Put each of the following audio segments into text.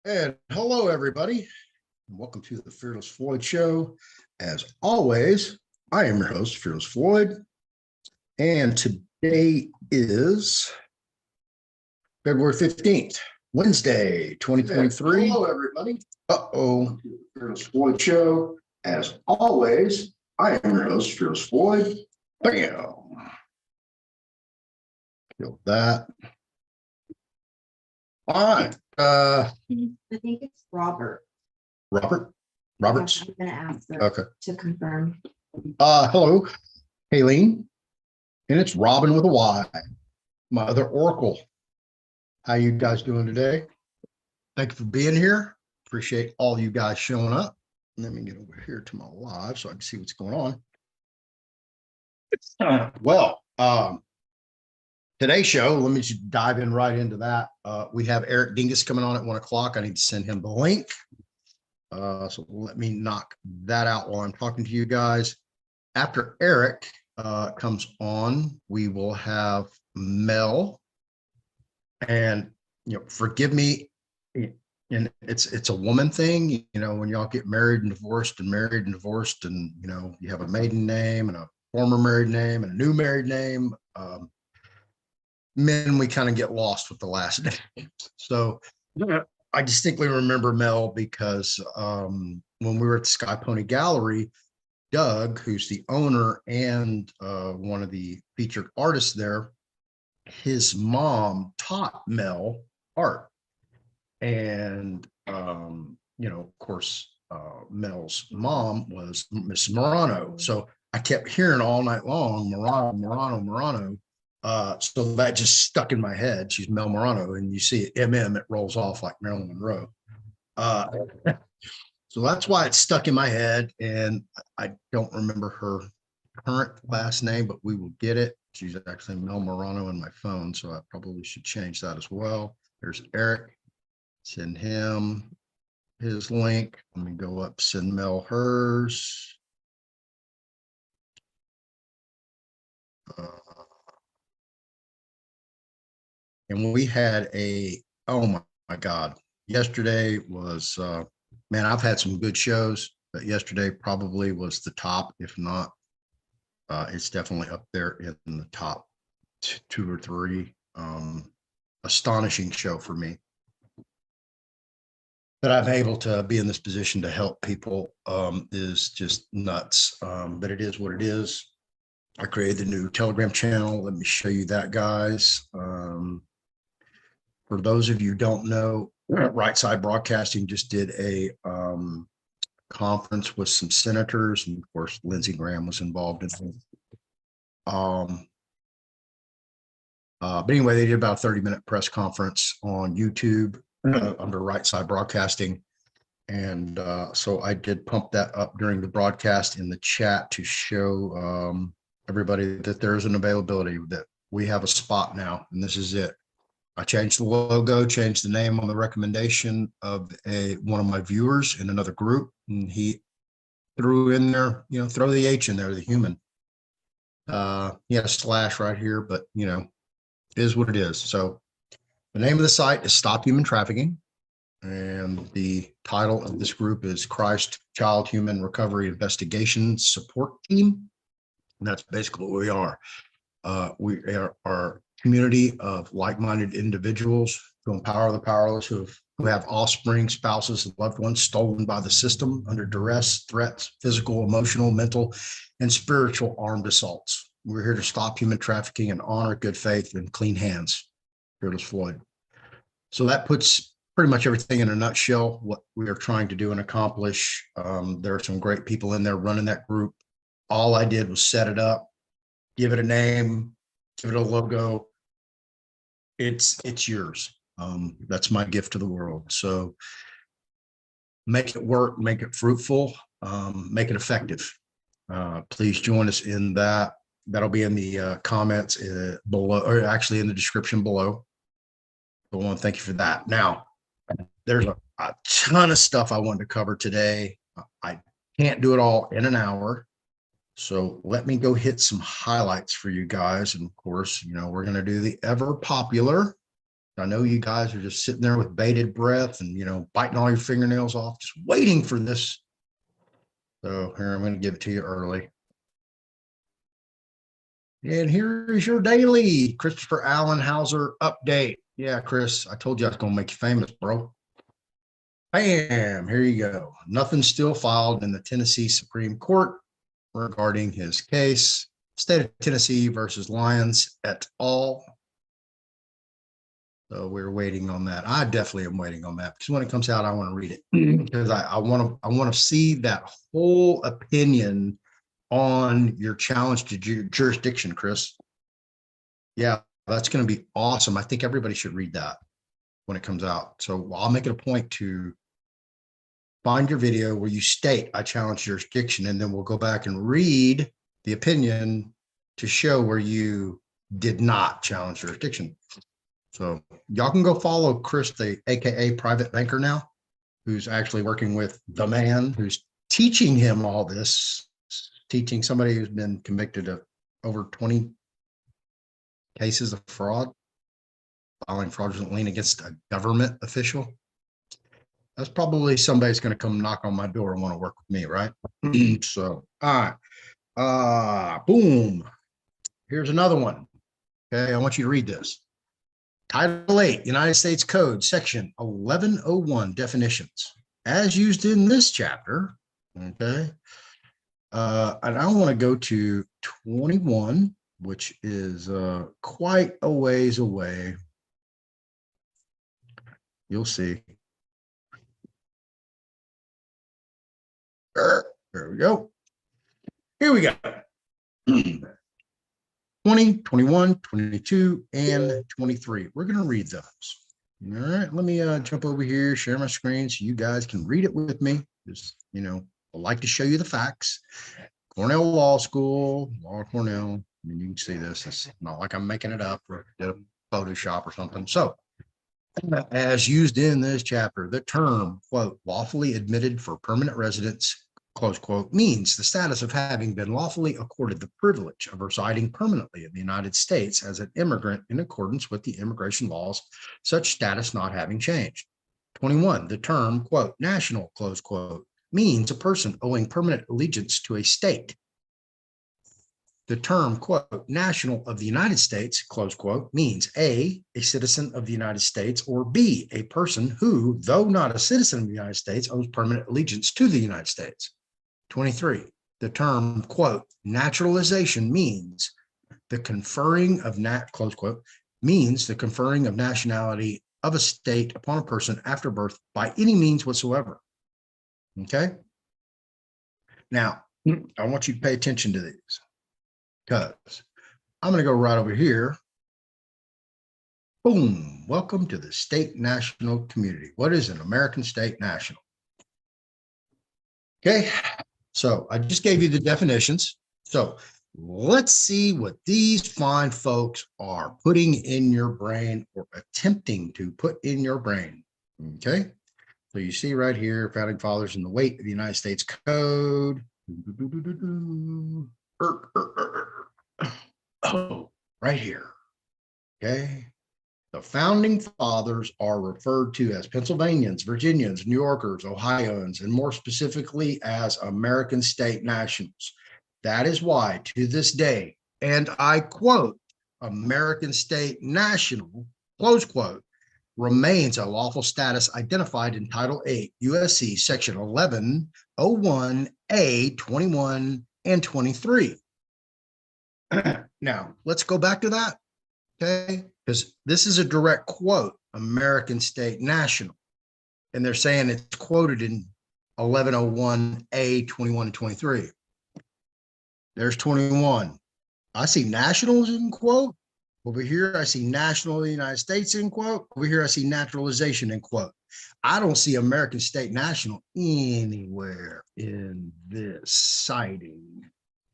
And hello, everybody, and welcome to the Fearless Floyd Show. As always, I am your host, Fearless Floyd, and today is February 15th, Wednesday, 2023. Hello, everybody. Fearless Floyd Show. As always, I am your host, Fearless Floyd. Bam. Kill that. All right. I think it's Robert. Roberts. I'm gonna ask her to confirm. Hello, Haleen, and it's Robin with a Y, my other Oracle. How you guys doing today? Thank you for being here. Appreciate all you guys showing up. Let me get over here to my live so I can see what's going on. Today's show, let me just dive in right into that. We have Eric Dingis coming on at 1 o'clock. I need to send him the link. So let me knock that out while I'm talking to you guys. After Eric comes on, we will have Mel. And, forgive me, and it's a woman thing, when y'all get married and divorced and you have a maiden name and a former married name and a new married name. Men, we kind of get lost with the last name. So I distinctly remember Mel because when we were at the Sky Pony Gallery, Doug, who's the owner and one of the featured artists there, his mom taught Mel art. And, of course, Mel's mom was Miss Morano. So I kept hearing all night long, Morano. So that just stuck in my head. She's Mel Morano, and you see it, MM, it rolls off like Marilyn Monroe. So that's why it's stuck in my head, and I don't remember her current last name, but we will get it. She's actually Mel Morano in my phone, so I probably should change that as well. There's Eric. Send him his link. Let me go up, send Mel hers. And we had oh my God, yesterday was, man, I've had some good shows, but yesterday probably was the top. If not, it's definitely up there in the top two or three. Astonishing show for me. That I'm able to be in this position to help people is just nuts. But it is what it is. I created the new Telegram channel. Let me show you that, guys. For those of you who don't know, Right Side Broadcasting just did a conference with some senators, and of course, Lindsey Graham was involved in it. But anyway, they did about a 30-minute press conference on YouTube under Right Side Broadcasting. And so I did pump that up during the broadcast in the chat to show everybody that there's an availability, that we have a spot now, and this is it. I changed the logo, changed the name on the recommendation of one of my viewers in another group, and he threw in there, throw the H in there, the human. He had a slash right here, but it is what it is. So the name of the site is Stop Human Trafficking, and the title of this group is Christ Child Human Recovery Investigation Support Team. And that's basically what we are. We are our community of like-minded individuals who empower the powerless, who have offspring, spouses, and loved ones stolen by the system under duress, threats, physical, emotional, mental, and spiritual armed assaults. We're here to stop human trafficking and honor good faith and clean hands. Fearless Floyd. So that puts pretty much everything in a nutshell, what we are trying to do and accomplish. There are some great people in there running that group. All I did was set it up, give it a name, give it a logo. It's yours. That's my gift to the world. So make it work, make it fruitful, make it effective. Please join us in that. That'll be in the comments below, or actually in the description below. So I want to thank you for that. Now, there's a ton of stuff I wanted to cover today. I can't do it all in an hour. So let me go hit some highlights for you guys. And of course, we're going to do the ever popular I know you guys are just sitting there with bated breath and, biting all your fingernails off, just waiting for this. So here, I'm going to give it to you early. And here is your daily Christopher Allen Hauser update. Yeah, Chris, I told you I was going to make you famous, bro. Bam, here you go. Nothing's still filed in the Tennessee Supreme Court regarding his case. State of Tennessee versus Lyons et al. So we're waiting on that. I definitely am waiting on that because when it comes out, I want to read it because I want to see that whole opinion on your challenge to jurisdiction, Chris. Yeah, that's going to be awesome. I think everybody should read that when it comes out. So I'll make it a point to find your video where you state I challenge jurisdiction, and then we'll go back and read the opinion to show where you did not challenge jurisdiction. So y'all can go follow Chris, the AKA private banker now, who's actually working with the man who's teaching him all this, teaching somebody who's been convicted of over 20 cases of fraud, filing fraudulent lien against a government official. That's probably somebody's going to come knock on my door and want to work with me, right? So, all right. Boom. Here's another one. Okay, I want you to read this. Title 8, United States Code, Section 1101, definitions. As used in this chapter, okay? And I want to go to 21, which is quite a ways away. You'll see. There we go. Here we go. 20, 21, 22, and 23. We're going to read those. All right, let me jump over here, share my screen so you guys can read it with me. Just, I like to show you the facts. Cornell Law School, Law Cornell. I mean, you can see this. It's not like I'm making it up or did a Photoshop or something. So, as used in this chapter, the term, quote, lawfully admitted for permanent residence, close quote, means the status of having been lawfully accorded the privilege of residing permanently in the United States as an immigrant in accordance with the immigration laws, such status not having changed. 21, the term, quote, national, close quote, means a person owing permanent allegiance to a state. The term, quote, national of the United States, close quote, means A, a citizen of the United States, or B, a person who, though not a citizen of the United States, owes permanent allegiance to the United States. 23, the term, quote, naturalization means the conferring of close quote, means the conferring of nationality of a state upon a person after birth by any means whatsoever. Okay? Now, I want you to pay attention to these because I'm going to go right over here. Boom. Welcome to the state national community. What is an American state national? Okay. So I just gave you the definitions. So let's see what these fine folks are putting in your brain or attempting to put in your brain. Okay. So you see right here, founding fathers and the weight of the United States Code. Oh, right here. Okay. The founding fathers are referred to as Pennsylvanians, Virginians, New Yorkers, Ohioans, and more specifically as American state nationals. That is why to this day, and I quote, American state national, close quote, remains a lawful status identified in Title 8 U.S.A. Section 1101A, 21, and 23. Now, let's go back to that, okay? Because this is a direct quote, American state national. And they're saying it's quoted in 1101A, 21, and 23. There's 21. I see nationals in quote. Over here, I see national of the United States in quote. Over here, I see naturalization in quote. I don't see American state national anywhere in this citing.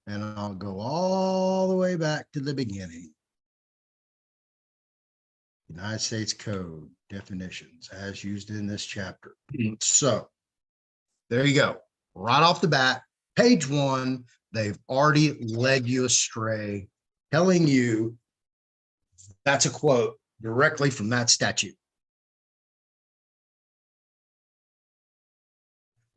And I'll go all the way back to the beginning. United States Code definitions as used in this chapter. So there you go. Right off the bat, page 1, they've already led you astray, telling you that's a quote directly from that statute.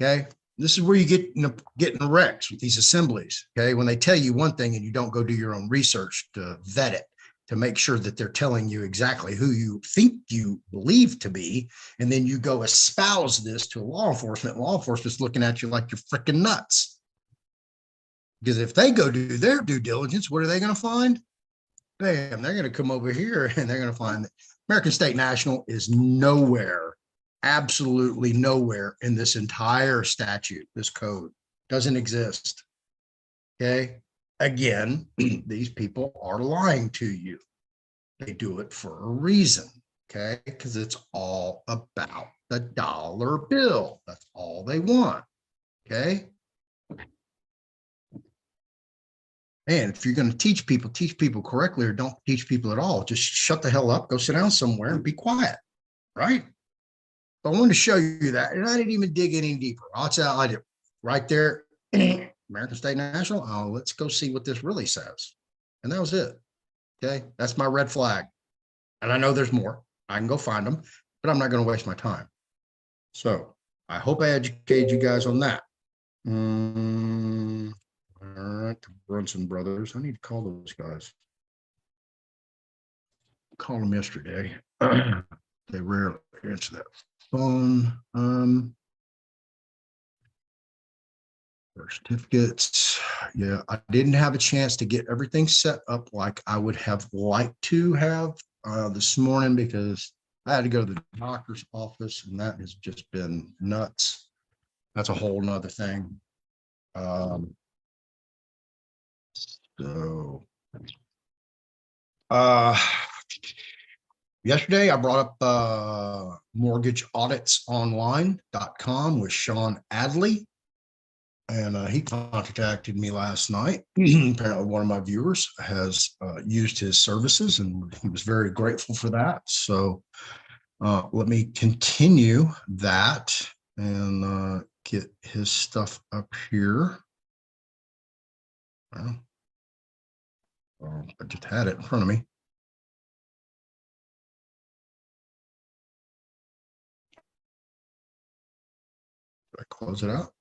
Okay. This is where you get in wrecks with these assemblies. Okay. When they tell you one thing and you don't go do your own research to vet it, to make sure that they're telling you exactly who you think you believe to be. And then you go espouse this to law enforcement's looking at you like you're freaking nuts. Because if they go do their due diligence, what are they going to find? Bam, they're going to come over here and they're going to find that American State National is nowhere, absolutely nowhere in this entire statute. This code doesn't exist. Okay. Again, these people are lying to you. They do it for a reason. Okay. Because it's all about the dollar bill. That's all they want. Okay. And if you're going to teach people correctly, or don't teach people at all. Just shut the hell up, go sit down somewhere and be quiet. Right. I wanted to show you that. And I didn't even dig any deeper. I'll tell you, I did right there. American State National. Oh, let's go see what this really says. And that was it. Okay. That's my red flag. And I know there's more. I can go find them, but I'm not going to waste my time. So I hope I educated you guys on that. All right, the Brunson brothers. I need to call those guys. Call them yesterday. They rarely answer that phone. Birth certificates. Yeah, I didn't have a chance to get everything set up like I would have liked to have this morning, because I had to go to the doctor's office, and that has just been nuts. That's a whole nother thing. So yesterday I brought up mortgageauditsonline.com with Sean Adley. And he contacted me last night. Apparently one of my viewers has used his services, and he was very grateful for that. So let me continue that and get his stuff up here. Well, I just had it in front of me. Did I close it out?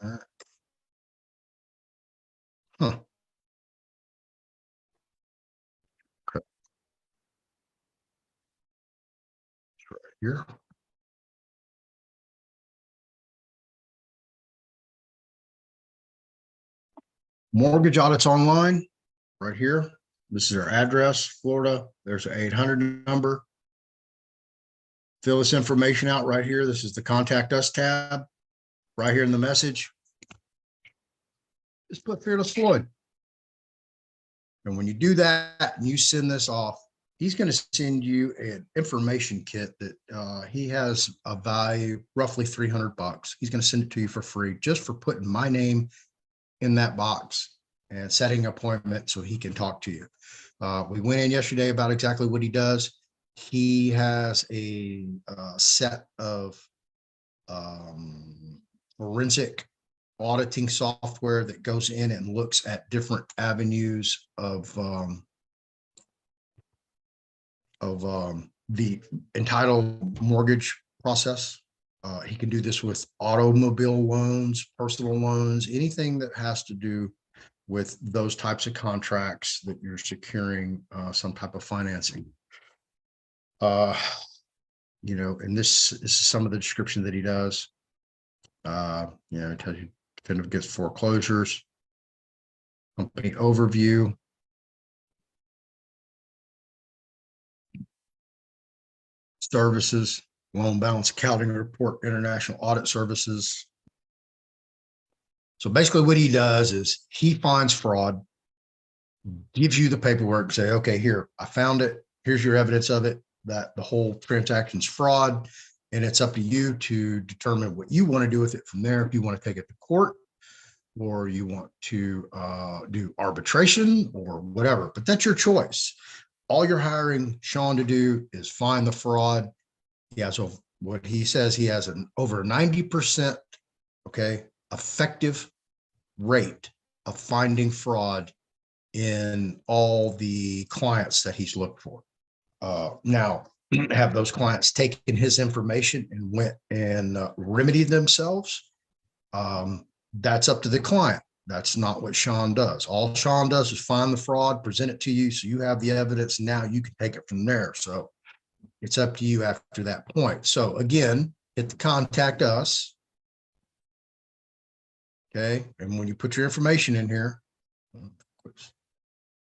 Huh. Okay. It's right here. Mortgage audits online, right here. This is our address, Florida. There's an 800 number. Fill this information out right here. This is the contact us tab right here in the message. Just put Fearless Floyd. And when you do that and you send this off, he's going to send you an information kit that he has a value roughly $300. He's going to send it to you for free, just for putting my name in that box and setting an appointment so he can talk to you. We went in yesterday about exactly what he does. He has a set of forensic auditing software that goes in and looks at different avenues of the entitled mortgage process. He can do this with automobile loans, personal loans, anything that has to do with those types of contracts that you're securing some type of financing. You know, and this is some of the description that he does. You know, it tells you definitive against foreclosures, company overview, services, loan balance accounting report, international audit services. So basically what he does is he finds fraud, gives you the paperwork, say, okay, here, I found it. Here's your evidence of it, that the whole transaction's fraud. And it's up to you to determine what you want to do with it from there. If you want to take it to court, or you want to do arbitration or whatever, but that's your choice. All you're hiring Sean to do is find the fraud. Yeah, so what he says, he has an over 90%, okay, effective rate of finding fraud in all the clients that he's looked for. Now, have those clients taken his information and went and remedied themselves? That's up to the client. That's not what Sean does. All Sean does is find the fraud, present it to you, so you have the evidence. Now you can take it from there. So it's up to you after that point. So again, hit the contact us. Okay. And when you put your information in here,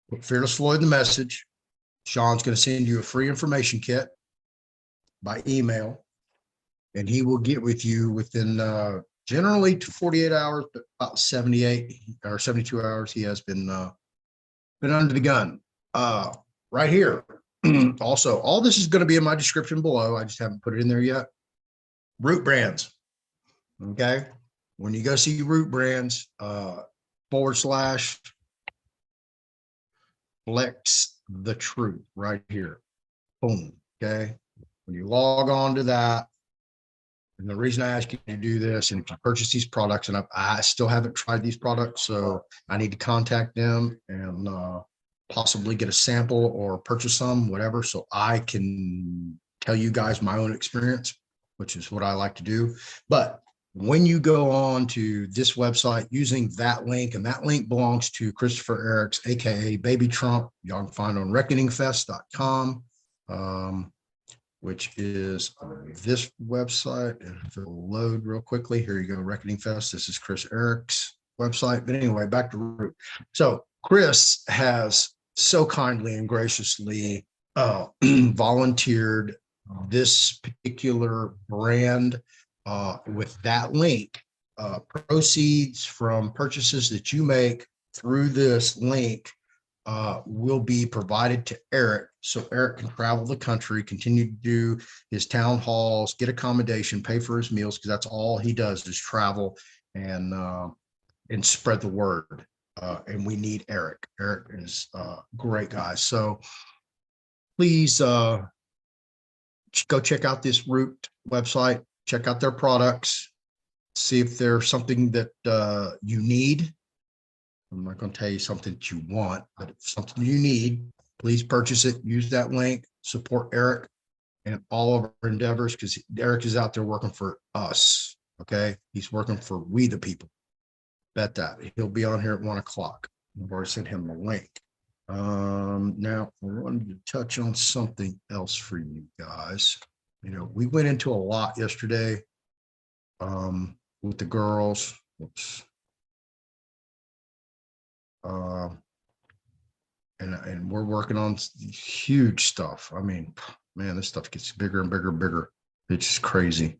put Fearless Floyd in the message. Sean's going to send you a free information kit by email, and he will get with you within generally to 48 hours, but about 78 or 72 hours. He has been under the gun. Right here. Also, all this is going to be in my description below. I just haven't put it in there yet. Root Brands. Okay. When you go see Root Brands, / flex the truth right here. Boom. Okay. When you log on to that, and the reason I ask you to do this, and if you purchase these products, and I still haven't tried these products, so I need to contact them and possibly get a sample or purchase some, whatever, so I can tell you guys my own experience, which is what I like to do. But when you go on to this website using that link, and that link belongs to Christopher Erics, aka Baby Trump, y'all can find on reckoningfest.com, which is this website. If it'll load real quickly, here you go, Reckoning Fest. This is Chris Eric's website. But anyway, back to Root. So Chris has so kindly and graciously volunteered this particular brand with that link. Proceeds from purchases that you make through this link will be provided to Eric, so Eric can travel the country, continue to do his town halls, get accommodation, pay for his meals, because that's all he does is travel and spread the word. And we need Eric. Eric is a great guy. So please go check out this Root website, check out their products, see if there's something that you need. I'm not going to tell you something that you want, but if something you need, please purchase it. Use that link, support Eric and all of our endeavors, because Eric is out there working for us. Okay. He's working for we the people. Bet that. He'll be on here at 1 o'clock. I've already sent him the link. Now I wanted to touch on something else for you guys. You know, we went into a lot yesterday with the girls. Oops. And we're working on huge stuff. I mean, man, this stuff gets bigger and bigger and bigger. It's just crazy.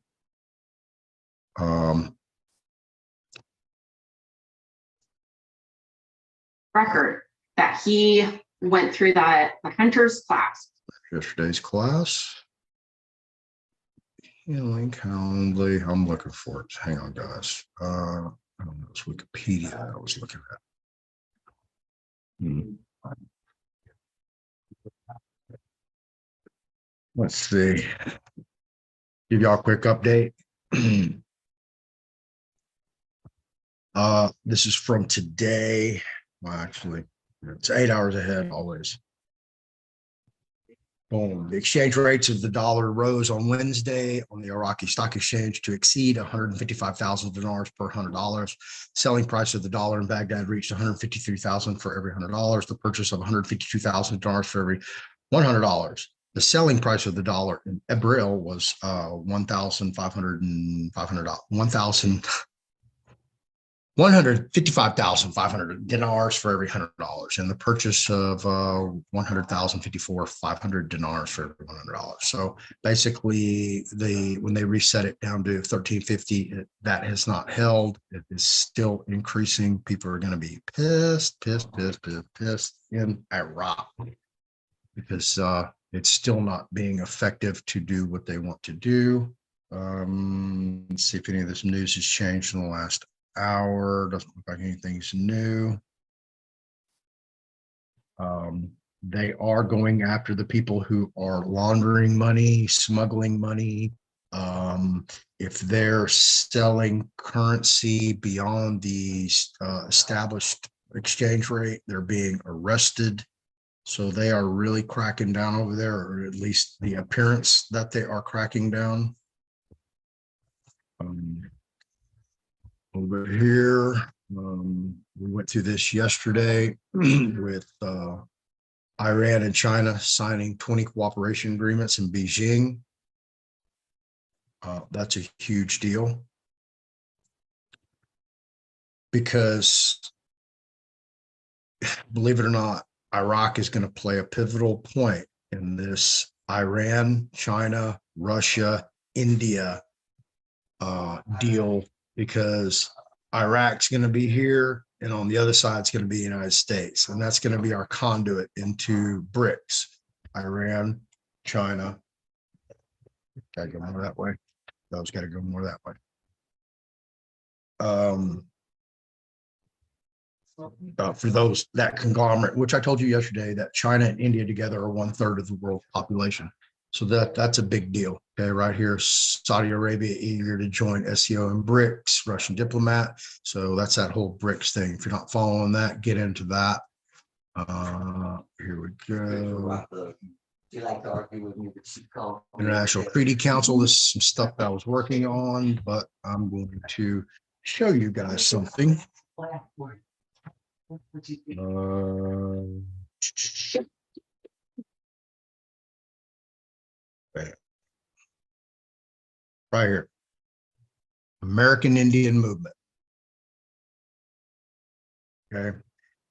Record that he went through the hunter's class. Yesterday's class. Healing Henley. I'm looking for it. Hang on, guys. I don't know. It's Wikipedia I was looking at. Let's see. Give y'all a quick update. This is from today. Well, actually, it's 8 hours ahead always. Boom. The exchange rates of the dollar rose on Wednesday on the Iraqi Stock Exchange to exceed 155,000 dinars per $100. Selling price of the dollar in Baghdad reached 153,000 for every $100. The purchase of 152,000 dinars for every $100. The selling price of the dollar in Erbil was 155,500 dinars for every $100, and the purchase of 100,054 dinars for every $100. So basically, when they reset it down to 1350, that has not held. It is still increasing. People are going to be pissed in Iraq because it's still not being effective to do what they want to do. Let's see if any of this news has changed in the last hour. Doesn't look like anything's new. They are going after the people who are laundering money, smuggling money. If they're selling currency beyond the established exchange rate. They're being arrested. So they are really cracking down over there, or at least the appearance that they are cracking down. Over here, we went through this yesterday with Iran and China signing 20 cooperation agreements in Beijing. That's a huge deal because, believe it or not, Iraq is going to play a pivotal point in this Iran, China, Russia, India deal, because Iraq's going to be here, and on the other side it's going to be the United States, and that's going to be our conduit into BRICS. Iran, China. Gotta go more that way. Those got to go more that way. For those, that conglomerate, which I told you yesterday, that China and India together are 1/3 of the world population. So that's a big deal. Okay, right here, Saudi Arabia eager to join SCO and BRICS, Russian diplomat. So that's that whole BRICS thing. If you're not following that, get into that. Here we go. You like to argue with me, but she called. International Treaty Council. This is some stuff that I was working on, but I'm going to show you guys something. Right here, American Indian Movement. Okay,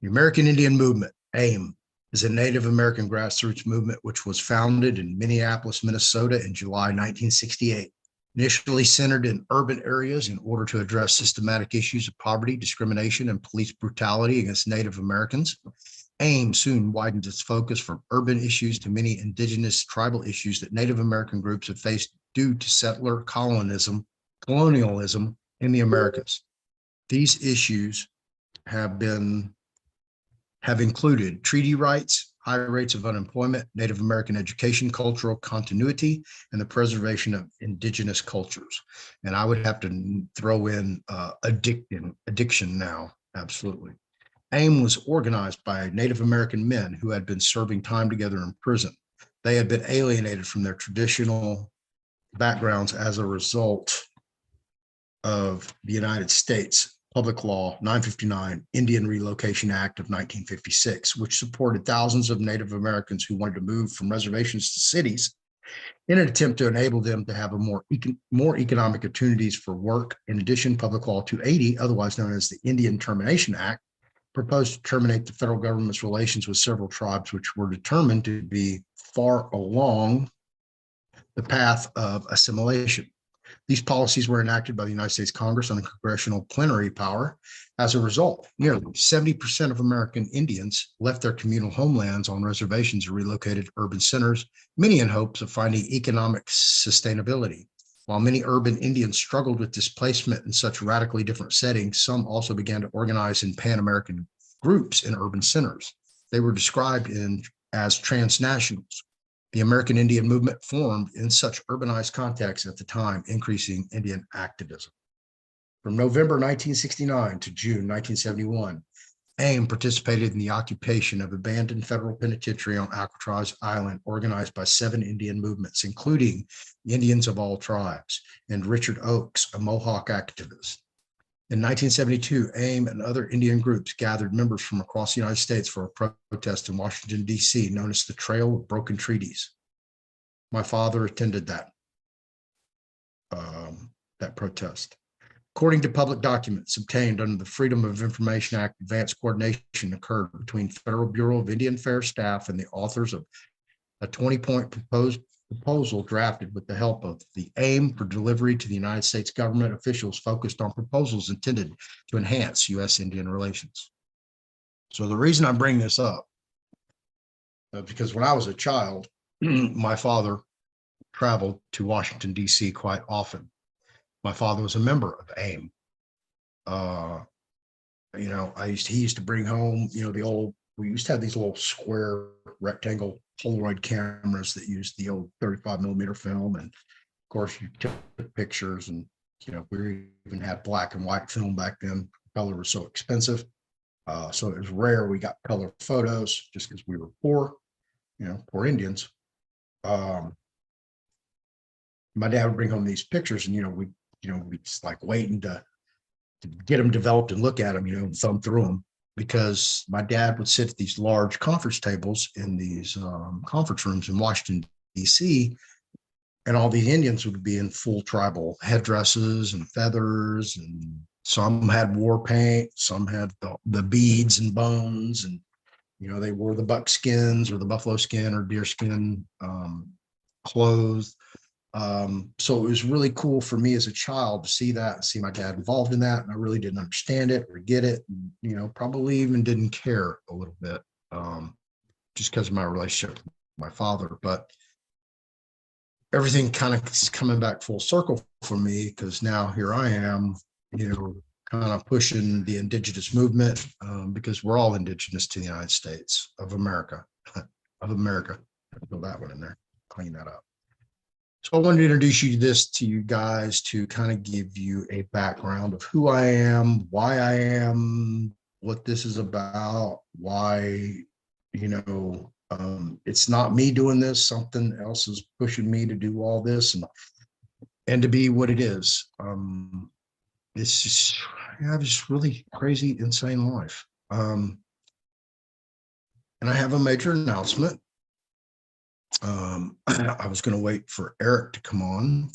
the American Indian Movement, AIM, is a Native American grassroots movement which was founded in Minneapolis, Minnesota in July 1968. Initially centered in urban areas in order to address systematic issues of poverty, discrimination, and police brutality against Native Americans, AIM soon widened its focus from urban issues to many indigenous tribal issues that Native American groups have faced due to settler colonialism in the Americas. These issues have included treaty rights, high rates of unemployment, Native American education, cultural continuity, and the preservation of indigenous cultures. And I would have to throw in addiction now, absolutely. AIM was organized by Native American men who had been serving time together in prison. They had been alienated from their traditional backgrounds as a result of the United States Public Law 959 Indian Relocation Act of 1956, which supported thousands of Native Americans who wanted to move from reservations to cities in an attempt to enable them to have a more economic opportunities for work. In addition, Public Law 280, otherwise known as the Indian Termination Act, proposed to terminate the federal government's relations with several tribes which were determined to be far along the path of assimilation. These policies were enacted by the United States Congress on a congressional plenary power. As a result, nearly 70% of American Indians left their communal homelands on reservations and relocated to urban centers, many in hopes of finding economic sustainability. While many urban Indians struggled with displacement in such radically different settings, some also began to organize in Pan-American groups in urban centers. They were described as transnationals. The American Indian movement formed in such urbanized contexts at the time, increasing Indian activism. From November 1969 to June 1971, AIM participated in the occupation of abandoned federal penitentiary on Alcatraz Island, organized by 7 Indian movements, including Indians of all tribes, and Richard Oakes, a Mohawk activist. In 1972, AIM and other Indian groups gathered members from across the United States for a protest in Washington, D.C., known as the Trail of Broken Treaties. My father attended that protest. According to public documents obtained under the Freedom of Information Act, advanced coordination occurred between Federal Bureau of Indian Affairs staff and the authors of a 20-point proposal drafted with the help of the AIM for delivery to the United States government officials, focused on proposals intended to enhance U.S.-Indian relations. So the reason I bring this up, because when I was a child, my father traveled to Washington, D.C. quite often. My father was a member of AIM. He used to bring home, we used to have these little square rectangle Polaroid cameras that used the old 35 millimeter film. And of course you took pictures, and, we even had black and white film back then. Color was so expensive. So it was rare we got color photos just because we were poor, poor Indians. My dad would bring home these pictures, and we just like waiting to get them developed and look at them, and thumb through them, because my dad would sit at these large conference tables in these conference rooms in Washington, D.C., and all these Indians would be in full tribal headdresses and feathers, and some had war paint, some had the beads and bones, and they wore the buck skins or the buffalo skin or deer skin clothes. So it was really cool for me as a child to see that, see my dad involved in that. And I really didn't understand it or get it, and, probably even didn't care a little bit, just because of my relationship with my father. But everything kind of is coming back full circle for me, because now here I am, kind of pushing the indigenous movement, because we're all indigenous to the United States of America, of America. Put that one in there, clean that up. So I wanted to introduce to you guys to kind of give you a background of who I am, why I am, what this is about, why, it's not me doing this, something else is pushing me to do all this and to be what it is. It's just, I have this really crazy, insane life. And I have a major announcement. I was going to wait for Eric to come on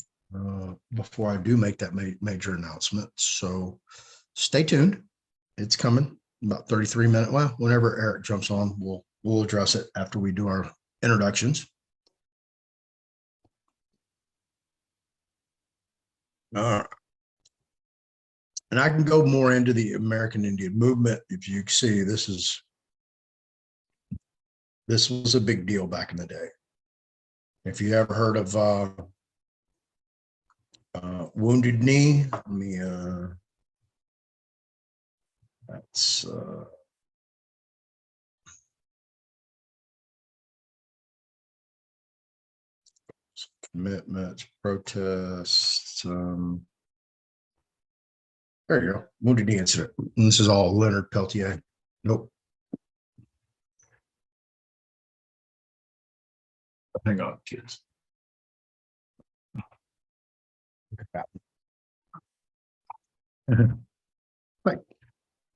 before I do make that major announcement. So stay tuned. It's coming about 33 minutes. Well, whenever Eric jumps on, we'll address it after we do our introductions. And I can go more into the American Indian movement. If you see, this was a big deal back in the day. If you ever heard of Wounded Knee, let me that's commitments, protests. There you go. Wounded Knee incident. And this is all Leonard Peltier. Nope. Hang on, kids. Right.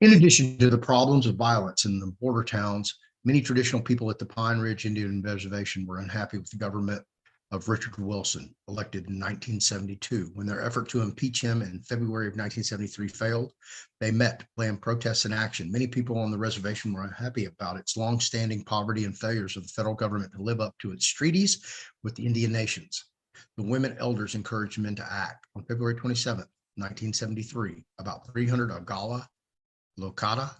In addition to the problems of violence in the border towns, many traditional people at the Pine Ridge Indian Reservation were unhappy with the government of Richard Wilson, elected in 1972. When their effort to impeach him in February of 1973 failed, they met to plan protests and action. Many people on the reservation were unhappy about its long-standing poverty and failures of the federal government to live up to its treaties with the Indian nations. The women elders encouraged men to act. On February 27, 1973, about 300 Oglala, Lokata,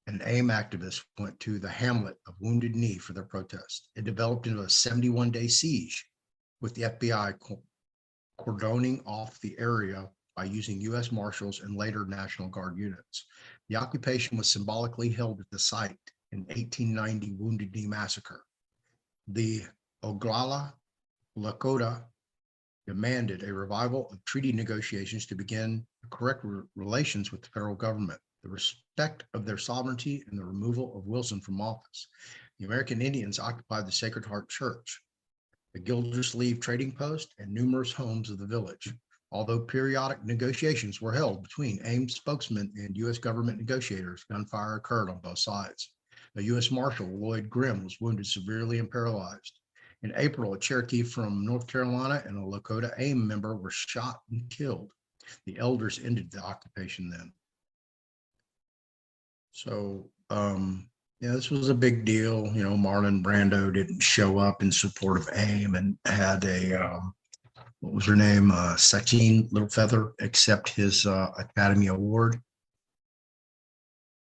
and AIM activists went to the hamlet of Wounded Knee for their protest. It developed into a 71-day siege, with the FBI cordoning off the area by using U.S. Marshals and later National Guard units. The occupation was symbolically held at the site in 1890 Wounded Knee massacre. The Oglala Lakota demanded a revival of treaty negotiations to begin correct relations with the federal government, the respect of their sovereignty, and the removal of Wilson from office. The American Indians occupied the Sacred Heart Church, the Gildersleeve Trading Post, and numerous homes of the village. Although periodic negotiations were held between AIM spokesmen and U.S. government negotiators, gunfire occurred on both sides. A U.S. Marshal, Lloyd Grimm, was wounded severely and paralyzed. In April, a Cherokee from North Carolina and a Lakota AIM member were shot and killed. The elders ended the occupation then. So, yeah, this was a big deal. Marlon Brando didn't show up in support of AIM and had a, what was her name? Sachin Littlefeather accept his Academy Award.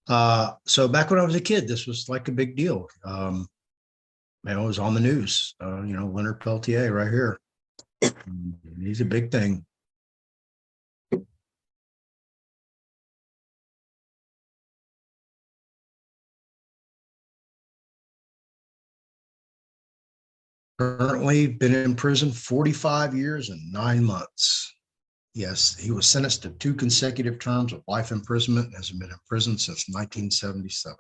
So back when I was a kid, this was like a big deal. It was on the news, Leonard Peltier right here. He's a big thing. Currently been in prison 45 years and 9 months. Yes, he was sentenced to 2 consecutive terms of life imprisonment and has been in prison since 1977.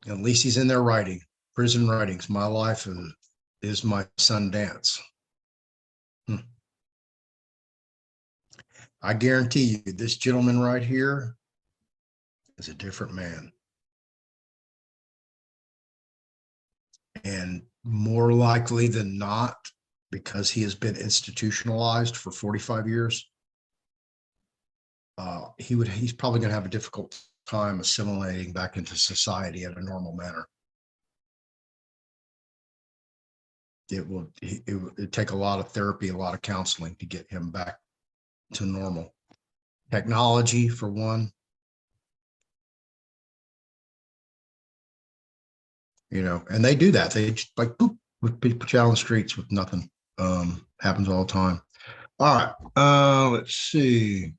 At least he's in there writing, prison writings. My life is my Sundance. I guarantee you, this gentleman right here is a different man. And more likely than not, because he has been institutionalized for 45 years, he's probably going to have a difficult time assimilating back into society in a normal manner. It'd take a lot of therapy, a lot of counseling to get him back to normal. Technology, for one. You know, and they do that. They just like boop, put you out on the streets with nothing. Happens all the time. All right. Let's see.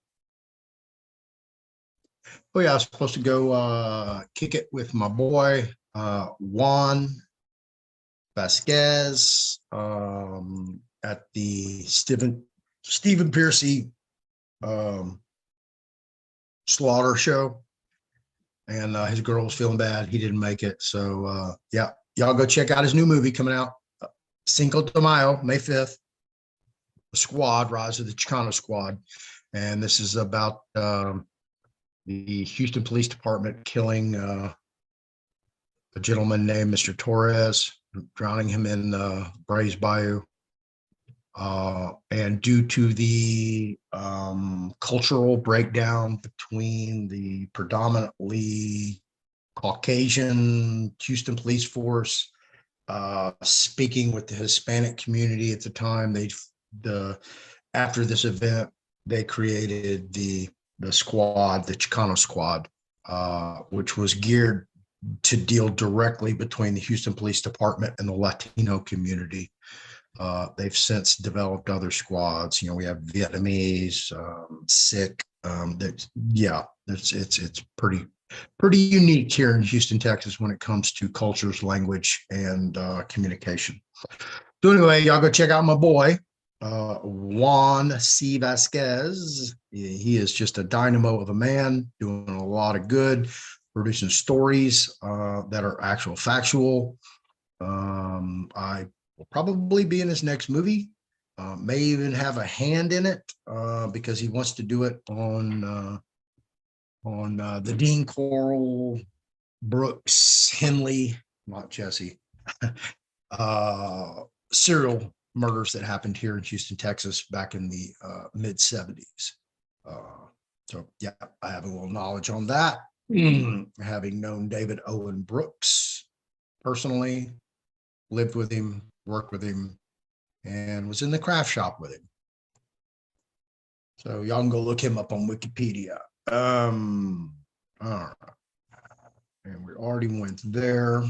Oh yeah, I was supposed to go kick it with my boy Juan Vasquez at the Stephen Piercy slaughter show. And his girl was feeling bad. He didn't make it. So yeah, y'all go check out his new movie coming out Cinco de Mayo, May 5th. The Squad, Rise of the Chicano Squad. And this is about the Houston Police Department killing a gentleman named Mr. Torres, drowning him in Brays Bayou. And due to the cultural breakdown between the predominantly Caucasian Houston police force, speaking with the Hispanic community at the time, after this event, they created the squad, the Chicano Squad, which was geared to deal directly between the Houston Police Department and the Latino community. They've since developed other squads. You know, we have Vietnamese, Sikh. It's pretty unique here in Houston, Texas, when it comes to cultures, language, and communication. So anyway, y'all go check out my boy, Juan C. Vasquez. He is just a dynamo of a man, doing a lot of good, producing stories that are actual factual. I will probably be in his next movie. May even have a hand in it because he wants to do it on the Dean Coral, Brooks, Henley, not Jesse, serial murders that happened here in Houston, Texas back in the mid 70s. So yeah, I have a little knowledge on that. Having known David Owen Brooks personally, lived with him, worked with him, and was in the craft shop with him. So y'all can go look him up on Wikipedia. All right. And we already went there.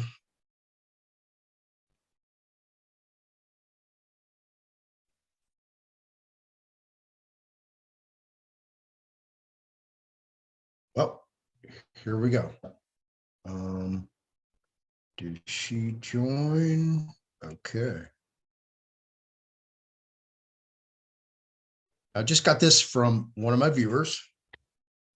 Well, here we go. Did she join? Okay. I just got this from one of my viewers.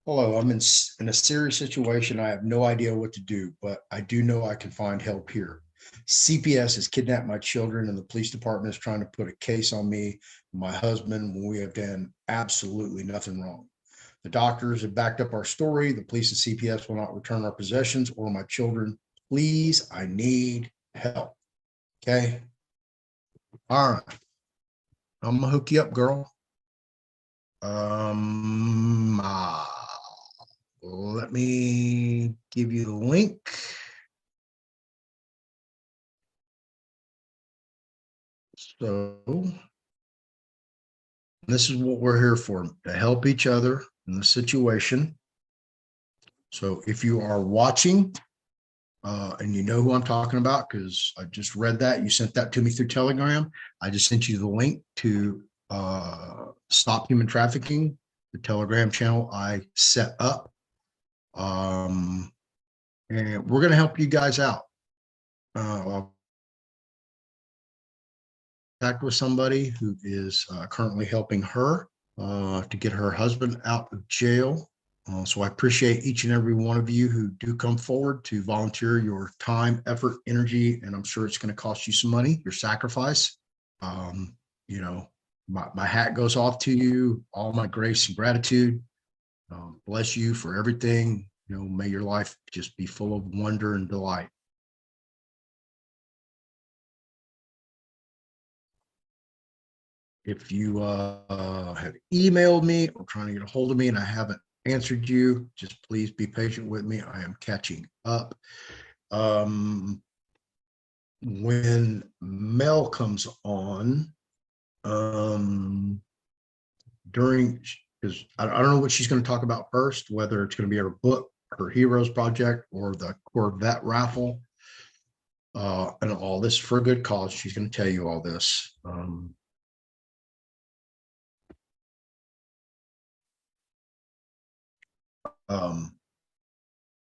Hello, I'm in a serious situation. I have no idea what to do, but I do know I can find help here. CPS has kidnapped my children and the police department is trying to put a case on me and my husband when we have done absolutely nothing wrong. The doctors have backed up our story. The police and CPS will not return our possessions or my children. Please, I need help. Okay. All right. I'm gonna hook you up, girl. Let me give you the link. So this is what we're here for, to help each other in the situation. So if you are watching and you know who I'm talking about, because I just read that, you sent that to me through Telegram. I just sent you the link to Stop Human Trafficking, the Telegram channel I set up. And we're going to help you guys out. with somebody who is currently helping her to get her husband out of jail. So I appreciate each and every one of you who do come forward to volunteer your time, effort, energy, and I'm sure it's going to cost you some money, your sacrifice. You know, my hat goes off to you, all my grace and gratitude. Bless you for everything. You know, may your life just be full of wonder and delight. If you have emailed me or trying to get a hold of me and I haven't answered you, just please be patient with me. I am catching up. When Mel comes on, during, because I don't know what she's going to talk about first, whether it's going to be her book, her H.E.R.O.S project, or the Corvette Raffle, and all this for a good cause. She's going to tell you all this.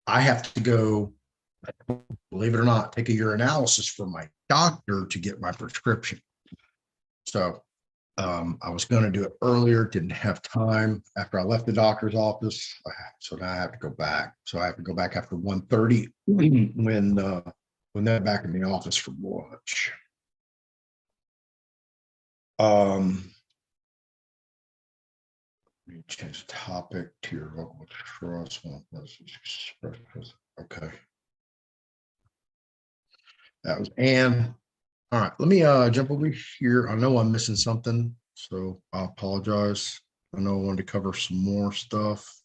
I have to go, believe it or not, take a urinalysis from my doctor to get my prescription. So I was going to do it earlier, didn't have time after I left the doctor's office. So now I have to go back. So I have to go back after 1:30 when they're back in the office for lunch. Let me change the topic to your local trust. Okay. That was Ann. All right, let me jump over here. I know I'm missing something, so I apologize. I know I wanted to cover some more stuff.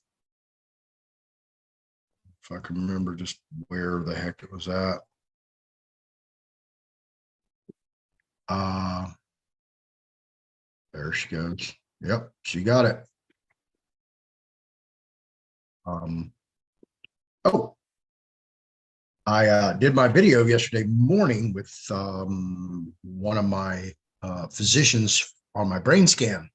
If I can remember just where the heck it was at. There she goes. Yep, she got it. Oh, I did my video yesterday morning with one of my physicians on my brain scan,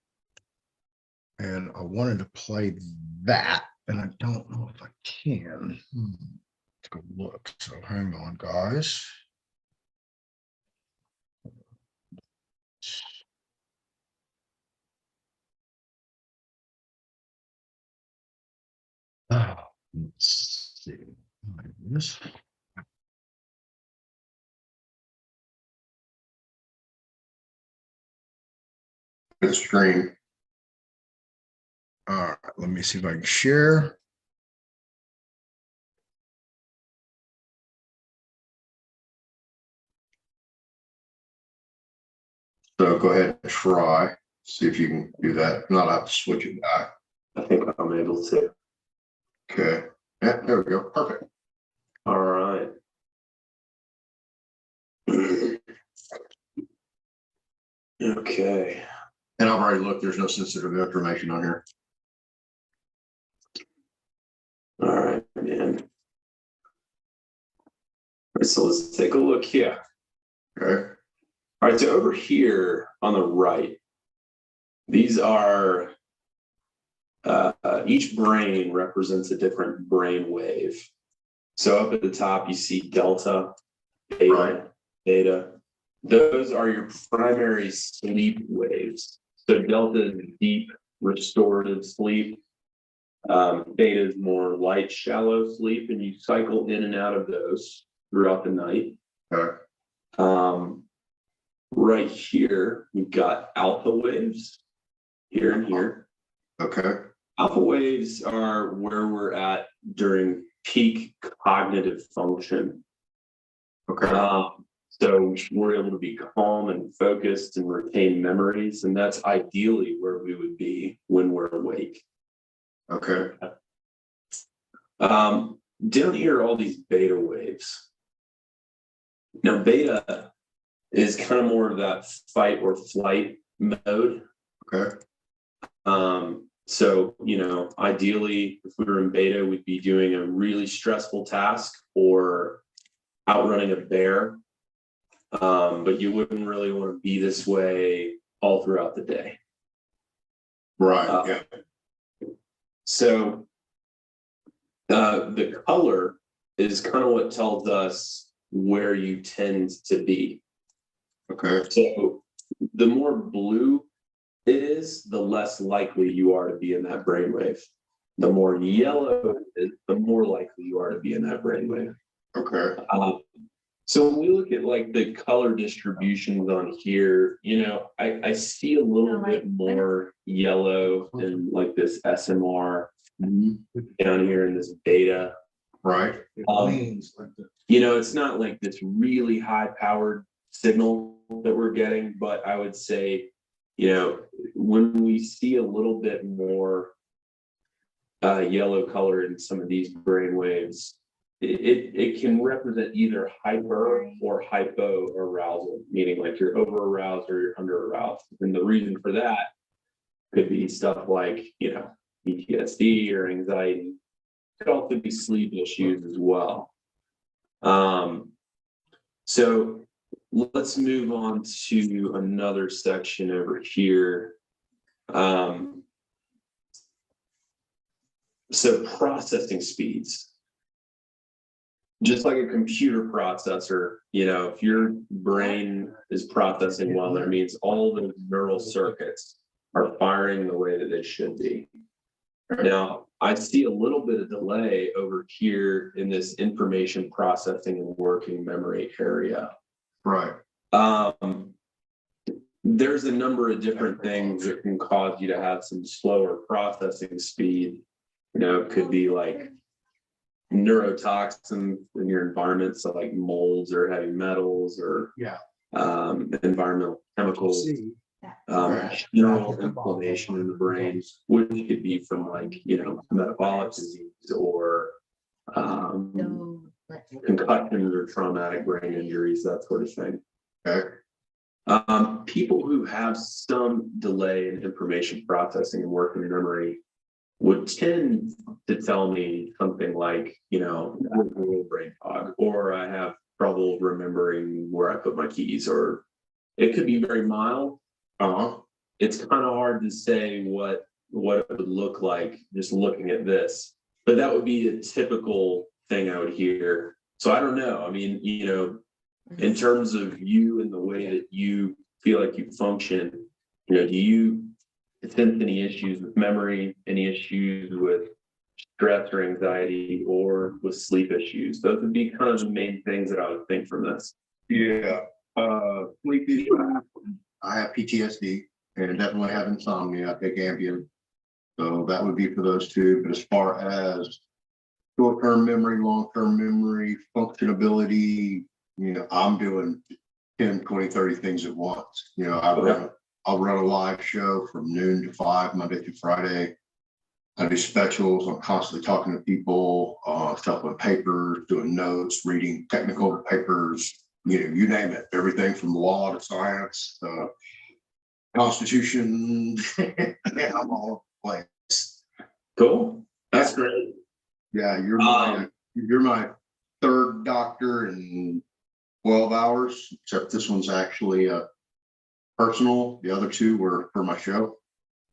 and I wanted to play that, and I don't know if I can. Let's go look. So hang on, guys. Let's see. This. The screen. All right, let me see if I can share. So go ahead and try. See if you can do that. If not, I have to switch it back. I think I'm able to. Okay. Yeah, there we go. Perfect. All right. Okay. And I've already looked. There's no sensitive information on here. All right, man. All right, so let's take a look here. Okay. All right, so over here on the right, these are each brain represents a different brain wave. So up at the top, you see delta, beta, Right. theta. Those are your primary sleep waves. So delta is deep, restorative sleep. Beta is more light, shallow sleep, and you cycle in and out of those throughout the night. Okay. Right here, we've got alpha waves here and here. Okay. Alpha waves are where we're at during peak cognitive function. Okay. So we're able to be calm and focused and retain memories, and that's ideally where we would be when we're awake. Okay. Down here are all these beta waves. Now, beta is kind of more of that fight or flight mode. Okay. So, you know, ideally, if we were in beta, we'd be doing a really stressful task or outrunning a bear. But you wouldn't really want to be this way all throughout the day. Right. Yeah. So the color is kind of what tells us where you tend to be. Okay. So the more blue it is, the less likely you are to be in that brainwave. The more yellow it is, the more likely you are to be in that brainwave. Okay. So when we look at like the color distributions on here, you know, I see a little bit more yellow in like this SMR down here in this beta. Right. You know, it's not like this really high powered signal that we're getting, but I would say, you know, when we see a little bit more yellow color in some of these brain waves, it can represent either hyper or hypo arousal, meaning like you're over aroused or you're under aroused. And the reason for that could be stuff like, you know, PTSD or anxiety. It could also be sleep issues as well. So let's move on to another section over here. So processing speeds. Just like a computer processor, you know, if your brain is processing well, that means all the neural circuits are firing the way that they should be. Now, I see a little bit of delay over here in this information processing and working memory area. Right. There's a number of different things that can cause you to have some slower processing speed. You know, it could be like neurotoxins in your environment, so like molds or heavy metals or environmental chemicals. General inflammation in the brain, which could be from like, you know, metabolic disease or concussions or traumatic brain injuries, that sort of thing. Okay. People who have some delay in information processing and working memory would tend to tell me something like, you know, I have a little brain fog, or I have trouble remembering where I put my keys, or it could be very mild. It's kind of hard to say what it would look like just looking at this, but that would be a typical thing I would hear. So I don't know. I mean, you know, in terms of you and the way that you feel like you function, you know, do you sense any issues with memory, any issues with stress or anxiety, or with sleep issues? Those would be kind of the main things that I would think from this. Yeah. Sleep issues. I have PTSD and definitely have insomnia. I take Ambien. So that would be for those two. But as far as short-term memory, long-term memory, functionability, you know, I'm doing 10, 20, 30 things at once. You know, I'll run a live show from noon to 5, Monday through Friday. I do specials. I'm constantly talking to people, stuffing papers, doing notes, reading technical papers, you know, you name it, everything from law to science, Constitution. I'm all over the place. Cool. That's great. Yeah, you're my third doctor in 12 hours, except this one's actually personal. The other two were for my show.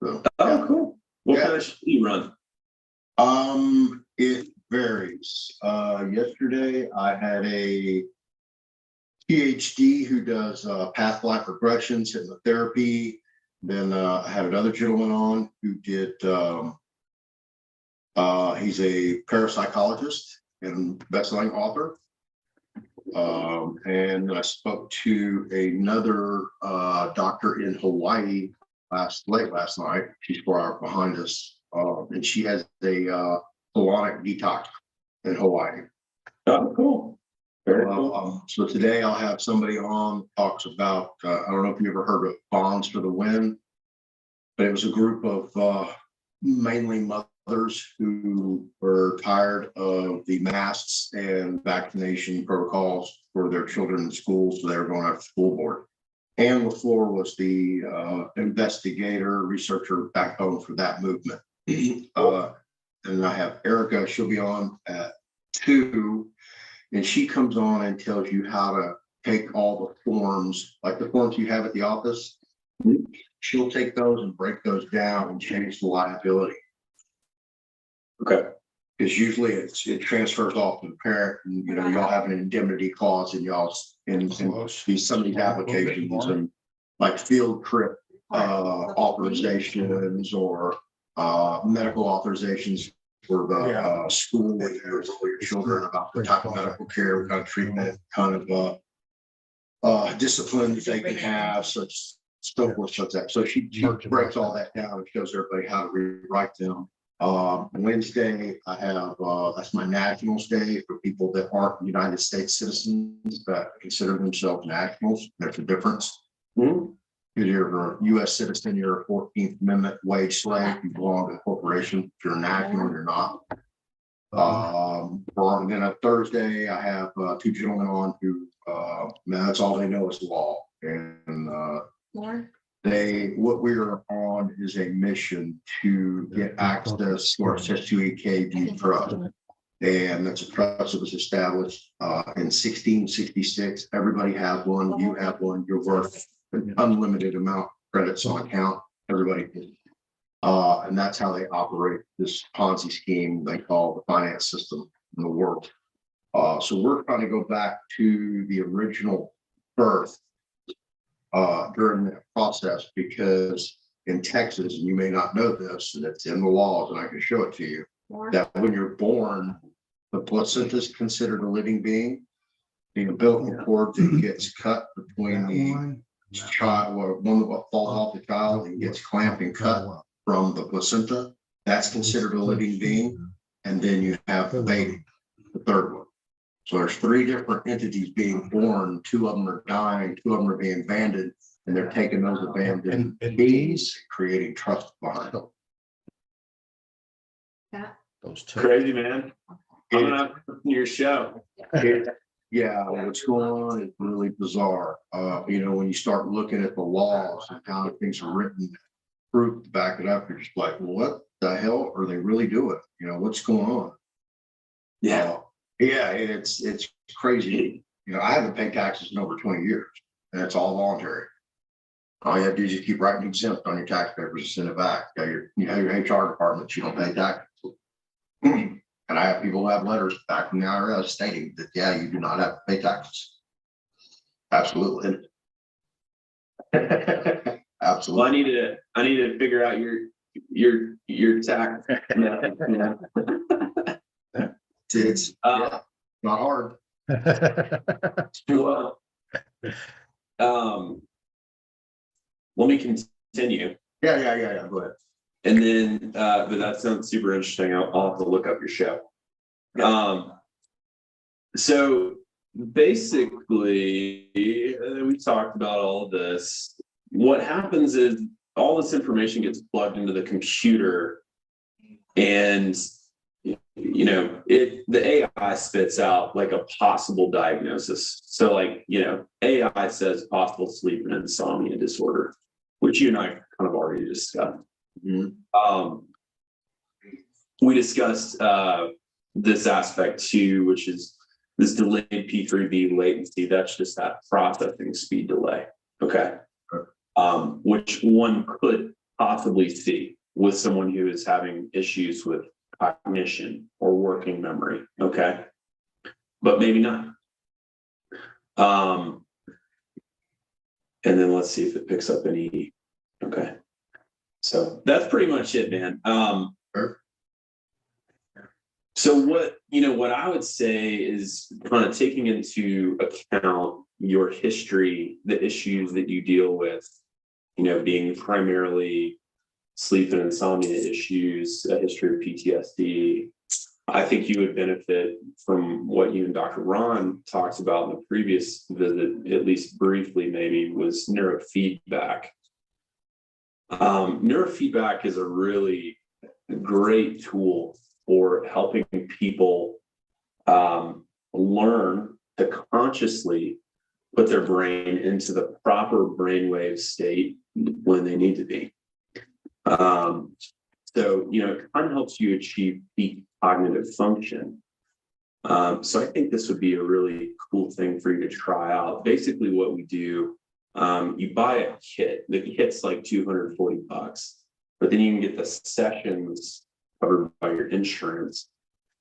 So, cool. What kind of show do you run? It varies. Yesterday I had a PhD who does past life regressions, hypnotherapy. Then I had another gentleman on who did, he's a parapsychologist and best-selling author. And I spoke to another doctor in Hawaii late last night. She's 4 hours behind us, and she has a colonic detox in Hawaii. Oh, cool. Very cool. So today I'll have somebody on talks about. I don't know if you ever heard of Bonds for the Win, but it was a group of mainly mothers who were tired of the masks and vaccination protocols for their children in schools, so they were going after school board. Ann LaFleur was the investigator, researcher backbone for that movement. And I have Erica, she'll be on at 2, and she comes on and tells you how to take all the forms, like the forms you have at the office. She'll take those and break those down and change the liability. Okay. Because usually it transfers off to the parent, and you know, y'all have an indemnity clause in y'all's in some of these applications, and like field trip authorizations or medical authorizations for the school with your children about the type of medical care, what kind of treatment, kind of disciplines they can have, such so forth, such that. So she breaks all that down and shows everybody how to rewrite them. Wednesday, I have that's my nationals day for people that aren't United States citizens but consider themselves nationals. There's a difference. If you're a U.S. citizen, you're a 14th Amendment wage slave. You belong to a corporation. If you're a national, you're not. And then on Thursday, I have two gentlemen on who that's all they know is law. And what we're on is a mission to get access to our H.E.R.O.S trust. And that's a trust that was established in 1666. Everybody has one. You have one. You're worth an unlimited amount of credits on account. Everybody can. And that's how they operate this Ponzi scheme they call the finance system in the world. So we're trying to go back to the original birth during that process, because in Texas, and you may not know this, and it's in the laws, and I can show it to you, that when you're born, the placenta is considered a living being. The umbilical cord that gets cut between the child, or one that falls off the child and gets clamped and cut from the placenta, that's considered a living being. And then you have the baby, the third one. So there's three different entities being born. Two of them are dying, two of them are being abandoned, and they're taking those abandoned beings, creating trust behind them. Those two. Crazy, man. I'm gonna have to listen to your show. Yeah, what's going on is really bizarre. When you start looking at the laws and how things are written, proof to back it up, you're just like, well, what the hell are they really doing? What's going on? Yeah, it's crazy. I haven't paid taxes in over 20 years, and it's all voluntary. All you have to do is just keep writing exempt on your tax papers and send it back. Your HR department, you don't pay taxes. And I have people who have letters back from the IRS stating that, yeah, you do not have to pay taxes. Absolutely. Absolutely. Well, I need to figure out your tax. It's not hard. Well, let me continue. Yeah. Go ahead. And then, but that sounds super interesting. I'll have to look up your show. So basically, we talked about all of this. What happens is all this information gets plugged into the computer, and the AI spits out like a possible diagnosis. So AI says possible sleep and insomnia disorder, which you and I kind of already discussed. Mm-hmm. We discussed this aspect too, which is this delayed P3V latency. That's just that processing speed delay. Okay. Which one could possibly see with someone who is having issues with cognition or working memory. Okay. But maybe not. And then let's see if it picks up any. Okay. So that's pretty much it, man. So what I would say is kind of taking into account your history, the issues that you deal with, being primarily sleep and insomnia issues, a history of PTSD. I think you would benefit from what you and Dr. Ron talked about in the previous visit, at least briefly maybe, was neurofeedback. Neurofeedback is a really great tool for helping people learn to consciously put their brain into the proper brainwave state when they need to be. So, it kind of helps you achieve peak cognitive function. So I think this would be a really cool thing for you to try out. Basically what we do, you buy a kit. The kit's like $240, but then you can get the sessions covered by your insurance.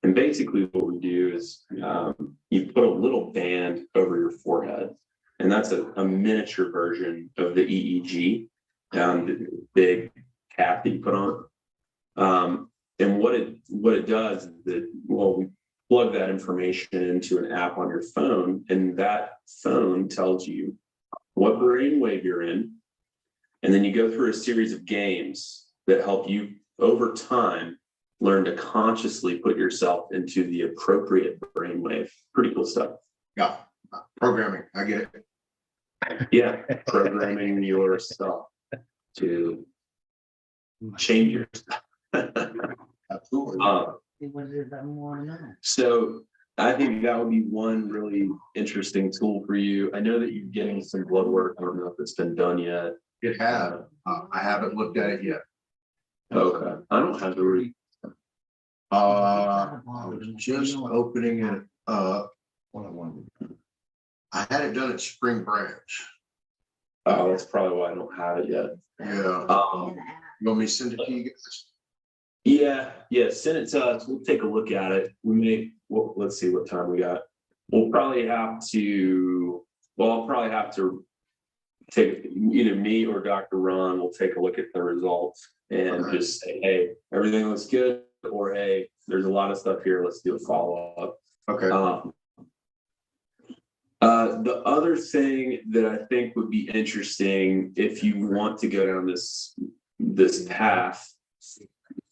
And basically what we do is you put a little band over your forehead, and that's a miniature version of the EEG, the big cap that you put on. And what it does is that, well, we plug that information into an app on your phone, and that phone tells you what brainwave you're in. And then you go through a series of games that help you over time learn to consciously put yourself into the appropriate brainwave. Pretty cool stuff. Yeah, programming, I get it. Yeah, programming yourself to change your stuff. Absolutely. So I think that would be one really interesting tool for you. I know that you're getting some blood work. I don't know if it's been done yet. It has. I haven't looked at it yet. Okay. I don't have the read. I was just opening it up. I had it done at Spring Branch. Oh, that's probably why I don't have it yet. Yeah. You want me to send it to you guys? Yeah, send it to us. We'll take a look at it. Well, let's see what time we got. I'll probably have to take either me or Dr. Ron will take a look at the results and just say, hey, everything looks good, or hey, there's a lot of stuff here. Let's do a follow-up. Okay. The other thing that I think would be interesting if you want to go down this path,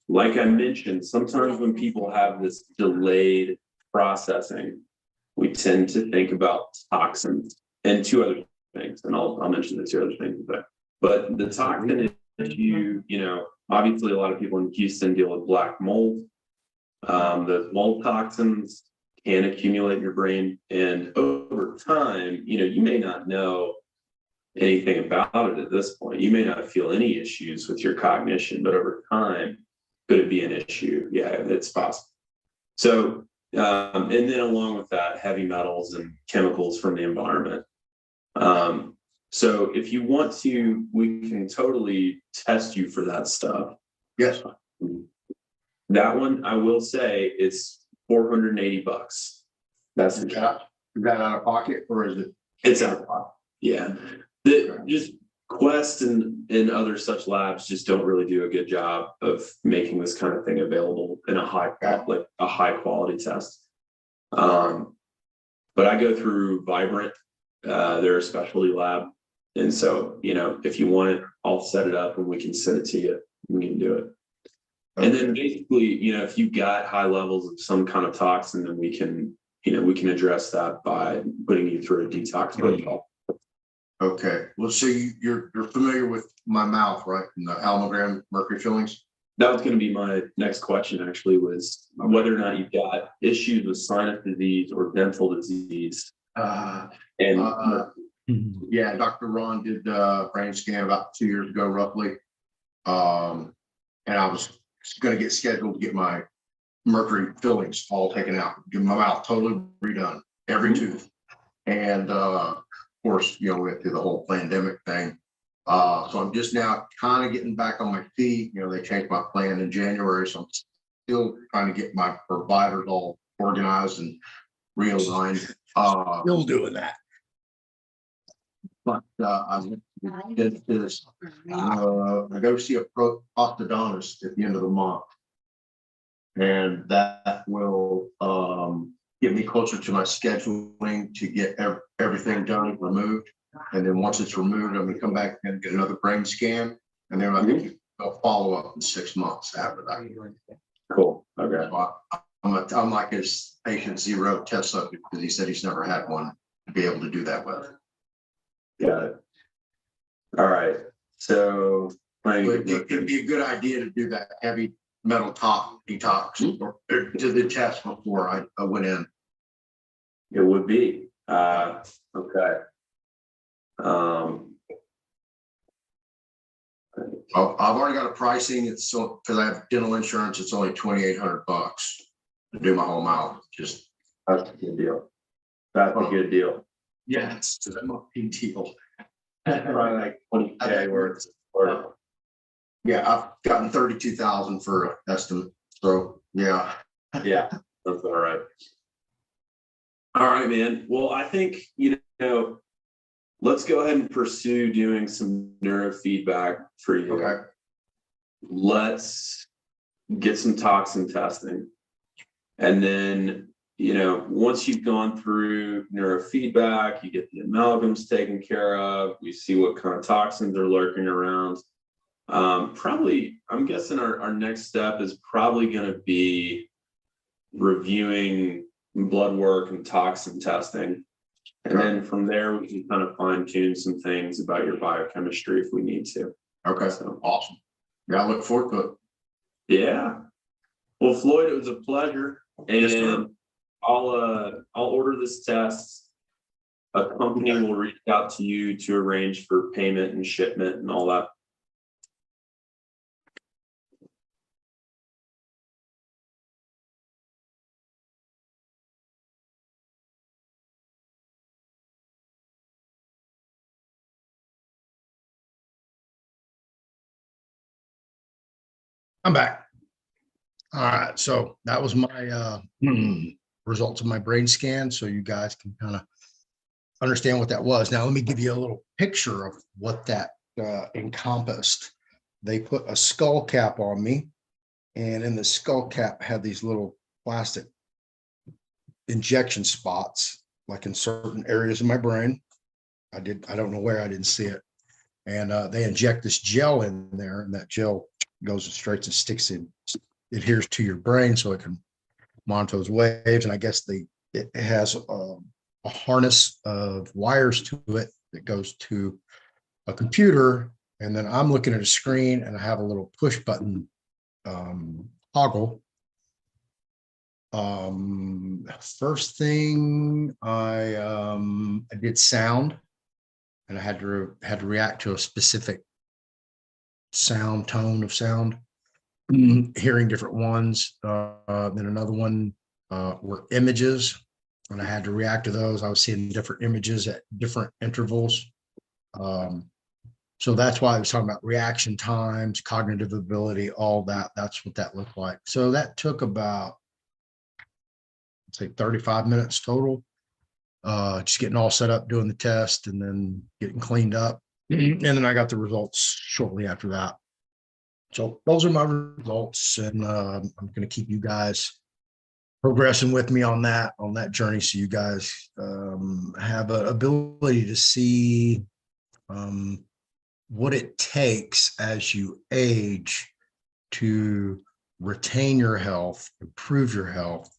like I mentioned, sometimes when people have this delayed processing, we tend to think about toxins and two other things, and I'll mention the two other things. But the toxin issue, obviously a lot of people in Houston deal with black mold. The mold toxins can accumulate in your brain, and over time, you may not know anything about it at this point. You may not feel any issues with your cognition, but over time, could it be an issue? Yeah, it's possible. So, and then along with that, heavy metals and chemicals from the environment. So if you want to, we can totally test you for that stuff. Yes. That one, I will say, it's $480. That's the cap. Is that out of pocket or is it? It's out of pocket. Yeah. Just Quest and other such labs just don't really do a good job of making this kind of thing available in a high quality test. But I go through Vibrant. They're a specialty lab. And so, if you want it, I'll set it up and we can send it to you. We can do it. And then basically, if you've got high levels of some kind of toxin, then we can address that by putting you through a detox protocol. Okay. Well, so you're familiar with my mouth, right? And the allogram mercury fillings? That was going to be my next question, actually, was whether or not you've got issues with sinus disease or dental disease. Yeah, Dr. Ron did brain scan about 2 years ago, roughly. And I was going to get scheduled to get my mercury fillings all taken out, get my mouth totally redone, every tooth. And of course, we went through the whole pandemic thing. So I'm just now kind of getting back on my feet. They changed my plan in January, so I'm still trying to get my providers all organized and realigned. Still doing that. But I did this. I go see a orthodontist at the end of the month, and that will get me closer to my scheduling to get everything done, removed. And then once it's removed, I'm going to come back and get another brain scan, and then I think I'll follow up in 6 months after that. Cool. Okay. So I'm like his patient zero test subject because he said he's never had one to be able to do that with. Got it. All right. So It could be a good idea to do that heavy metal top detox or to the test before I went in. It would be. Okay. I've already got a pricing. It's so because I have dental insurance. It's only $2,800 to do my whole mouth. That's a good deal. That's a good deal. Yeah, it's a big deal. Probably like 20K worth. Yeah, I've gotten 32,000 for an estimate. So yeah. Yeah, that's all right. All right, man. Well, I think let's go ahead and pursue doing some neurofeedback for you. Okay. Let's get some toxin testing. And then, you know, once you've gone through neurofeedback, you get the amalgams taken care of, we see what kind of toxins are lurking around. Probably, I'm guessing our next step is probably going to be reviewing blood work and toxin testing. And then from there, we can kind of fine tune some things about your biochemistry if we need to. Okay. So, Awesome. Yeah, I look forward to it. yeah. Well, Floyd, it was a pleasure. Yes, sir. And I'll order this test. A company will reach out to you to arrange for payment and shipment and all that. I'm back. All right. So that was my results of my brain scan. So you guys can kind of understand what that was. Now, let me give you a little picture of what that encompassed. They put a skull cap on me, and in the skull cap had these little plastic injection spots, like in certain areas of my brain. I don't know where, I didn't see it. And they inject this gel in there, and that gel goes straight and sticks in, adheres to your brain so it can monitor those waves. And I guess it has a harness of wires to it that goes to a computer. And then I'm looking at a screen, and I have a little push button toggle. First thing I did sound, and I had to react to a specific sound, tone of sound, hearing different ones. Then another one were images, and I had to react to those. I was seeing different images at different intervals. So that's why I was talking about reaction times, cognitive ability, all that. That's what that looked like. So that took about, say, 35 minutes total. Just getting all set up, doing the test, and then getting cleaned up. And then I got the results shortly after that. So those are my results, and I'm going to keep you guys progressing with me on that journey, so you guys have an ability to see what it takes as you age to retain your health, improve your health,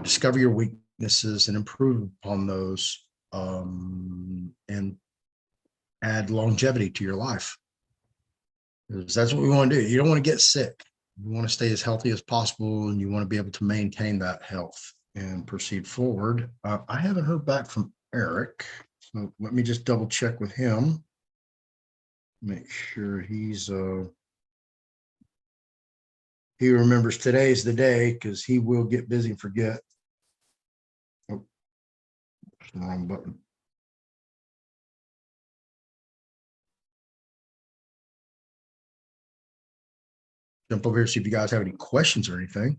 discover your weaknesses and improve upon those, and add longevity to your life. Because that's what we want to do. You don't want to get sick. You want to stay as healthy as possible, and you want to be able to maintain that health and proceed forward. I haven't heard back from Eric, so let me just double check with him. Make sure he remembers today's the day, because he will get busy and forget. Oh, the wrong button. Jump over here, see if you guys have any questions or anything.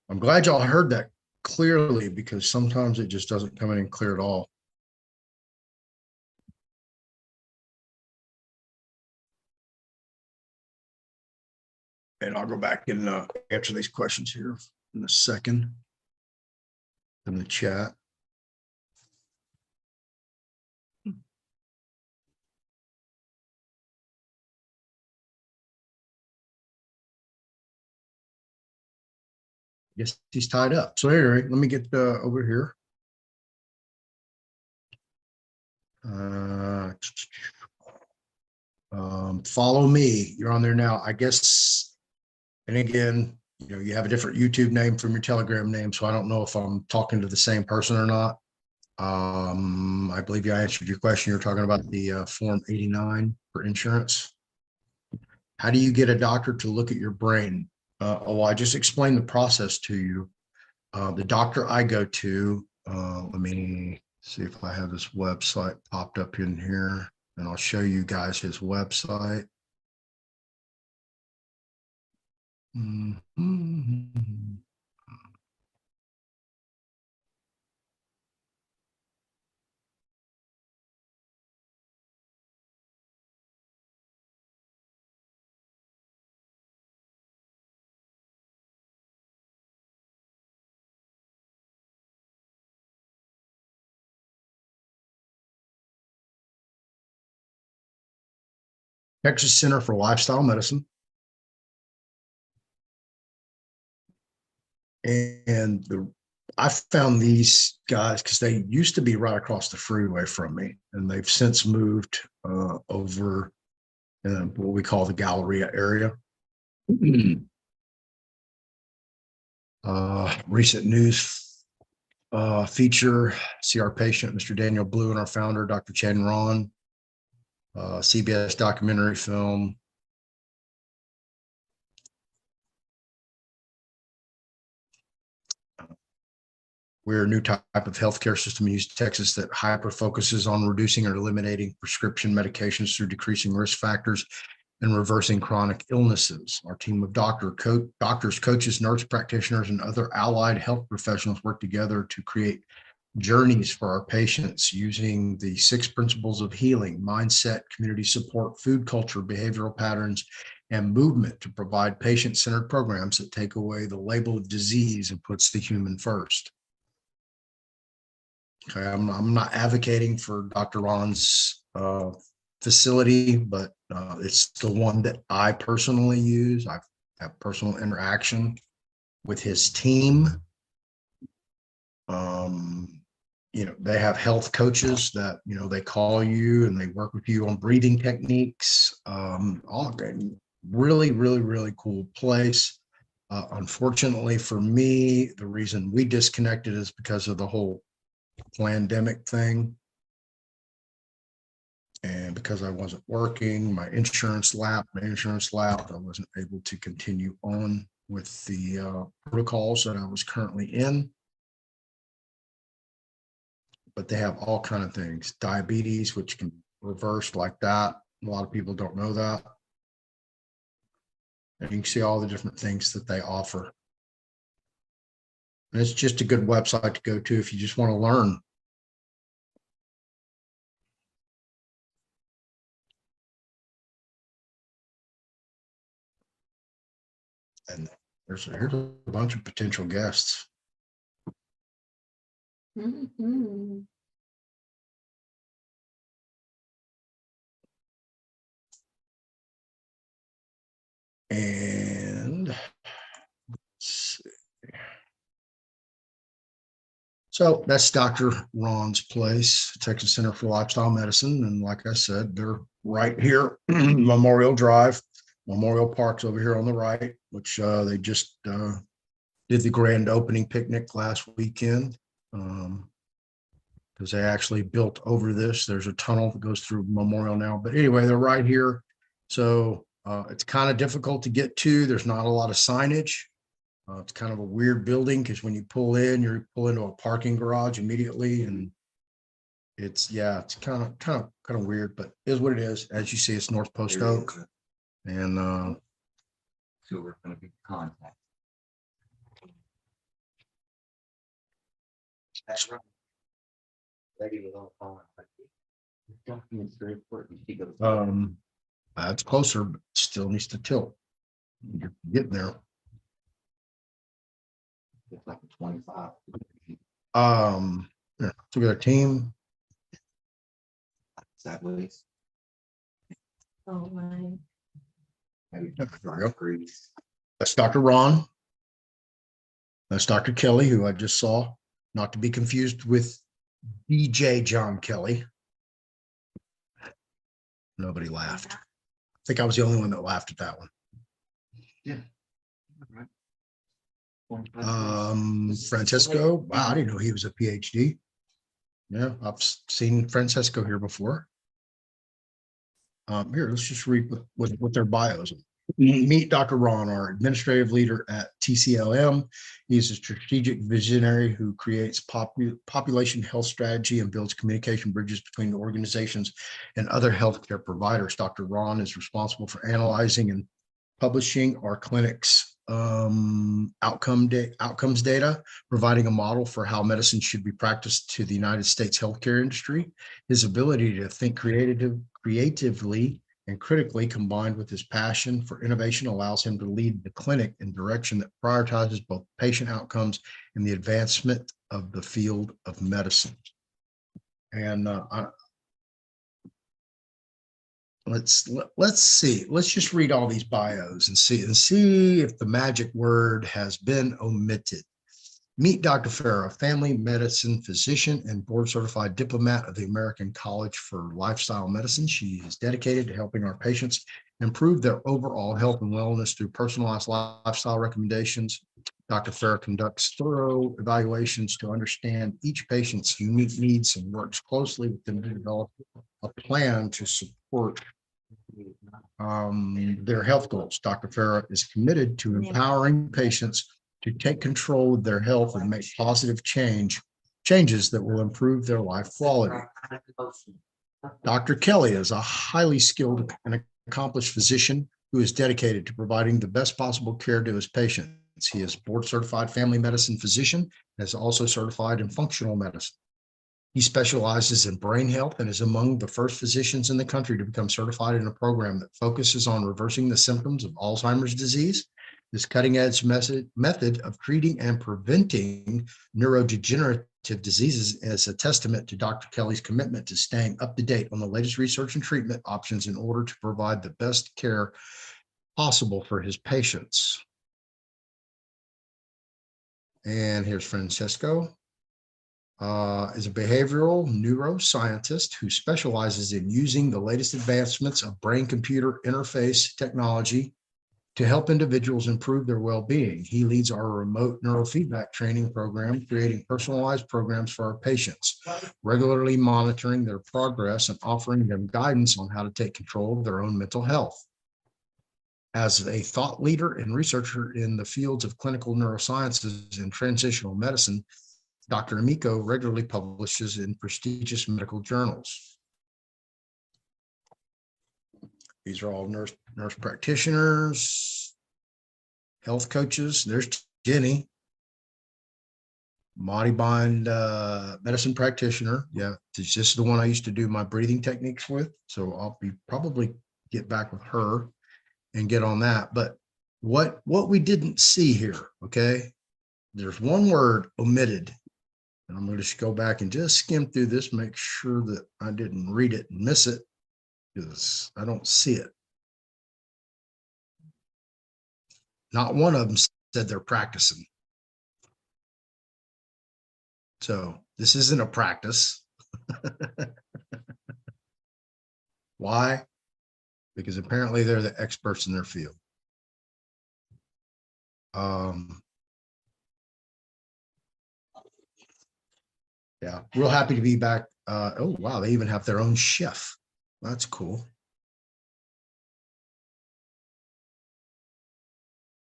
I'm glad y'all heard that clearly, because sometimes it just doesn't come in clear at all. And I'll go back and answer these questions here in a second in the chat. Guess he's tied up. So anyway, let me get over here. Follow me. You're on there now, I guess. And again, you have a different YouTube name from your Telegram name, so I don't know if I'm talking to the same person or not. I believe I answered your question. You're talking about the Form 89 for insurance. How do you get a doctor to look at your brain? I just explained the process to you. The doctor I go to, let me see if I have this website popped up in here, and I'll show you guys his website. Texas Center for Lifestyle Medicine. And I found these guys because they used to be right across the freeway from me, and they've since moved over in what we call the Galleria area. Recent news feature, see our patient, Mr. Daniel Blue, and our founder, Dr. Chen Ron. CBS documentary film. We're a new type of healthcare system in Houston, Texas that hyper focuses on reducing or eliminating prescription medications through decreasing risk factors and reversing chronic illnesses. Our team of doctors, coaches, nurse practitioners, and other allied health professionals work together to create journeys for our patients using the 6 principles of healing: mindset, community support, food culture, behavioral patterns, and movement to provide patient-centered programs that take away the label of disease and puts the human first. Okay, I'm not advocating for Dr. Ron's facility, but it's the one that I personally use. I have personal interaction with his team. You know, they have health coaches that, you know, they call you and they work with you on breathing techniques. All really, really, really cool place. Unfortunately for me, the reason we disconnected is because of the whole pandemic thing. And because I wasn't working, my insurance lapsed, I wasn't able to continue on with the protocols that I was currently in. But they have all kinds of things, diabetes, which can reverse like that. A lot of people don't know that. And you can see all the different things that they offer. And it's just a good website to go to if you just want to learn. And here's a bunch of potential guests. Mhm. And let's see. So that's Dr. Ron's place, Texas Center for Lifestyle Medicine. And like I said, they're right here, Memorial Drive. Memorial Park's over here on the right, which they just did the grand opening picnic last weekend. Because they actually built over this. There's a tunnel that goes through Memorial now. But anyway, they're right here. So it's kind of difficult to get to. There's not a lot of signage. It's kind of a weird building because when you pull in, you pull into a parking garage immediately. And it's, yeah, it's kind of weird, but it is what it is. As you see, it's North Post Oak. And So we're going to be contact. That's right. Lady with all phone. Document's very important. She goes, it's closer, but still needs to tilt. You're getting there. it's like a 25. Yeah, so we got a team. Sideways. Oh, my. Maybe There we go. Greece. That's Dr. Ron. That's Dr. Kelly, who I just saw, not to be confused with DJ John Kelly. Nobody laughed. I think I was the only one that laughed at that one. Yeah. All right. Francisco. Wow, I didn't know he was a PhD. Yeah, I've seen Francisco here before. Here, let's just read what their bios are. Meet Dr. Ron, our administrative leader at TCLM. He's a strategic visionary who creates population health strategy and builds communication bridges between organizations and other healthcare providers. Dr. Ron is responsible for analyzing and publishing our clinic's outcomes data, providing a model for how medicine should be practiced to the United States healthcare industry. His ability to think creatively and critically, combined with his passion for innovation, allows him to lead the clinic in direction that prioritizes both patient outcomes and the advancement of the field of medicine. And let's see. Let's just read all these bios and see if the magic word has been omitted. Meet Dr. Farah, a family medicine physician and board certified diplomat of the American College for Lifestyle Medicine. She is dedicated to helping our patients improve their overall health and wellness through personalized lifestyle recommendations. Dr. Farah conducts thorough evaluations to understand each patient's unique needs and works closely with them to develop a plan to support their health goals. Dr. Farah is committed to empowering patients to take control of their health and make positive changes that will improve their life quality. Dr. Kelly is a highly skilled and accomplished physician who is dedicated to providing the best possible care to his patients. He is board certified family medicine physician and is also certified in functional medicine. He specializes in brain health and is among the first physicians in the country to become certified in a program that focuses on reversing the symptoms of Alzheimer's disease. This cutting-edge method of treating and preventing neurodegenerative diseases is a testament to Dr. Kelly's commitment to staying up to date on the latest research and treatment options in order to provide the best care possible for his patients. And here's Francesco. Is a behavioral neuroscientist who specializes in using the latest advancements of brain-computer interface technology to help individuals improve their well-being. He leads our remote neurofeedback training program, creating personalized programs for our patients, regularly monitoring their progress and offering them guidance on how to take control of their own mental health. As a thought leader and researcher in the fields of clinical neurosciences and transitional medicine, Dr. Amico regularly publishes in prestigious medical journals. These are all nurse practitioners, health coaches. There's Jenny, Modibond medicine practitioner. Yeah, this is the one I used to do my breathing techniques with. So I'll probably get back with her and get on that. But what we didn't see here, okay? There's one word omitted. And I'm going to just go back and just skim through this, make sure that I didn't read it and miss it, because I don't see it. Not one of them said they're practicing. So this isn't a practice. Why? Because apparently they're the experts in their field. Yeah, real happy to be back. Oh, wow, they even have their own chef. That's cool.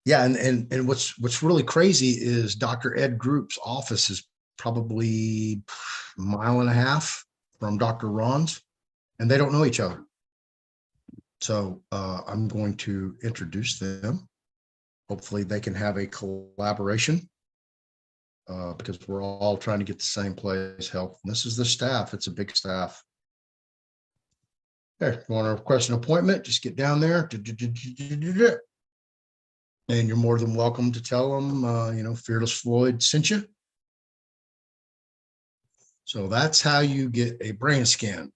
Yeah, and what's really crazy is Dr. Ed Group's office is probably a mile and a half from Dr. Ron's, and they don't know each other. So I'm going to introduce them. Hopefully they can have a collaboration because we're all trying to get the same place, health. And this is the staff. It's a big staff. There, you want to request an appointment, just get down there. And you're more than welcome to tell them, Fearless Floyd sent you. So that's how you get a brain scan.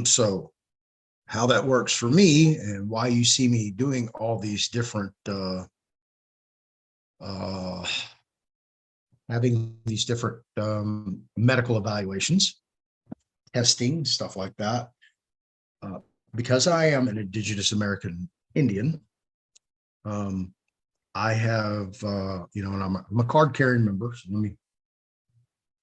So how that works for me and why you see me doing all these different, having these different medical evaluations, testing, stuff like that. Because I am an Indigenous American Indian, I have, and I'm a card carrying member. So let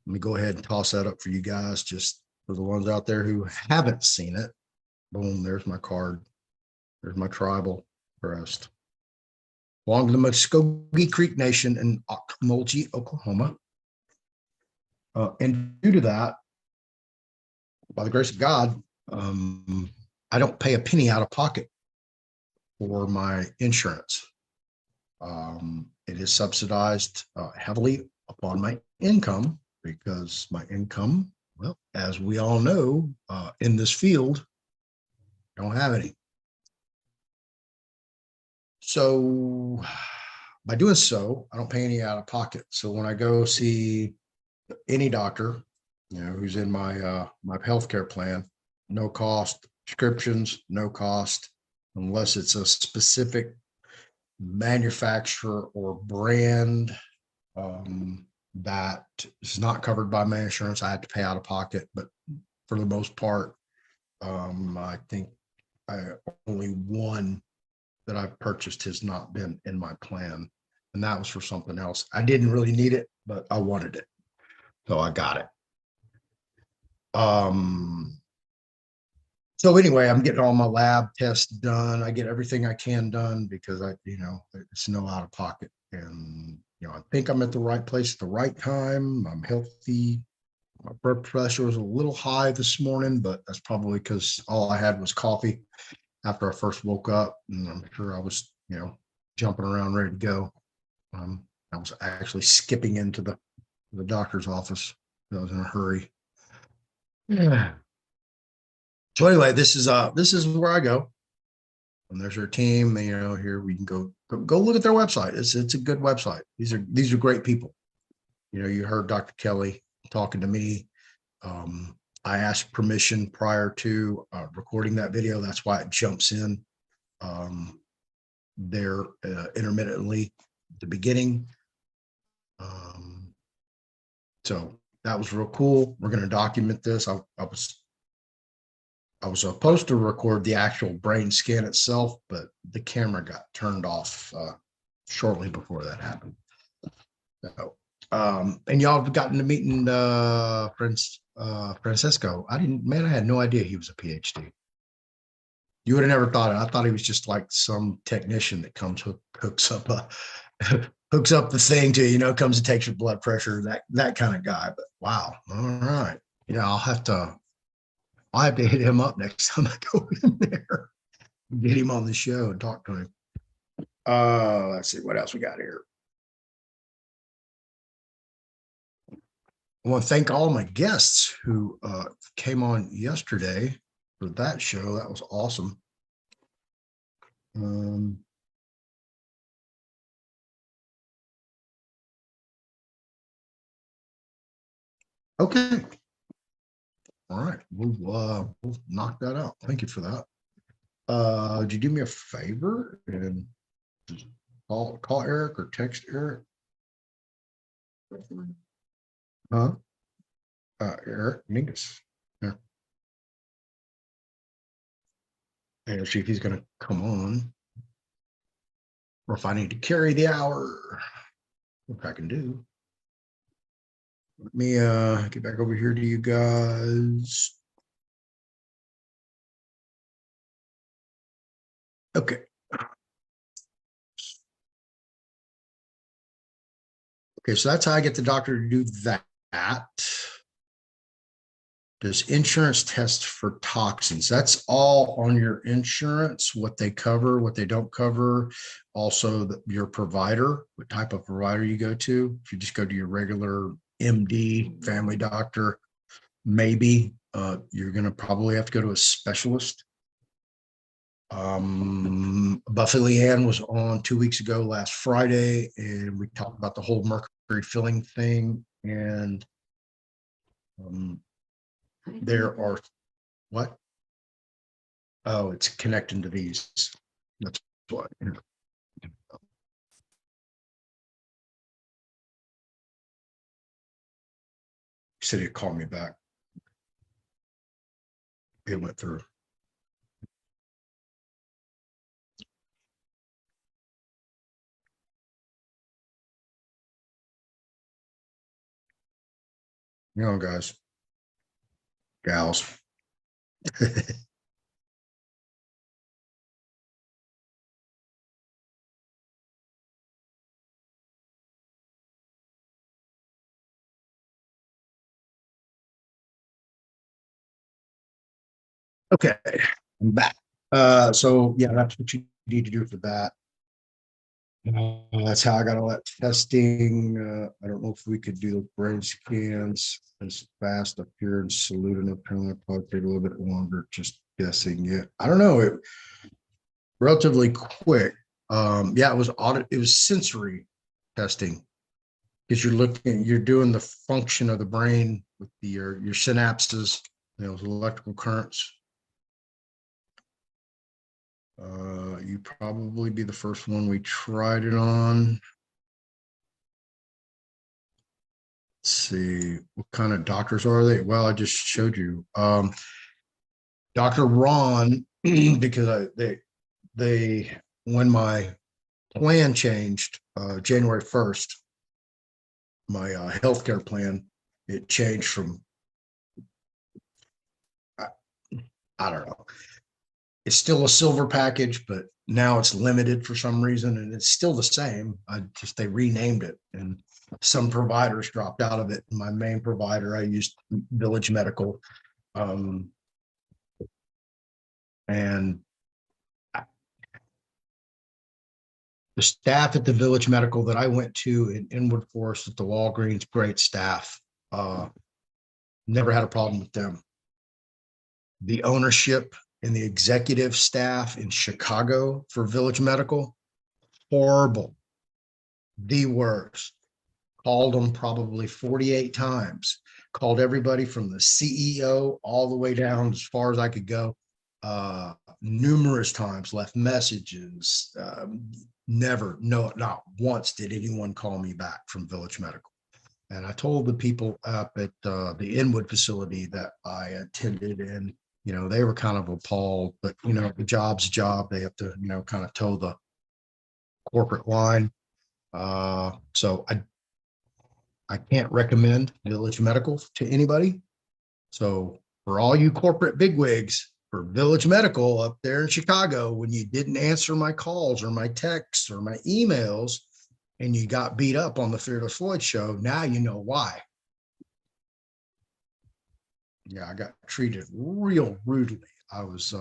me go ahead and toss that up for you guys, just for the ones out there who haven't seen it. Boom, there's my card. There's my tribal crest. Belong to the Muskogee Creek Nation in Okmulgee, Oklahoma. And due to that, by the grace of God, I don't pay a penny out of pocket for my insurance. It is subsidized heavily upon my income, because my income, well, as we all know, in this field, I don't have any. So by doing so, I don't pay any out of pocket. So when I go see any doctor, who's in my my healthcare plan, no cost, Prescriptions, no cost, unless it's a specific manufacturer or brand that is not covered by my insurance. I had to pay out of pocket, but for the most part, I think only one that I've purchased has not been in my plan, and that was for something else. I didn't really need it, but I wanted it, so I got it. So anyway, I'm getting all my lab tests done. I get everything I can done because it's no out of pocket. And, I think I'm at the right place at the right time. I'm healthy. My blood pressure was a little high this morning, but that's probably because all I had was coffee after I first woke up. And I'm sure I was, jumping around ready to go. I was actually skipping into the doctor's office. I was in a hurry. Yeah. So anyway, this is where I go. And there's our team. Here we can go look at their website. It's a good website. These are great people. You heard Dr. Kelly talking to me. I asked permission prior to recording that video. That's why it jumps in there intermittently at the beginning. So that was real cool. We're going to document this. I was supposed to record the actual brain scan itself, but the camera got turned off shortly before that happened. So, and y'all have gotten to meeting Francisco. I had no idea he was a PhD. You would have never thought it. I thought he was just like some technician that hooks up the thing to, comes and takes your blood pressure, that kind of guy. But wow. All right. I'll have to hit him up next time I go in there. Get him on the show and talk to him. Let's see what else we got here. I want to thank all my guests who came on yesterday for that show. That was awesome. Okay. All right, we'll knock that out. Thank you for that. Would you do me a favor and just call Eric or text Eric? Which one? Huh? Eric Dingis. Yeah. And see if he's gonna come on. Or if I need to carry the hour. What I can do. Let me get back over here to you guys. Okay. Okay, so that's how I get the doctor to do that. Does insurance test for toxins? That's all on your insurance, what they cover, what they don't cover. Also, your provider, what type of provider you go to. If you just go to your regular MD, family doctor, maybe you're going to probably have to go to a specialist. Buffy Leanne was on 2 weeks ago, last Friday, and we talked about the whole mercury filling thing. And there are what? Oh, it's connecting to these. That's what. He said he'd call me back. It went through. Guys, gals. Okay, I'm back. So yeah, that's what you need to do for that. That's how I got all that testing. I don't know if we could do the brain scans as fast up here in Saluda. Apparently, probably take a little bit longer. Just guessing. Yeah, I don't know. It relatively quick. Yeah, it was audit. It was sensory testing because you're doing the function of the brain with your synapses, those electrical currents. You probably be the first one we tried it on. Let's see, what kind of doctors are they? Well, I just showed you. Dr. Ron, because they when my plan changed January 1st, my healthcare plan, it changed from I don't know. It's still a silver package, but now it's limited for some reason, and it's still the same. They renamed it, and some providers dropped out of it. My main provider, I used Village Medical, and the staff at the Village Medical that I went to in Inwood Forest at the Walgreens, great staff. Never had a problem with them. The ownership and the executive staff in Chicago for Village Medical, horrible. The worst. Called them probably 48 times. Called everybody from the CEO all the way down as far as I could go. Numerous times, left messages. Never, no, not once did anyone call me back from Village Medical. And I told the people up at the Inwood facility that I attended, and they were kind of appalled, but the job's a job. They have to, kind of toe the corporate line. So I can't recommend Village Medical to anybody. So for all you corporate bigwigs, for Village Medical up there in Chicago, when you didn't answer my calls or my texts or my emails, and you got beat up on the Fearless Floyd show, now you know why. Yeah, I got treated real rudely. I was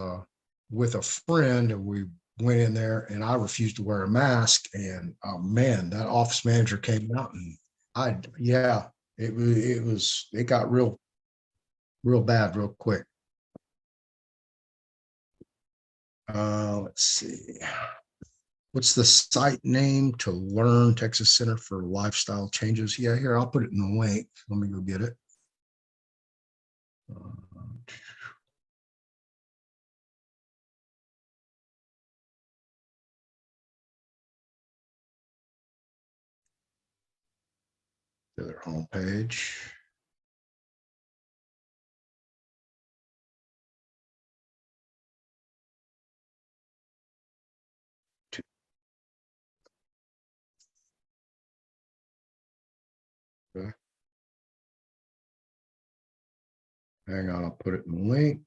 with a friend, and we went in there, and I refused to wear a mask. And oh man, that office manager came out, and it got real bad real quick. Let's see. What's the site name to learn Texas Center for Lifestyle Changes? Yeah, here, I'll put it in the link. Let me go get it. To their homepage. Okay. Hang on, I'll put it in the link.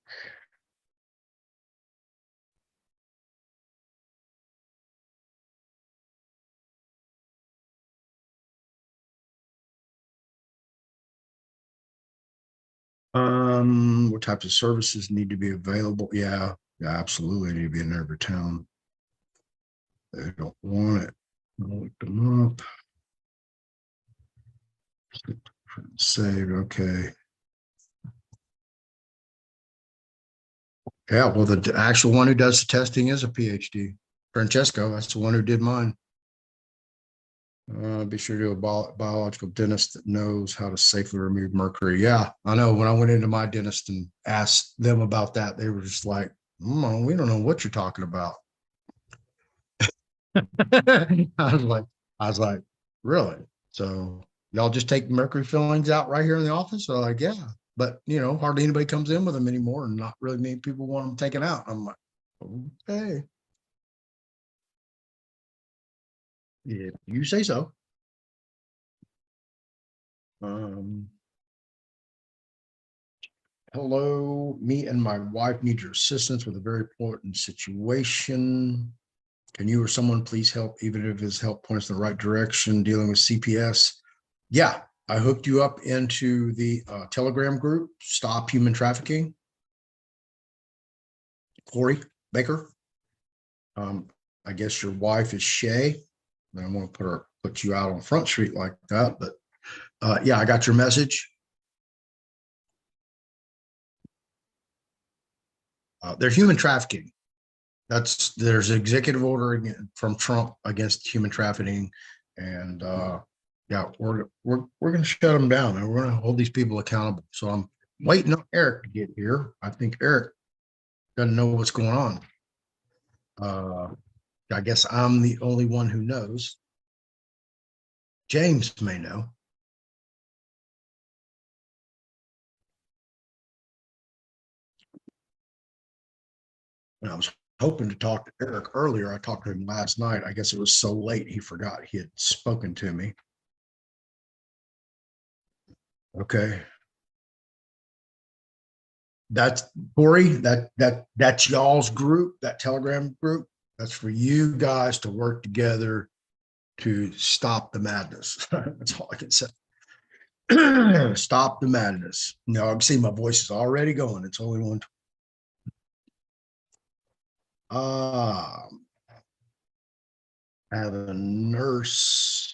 What types of services need to be available? Yeah, absolutely need to be in every town. They don't want it. I'll look them up. Save, okay. Yeah, well, the actual one who does the testing is a PhD. Francesco, that's the one who did mine. Be sure to do a biological dentist that knows how to safely remove mercury. Yeah, I know. When I went into my dentist and asked them about that, they were just like, we don't know what you're talking about. I was like, really? So y'all just take mercury fillings out right here in the office? So like, yeah, but hardly anybody comes in with them anymore, and not really many people want them taken out. I'm like, okay. If you say so. Hello, me and my wife need your assistance with a very important situation. Can you or someone please help, even if his help points in the right direction, dealing with CPS? Yeah, I hooked you up into the Telegram group, Stop Human Trafficking. Corey Baker. I guess your wife is Shay. I don't want to put you out on Front Street like that, but yeah, I got your message. There's human trafficking. There's an executive order from Trump against human trafficking, and yeah, we're going to shut them down, and we're going to hold these people accountable. So I'm waiting on Eric to get here. I think Eric doesn't know what's going on. I guess I'm the only one who knows. James may know. And I was hoping to talk to Eric earlier. I talked to him last night. I guess it was so late he forgot he had spoken to me. Okay. That's Corey, that's y'all's group, that Telegram group. That's for you guys to work together to stop the madness. That's all I can say. Stop the madness. No, I'm seeing my voice is already going. It's only one. I have a nurse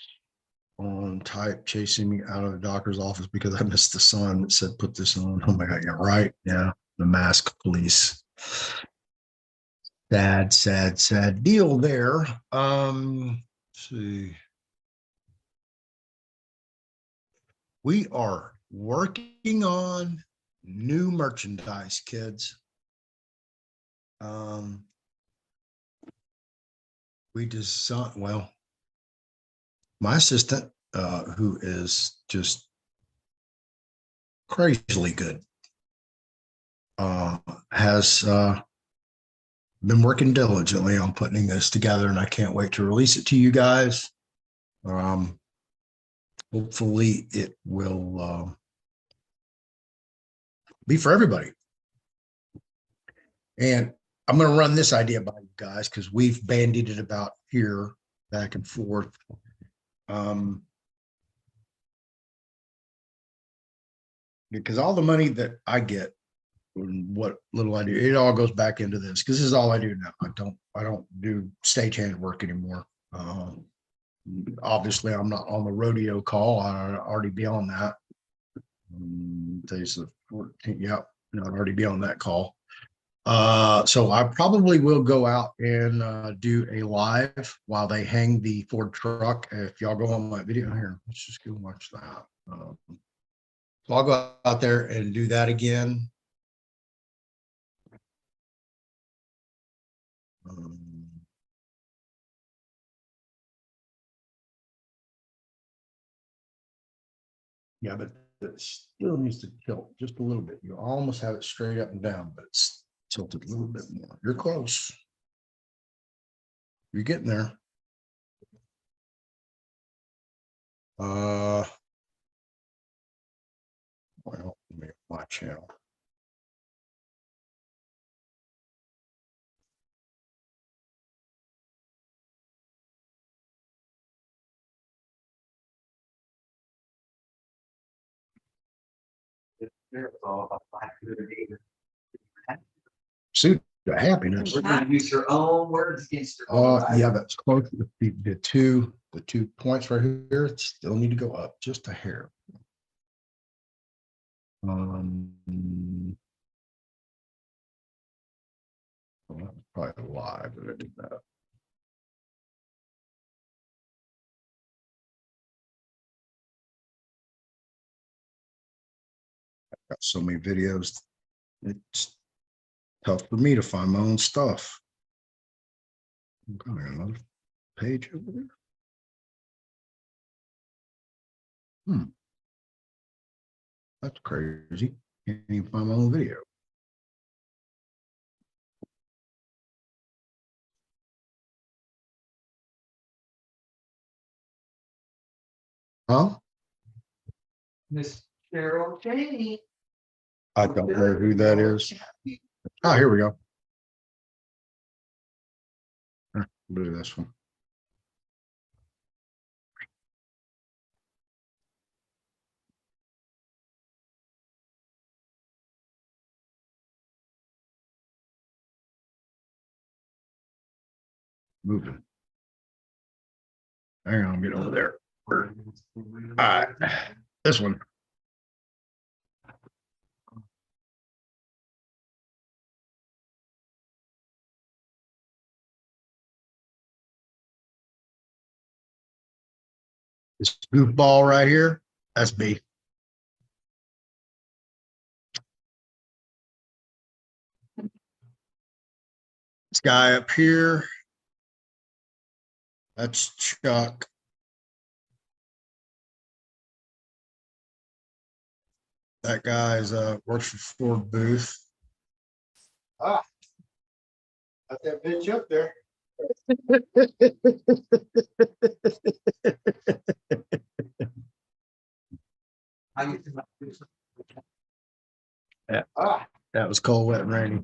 on type chasing me out of the doctor's office because I missed the sign that said put this on. Oh my God, you're right. Yeah, the mask police. Sad deal there. Let's see. We are working on new merchandise, kids. We designed, well, my assistant, who is just crazily good, has been working diligently on putting this together, and I can't wait to release it to you guys. Hopefully it will be for everybody. And I'm going to run this idea by you guys because we've bandied it about here back and forth. Because all the money that I get, what little I do, it all goes back into this because this is all I do now. I don't do stagehand work anymore. Obviously, I'm not on the rodeo call. I'd already be on that. Today's the 14th. Yep, I'd already be on that call. So I probably will go out and do a live while they hang the Ford truck. If y'all go on my video here, let's just go watch that. So I'll go out there and do that again. Yeah, but it still needs to tilt just a little bit. You almost have it straight up and down, but it's tilted a little bit more. You're close. You're getting there. Well, let me my channel. Pursuit of happiness. We're gonna use your own words against your own. Yeah, that's close. The two points right here still need to go up just a hair. Well, that's probably live that I did that. I've got so many videos. It's tough for me to find my own stuff. Okay, another page over there. That's crazy. Can't even find my own video. Huh? Miss Cheryl Cheney. I don't know who that is. Oh, here we go. Do this one. Moving. Hang on, get over there. All right, this one. This goofball right here, that's me. This guy up here, that's Chuck. That guy's works for Ford Booth. Ah, got that bitch up there. Yeah. Ah, that was cold, wet, and rainy.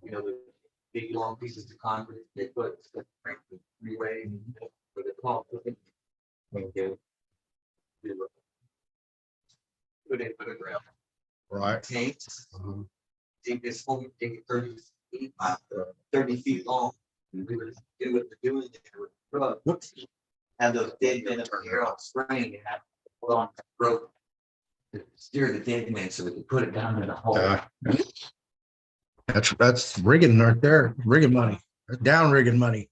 You know, the big long pieces of concrete, they put three-way for the top. Put it for the ground. Right. Tanks, dig this home, dig it 30 feet, 30 feet long. And do what they're doing. Whoops. Have those dead men up here on spring and have hold on to the rope to steer the dead man so we can put it down in the hole. That's rigging right there, rigging money, down rigging money.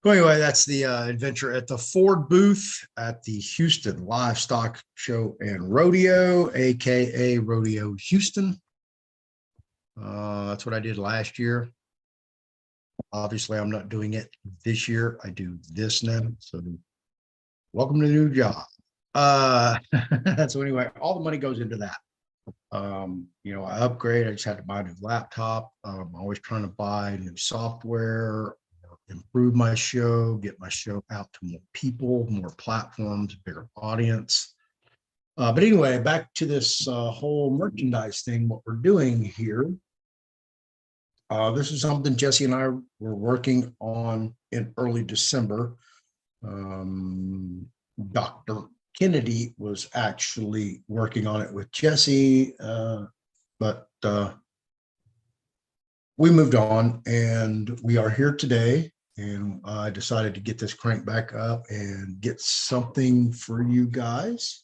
So anyway, that's the adventure at the Ford booth at the Houston Livestock Show and Rodeo, aka Rodeo Houston. That's what I did last year. Obviously, I'm not doing it this year. I do this now. So welcome to the new job. So anyway, all the money goes into that. You know, I upgrade. I just had to buy a new laptop. I'm always trying to buy new software, improve my show, get my show out to more people, more platforms, bigger audience. But anyway, back to this whole merchandise thing, what we're doing here. This is something Jesse and I were working on in early December. Dr. Kennedy was actually working on it with Jesse, but we moved on and we are here today. And I decided to get this crank back up and get something for you guys.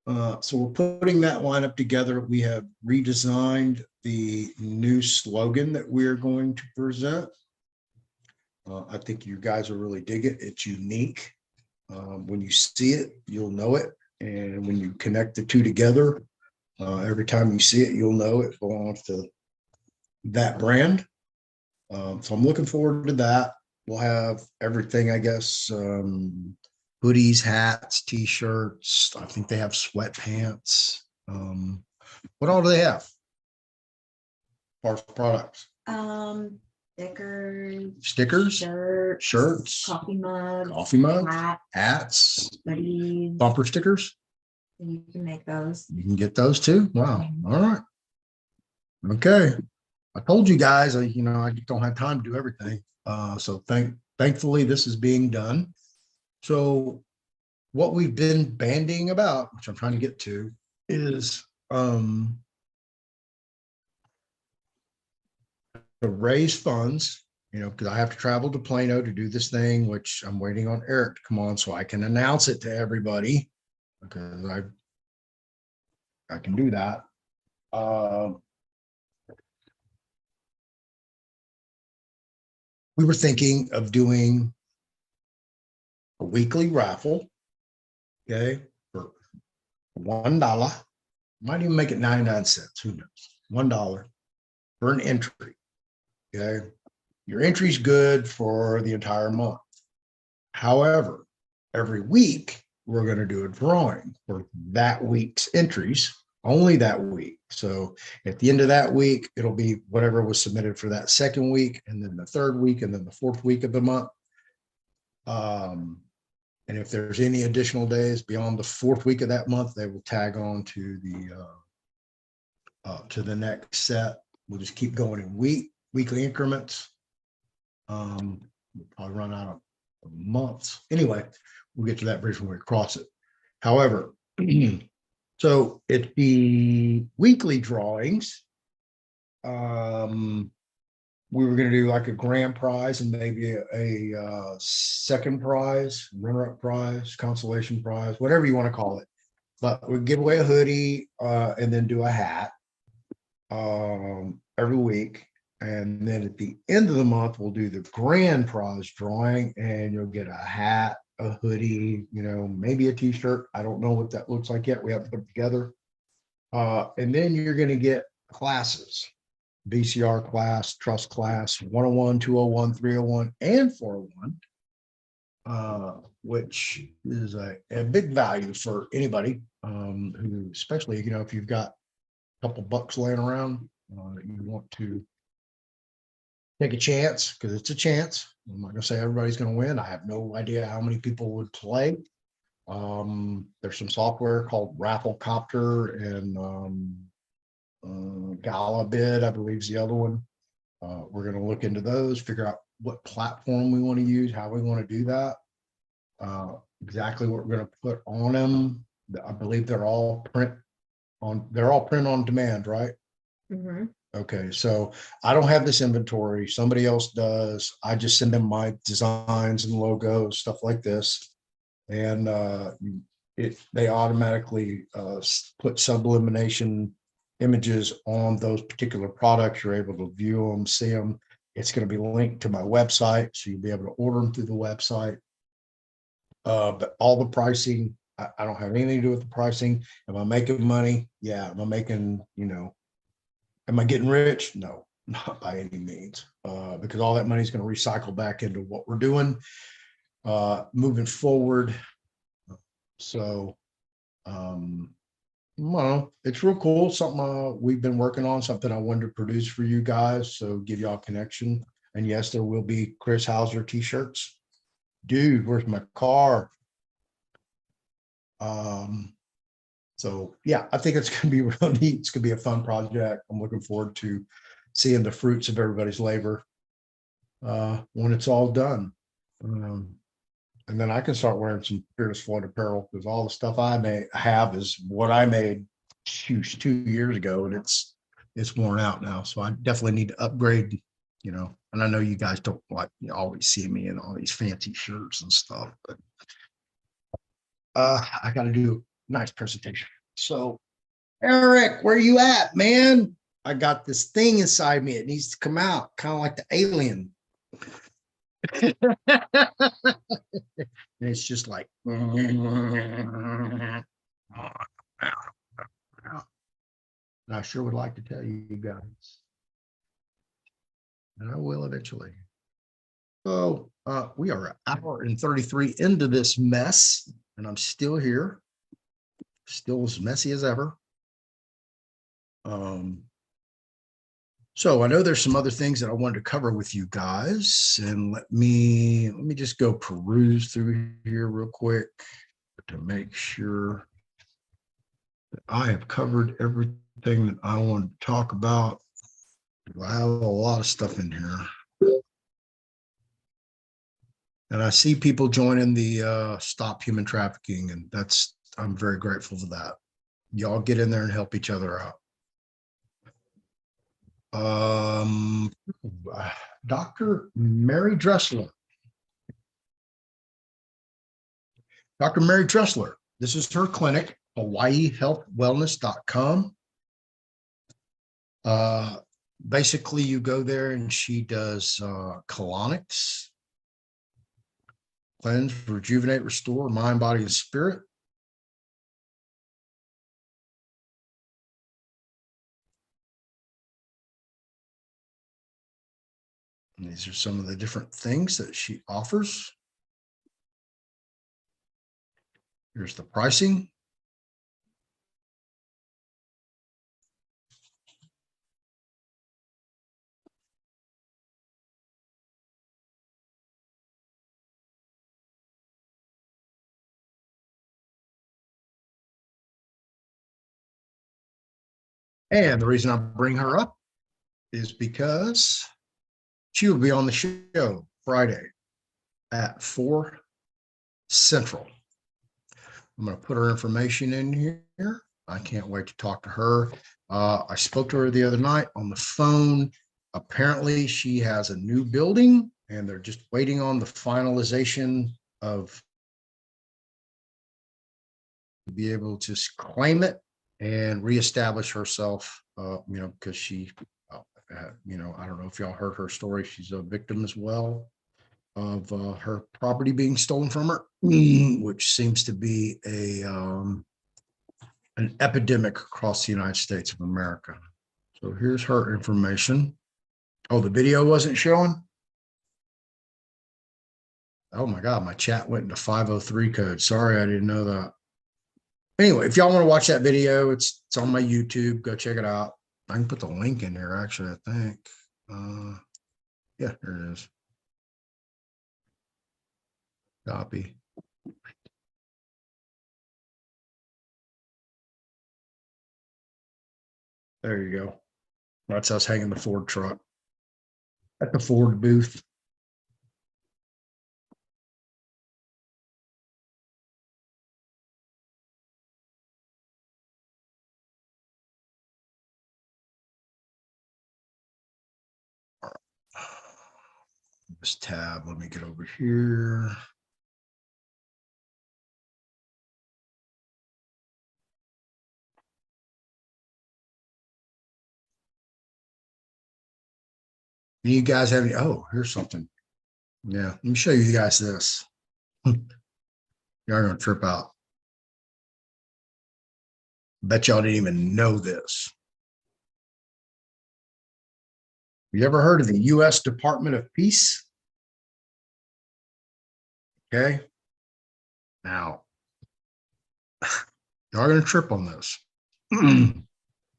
So we're putting that lineup together. We have redesigned the new slogan that we're going to present. I think you guys will really dig it. It's unique. When you see it, you'll know it. And when you connect the two together, every time you see it, you'll know it belongs to that brand. So I'm looking forward to that. We'll have everything, I guess, hoodies, hats, t-shirts. I think they have sweatpants. What all do they have? As products. Stickers, Stickers, shirts, shirts, coffee mugs, hats, hoodies. bumper stickers. You can make those. You can get those too. Wow. All right. Okay. I told you guys, you know, I don't have time to do everything. So thankfully this is being done. So what we've been bandying about, which I'm trying to get to, is to raise funds, you know, because I have to travel to Plano to do this thing, which I'm waiting on Eric to come on so I can announce it to everybody, because I can do that. We were thinking of doing a weekly raffle, okay, for $1. Might even make it 99 cents, who knows? $1 for an entry, okay? Your entry's good for the entire month. However, every week, we're going to do a drawing for that week's entries, only that week. So at the end of that week, it'll be whatever was submitted for that second week, and then the third week, and then the fourth week of the month. And if there's any additional days beyond the fourth week of that month, they will tag on to the next set. We'll just keep going in weekly increments. We'll probably run out of months. Anyway, we'll get to that bridge when we cross it. However, so it's the weekly drawings. we were going to do like a grand prize and maybe a second prize, runner-up prize, consolation prize, whatever you want to call it. But we give away a hoodie and then do a hat every week. And then at the end of the month, we'll do the grand prize drawing, and you'll get a hat, a hoodie, you know, maybe a t-shirt. I don't know what that looks like yet. We haven't put it together. And then you're going to get classes, BCR class, trust class, 101, 201, 301, and 401, which is a big value for anybody who, especially, you know, if you've got a couple bucks laying around, you want to take a chance, because it's a chance. I'm not going to say everybody's going to win. I have no idea how many people would play. There's some software called Rafflecopter and Galabid, I believe is the other one. We're going to look into those, figure out what platform we want to use, how we want to do that, exactly what we're going to put on them. I believe they're all print on demand, right? Mm-hmm. Okay, so I don't have this inventory. Somebody else does. I just send them my designs and logos, stuff like this. And they automatically put sublimination images on those particular products. You're able to view them, see them. It's going to be linked to my website, so you'll be able to order them through the website. But all the pricing, I don't have anything to do with the pricing. Am I making money? Yeah. Am I making, you know, am I getting rich? No, not by any means, because all that money is going to recycle back into what we're doing moving forward. So, well, it's real cool. Something we've been working on, something I wanted to produce for you guys. So give y'all a connection. And yes, there will be Chris Hauser t-shirts. Dude, where's my car? So yeah, I think it's going to be real neat. It's going to be a fun project. I'm looking forward to seeing the fruits of everybody's labor when it's all done. And then I can start wearing some Fearless Floyd apparel, because all the stuff I have is what I made 2 years ago, and it's worn out now. So I definitely need to upgrade, you know. And I know you guys don't like, you always see me in all these fancy shirts and stuff, but I got to do a nice presentation. So, Eric, where you at, man? I got this thing inside me. It needs to come out, kind of like the alien. And it's just like, and I sure would like to tell you guys, and I will eventually. So we are an hour and 33 into this mess, and I'm still here, still as messy as ever. So I know there's some other things that I wanted to cover with you guys, and let me just go peruse through here real quick to make sure that I have covered everything that I want to talk about. I have a lot of stuff in here, and I see people joining the Stop Human Trafficking, and I'm very grateful for that. Y'all get in there and help each other out. Dr. Mary Dressler. Dr. Mary Dressler. This is her clinic, HawaiiHealthWellness.com. Basically, you go there and she does colonics, cleanse, rejuvenate, restore mind, body, and spirit. And these are some of the different things that she offers. Here's the pricing. And the reason I bring her up is because she will be on the show Friday at 4 Central. I'm going to put her information in here. I can't wait to talk to her. I spoke to her the other night on the phone. Apparently she has a new building and they're just waiting on the finalization of to be able to claim it and reestablish herself, because she, I don't know if y'all heard her story. She's a victim as well of her property being stolen from her, which seems to be an epidemic across the United States of America. So here's her information. Oh, the video wasn't showing? Oh my God, my chat went into 503 code. Sorry, I didn't know that. Anyway, if y'all want to watch that video, it's on my YouTube. Go check it out. I can put the link in there, actually, I think. Yeah, here it is. Copy. There you go. That's us hanging the Ford truck at the Ford booth. This tab, let me get over here. You guys have any? Oh, here's something. Yeah, let me show you guys this. Y'all gonna trip out. Bet y'all didn't even know this. You ever heard of the U.S. Department of Peace? Okay. Now, y'all are gonna trip on this.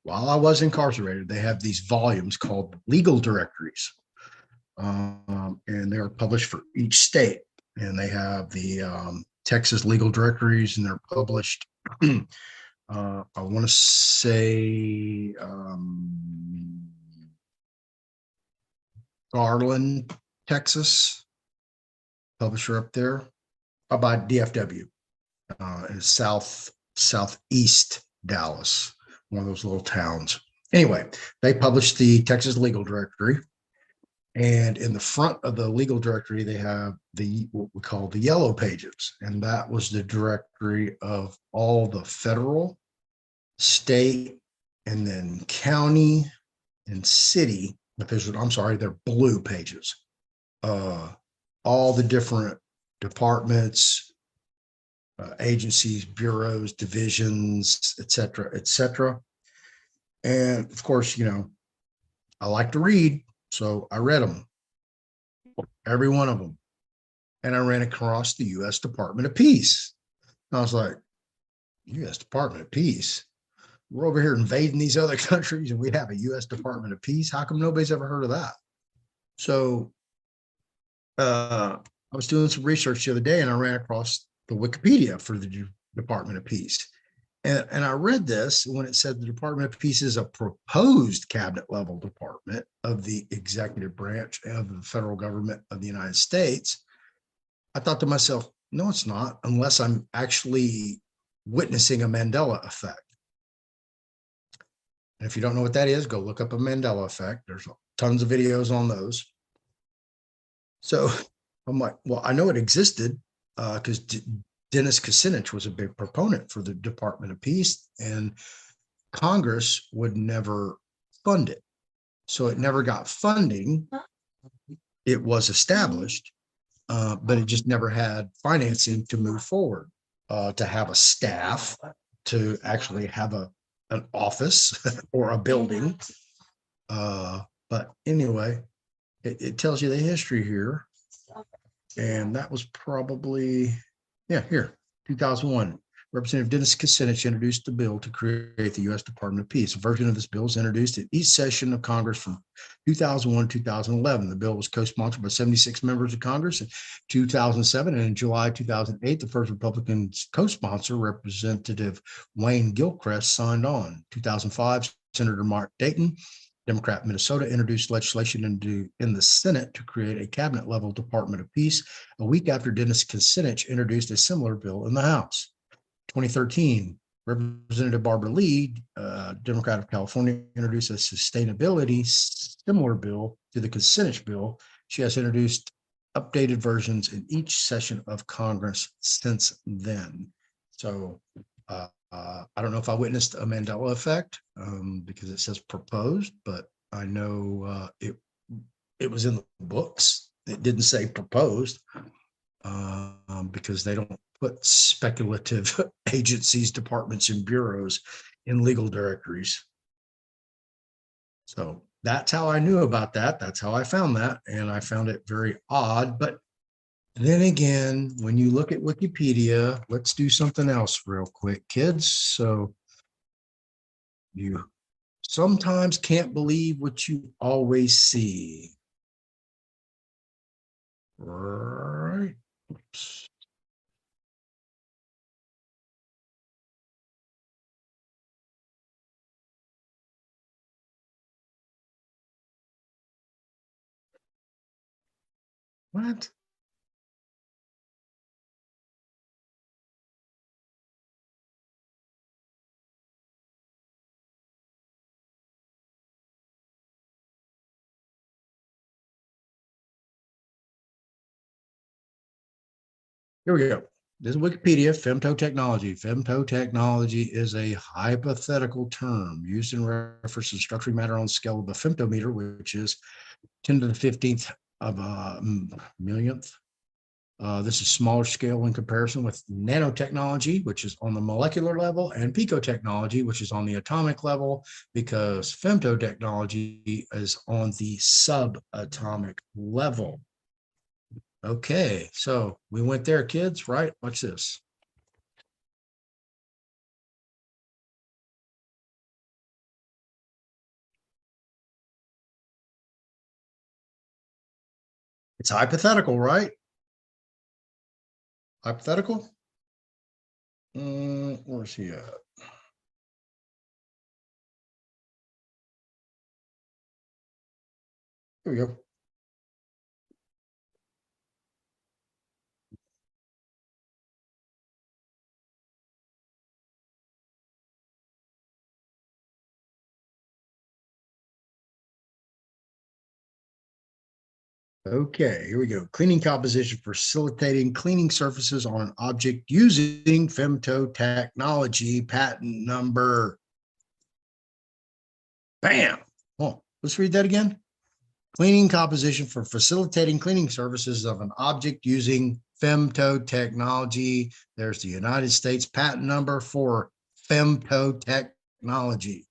While I was incarcerated, they have these volumes called legal directories. And they are published for each state. And they have the Texas legal directories, and they're published. I want to say Garland, Texas, publisher up there, by DFW, in southeast Dallas, one of those little towns. Anyway, they published the Texas legal directory. And in the front of the legal directory, they have what we call the yellow pages. And that was the directory of all the federal, state, and then county and city officials. I'm sorry, they're blue pages. All the different departments, agencies, bureaus, divisions, et cetera, et cetera. And of course, I like to read. So I read them, every one of them. And I ran across the U.S. Department of Peace. I was like, U.S. Department of Peace? We're over here invading these other countries and we have a U.S. Department of Peace? How come nobody's ever heard of that? So I was doing some research the other day and I ran across the Wikipedia for the Department of Peace. And I read this when it said the Department of Peace is a proposed cabinet level department of the executive branch of the federal government of the United States. I thought to myself, no, it's not, unless I'm actually witnessing a Mandela effect. And if you don't know what that is, go look up a Mandela effect. There's tons of videos on those. So I'm like, well, I know it existed because Dennis Kucinich was a big proponent for the Department of Peace, and Congress would never fund it. So it never got funding. It was established, but it just never had financing to move forward, to have a staff, to actually have an office or a building. But anyway, it tells you the history here. And that was probably, here, 2001. Representative Dennis Kucinich introduced the bill to create the U.S. Department of Peace. A version of this bill was introduced at each session of Congress from 2001 to 2011. The bill was co-sponsored by 76 members of Congress in 2007, and in July 2008, the first Republican co-sponsor, Representative Wayne Gilchrist, signed on. 2005, Senator Mark Dayton, Democrat Minnesota, introduced legislation in the Senate to create a cabinet-level Department of Peace a week after Dennis Kucinich introduced a similar bill in the House. 2013, Representative Barbara Lee, Democrat of California, introduced a sustainability similar bill to the consent bill. She has introduced updated versions in each session of Congress since then. So I don't know if I witnessed a Mandela effect because it says proposed, but I know it was in the books. It didn't say proposed because they don't put speculative agencies, departments, and bureaus in legal directories. So that's how I knew about that. That's how I found that. And I found it very odd. But then again, when you look at Wikipedia, let's do something else real quick, kids. So you sometimes can't believe what you always see. Right. Oops. What? Here we go. This is Wikipedia, femtotechnology. Femtotechnology is a hypothetical term used in reference to structuring matter on the scale of a femtometer, which is 10 to the 15th of a millionth. This is smaller scale in comparison with nanotechnology, which is on the molecular level, and picotechnology, which is on the atomic level, because femtotechnology is on the subatomic level. Okay, so we went there, kids, right? Watch this. It's hypothetical, right? Hypothetical? Where's he at? Here we go. Okay, here we go. Cleaning composition, facilitating cleaning surfaces on an object using femtotechnology, patent number. Bam. Oh, let's read that again. Cleaning composition for facilitating cleaning services of an object using femtotechnology. There's the United States patent number for femtotechnology.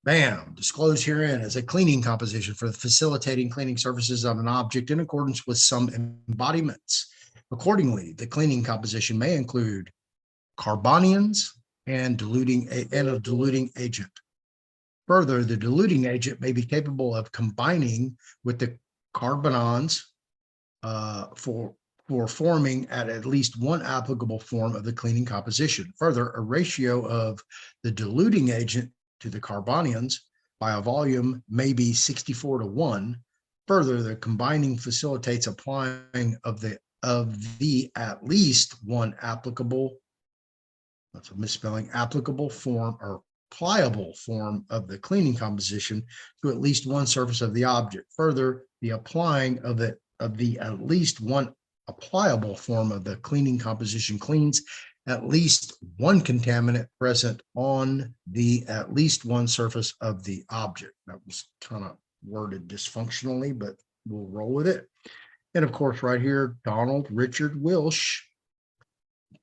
Bam, disclosed herein as a cleaning composition for facilitating cleaning surfaces on an object in accordance with some embodiments. Accordingly, the cleaning composition may include carbanions and a diluting agent. Further, the diluting agent may be capable of combining with the carbanions for forming at least one applicable form of the cleaning composition. Further, a ratio of the diluting agent to the carbanions by a volume may be 64:1. Further, the combining facilitates applying of the at least one applicable, that's a misspelling, applicable form or pliable form of the cleaning composition to at least one surface of the object. Further, the applying of the at least one applicable form of the cleaning composition cleans at least one contaminant present on the at least one surface of the object. That was kind of worded dysfunctionally, but we'll roll with it. And of course, right here, Donald Richard Wilsh,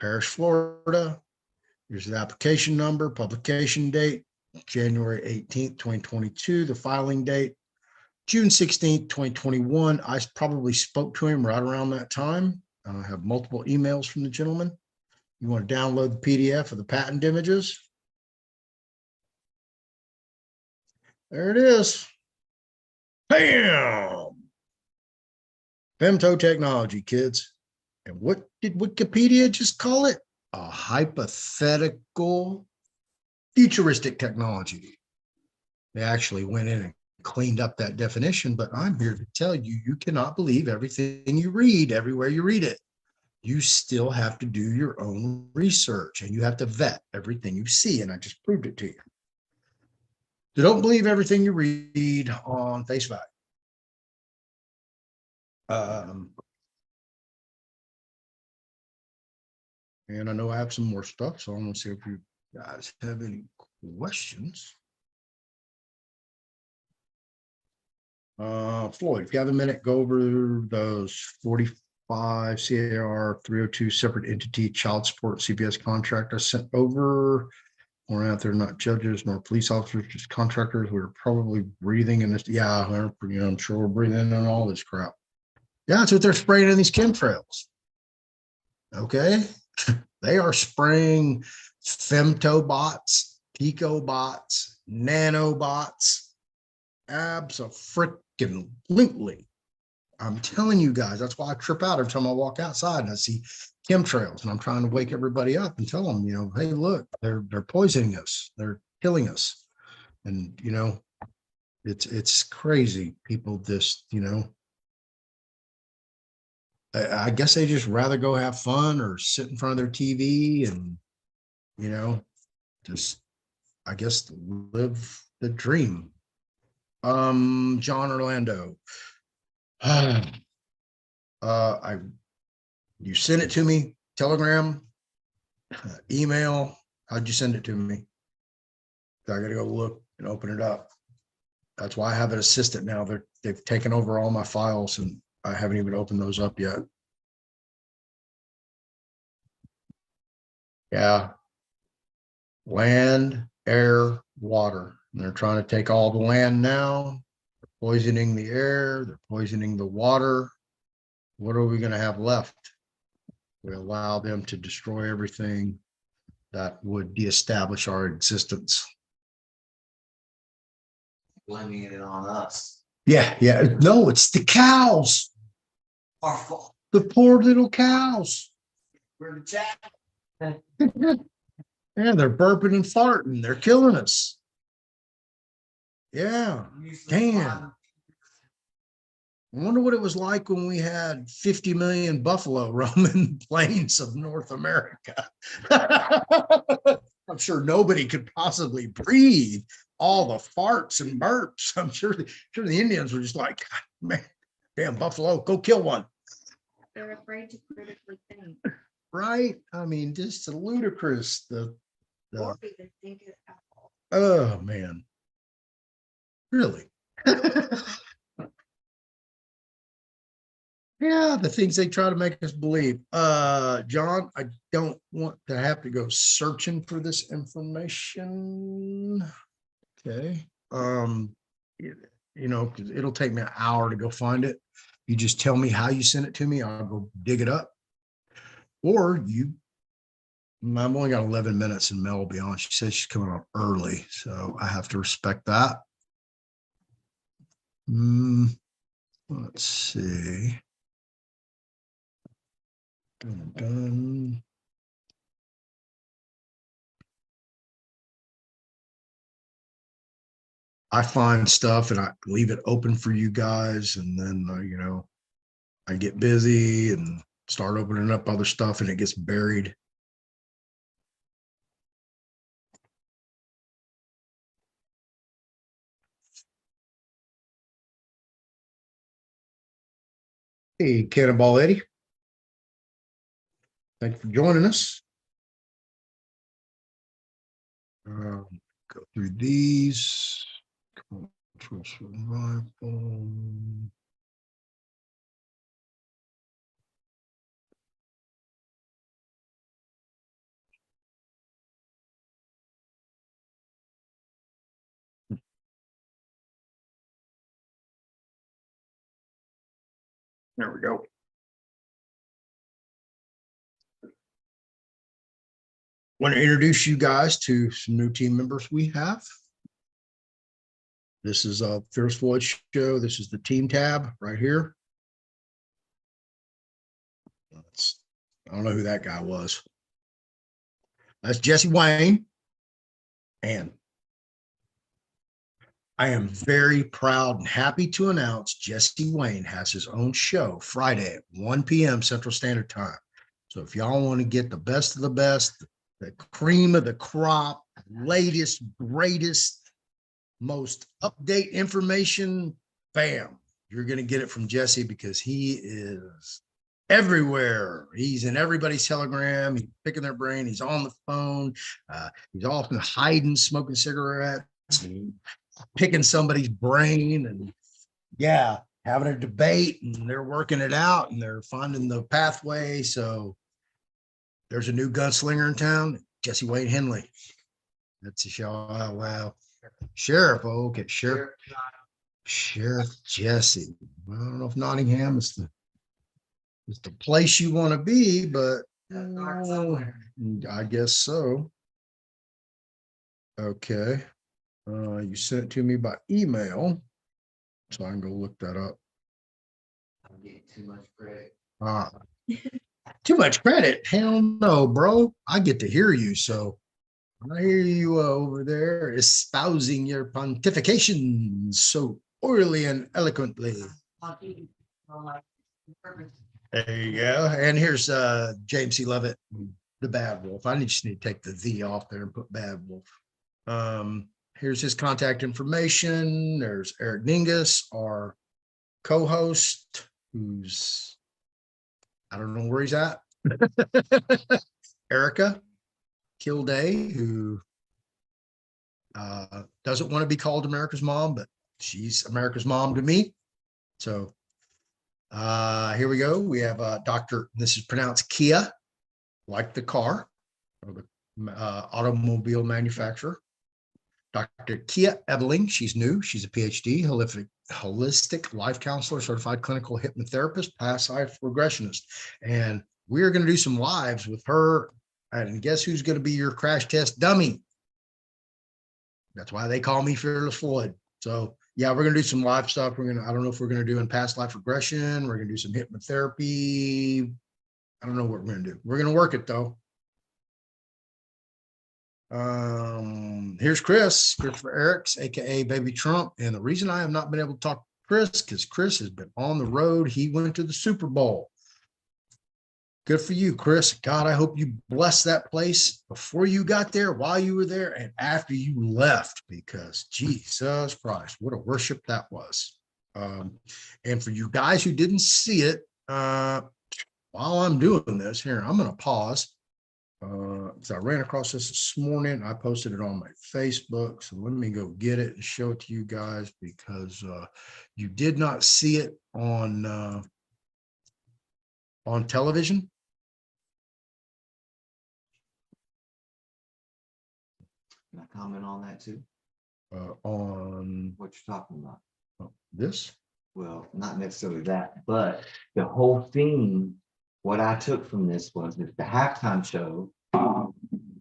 Parish, Florida. Here's the application number, publication date, January 18th, 2022, the filing date, June 16th, 2021. I probably spoke to him right around that time. I have multiple emails from the gentleman. You want to download the PDF of the patent images? There it is. Bam! Femtotechnology, kids. And what did Wikipedia just call it? A hypothetical futuristic technology. They actually went in and cleaned up that definition, but I'm here to tell you, you cannot believe everything you read everywhere you read it. you still have to do your own research and you have to vet everything you see. And I just proved it to you. So don't believe everything you read on face value. And I know I have some more stuff, so I'm going to see if you guys have any questions. Floyd, if you have a minute, go over those 45 CAR 302 separate entity child support CPS contract I sent over. Or out there, not judges nor police officers, just contractors. We're probably breathing in this. Yeah, I'm sure we're breathing in all this crap. Yeah, that's what they're spraying in these chemtrails. Okay. They are spraying femtobots, picobots, nanobots, abso-freaking-lutely. I'm telling you guys, that's why I trip out every time I walk outside and I see chemtrails, and I'm trying to wake everybody up and tell them, hey, look, they're poisoning us, they're killing us, and it's crazy. People just, I guess they just rather go have fun or sit in front of their TV and just, I guess, live the dream. John Orlando. You sent it to me, Telegram, email. How'd you send it to me? I gotta go look and open it up. That's why I have an assistant now. They've taken over all my files and I haven't even opened those up yet. Yeah. Land, air, water. And they're trying to take all the land now. They're poisoning the air. They're poisoning the water. What are we going to have left? We allow them to destroy everything that would deestablish our existence. Blaming it on us. Yeah. No, it's the cows. Our fault. The poor little cows. We're the jack. Yeah, they're burping and farting. They're killing us. Yeah. Damn. I wonder what it was like when we had 50 million buffalo roaming the plains of North America. I'm sure nobody could possibly breathe all the farts and burps. I'm sure the Indians were just like, man, damn buffalo, go kill one. They're afraid to critically think. Right? I mean, just ludicrous. Or even think it at all. Oh man. Really? Yeah, the things they try to make us believe. John, I don't want to have to go searching for this information. Okay. It'll take me an hour to go find it. You just tell me how you send it to me, I'll go dig it up. Or I've only got 11 minutes and Mel will be on. She says she's coming up early, so I have to respect that. Let's see. Done. I find stuff and I leave it open for you guys, and then I get busy and start opening up other stuff and it gets buried. Hey, Cannonball Eddie. Thanks for joining us. Go through these. Survival. There we go. Want to introduce you guys to some new team members we have. This is a Fearless Floyd show. This is the team tab right here. I don't know who that guy was. That's Jesse Wayne. And I am very proud and happy to announce Jesse Wayne has his own show Friday at 1 p.m. Central Standard Time. So if y'all want to get the best of the best, the cream of the crop, latest, greatest, most update information, bam, you're going to get it from Jesse because he is everywhere. He's in everybody's Telegram. He's picking their brain. He's on the phone. He's often hiding, smoking cigarettes, and picking somebody's brain, and yeah, having a debate, and they're working it out, and they're finding the pathway. So there's a new gunslinger in town, Jesse Wade Henley. That's a show. Oh, wow. Sheriff. Okay. Sheriff Jesse. I don't know if Nottingham is the place you want to be, but I guess so. Okay. You sent it to me by email, so I can go look that up. I'm getting too much credit. Too much credit? Hell no, bro. I get to hear you, so I hear you over there espousing your pontifications so orally and eloquently. There you go. And here's James C. Levitt, the Bad Wolf. I just need to take the off there and put Bad Wolf. Here's his contact information. There's Eric Dingis, our co-host, who's, I don't know where he's at. Erica Kilday, who doesn't want to be called America's mom, but she's America's mom to me. So here we go. We have Dr. This is pronounced Kia, like the car, or the automobile manufacturer. Dr. Kia Ebeling, she's new. She's a PhD, holistic life counselor, certified clinical hypnotherapist, past life regressionist. And we're going to do some lives with her. And guess who's going to be your crash test dummy? That's why they call me Fearless Floyd. So yeah, we're going to do some live stuff. I don't know if we're going to do in past life regression. We're going to do some hypnotherapy. I don't know what we're going to do. We're going to work it though. Here's Christopher Erics, aka Baby Trump. And the reason I have not been able to talk to Chris, because Chris has been on the road. He went to the Super Bowl. Good for you, Chris. God, I hope you blessed that place before you got there, while you were there, and after you left, because Jesus Christ, what a worship that was. And for you guys who didn't see it, while I'm doing this here, I'm going to pause. So I ran across this morning. I posted it on my Facebook. So let me go get it and show it to you guys, because you did not see it on television. Can I comment on that too? On What you're talking about? this. Well, not necessarily that, but the whole theme, what I took from this was that the halftime show,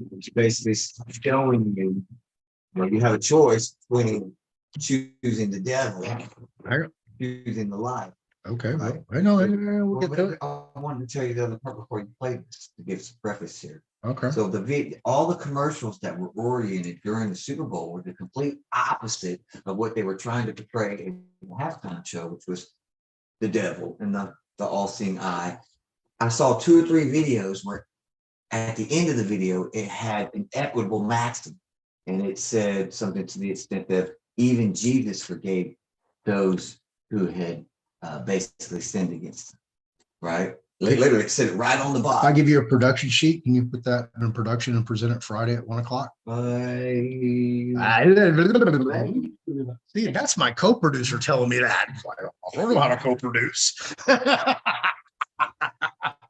which basically showing you, you have a choice between choosing the devil, choosing the light. Okay, Right. well, I know. We'll get to it. I wanted to tell you the other part before you play this to give some preface here. Okay. So all the commercials that were oriented during the Super Bowl were the complete opposite of what they were trying to portray in the halftime show, which was the devil and the all-seeing eye. I saw 2 or 3 videos where at the end of the video, it had an equitable maxim, and it said something to the extent that even Jesus forgave those who had basically sinned against him, right? Literally said it right on the If bottom. I give you a production sheet, can you put that in production and present it Friday at 1 o'clock? See, that's my co-producer telling me that. I don't know how to co-produce.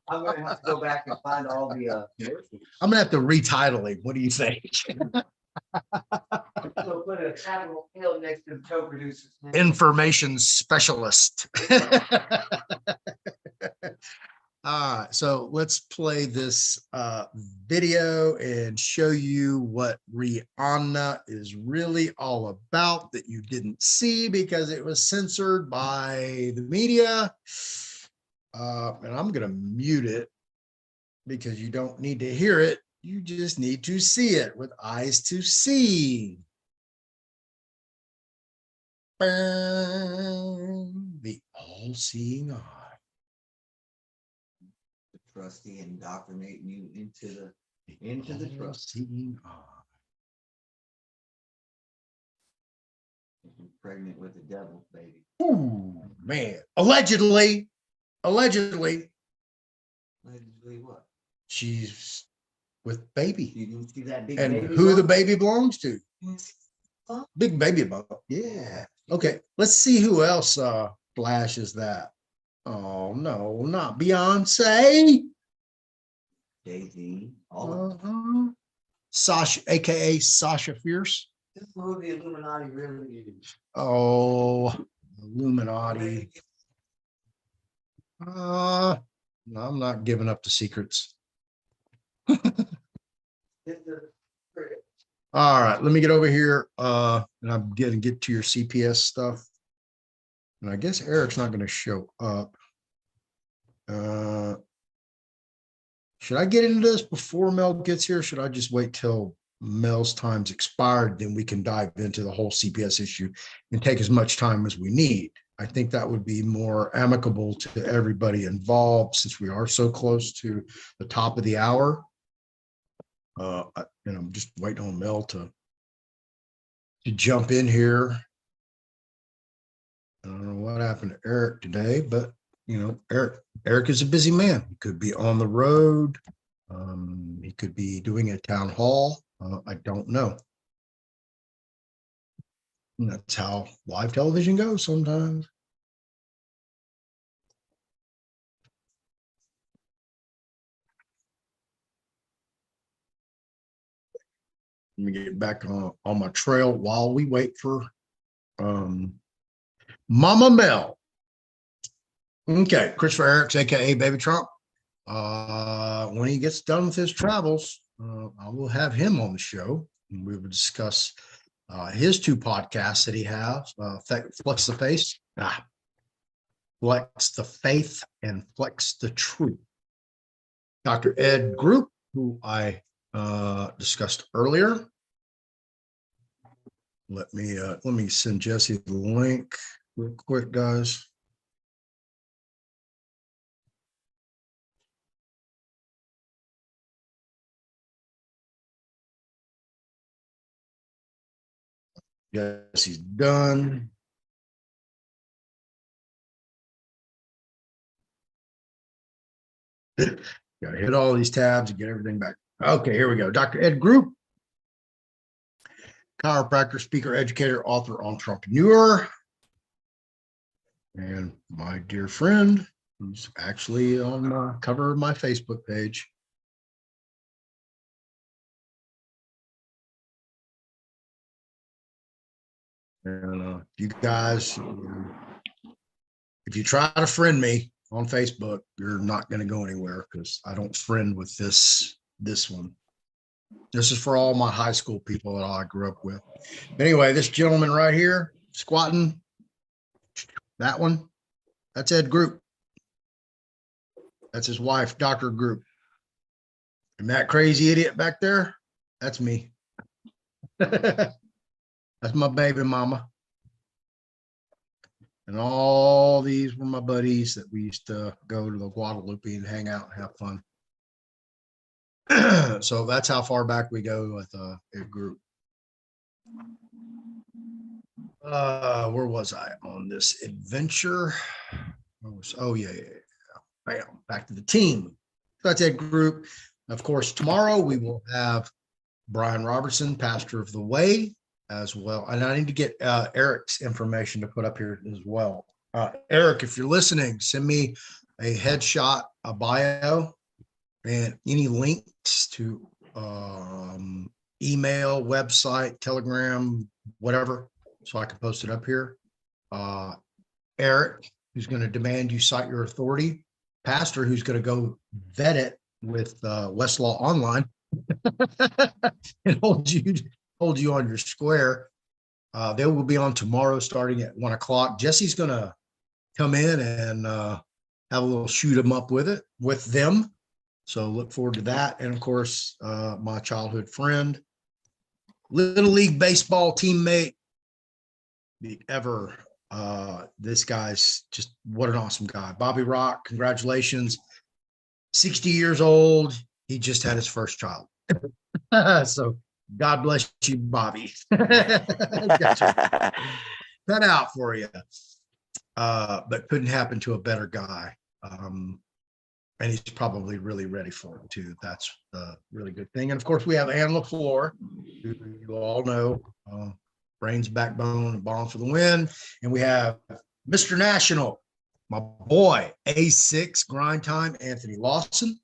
I'm gonna have to go back and find all the I'm gonna have to retitle him. What do you think? so put a capital L next to the co-producers. Information specialist. All right, so let's play this video and show you what Rihanna is really all about that you didn't see because it was censored by the media. And I'm going to mute it because you don't need to hear it. You just need to see it with eyes to see. The all-seeing eye. trustee and indoctrinating you into the trust. Seeing eye. Pregnant with the devil, baby. Ooh, man. Allegedly, Allegedly what? she's with baby. You didn't see that big And baby who the bump? baby belongs to. Huh? Big baby bump. Yeah. Okay. Let's see who else flashes that. Oh no, not Beyonce. Jay-Z. All of them. Uh-huh. Sasha, aka Sasha Fierce. This movie Illuminati really is. Oh, Illuminati. No, I'm not giving up the secrets. All right, let me get over here. And I'm gonna get to your CPS stuff. And I guess Eric's not gonna show up. Should I get into this before Mel gets here? Or should I just wait till Mel's time's expired? Then we can dive into the whole CPS issue and take as much time as we need. I think that would be more amicable to everybody involved since we are so close to the top of the hour. And I'm just waiting on Mel to jump in here. I don't know what happened to Eric today, but you know, Eric is a busy man. He could be on the road. He could be doing a town hall. I don't know. And that's how live television goes sometimes. Let me get back on my trail while we wait for Mama Mel. Okay, Christopher Erics, aka Baby Trump. When he gets done with his travels, I will have him on the show, and we will discuss his two podcasts that he has: Flex the Face, Flex the Faith, and Flex the Truth. Dr. Ed Group, who I discussed earlier. Let me send Jesse the link real quick, guys. Yes, he's done. Gotta hit all these tabs and get everything back. Okay, here we go. Dr. Ed Group, chiropractor, speaker, educator, author, entrepreneur, and my dear friend, who's actually on the cover of my Facebook page. And you guys, if you try to friend me on Facebook, you're not going to go anywhere because I don't friend with this one. This is for all my high school people that I grew up with. Anyway, this gentleman right here, squatting, that one, that's Ed Group. That's his wife, Dr. Group. And that crazy idiot back there, that's me. That's my baby mama. And all these were my buddies that we used to go to the Guadalupe and hang out and have fun. So that's how far back we go with a group. Where was I on this adventure? Oh yeah. Bam, back to the team. So that's a group. Of course, tomorrow we will have Brian Robertson, pastor of the Way, as well. And I need to get Eric's information to put up here as well. Eric, if you're listening, send me a headshot, a bio, and any links to email, website, Telegram, whatever, so I can post it up here. Eric, who's going to demand you cite your authority. Pastor, who's going to go vet it with Westlaw Online and hold you on your square. They will be on tomorrow starting at 1 o'clock. Jesse's going to come in and have a little shoot 'em up with them. So look forward to that. And of course, my childhood friend, Little League baseball teammate, this guy's just, what an awesome guy. Bobby Rock, congratulations. 60 years old. He just had his first child. So God bless you, Bobby. Got you cut out for you. But couldn't happen to a better guy. And he's probably really ready for it too. That's a really good thing. And of course, we have Ann LaFleur, who you all know, brains, backbone, and bombs for the win. And we have Mr. National, my boy, A6 grind time, Anthony Lawson.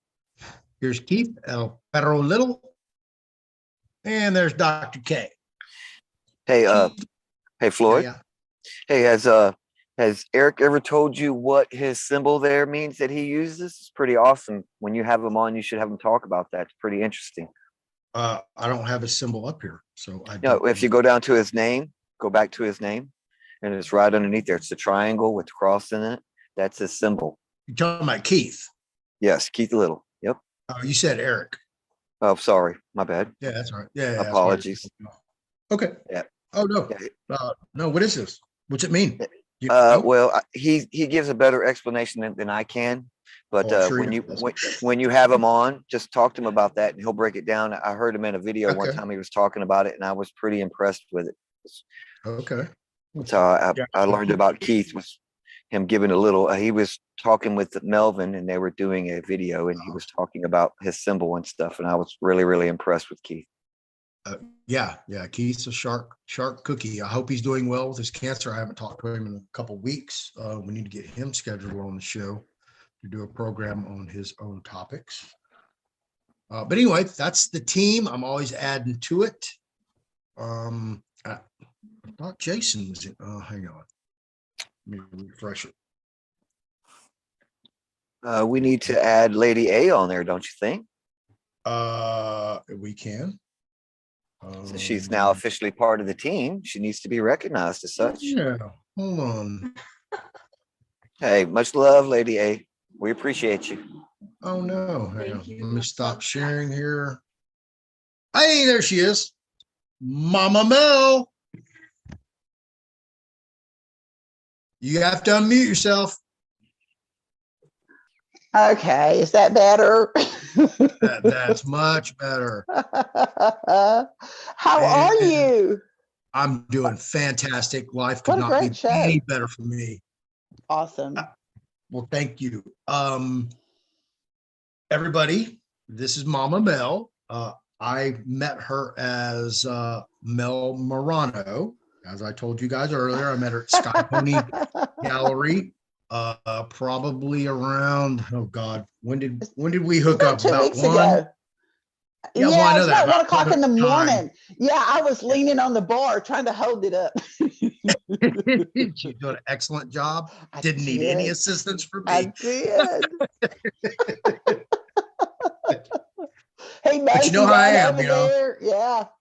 Here's Keith, El Perro Little. And there's Dr. K. Hey, hey, Floyd. Yeah. Hey, has Eric ever told you what his symbol there means that he uses? It's pretty awesome. When you have him on, you should have him talk about that. It's pretty interesting. I don't have a symbol up here, so I No, don't if you know. go down to his name, go back to his name, and it's right underneath there. It's a triangle with the cross in it. That's his symbol. You're talking about Keith. Yes, Keith Little. Yep. Oh, you said Eric. Oh, sorry, my bad. Yeah, that's all right. Yeah, that's Apologies. right. Okay. Yeah. Oh no. Yeah. No. What is this? What's it mean? You know? Well, he gives a better explanation than I can. But Oh, I'm sure when he you does. when you have him on, just talk to him about that, and he'll break it down. I heard him in a video one Okay. time. He was talking about it, and I was pretty impressed with it. Okay. So I learned about Keith was him giving a little. He was talking with Melvin, and they were doing a video, and he was talking about his symbol and stuff. And I was really impressed with Keith. Yeah. Keith's a shark cookie. I hope he's doing well with his cancer. I haven't talked to him in a couple of weeks. We need to get him scheduled on the show to do a program on his own topics. But anyway, that's the team. I'm always adding to it. I thought Jason was in. Hang on. Let me refresh it. We need to add Lady A on there, don't you think? We can. Since she's now officially part of the team, she needs to be recognized as such. Yeah, hold on. Hey, much love, Lady A. We appreciate you. Oh no, hang on. Let me stop sharing here. Hey, there she is. Mama Mel. You have to unmute yourself. Okay, is that better? That's much better. How are you? I'm doing fantastic. Life What could a not great be show. any better for me. Awesome. Well, thank you. Everybody, this is Mama Mel. I met her as Mel Morano. As I told you guys earlier, I met her at Sky Pony Gallery. Probably around, oh God, when did we hook up? About 2 weeks one? ago. Yeah, well, I know it's that. about 1 o'clock in the time. morning. Yeah, I was leaning on the bar trying to hold it up. She's doing an excellent job. I Didn't need any did. assistance from me. I did. Hey, But you know how I am, over you know. there.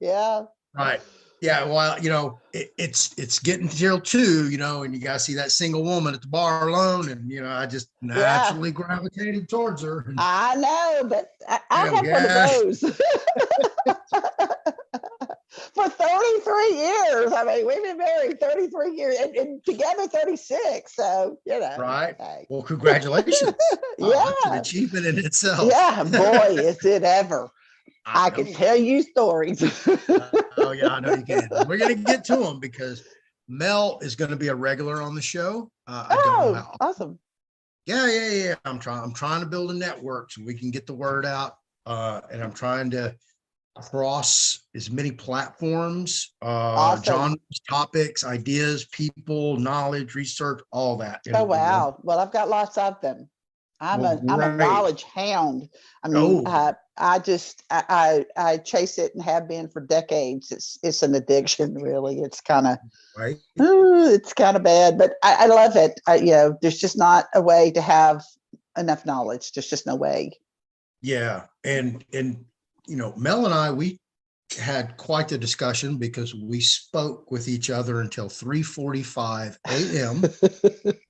Yeah. Right. Yeah. Well, you know, it's getting till 2, you know, and you gotta see that single woman at the bar alone, and you know, I just naturally gravitated towards her. And, I know, but I have one of gosh. those. For 33 years. I mean, we've been married 33 years and together 36. So, you know. Right. Hey. Well, congratulations. Yeah. That's an achievement in itself. Yeah, boy, is it ever. I know. can tell you stories. Oh yeah, I know you can. We're gonna get to them because Mel is going to be a regular on the show. I don't know how. Awesome. Yeah. I'm trying to build a network so we can get the word out. And I'm trying to cross as many platforms, Awesome. genres, topics, ideas, people, knowledge, research, all that. Oh, wow. Well, I've got lots of them. I'm a knowledge hound. I mean, I chase it and have been for decades. It's an addiction, really. It's kind of it's kind of bad, but I love it. You know, there's just not a way to have enough knowledge. There's just no way. Yeah, and you know, Mel and I, we had quite the discussion because we spoke with each other until 3:45 a.m.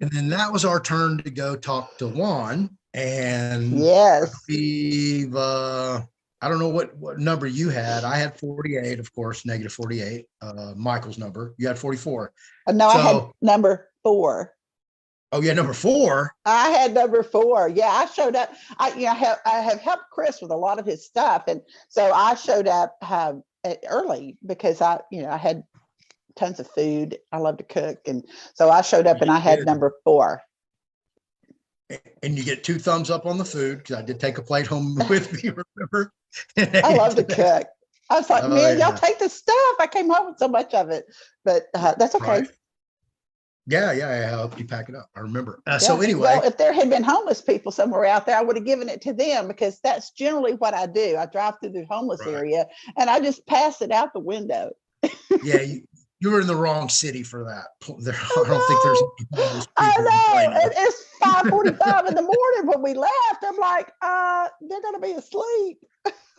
And then that was our turn to go talk to Juan. And yes, I don't know what number you had. I had 48, of course, negative 48. Michael's number. You had 44. No, I had number 4. Oh yeah, number 4. I had number 4. Yeah, I showed up. I have helped Chris with a lot of his stuff, and so I showed up early because I had tons of food. I love to cook, and so I showed up and I had number 4. And you get 2 thumbs up on the food because I did take a plate home with me. Remember? I love to cook. I was like, Oh, man, y'all yeah. take the stuff. I came home with so much of it, but that's okay. Right. Yeah, I helped you pack it up. I remember. Yeah. So anyway, Well, if there had been homeless people somewhere out there, I would have given it to them because that's generally what I do. I drive through the homeless Right. area and I just pass it out the window. yeah, you were in the wrong city for that. I I don't think there's know. any homeless I people know. complaining. And it's 5:45 in the morning when we left. I'm like, they're gonna be asleep.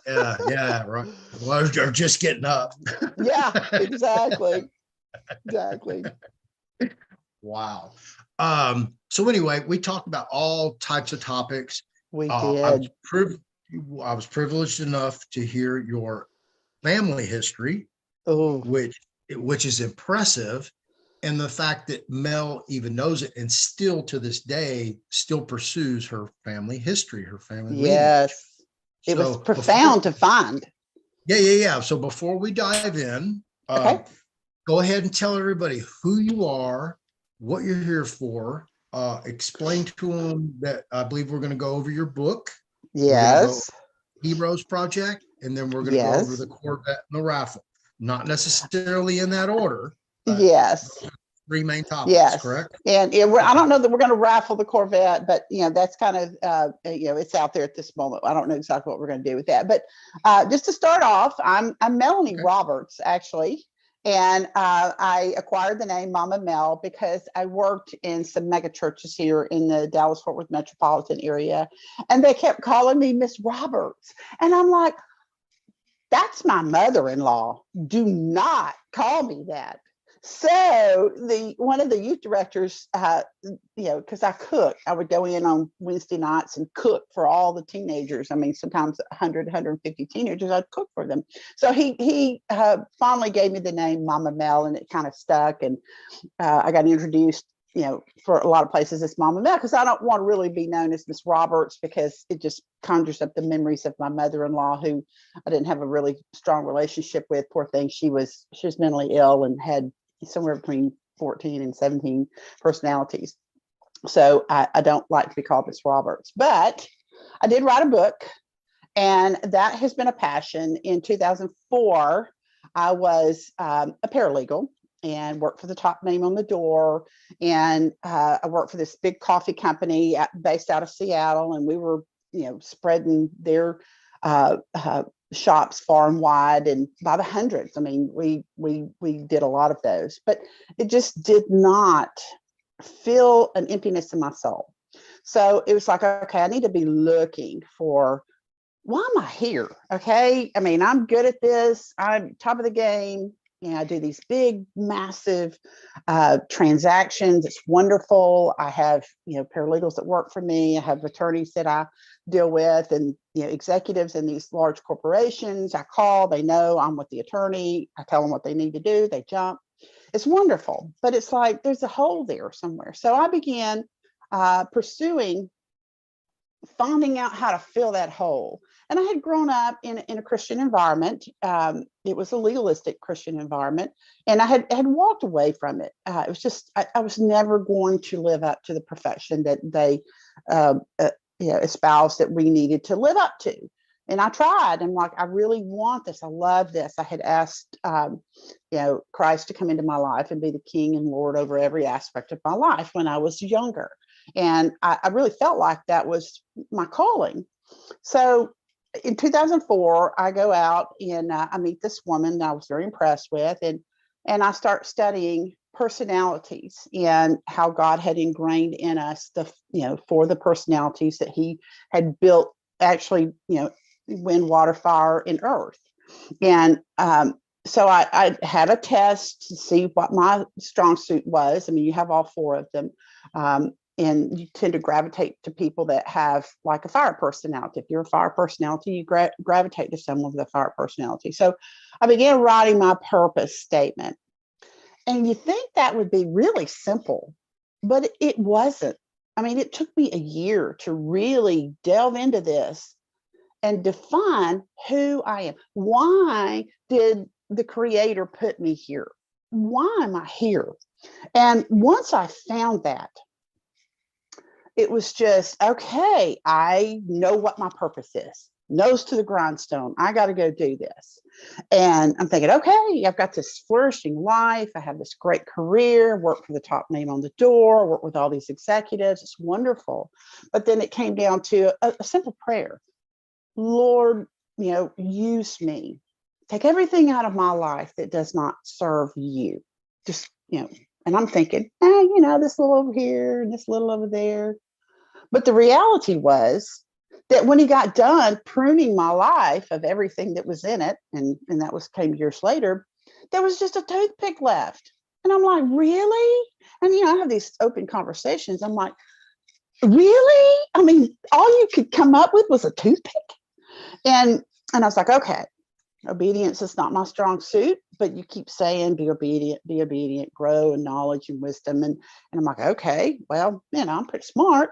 Yeah, right. Well, they're just getting up. Yeah, exactly. Exactly. Wow. So anyway, we talked about all types of topics. We I was did. I was privileged enough to hear your family history, Oh, which is impressive, and the fact that Mel even knows it and still to this day still pursues her family history, her family lineage. yes. It was So profound to find. Yeah. So before we dive in, Okay. go ahead and tell everybody who you are, what you're here for. Explain to them that I believe we're going to go over your book. We're going to go Yes. H.E.R.O.S project, and then we're going to go over Yes. the Corvette and the Raffle. Not necessarily in that order, but Yes. 3 main topics, Yes. correct? And I don't know that we're going to raffle the Corvette, but that's kind of it's out there at this moment. I don't know exactly what we're going to do with that. But just to start off, I'm Melanie Roberts, actually. And I acquired the name Mama Mel because I worked in some mega churches here in the Dallas-Fort Worth metropolitan area. And they kept calling me Miss Roberts. And I'm like, that's my mother-in-law. Do not call me that. So one of the youth directors, because I cook, I would go in on Wednesday nights and cook for all the teenagers. I mean, sometimes 100, 150 teenagers, I'd cook for them. So he finally gave me the name Mama Mel, and it kind of stuck. And I got introduced, for a lot of places it's Mama Mel, because I don't want to really be known as Miss Roberts because it just conjures up the memories of my mother-in-law, who I didn't have a really strong relationship with. Poor thing, she was mentally ill and had somewhere between 14 and 17 personalities. So I don't like to be called Miss Roberts, but I did write a book, and that has been a passion. In 2004, I was a paralegal and worked for the top name on the door. And I worked for this big coffee company based out of Seattle, and we were, spreading their shops far and wide and by the hundreds. I mean, we did a lot of those, but it just did not fill an emptiness in my soul. So it was like, okay, I need to be looking for, why am I here? Okay. I mean, I'm good at this. I'm top of the game. I do these big, massive transactions. It's wonderful. I have, paralegals that work for me. I have attorneys that I deal with, and, executives in these large corporations. I call, they know I'm with the attorney. I tell them what they need to do. They jump. It's wonderful, but it's like, there's a hole there somewhere. So I began pursuing finding out how to fill that hole. And I had grown up in a Christian environment. It was a legalistic Christian environment, and I had walked away from it. It was just, I was never going to live up to the perfection that they espoused that we needed to live up to. And I tried. I'm like, I really want this. I love this. I had asked, Christ to come into my life and be the King and Lord over every aspect of my life when I was younger. And I really felt like that was my calling. So in 2004, I go out and I meet this woman that I was very impressed with, and I start studying personalities and how God had ingrained in us for the personalities that He had built, actually, wind, water, fire, and earth. And so I had a test to see what my strong suit was. I mean, you have all 4 of them. And you tend to gravitate to people that have like a fire personality. If you're a fire personality, you gravitate to someone with a fire personality. So I began writing my purpose statement. And you think that would be really simple, but it wasn't. I mean, it took me a year to really delve into this and define who I am. Why did the Creator put me here? Why am I here? And once I found that, it was just, okay, I know what my purpose is. Nose to the grindstone. I got to go do this. And I'm thinking, okay, I've got this flourishing life. I have this great career, work for the top name on the door, work with all these executives. It's wonderful. But then it came down to a simple prayer. Lord, use me. Take everything out of my life that does not serve you. Just, and I'm thinking, this little over here and this little over there. But the reality was that when he got done pruning my life of everything that was in it, and that came years later, there was just a toothpick left. And I'm like, really? And, I have these open conversations. I'm like, really? I mean, all you could come up with was a toothpick? And I was like, okay, obedience is not my strong suit, but you keep saying, be obedient, grow in knowledge and wisdom. And I'm like, okay, well, I'm pretty smart.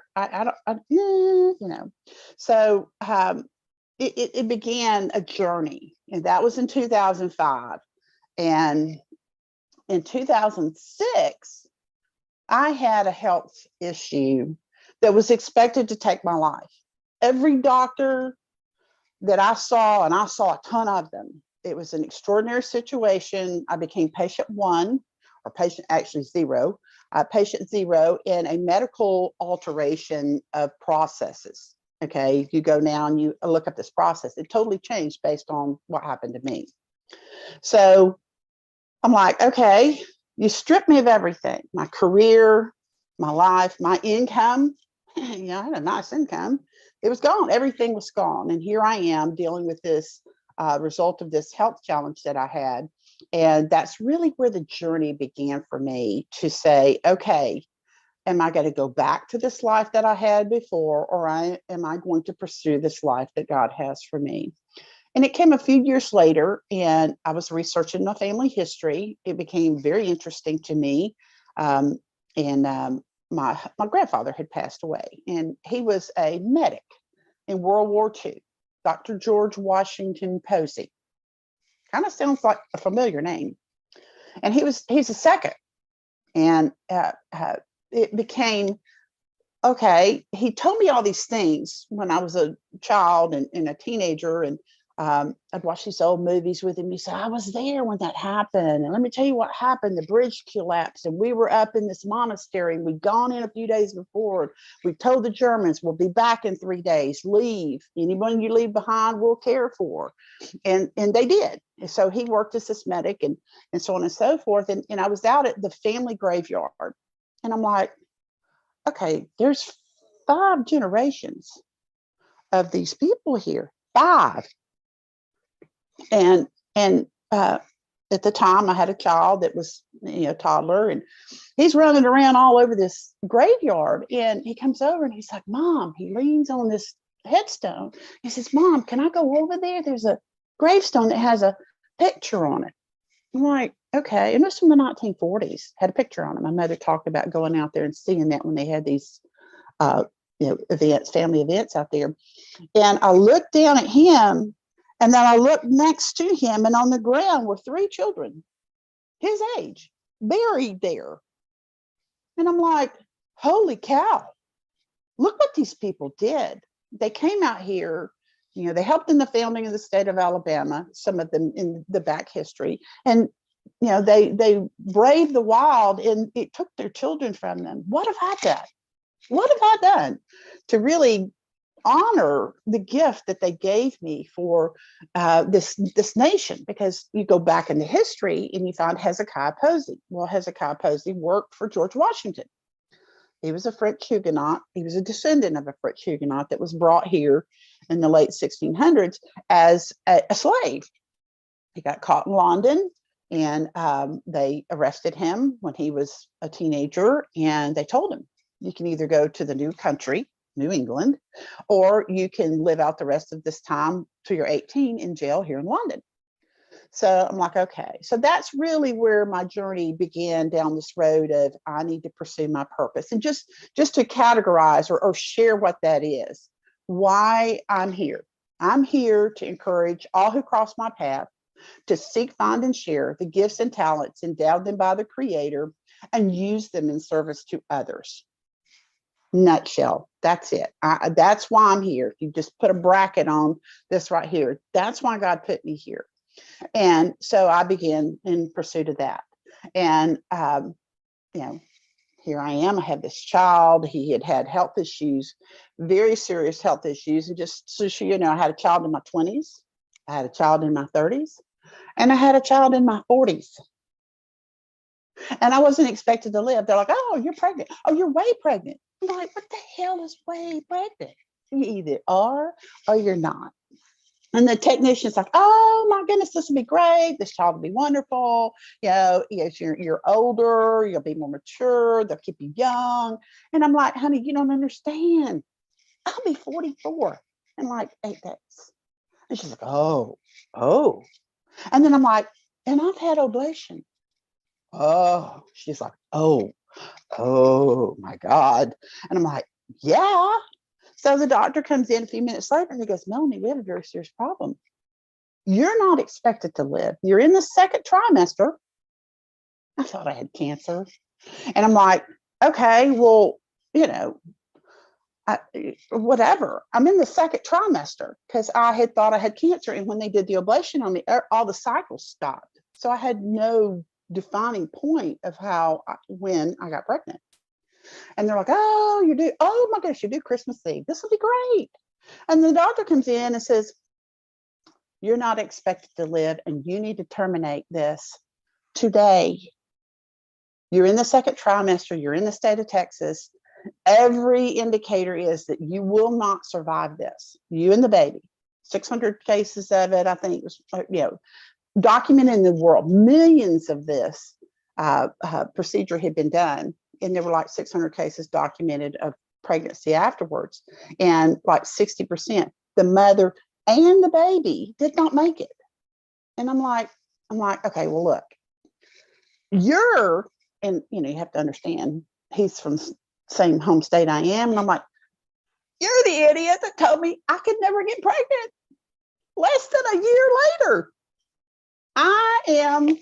So it began a journey, and that was in 2005. And in 2006, I had a health issue that was expected to take my life. Every doctor that I saw, and I saw a ton of them, it was an extraordinary situation. I became patient 1, or patient 0, patient 0 in a medical alteration of processes. Okay, you go now and you look up this process. It totally changed based on what happened to me. So I'm like, okay, you stripped me of everything, my career, my life, my income. I had a nice income. It was gone. Everything was gone. And here I am dealing with this result of this health challenge that I had. And that's really where the journey began for me to say, okay, am I going to go back to this life that I had before, or am I going to pursue this life that God has for me? And it came a few years later, and I was researching my family history. It became very interesting to me. My grandfather had passed away, and he was a medic in World War II, Dr. George Washington Posey. Kind of sounds like a familiar name. And he's a second. And it became, okay, he told me all these things when I was a child and a teenager, and I'd watch these old movies with him. He said, I was there when that happened. And let me tell you what happened. The bridge collapsed, and we were up in this monastery, and we'd gone in a few days before. We told the Germans, we'll be back in 3 days. Leave. Anyone you leave behind, we'll care for. And they did. And so he worked as this medic and so on and so forth. And I was out at the family graveyard, and I'm like, okay, there's 5 generations of these people here. 5. And at the time I had a child that was, toddler, and he's running around all over this graveyard, and he comes over and he's like, Mom, he leans on this headstone. He says, Mom, can I go over there? There's a gravestone that has a picture on it. I'm like, okay. And it was from the 1940s, had a picture on it. My mother talked about going out there and seeing that when they had these, events, family events out there. And I looked down at him, and then I looked next to him, and on the ground were 3 children, his age, buried there. And I'm like, holy cow, look what these people did. They came out here, they helped in the founding of the state of Alabama, some of them in the back history. And, they braved the wild, and it took their children from them. What have I done? What have I done to really honor the gift that they gave me for this nation? Because you go back into history and you find Hezekiah Posey. Well, Hezekiah Posey worked for George Washington. He was a French Huguenot. He was a descendant of a French Huguenot that was brought here in the late 1600s as a slave. He got caught in London, and they arrested him when he was a teenager, and they told him, you can either go to the new country, New England, or you can live out the rest of this time till you're 18 in jail here in London. So I'm like, okay. So that's really where my journey began down this road of I need to pursue my purpose. And just to categorize or share what that is, why I'm here. I'm here to encourage all who cross my path to seek, find, and share the gifts and talents endowed them by the Creator and use them in service to others. Nutshell, that's it. That's why I'm here. If you just put a bracket on this right here, that's why God put me here. And so I began in pursuit of that. And, you know, here I am. I have this child. He had health issues, very serious health issues. And just so you know, I had a child in my 20s. I had a child in my 30s. And I had a child in my 40s. And I wasn't expected to live. They're like, oh, you're pregnant. Oh, you're way pregnant. I'm like, what the hell is way pregnant? You either are or you're not. And the technician's like, oh my goodness, this will be great. This child will be wonderful. You know, yes, you're older, you'll be more mature, they'll keep you young. And I'm like, honey, you don't understand. I'll be 44 in like 8 days. And she's like, oh. And then I'm like, and I've had oblation. Oh, she's like, oh my God. And I'm like, yeah. So the doctor comes in a few minutes later and he goes, Melanie, we have a very serious problem. You're not expected to live. You're in the second trimester. I thought I had cancer. And I'm like, okay, well, you know, whatever. I'm in the second trimester because I had thought I had cancer. And when they did the ablation on me, all the cycles stopped. So I had no defining point of when I got pregnant. And they're like, oh my gosh, you do Christmas Eve. This will be great. And the doctor comes in and says, you're not expected to live and you need to terminate this today. You're in the second trimester. You're in the state of Texas. Every indicator is that you will not survive this. You and the baby. 600 cases of it, I think, was, documented in the world. Millions of this procedure had been done. And there were like 600 cases documented of pregnancy afterwards. And like 60%, the mother and the baby did not make it. And I'm like, okay, well, look, and you have to understand, he's from the same home state I am. And I'm like, you're the idiot that told me I could never get pregnant. Less than a year later, I am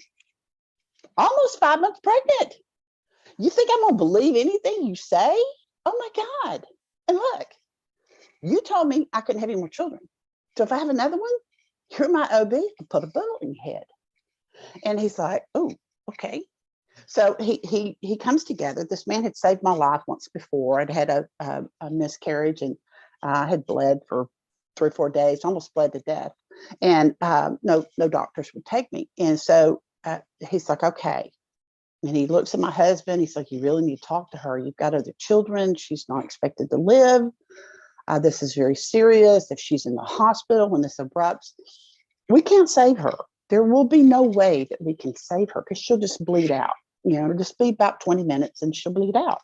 almost 5 months pregnant. You think I'm gonna believe anything you say? Oh my God. And look, you told me I couldn't have any more children. So if I have another one, you're my OB, I'll put a bullet in your head. And he's like, oh, okay. So he comes together. This man had saved my life once before. I'd had a miscarriage and I had bled for 3 or 4 days, almost bled to death. And no doctors would take me. And so he's like, okay. And he looks at my husband. He's like, you really need to talk to her. You've got other children. She's not expected to live. This is very serious. If she's in the hospital when this erupts, we can't save her. There will be no way that we can save her because she'll just bleed out. It'll just be about 20 minutes and she'll bleed out.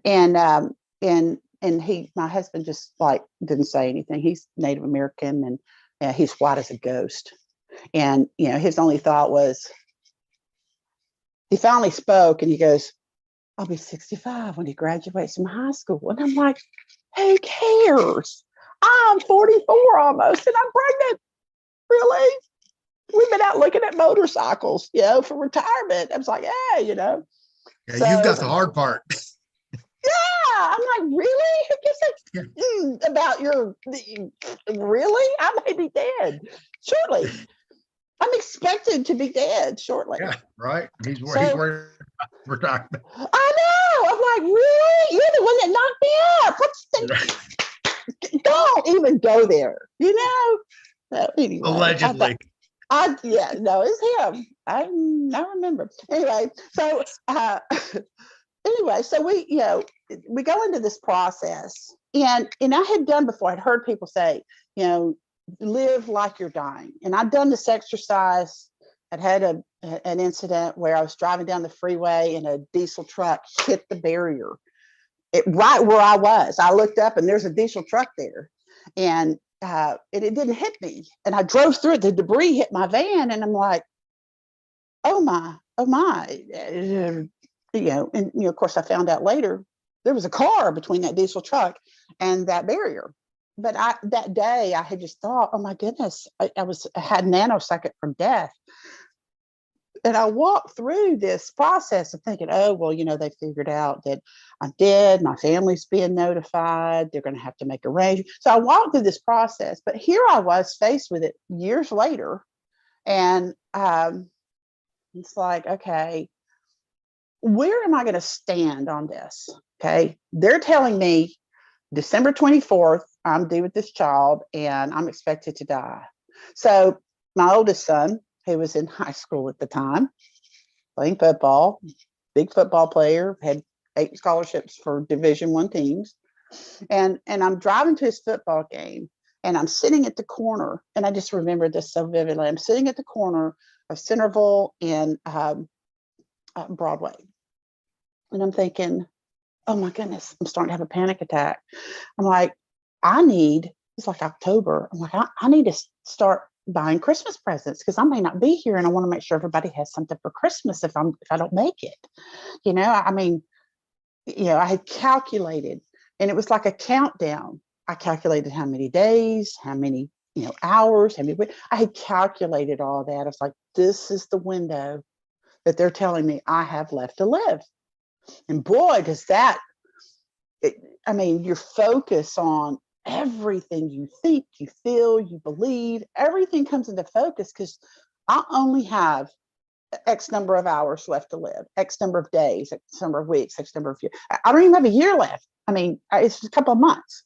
And my husband just like didn't say anything. He's Native American and he's white as a ghost. And, his only thought was, he finally spoke and he goes, I'll be 65 when he graduates from high school. And I'm like, who cares? I'm 44 almost and I'm pregnant. Really? We've been out looking at motorcycles, for retirement. I was like, hey, Yeah, So, you've got the hard part. Yeah, I'm like, really? Who gives a about really? I may be dead shortly. I'm expected to be dead shortly. Yeah, right. He's worried about retirement. I know. I'm like, really? You're the one that knocked me up. What's the? Don't even go there. So anyway, Allegedly. It's him. I remember. Anyway, so we go into this process, and I had done before. I'd heard people say, live like you're dying, and I'd done this exercise. I'd had an incident where I was driving down the freeway and a diesel truck hit the barrier right where I was. I looked up and there's a diesel truck there, and and it didn't hit me. And I drove through it. The debris hit my van, and I'm like, oh my, oh my. And of course, I found out later there was a car between that diesel truck and that barrier. But that day I had just thought, oh my goodness, I had nanosecond from death. And I walked through this process of thinking, oh, well, they figured out that I'm dead. My family's being notified. They're going to have to make arrangements. So I walked through this process, but here I was faced with it years later. And it's like, okay, where am I going to stand on this? Okay. They're telling me December 24th, I'm due with this child and I'm expected to die. So my oldest son, who was in high school at the time, playing football, big football player, had 8 scholarships for Division I teams. And I'm driving to his football game, and I'm sitting at the corner, and I just remember this so vividly. I'm sitting at the corner of Centerville and Broadway. And I'm thinking, oh my goodness, I'm starting to have a panic attack. I'm like, it's like October. I'm like, I need to start buying Christmas presents because I may not be here, and I want to make sure everybody has something for Christmas if I don't make it. I had calculated, and it was like a countdown. I calculated how many days, how many hours, I had calculated all that. I was like, this is the window that they're telling me I have left to live. And boy, does your focus on everything you think, you feel, you believe, everything comes into focus because I only have X number of hours left to live, X number of days, X number of weeks, X number of years. I don't even have a year left. It's a couple of months.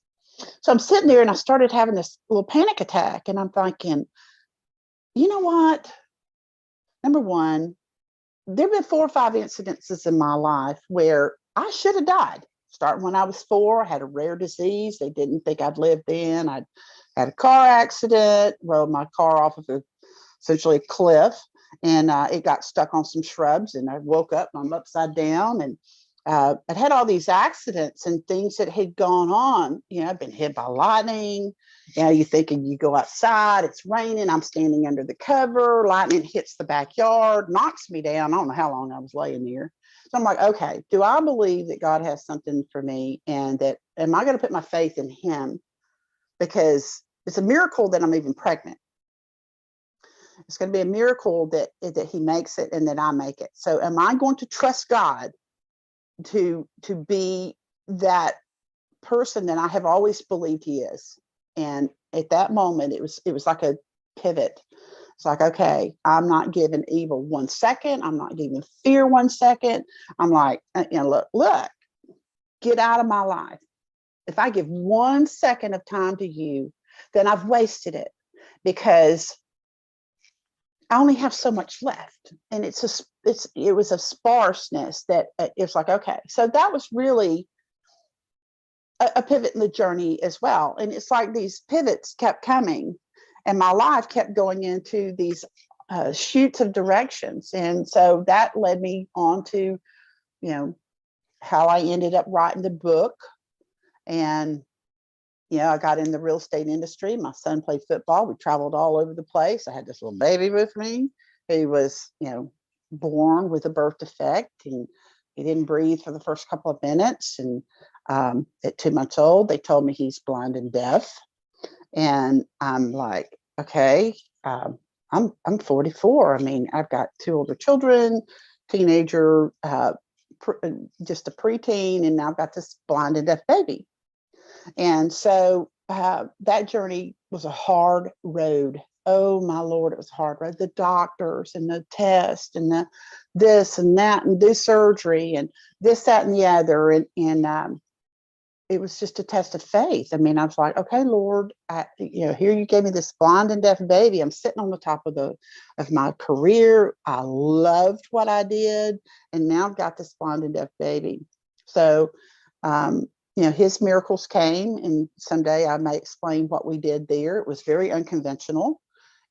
So I'm sitting there and I started having this little panic attack, and I'm thinking, you know what? Number one, there have been 4 or 5 incidences in my life where I should have died. Starting when I was 4, I had a rare disease. They didn't think I'd live then. I had a car accident, rode my car off of essentially a cliff, and it got stuck on some shrubs, and I woke up and I'm upside down. And I'd had all these accidents and things that had gone on. I've been hit by lightning. You're thinking you go outside, it's raining, I'm standing under the cover, lightning hits the backyard, knocks me down. I don't know how long I was laying there. So I'm like, okay, do I believe that God has something for me, and that am I going to put my faith in him? Because it's a miracle that I'm even pregnant. It's going to be a miracle that he makes it and that I make it. So am I going to trust God to be that person that I have always believed he is? And at that moment, it was like a pivot. It's like, okay, I'm not giving evil 1 second. I'm not giving fear 1 second. I'm like, look, get out of my life. If I give 1 second of time to you, then I've wasted it, because I only have so much left. And it was a sparseness that it's like, okay. So that was really a pivot in the journey as well. And it's like these pivots kept coming, and my life kept going into these shoots of directions. And so that led me on to, how I ended up writing the book. And, I got in the real estate industry. My son played football. We traveled all over the place. I had this little baby with me. He was, born with a birth defect, and he didn't breathe for the first couple of minutes. And at 2 months old, they told me he's blind and deaf. And I'm like, okay, I'm 44. I've got 2 older children, teenager, just a preteen, and now I've got this blind and deaf baby. And so that journey was a hard road. Oh my Lord, it was a hard road. The doctors and the tests and the this and that and this surgery and this, that, and the other. And it was just a test of faith. I was like, okay, Lord, here you gave me this blind and deaf baby. I'm sitting on the top of my career. I loved what I did, and now I've got this blind and deaf baby. So, his miracles came, and someday I may explain what we did there. It was very unconventional,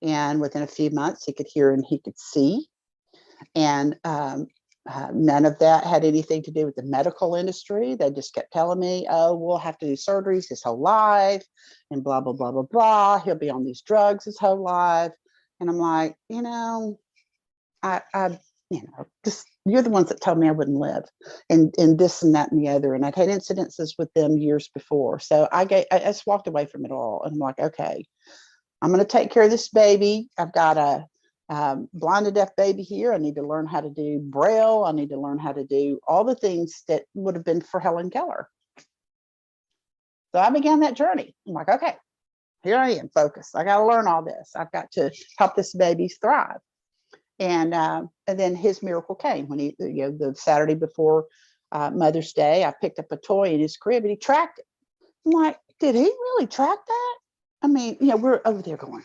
and within a few months, he could hear and he could see. And None of that had anything to do with the medical industry. They just kept telling me, oh, we'll have to do surgeries his whole life and blah, blah, blah, blah, blah. He'll be on these drugs his whole life. And I'm like, just, you're the ones that told me I wouldn't live, and this and that and the other. And I'd had incidences with them years before. So I just walked away from it all. And I'm like, okay, I'm going to take care of this baby. I've got a blind and deaf baby here. I need to learn how to do Braille. I need to learn how to do all the things that would have been for Helen Keller. So I began that journey. I'm like, okay, here I am, focused. I got to learn all this. I've got to help this baby thrive. And then his miracle came when he, the Saturday before Mother's Day, I picked up a toy in his crib and he tracked it. I'm like, did he really track that? I mean, we're over there going,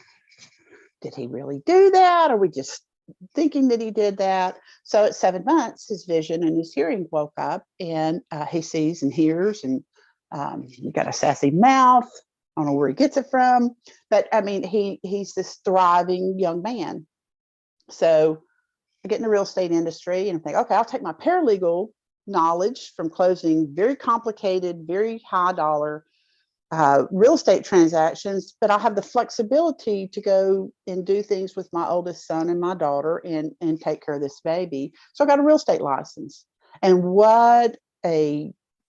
did he really do that? Are we just thinking that he did that? So at 7 months, his vision and his hearing woke up, and he sees and hears, and he got a sassy mouth. I don't know where he gets it from, but I mean, he's this thriving young man. So I get in the real estate industry and think, okay, I'll take my paralegal knowledge from closing very complicated, very high dollar real estate transactions, but I have the flexibility to go and do things with my oldest son and my daughter and take care of this baby. So I got a real estate license. And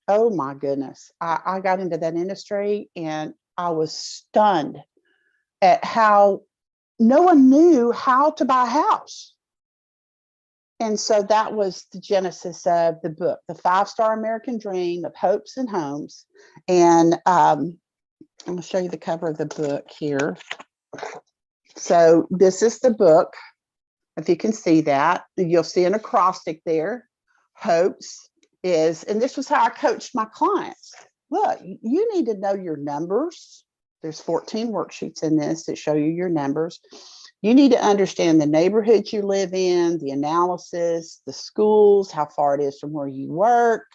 oh my goodness, I got into that industry and I was stunned at how no one knew how to buy a house. And so that was the genesis of the book, The 5-Star American Dream of Hopes and Homes. And I'm going to show you the cover of the book here. So this is the book. If you can see that, you'll see an acrostic there. Hopes is, and this was how I coached my clients. Look, you need to know your numbers. There's 14 worksheets in this that show you your numbers. You need to understand the neighborhood you live in, the analysis, the schools, how far it is from where you work.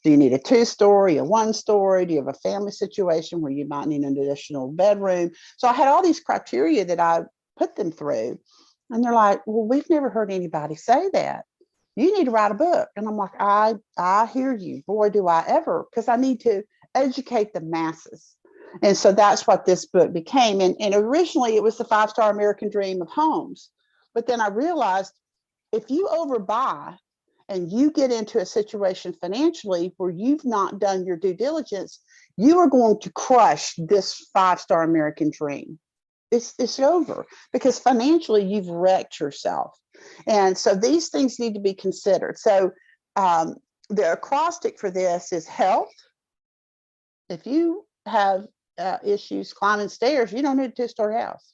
Do you need a 2-story, a 1-story? Do you have a family situation where you might need an additional bedroom? So I had all these criteria that I put them through. And they're like, well, we've never heard anybody say that. You need to write a book. And I'm like, I hear you. Boy, do I ever, because I need to educate the masses. And so that's what this book became. And originally it was the 5-Star American Dream of Homes. But then I realized if you overbuy and you get into a situation financially where you've not done your due diligence, you are going to crush this 5-Star American dream. It's over, because financially you've wrecked yourself. And so these things need to be considered. So the acrostic for this is health. If you have issues climbing stairs, you don't need a 2-story house.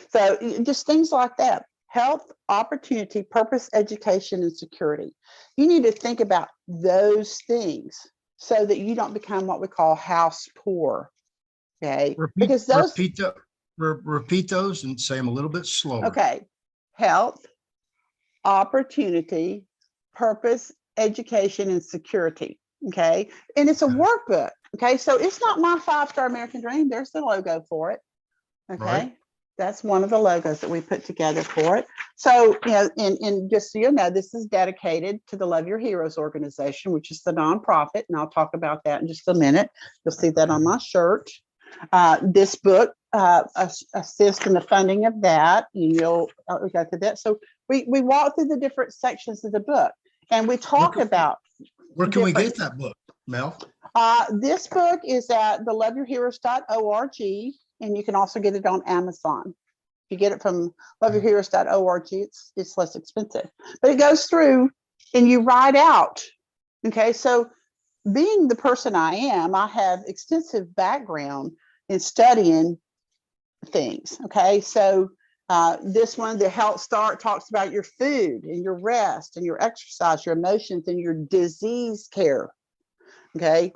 So just things like that. Health, opportunity, purpose, education, and security. You need to think about those things so that you don't become what we call house poor. Okay. Because those repeat those and say them a little bit slower. Okay. Health, opportunity, purpose, education, and security. Okay. And it's a workbook. Okay. So it's not my 5-Star American Dream. There's the logo for it. Okay. Right. That's one of the logos that we put together for it. So, and just so you know, this is dedicated to the Love Your Heroes organization, which is the nonprofit. And I'll talk about that in just a minute. You'll see that on my shirt. This book assists in the funding of that. You'll go through that. So we walk through the different sections of the book, and we talk about. Where can we get that book, Mel? This book is at the loveyourheroes.org. And you can also get it on Amazon. If you get it from loveyourheroes.org, it's less expensive. But it goes through and you write out. Okay, so being the person I am, I have extensive background in studying things. Okay, so this one, the Health Start, talks about your food and your rest and your exercise, your emotions, and your disease care. Okay,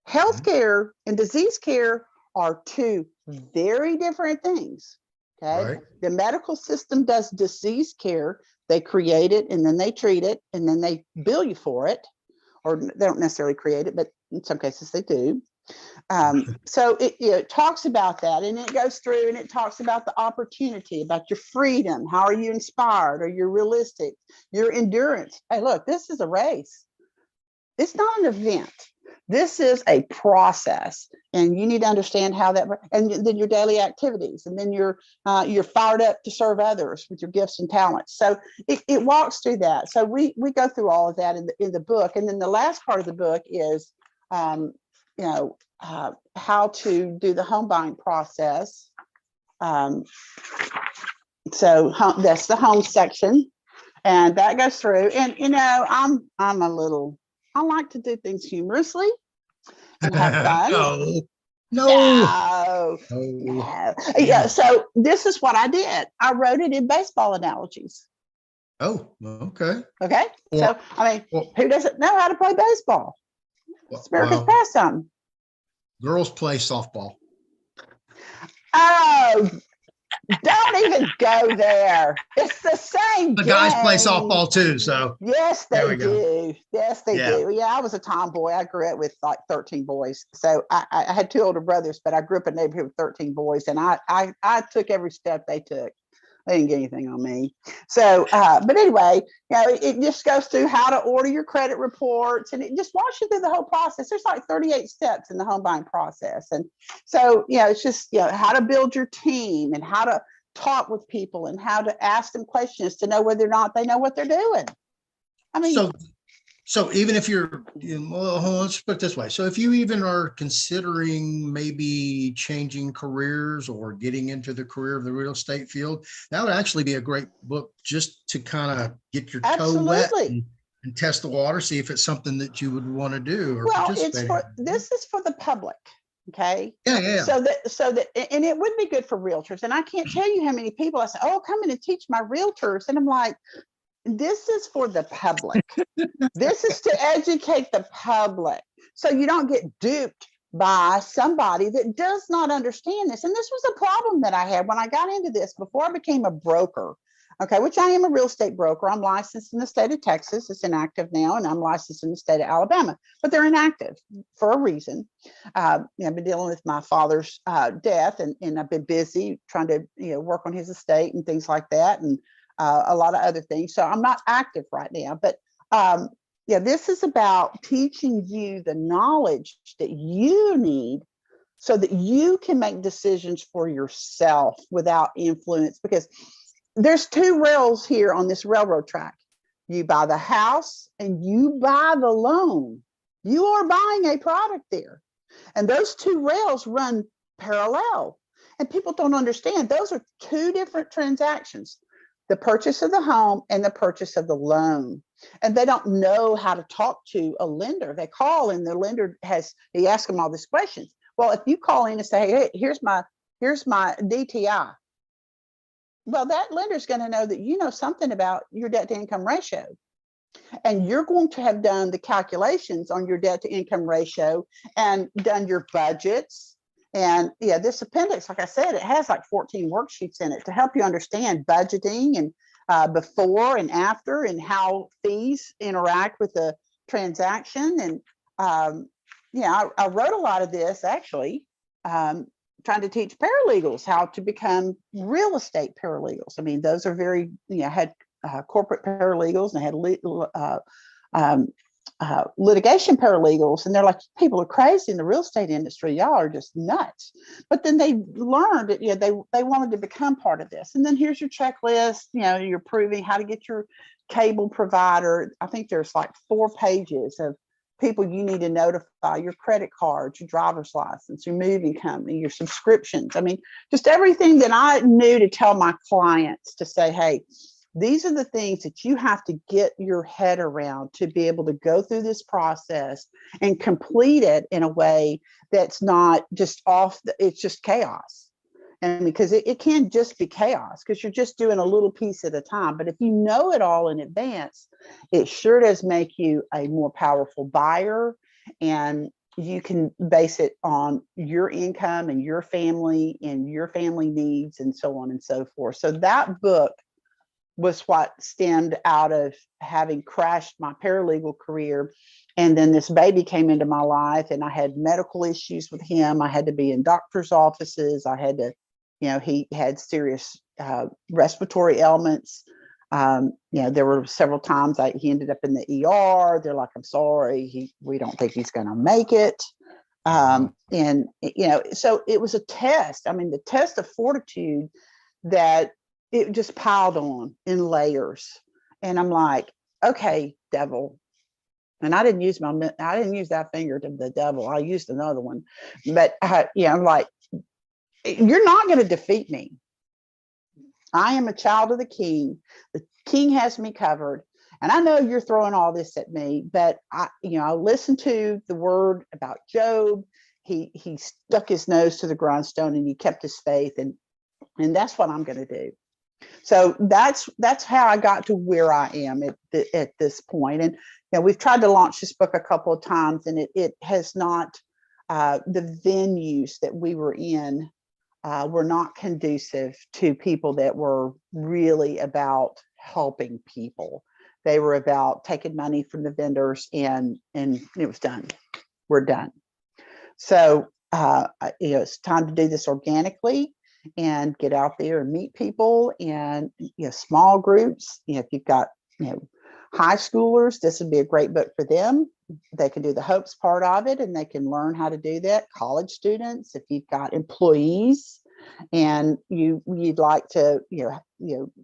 healthcare and disease care are two very different things. Okay. Right. The medical system does disease care. They create it and then they treat it and then they bill you for it, or they don't necessarily create it, but in some cases they do. So it talks about that, and it goes through and it talks about the opportunity, about your freedom. How are you inspired? Are you realistic? Your endurance. Hey, look, this is a race. It's not an event. This is a process, and you need to understand how that, and then your daily activities, and then you're fired up to serve others with your gifts and talents. So it walks through that. So we go through all of that in the book, and then the last part of the book is, how to do the home buying process. So that's the home section, and that goes through. And I'm a little. I like to do things humorously and have fun. No. Yeah. So this is what I did. I wrote it in baseball analogies. Oh, okay. Okay. So I mean, who doesn't know how to play baseball? It's America's pastime. Girls play softball. Oh, don't even go there. It's the same. The guys play softball too, so yes, they do. Go. Yes, they do. Yeah, I was a tomboy. I grew up with like 13 boys. So I had 2 older brothers, but I grew up in a neighborhood with 13 boys, and I took every step they took. They didn't get anything on me. So, but anyway, it just goes through how to order your credit reports, and it just walks you through the whole process. There's like 38 steps in the home buying process. And so, it's just, how to build your team and how to talk with people and how to ask them questions to know whether or not they know what they're doing. I mean, so even if you're, let's put it this way. So if you even are considering maybe changing careers or getting into the career of the real estate field, that would actually be a great book just to kind of get your toe wet and test the water, see if it's something that you would want to do. Or well, this is for the public. Okay. Yeah. So that, and it would be good for realtors. And I can't tell you how many people I say, oh, come in and teach my realtors. And I'm like, this is for the public. This is to educate the public, so you don't get duped by somebody that does not understand this. And this was a problem that I had when I got into this before I became a broker. Okay, which I am a real estate broker. I'm licensed in the state of Texas. It's inactive now, and I'm licensed in the state of Alabama, but they're inactive for a reason. I've been dealing with my father's death, and I've been busy trying to work on his estate and things like that, and a lot of other things. So I'm not active right now, but this is about teaching you the knowledge that you need so that you can make decisions for yourself without influence, because there's 2 rails here on this railroad track. You buy the house and you buy the loan. You are buying a product there. And those 2 rails run parallel. And people don't understand. Those are 2 different transactions: the purchase of the home and the purchase of the loan. And they don't know how to talk to a lender. They call, and the lender he asks them all these questions. Well, if you call in and say, hey, here's my DTI. Well, that lender is going to know that you know something about your debt to income ratio. And you're going to have done the calculations on your debt to income ratio and done your budgets. And this appendix, like I said, it has like 14 worksheets in it to help you understand budgeting and before and after, and how fees interact with the transaction. And I wrote a lot of this actually, trying to teach paralegals how to become real estate paralegals. I mean, those are very, had corporate paralegals, and had litigation paralegals, and they're like, people are crazy in the real estate industry. Y'all are just nuts. But then they learned that they wanted to become part of this. And then here's your checklist. You're proving how to get your cable provider. I think there's like 4 pages of people you need to notify: your credit cards, your driver's license, your moving company, your subscriptions. I mean, just everything that I knew to tell my clients to say, hey, these are the things that you have to get your head around to be able to go through this process and complete it in a way that's not just it's just chaos. And because it can just be chaos, because you're just doing a little piece at a time. But if you know it all in advance, it sure does make you a more powerful buyer, and you can base it on your income and your family needs and so on and so forth. So that book was what stemmed out of having crashed my paralegal career. And then this baby came into my life, and I had medical issues with him. I had to be in doctor's offices. I had to, he had serious respiratory ailments. There were several times he ended up in the ER. They're like, I'm sorry, we don't think he's going to make it. So it was a test. I mean, the test of fortitude that it just piled on in layers. And I'm like, okay, devil. And I didn't use that finger to the devil. I used another one. But I'm like, you're not going to defeat me. I am a child of the king. The king has me covered. And I know you're throwing all this at me, but I listened to the word about Job. He stuck his nose to the grindstone and he kept his faith. And that's what I'm going to do. So that's how I got to where I am at this point. And we've tried to launch this book a couple of times, and it has not. The venues that we were in were not conducive to people that were really about helping people. They were about taking money from the vendors, and it was done. We're done. So it's time to do this organically and get out there and meet people, and small groups. If you've got high schoolers, this would be a great book for them. They can do the hopes part of it, and they can learn how to do that. College students, if you've got employees and you'd like to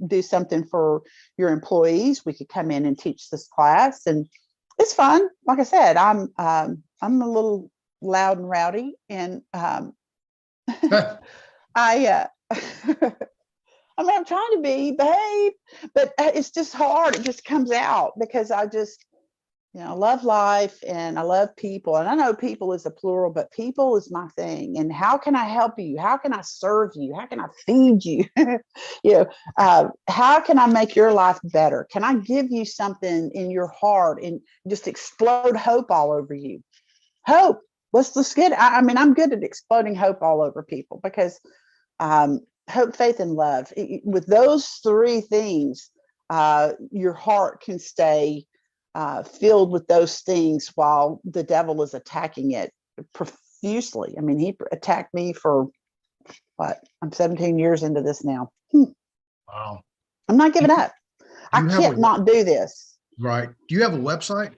do something for your employees, we could come in and teach this class, and it's fun. Like I said, I'm a little loud and rowdy, and I mean, I'm trying to behave, but it's just hard. It just comes out because I just, I love life and I love people. And I know people is a plural, but people is my thing. And how can I help you? How can I serve you? How can I feed you? How can I make your life better? Can I give you something in your heart and just explode hope all over you? Hope. Let's get. I mean, I'm good at exploding hope all over people because hope, faith, and love. With those three things, your heart can stay filled with those things while the devil is attacking it profusely. I mean, he attacked me for what? I'm 17 years into this now. Wow. I'm not giving up. I can't not do this. Right. Do you have a website?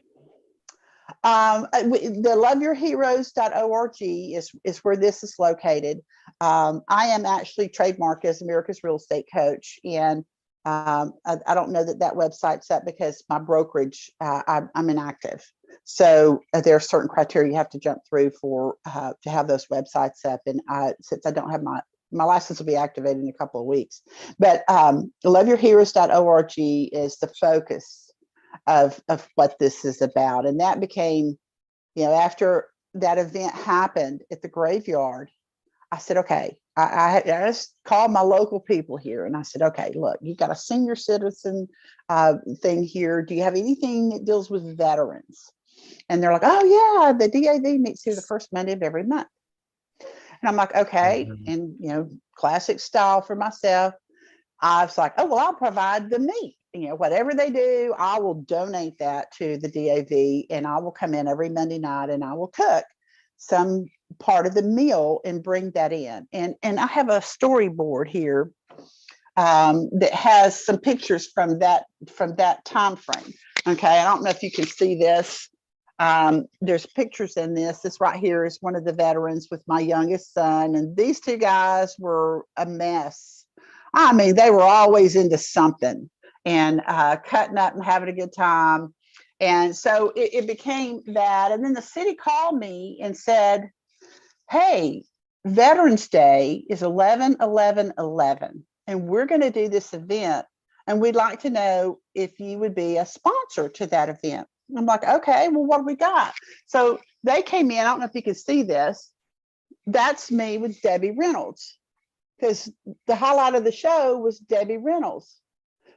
The loveyourheroes.org is where this is located. I am actually trademarked as America's Real Estate Coach, and I don't know that website's up because my brokerage, I'm inactive. So there are certain criteria you have to jump through for to have those websites up. And since I don't have my license will be activated in a couple of weeks, but loveyourheroes.org is the focus of what this is about. And that became, after that event happened at the graveyard, I said, okay, I just called my local people here and I said, okay, look, you got a senior citizen thing here. Do you have anything that deals with veterans? And they're like, oh yeah, the DAV meets here the first Monday of every month. And I'm like, okay. And, classic style for myself. I was like, oh, well, I'll provide the meat. Whatever they do, I will donate that to the DAV, and I will come in every Monday night and I will cook some part of the meal and bring that in. And I have a storyboard here that has some pictures from that time frame. Okay, I don't know if you can see this. There's pictures in this. This right here is one of the veterans with my youngest son, and these two guys were a mess. I mean, they were always into something and cutting up and having a good time. And so it became that. And then the city called me and said, hey, Veterans Day is 11/11/11, and we're going to do this event. And we'd like to know if you would be a sponsor to that event. I'm like, okay, well, what do we got? So they came in. I don't know if you can see this. That's me with Debbie Reynolds, because the highlight of the show was Debbie Reynolds.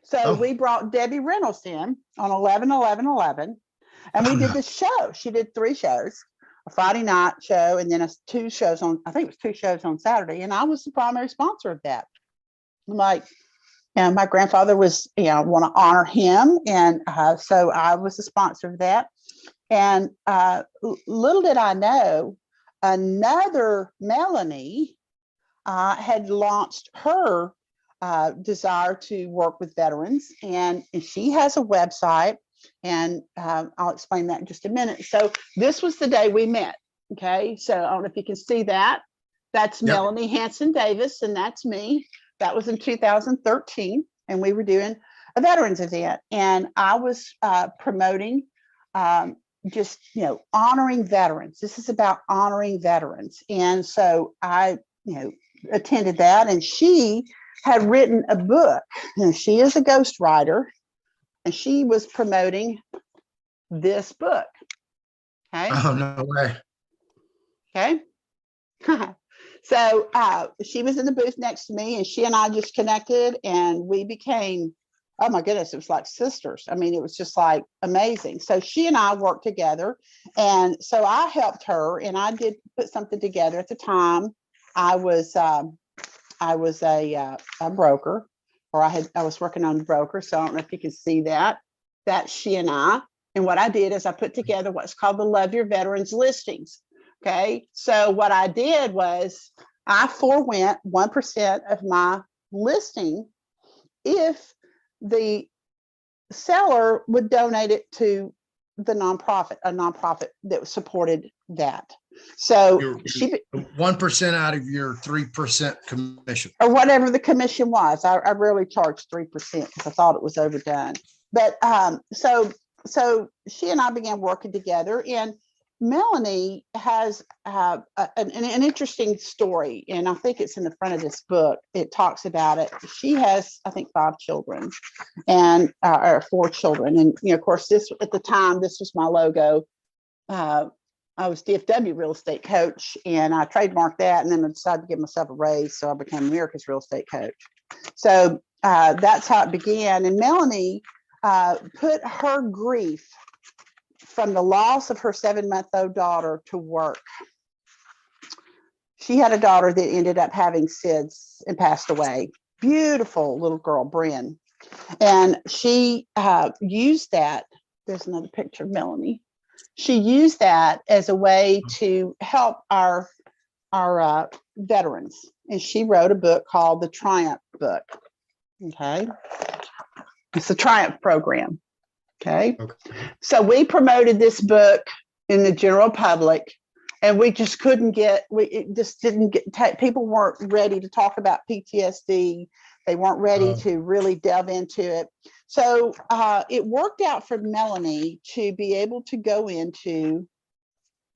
So we brought Debbie Reynolds in on 11/11/11, and we did this show. She did 3 shows, a Friday night show, and then 2 shows on, I think it was 2 shows on Saturday. And I was the primary sponsor of that. I'm like, And my grandfather was, want to honor him. And so I was a sponsor of that. And little did I know, another Melanie had launched her desire to work with veterans. And she has a website. And I'll explain that in just a minute. So this was the day we met. Okay. So I don't know if you can see that. That's Yep. Melanie Hanson Davis, and that's me. That was in 2013. And we were doing a veterans event. And I was promoting just, honoring veterans. This is about honoring veterans. And so I, attended that. And she had written a book. And she is a ghostwriter. And she was promoting this book. Okay. Oh, no way. Okay. So she was in the booth next to me, and she and I just connected, and we became, oh my goodness, it was like sisters. I mean, it was just like amazing. So she and I worked together. And so I helped her, and I did put something together. At the time, I was a broker, or I was working on the broker. So I don't know if you can see that. That's she and I. And what I did is I put together what's called the Love Your Veterans listings. Okay. So what I did was I forewent 1% of my listing if the seller would donate it to the nonprofit, a nonprofit that supported that. So she 1% out of your 3% commission, or whatever the commission was. I rarely charged 3% because I thought it was overdone. But so she and I began working together, and Melanie has an interesting story, and I think it's in the front of this book. It talks about it. She has, I think, 5 children, and or 4 children, and of course, this at the time, this was my logo. I was DFW real estate coach, and I trademarked that, and then I decided to give myself a raise, so I became America's real estate coach. So that's how it began. And Melanie put her grief from the loss of her 7-month-old daughter to work. She had a daughter that ended up having SIDS and passed away. Beautiful little girl, Bryn. And she used that. There's another picture of Melanie. She used that as a way to help our veterans. And she wrote a book called the Triumph Book. Okay. It's the Triumph program. Okay. So we promoted this book in the general public, and we just couldn't get, it just didn't get, people weren't ready to talk about PTSD. They weren't ready to really delve into it. So it worked out for Melanie to be able to go into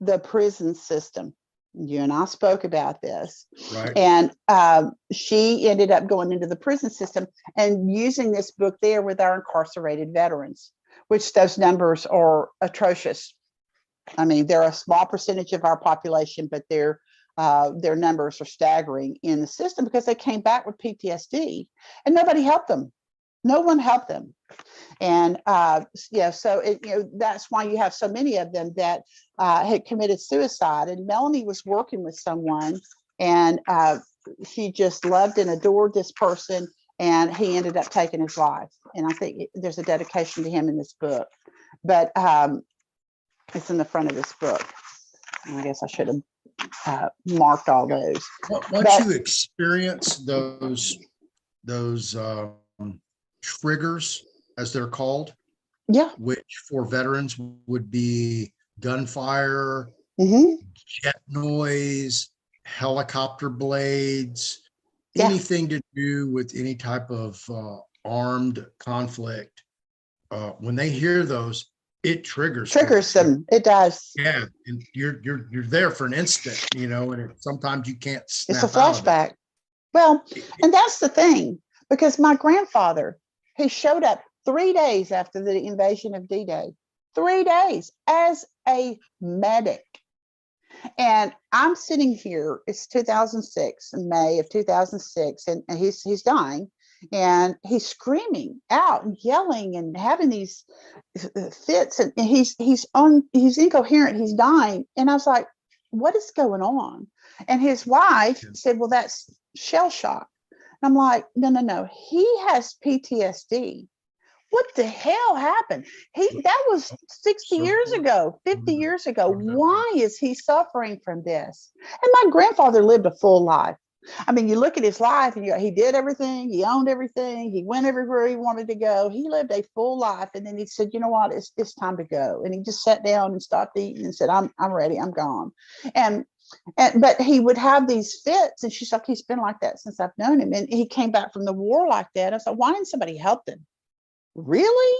the prison system. You and I spoke about this. right? And she ended up going into the prison system and using this book there with our incarcerated veterans, which those numbers are atrocious. I mean, they're a small percentage of our population, but their numbers are staggering in the system because they came back with PTSD and nobody helped them. No one helped them. And so that's why you have so many of them that had committed suicide. And Melanie was working with someone, and she just loved and adored this person, and he ended up taking his life. And I think there's a dedication to him in this book, but it's in the front of this book. And I guess I should have marked all those. Once you experience those triggers, as they're called, yeah, which for veterans would be gunfire, jet noise, helicopter blades, anything to do with any type of armed conflict. When they hear those, it triggers them. It does. Yeah, and you're there for an instant, and sometimes you can't snap. It's a flashback. Well, and that's the thing, because my grandfather, he showed up 3 days after the invasion of D-Day, 3 days as a medic. And I'm sitting here, it's 2006, in May of 2006, and he's dying, and he's screaming out and yelling and having these fits, and he's incoherent, he's dying. And I was like, what is going on? And his wife said, well, that's shell shock. I'm like, no, he has PTSD. What the hell happened? That was 60 years ago, 50 years ago. Why is he suffering from this? And my grandfather lived a full life. I mean, you look at his life and he did everything, he owned everything, he went everywhere he wanted to go. He lived a full life. And then he said, you know what, it's time to go. And he just sat down and stopped eating and said, I'm ready, I'm gone. And but he would have these fits, and she's like, he's been like that since I've known him. And he came back from the war like that. I said, why didn't somebody help him? Really?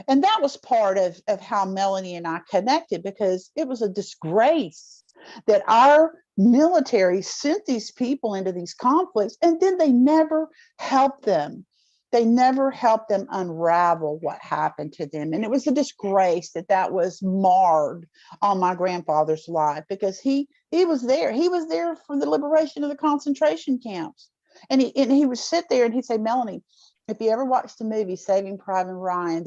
And that was part of how Melanie and I connected, because it was a disgrace that our military sent these people into these conflicts, and then they never helped them. They never helped them unravel what happened to them. And it was a disgrace that was marred on my grandfather's life, because he was there. He was there for the liberation of the concentration camps. And he would sit there and he'd say, Melanie, if you ever watched the movie Saving Private Ryan,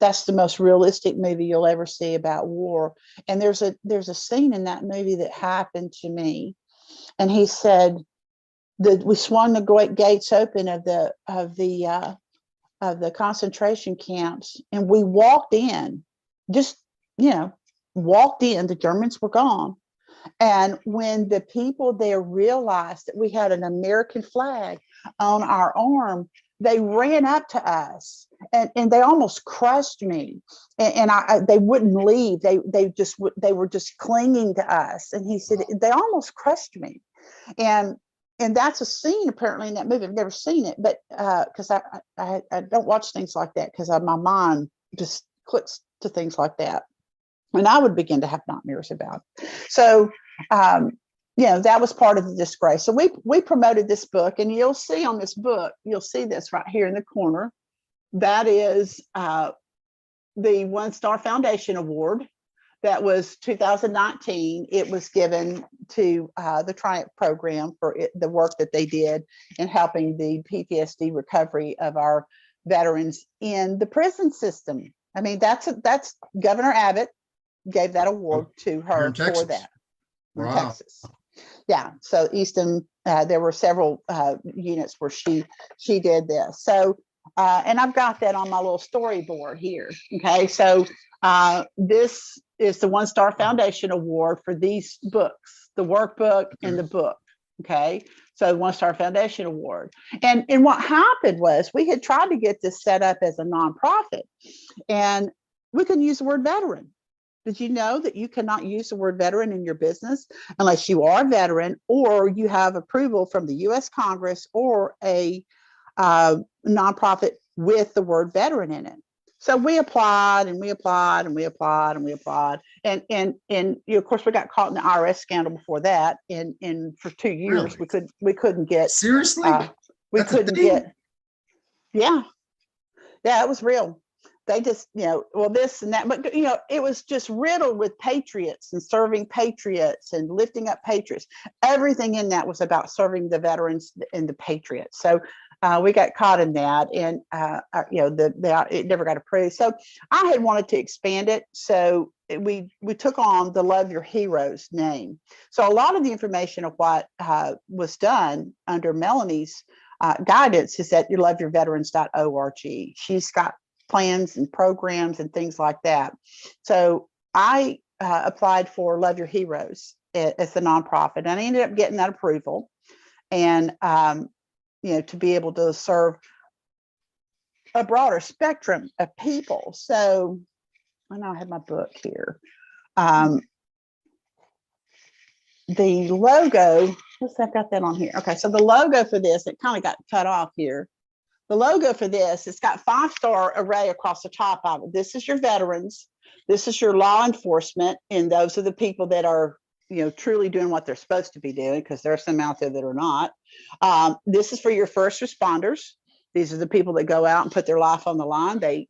that's the most realistic movie you'll ever see about war. And there's a scene in that movie that happened to me. And he said that we swung the great gates open of the concentration camps, and we walked in, walked in. The Germans were gone. And when the people there realized that we had an American flag on our arm, they ran up to us and they almost crushed me. And they wouldn't leave. They were just clinging to us. And he said, they almost crushed me. And that's a scene apparently in that movie. I've never seen it, but because I don't watch things like that, because my mind just clicks to things like that. And I would begin to have nightmares about it. So, that was part of the disgrace. So we promoted this book, and you'll see on this book, you'll see this right here in the corner. That is the One-Star Foundation Award. That was 2019. It was given to the Triumph program for the work that they did in helping the PTSD recovery of our veterans in the prison system. I mean, that's Governor Abbott gave that award to her for that. Wow. In Texas. Yeah. So Easton, there were several units where she did this. So, and I've got that on my little storyboard here. Okay. So this is the One-Star Foundation Award for these books, the workbook and the book. Okay. So One-Star Foundation Award. And what happened was we had tried to get this set up as a nonprofit, and we couldn't use the word veteran. Did you know that you cannot use the word veteran in your business unless you are a veteran or you have approval from the U.S. Congress or a nonprofit with the word veteran in it? So we applied and we applied and we applied and we applied. And of course, we got caught in the IRS scandal before that. And for 2 years, really? we couldn't get. Seriously? We couldn't get. Yeah. Yeah, it was real. They just, this and that, but, it was just riddled with patriots and serving patriots and lifting up patriots. Everything in that was about serving the veterans and the patriots. So we got caught in that, and, it never got approved. So I had wanted to expand it. So we took on the Love Your Heroes name. So a lot of the information of what was done under Melanie's guidance is at loveyourveterans.org. She's got plans and programs and things like that. So I applied for Love Your Heroes as the nonprofit, and I ended up getting that approval, and to be able to serve a broader spectrum of people. So I know I have my book here. The logo, I've got that on here. Okay, so the logo for this, it kind of got cut off here. The logo for this, it's got 5-star array across the top of it. This is your veterans. This is your law enforcement. And those are the people that are, truly doing what they're supposed to be doing, because there are some out there that are not. This is for your first responders. These are the people that go out and put their life on the line. They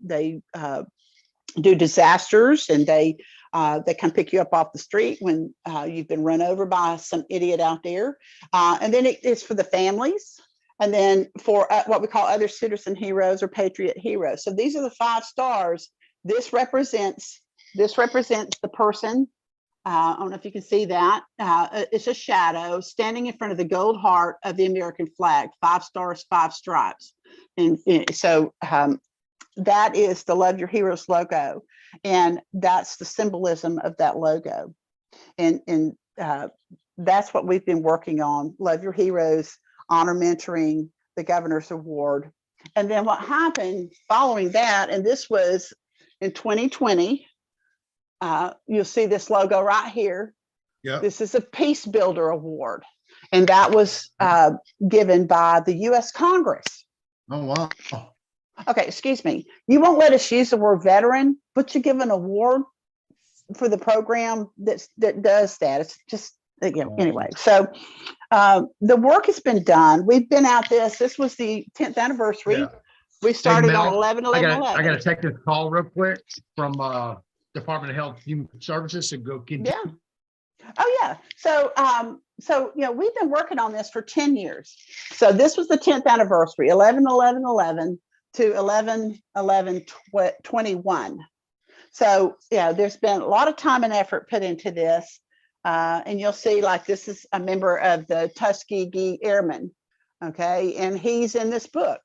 do disasters, and they come pick you up off the street when you've been run over by some idiot out there. And then it's for the families. And then for what we call other citizen heroes or patriot heroes. So these are the 5 stars. This represents the person I don't know if you can see that. It's a shadow standing in front of the gold heart of the American flag, 5 stars, 5 stripes. And so that is the Love Your Heroes logo. And that's the symbolism of that logo. And that's what we've been working on. Love Your Heroes, honor mentoring, the Governor's Award. And then what happened following that, and this was in 2020, you'll see this logo right here. Yeah. This is a Peace Builder Award. And that was given by the U.S. Congress. Oh, wow. Okay, excuse me. You won't let us use the word veteran, but you give an award for the program that does that. It's just, anyway. So the work has been done. We've been at this. This was the 10th anniversary. Yeah. We started on Mel, 11/11/11. I got to take this call real quick from Department of Health and Human Services and go get. Yeah. Oh yeah. So we've been working on this for 10 years. So this was the 10th anniversary, 11/11/11 to 11/11/21. So there's been a lot of time and effort put into this. And you'll see, like, this is a member of the Tuskegee Airmen. Okay, and he's in this book.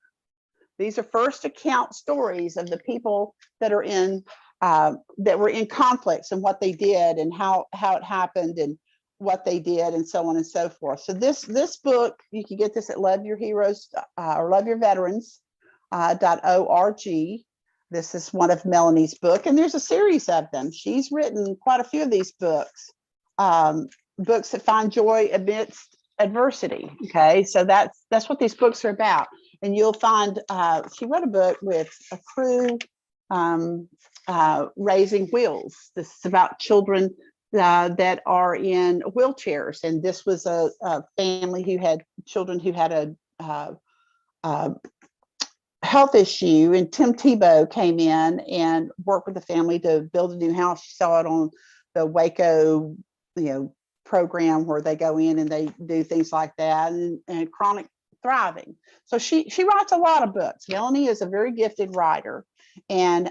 These are first account stories of the people that are in that were in conflicts and what they did and how it happened and what they did and so on and so forth. So this book, you can get this at Love Your Heroes or Love Your Veterans .org. This is one of Melanie's book, and there's a series of them. She's written quite a few of these books, books that find joy amidst adversity. Okay, so that's what these books are about. And you'll find she wrote a book with a crew raising wheels. This is about children that are in wheelchairs, and this was a family who had children who had a health issue, and Tim Tebow came in and worked with the family to build a new house. You saw it on the Waco, program where they go in and they do things like that, and chronic thriving. So she writes a lot of books. Melanie is a very gifted writer, and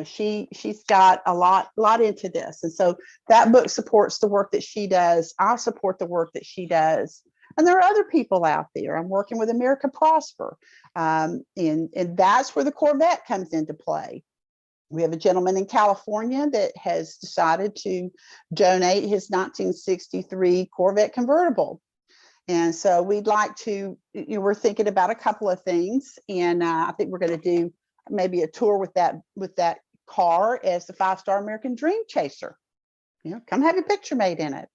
she's got a lot into this. And so that book supports the work that she does. I support the work that she does. And there are other people out there. I'm working with America Prosper. And that's where the Corvette comes into play. We have a gentleman in California that has decided to donate his 1963 Corvette convertible. And so we'd like to, we're thinking about a couple of things. And I think we're going to do maybe a tour with that car as the 5-star American Dream Chaser. Come have your picture made in it.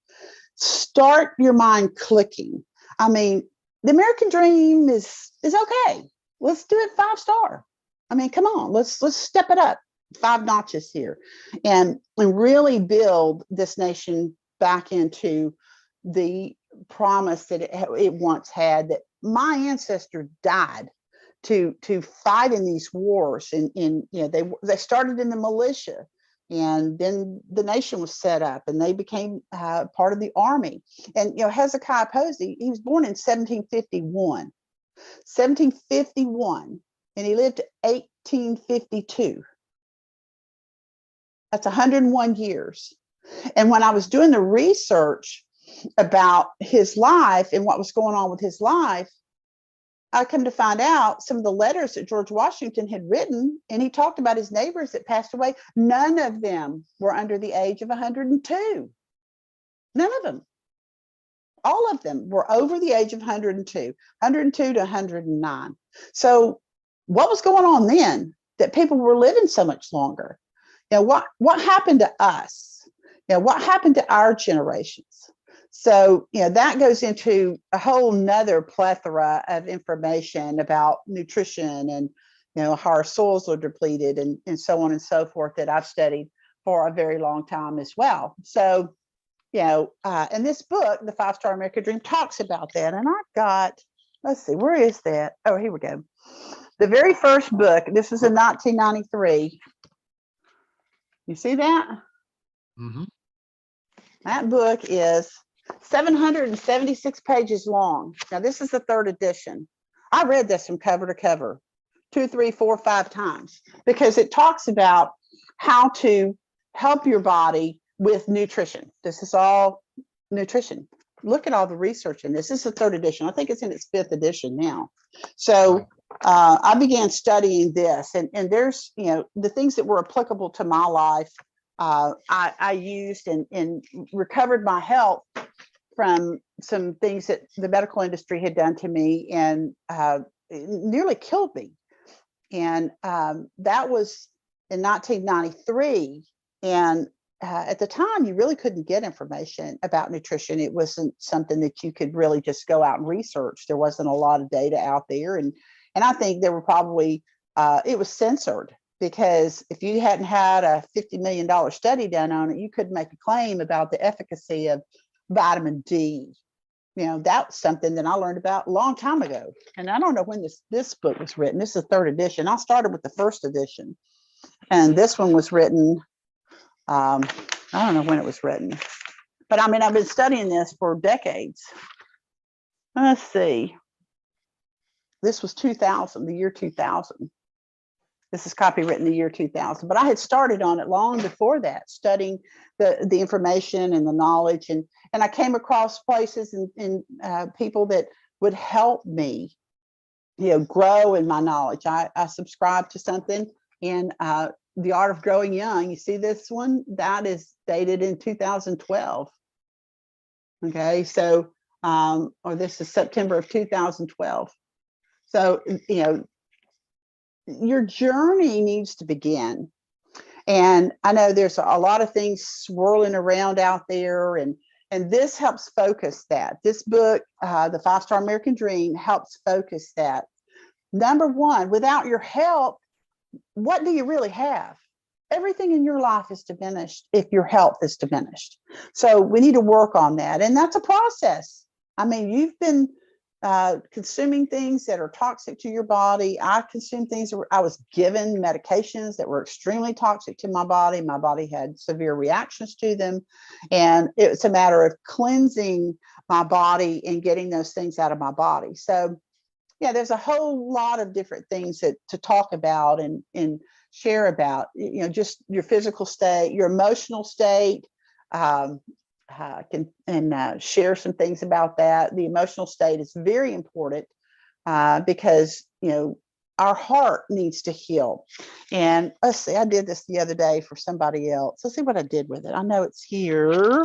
Start your mind clicking. I mean, the American dream is okay. Let's do it 5-star. I mean, come on, let's step it up 5 notches here and really build this nation back into the promise that it once had, that my ancestor died to fight in these wars. And they started in the militia, and then the nation was set up and they became part of the army. And Hezekiah Posey, he was born in 1751, and he lived to 1852. That's 101 years. And when I was doing the research about his life and what was going on with his life, I come to find out some of the letters that George Washington had written, and he talked about his neighbors that passed away. None of them were under the age of 102. None of them. All of them were over the age of 102 to 109. So what was going on then that people were living so much longer? What happened to us? What happened to our generations? So, that goes into a whole nother plethora of information about nutrition and, how our soils are depleted and so on and so forth that I've studied for a very long time as well. So, and this book, The 5-Star American Dream, talks about that. And I've got, let's see, where is that? Oh, here we go. The very first book, this was in 1993. You see that? Mm-hmm. That book is 776 pages long. Now, this is the 3rd edition. I read this from cover to cover 2, 3, 4, 5 times because it talks about how to help your body with nutrition. This is all nutrition. Look at all the research in this. This is the 3rd edition. I think it's in its 5th edition now. So I began studying this, and there's, you know, the things that were applicable to my life. I used and recovered my health from some things that the medical industry had done to me, and it nearly killed me. And that was in 1993. And at the time, you really couldn't get information about nutrition. It wasn't something that you could really just go out and research. There wasn't a lot of data out there. And I think there were probably, it was censored, because if you hadn't had a $50 million study done on it, you couldn't make a claim about the efficacy of vitamin D. You know, that's something that I learned about a long time ago. And I don't know when this book was written. This is the 3rd edition. I started with the 1st edition. And this one was written, I don't know when it was written. But I mean, I've been studying this for decades. Let's see. This was 2000, the year 2000. This is copywritten the year 2000, but I had started on it long before that, studying the information and the knowledge, and I came across places and people that would help me, you know, grow in my knowledge. I subscribed to something in The Art of Growing Young. You see this one? That is dated in 2012. Okay, so or this is September of 2012. So, you know, your journey needs to begin. And I know there's a lot of things swirling around out there, and this helps focus that. This book, The 5-Star American Dream, helps focus that. Number one, without your health, what do you really have? Everything in your life is diminished if your health is diminished. So we need to work on that. And that's a process. I mean, you've been consuming things that are toxic to your body. I consumed things that I was given medications that were extremely toxic to my body. My body had severe reactions to them. And it's a matter of cleansing my body and getting those things out of my body. So yeah, there's a whole lot of different things to talk about and share about, you know, just your physical state, your emotional state. Can share some things about that. The emotional state is very important because, you know, our heart needs to heal. And let's see, I did this the other day for somebody else. Let's see what I did with it. I know it's here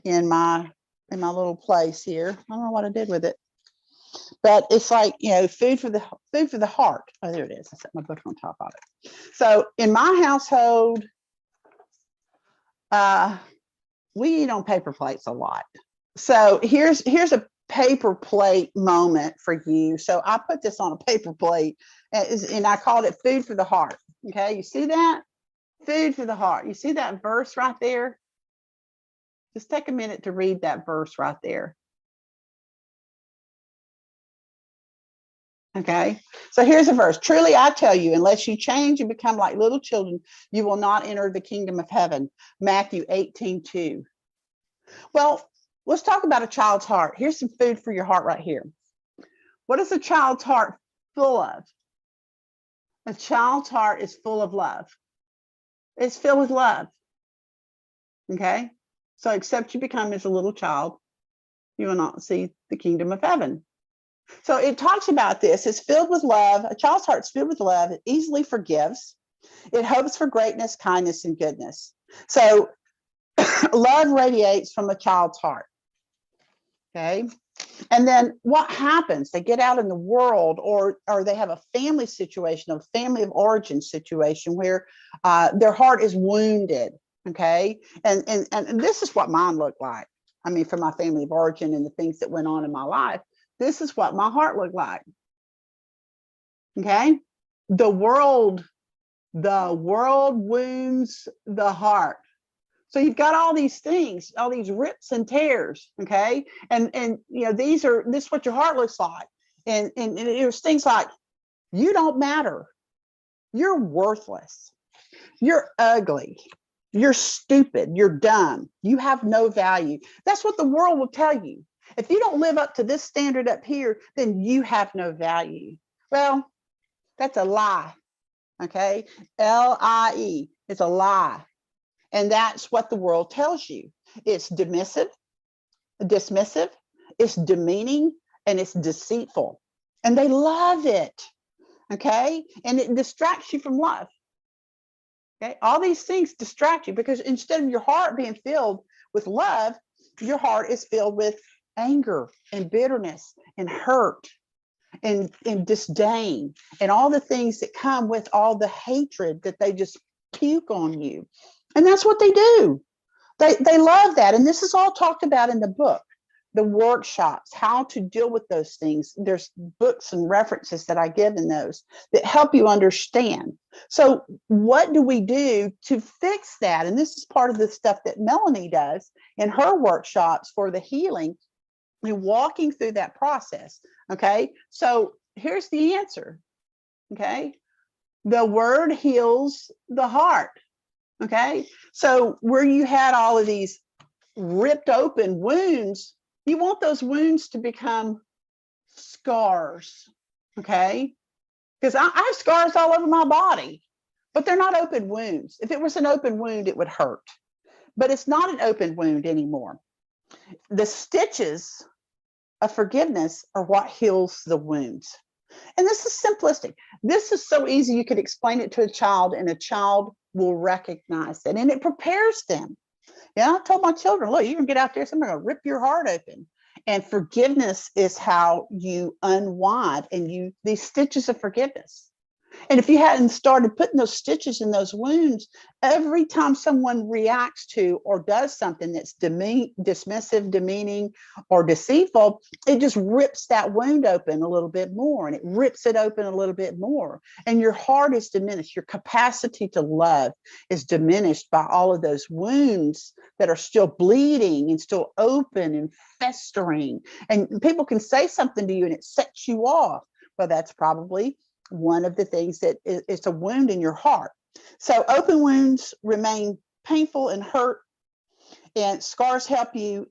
in my little place here. I don't know what I did with it, but it's like, you know, food for the heart. Oh, there it is. I set my book on top of it. So in my household, we eat on paper plates a lot. So here's a paper plate moment for you. So I put this on a paper plate, and I called it Food for the Heart. Okay, you see that? Food for the heart. You see that verse right there? Just take a minute to read that verse right there. Okay, so here's a verse. Truly, I tell you, unless you change and become like little children, you will not enter the kingdom of heaven. Matthew 18:2. Well, let's talk about a child's heart. Here's some food for your heart right here. What is a child's heart full of? A child's heart is full of love. It's filled with love. Okay, so except you become as a little child, you will not see the kingdom of heaven. So it talks about this. It's filled with love. A child's heart is filled with love. It easily forgives. It hopes for greatness, kindness, and goodness. So love radiates from a child's heart. Okay. And then what happens? They get out in the world, or they have a family situation, a family of origin situation where their heart is wounded. Okay. And this is what mine looked like. I mean, for my family of origin and the things that went on in my life, this is what my heart looked like. Okay. The world wounds the heart. So you've got all these things, all these rips and tears. Okay. And you know, this is what your heart looks like. And there's things like, you don't matter. You're worthless. You're ugly. You're stupid. You're dumb. You have no value. That's what the world will tell you. If you don't live up to this standard up here, then you have no value. Well, that's a lie. Okay. LIE. It's a lie. And that's what the world tells you. It's dismissive, it's demeaning, and it's deceitful. And they love it. Okay. And it distracts you from love. Okay. All these things distract you because instead of your heart being filled with love, your heart is filled with anger and bitterness and hurt and disdain and all the things that come with all the hatred that they just puke on you. And that's what they do. They love that. And this is all talked about in the book, the workshops, how to deal with those things. There's books and references that I give in those that help you understand. So what do we do to fix that? And this is part of the stuff that Melanie does in her workshops for the healing and walking through that process. Okay. So here's the answer. Okay. The word heals the heart. Okay. So where you had all of these ripped open wounds, you want those wounds to become scars. Okay. Because I have scars all over my body, but they're not open wounds. If it was an open wound, it would hurt, but it's not an open wound anymore. The stitches of forgiveness are what heals the wounds. And this is simplistic. This is so easy. You could explain it to a child and a child will recognize it and it prepares them. Yeah, I told my children, look, you can get out there, somebody's gonna rip your heart open. And forgiveness is how you unwind and these stitches of forgiveness. And if you hadn't started putting those stitches in those wounds, every time someone reacts to or does something that's dismissive, demeaning, or deceitful, it just rips that wound open a little bit more, and it rips it open a little bit more. And your heart is diminished. Your capacity to love is diminished by all of those wounds that are still bleeding and still open and festering. And people can say something to you and it sets you off. Well, that's probably one of the things that it's a wound in your heart. So open wounds remain painful and hurt, and scars help you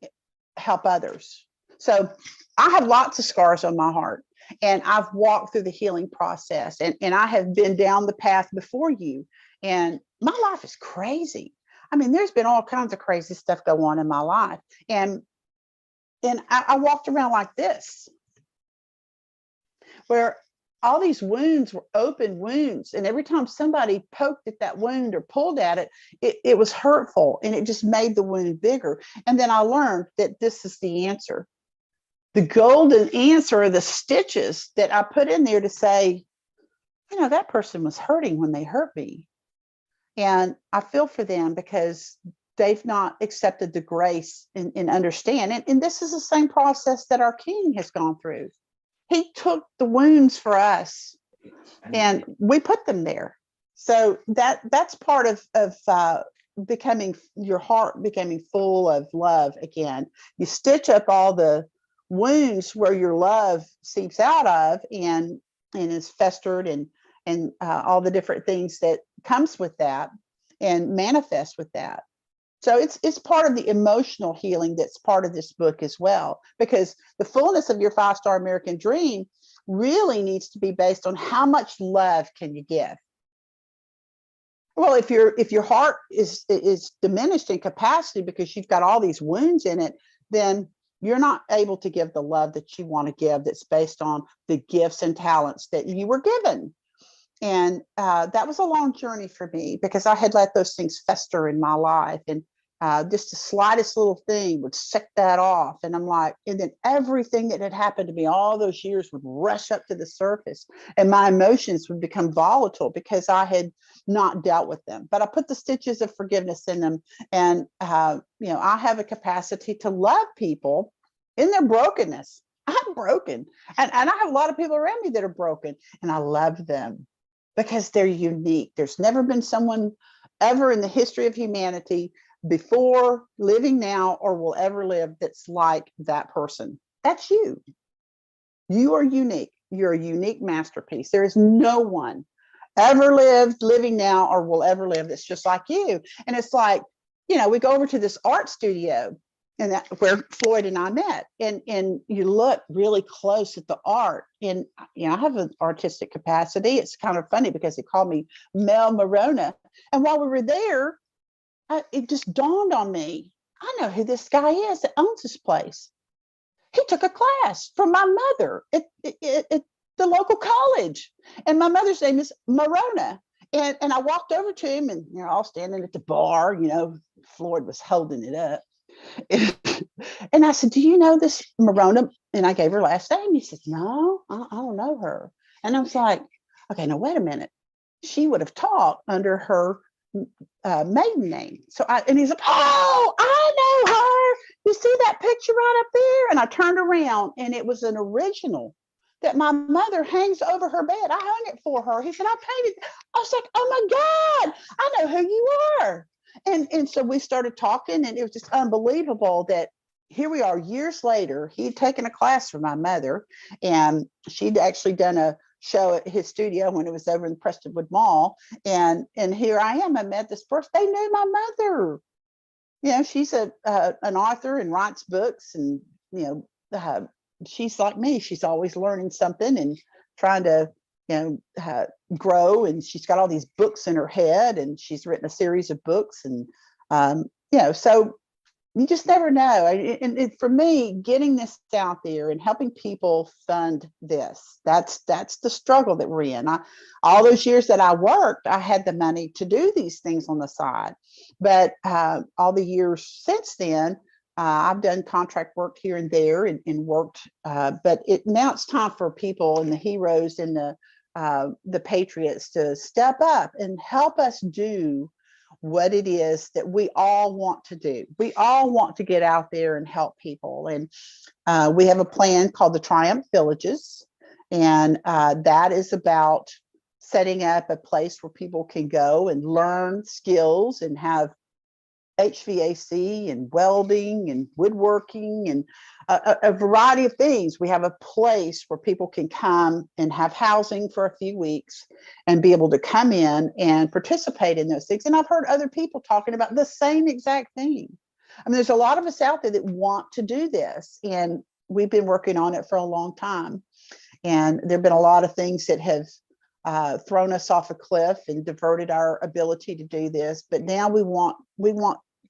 help others. So I have lots of scars on my heart, and I've walked through the healing process, and I have been down the path before you, and my life is crazy. I mean, there's been all kinds of crazy stuff go on in my life, and I walked around like this, where all these wounds were open wounds. And every time somebody poked at that wound or pulled at it, it was hurtful, and it just made the wound bigger. And then I learned that this is the answer. The golden answer are the stitches that I put in there to say, you know, that person was hurting when they hurt me. And I feel for them because they've not accepted the grace and understand. And this is the same process that our King has gone through. He took the wounds for us and we put them there. So that's part of becoming, your heart becoming full of love again. You stitch up all the wounds where your love seeps out of and is festered and all the different things that comes with that and manifest with that. So it's part of the emotional healing that's part of this book as well, because the fullness of your 5-star American dream really needs to be based on how much love can you give. Well, if your heart is diminished in capacity because you've got all these wounds in it, then you're not able to give the love that you want to give that's based on the gifts and talents that you were given. And that was a long journey for me because I had let those things fester in my life, and just the slightest little thing would set that off. And I'm like, and then everything that had happened to me all those years would rush up to the surface, and my emotions would become volatile because I had not dealt with them. But I put the stitches of forgiveness in them, and you know, I have a capacity to love people in their brokenness. I'm broken, and I have a lot of people around me that are broken, and I love them because they're unique. There's never been someone ever in the history of humanity before, living now, or will ever live that's like that person. That's you. You are unique. You're a unique masterpiece. There is no one ever lived, living now, or will ever live that's just like you. And it's like, you know, we go over to this art studio, and that where Floyd and I met, and you look really close at the art. And you know, I have an artistic capacity. It's kind of funny because they call me Mel Morona. And while we were there, it just dawned on me. I know who this guy is that owns this place. He took a class from my mother at the local college. And my mother's name is Morona. And I walked over to him, and they're all standing at the bar, Floyd was holding it up. And I said, do you know this Morona? And I gave her last name. He said, no, I don't know her. And I was like, okay, now wait a minute. She would have taught under her maiden name. And he's like, oh, I know her. You see that picture right up there? And I turned around, and it was an original that my mother hangs over her bed. I hung it for her. He said, I painted. I was like, oh my God, I know who you are. And so we started talking, and it was just unbelievable that here we are years later. He'd taken a class from my mother, and she'd actually done a show at his studio when it was over in Prestonwood Mall. And here I am. I met this person. They knew my mother. She's an author and writes books, and she's like me. She's always learning something and trying to grow. And she's got all these books in her head, and she's written a series of books. And so you just never know. And for me, getting this out there and helping people fund this, that's the struggle that we're in. All those years that I worked, I had the money to do these things on the side. But all the years since then, I've done contract work here and there and worked. But now it's time for people and the heroes and the patriots to step up and help us do what it is that we all want to do. We all want to get out there and help people. And we have a plan called the Triumph Villages. And that is about setting up a place where people can go and learn skills and have HVAC and welding and woodworking and a variety of things. We have a place where people can come and have housing for a few weeks and be able to come in and participate in those things. And I've heard other people talking about the same exact thing. I mean, there's a lot of us out there that want to do this, and we've been working on it for a long time. And there've been a lot of things that have thrown us off a cliff and diverted our ability to do this. But now we want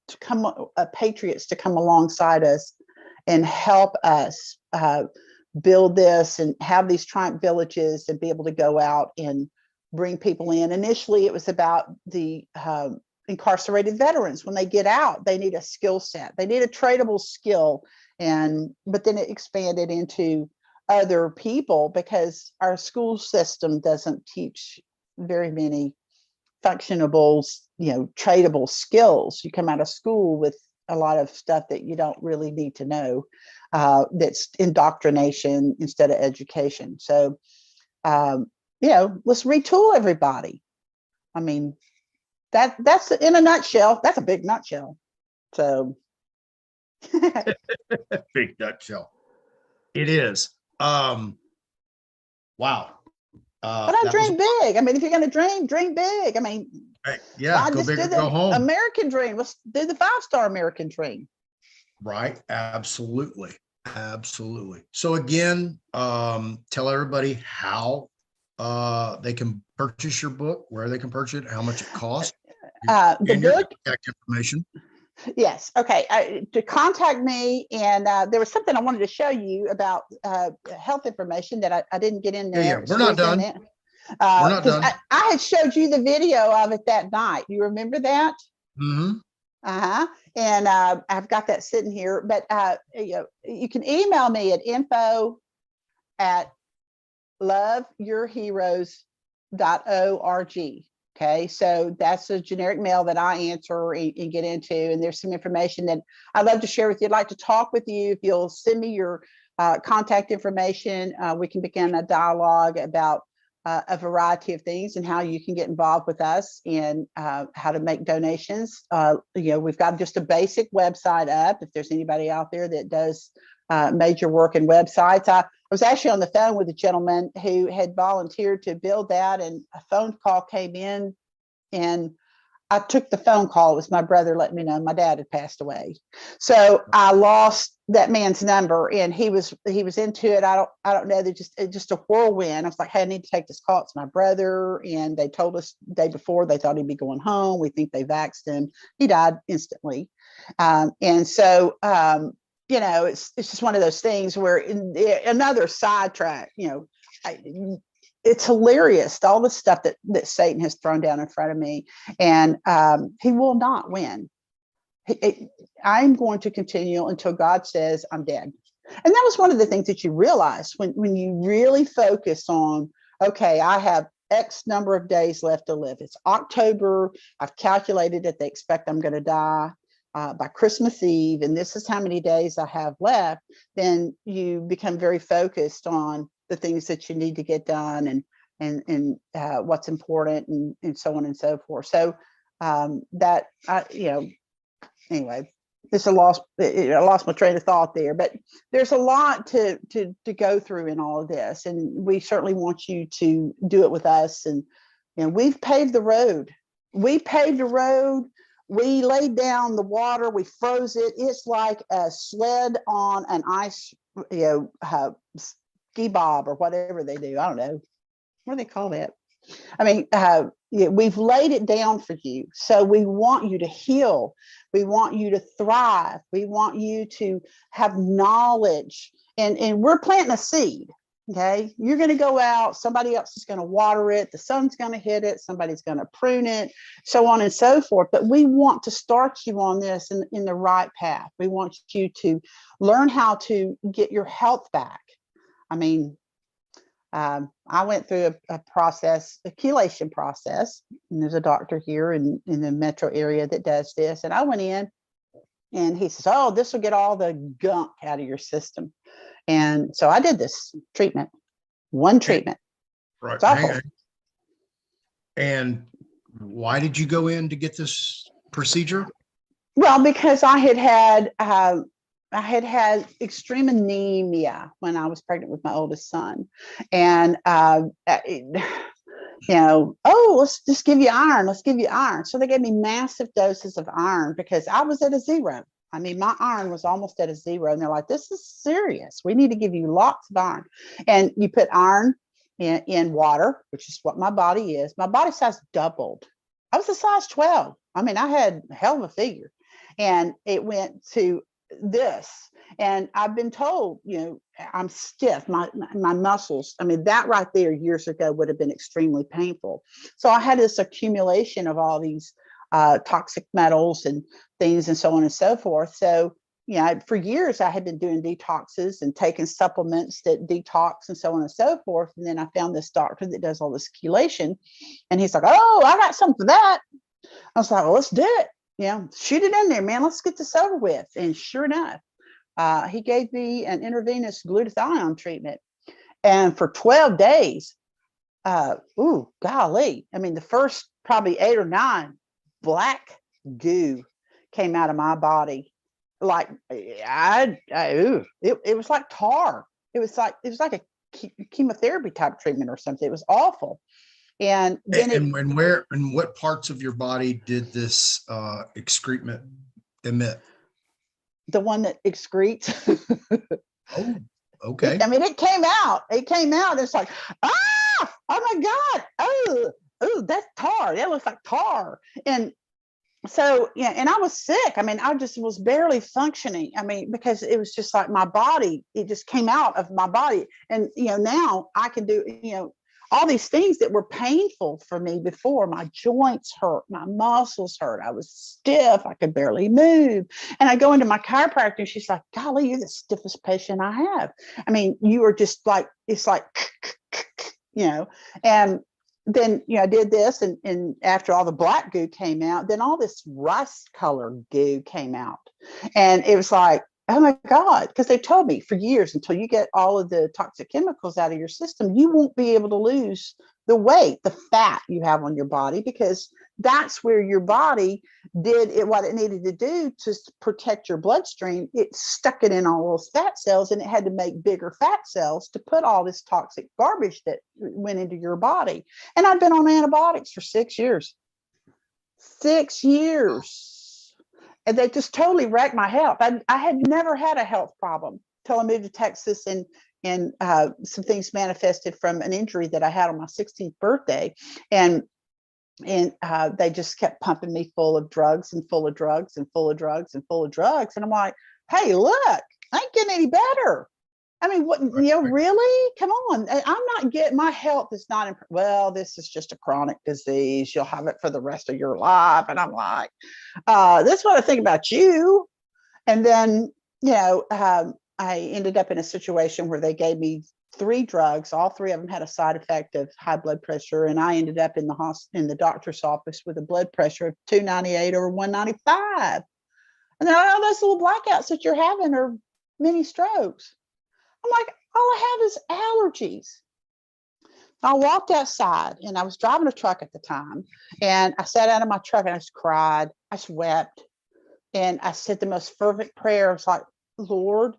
to come patriots to come alongside us and help us build this and have these Triumph Villages and be able to go out and bring people in. Initially, it was about the incarcerated veterans. When they get out, they need a skill set. They need a tradable skill. But then it expanded into other people because our school system doesn't teach very many functionable, tradable skills. You come out of school with a lot of stuff that you don't really need to know. That's indoctrination instead of education. So, let's retool everybody. I mean, that's in a nutshell. That's a big nutshell. So, big nutshell. It is. Wow. But I dream big. I mean, if you're going to dream big. I mean, yeah, go big or go home. American dream. Let's do the 5-star American dream. Right. Absolutely. So again, tell everybody how they can purchase your book, where they can purchase it, how much it costs, the book contact information. Yes. Okay. To contact me, and there was something I wanted to show you about health information that I didn't get in there. Yeah. We're not done. We're not done. I had showed you the video of it that night. You remember that? Mm-hmm. And I've got that sitting here. But you can email me at info@loveyourheroes.org. Okay, so that's a generic mail that I answer and get into, and there's some information that I'd love to share with you. I'd like to talk with you. If you'll send me your contact information, we can begin a dialogue about a variety of things and how you can get involved with us and how to make donations. We've got just a basic website up. If there's anybody out there that does major work in websites, I was actually on the phone with a gentleman who had volunteered to build that, and a phone call came in, and I took the phone call. It was my brother letting me know my dad had passed away. So I lost that man's number, and he was into it. I don't know. They just a whirlwind. I was like, hey, I need to take this call. It's my brother. And they told us the day before they thought he'd be going home. We think they vaxxed him. He died instantly. And so, you know, it's just one of those things where another sidetrack, you know, it's hilarious, all the stuff that Satan has thrown down in front of me, and he will not win. I'm going to continue until God says I'm dead. And that was one of the things that you realize when you really focus on, okay, I have X number of days left to live. It's October. I've calculated that they expect I'm going to die by Christmas Eve, and this is how many days I have left. Then you become very focused on the things that you need to get done and what's important and so on and so forth. So that you know, anyway, I lost my train of thought there, but there's a lot to go through in all of this, and we certainly want you to do it with us. And you know, we've paved the road. We paved the road. We laid down the water. We froze it. It's like a sled on an ice, you know, ski bob or whatever they do. I don't know. What do they call that? I mean, yeah, we've laid it down for you. So we want you to heal. We want you to thrive. We want you to have knowledge. And we're planting a seed. Okay. You're going to go out. Somebody else is going to water it. The sun's going to hit it. Somebody's going to prune it, so on and so forth. But we want to start you on this in the right path. We want you to learn how to get your health back. I mean, I went through a process, a chelation process, and there's a doctor here in the metro area that does this. And I went in and he says, oh, this will get all the gunk out of your system. And so I did this treatment, one treatment. Right. It's awful. And why did you go in to get this procedure? Well, because I had extreme anemia when I was pregnant with my oldest son. And, you know, oh, let's just give you iron. Let's give you iron. So they gave me massive doses of iron because I was at a zero. I mean, my iron was almost at a zero. And they're like, this is serious. We need to give you lots of iron. And you put iron in water, which is what my body is. My body size doubled. I was a size 12. I mean, I had a hell of a figure. And it went to this. And I've been told, you know, I'm stiff, my muscles. I mean, that right there years ago would have been extremely painful. So I had this accumulation of all these toxic metals and things and so on and so forth. So, you know, for years I had been doing detoxes and taking supplements that detox and so on and so forth. And then I found this doctor that does all this chelation, and he's like, oh, I got something for that. I was like, well, let's do it. You know, shoot it in there, man. Let's get this over with. And sure enough, he gave me an intravenous glutathione treatment. And for 12 days, ooh, golly. I mean, the first probably 8 or 9 black goo came out of my body. Like it was like tar. It was like a chemotherapy type treatment or something. It was awful. And then where and what parts of your body did this excrement emit? The one that excretes. Oh, okay. I mean, it came out. It's like, oh my God. Oh, that's tar. That looks like tar. And so, yeah, and I was sick. I mean, I just was barely functioning. I mean, because it was just like my body, it just came out of my body. And, you know, now I can do, you know, all these things that were painful for me before. My joints hurt, my muscles hurt. I was stiff. I could barely move. And I go into my chiropractor and she's like, golly, you're the stiffest patient I have. I mean, you are just like, it's like, you know, and then, you know, I did this. And after all the black goo came out, then all this rust colored goo came out. And it was like, oh my God, because they told me for years, until you get all of the toxic chemicals out of your system, you won't be able to lose the weight, the fat you have on your body, because that's where your body did it, what it needed to do to protect your bloodstream. It stuck it in all those fat cells, and it had to make bigger fat cells to put all this toxic garbage that went into your body. And I've been on antibiotics for 6 years. 6 years. And they just totally wrecked my health. I had never had a health problem till I moved to Texas, and some things manifested from an injury that I had on my 16th birthday. And they just kept pumping me full of drugs and full of drugs and full of drugs and full of drugs. And I'm like, hey, look, I ain't getting any better. I mean, what, really? Come on. I'm not getting, my health is not, well, this is just a chronic disease. You'll have it for the rest of your life. And I'm like, this is what I think about you. And then, I ended up in a situation where they gave me 3 drugs. All 3 of them had a side effect of high blood pressure. And I ended up in the doctor's office with a blood pressure of 298 over 195. And they're like, oh, those little blackouts that you're having are mini strokes. I'm like, all I have is allergies. I walked outside, and I was driving a truck at the time. And I sat out of my truck and I just cried. I just wept. And I said the most fervent prayer. I was like, Lord,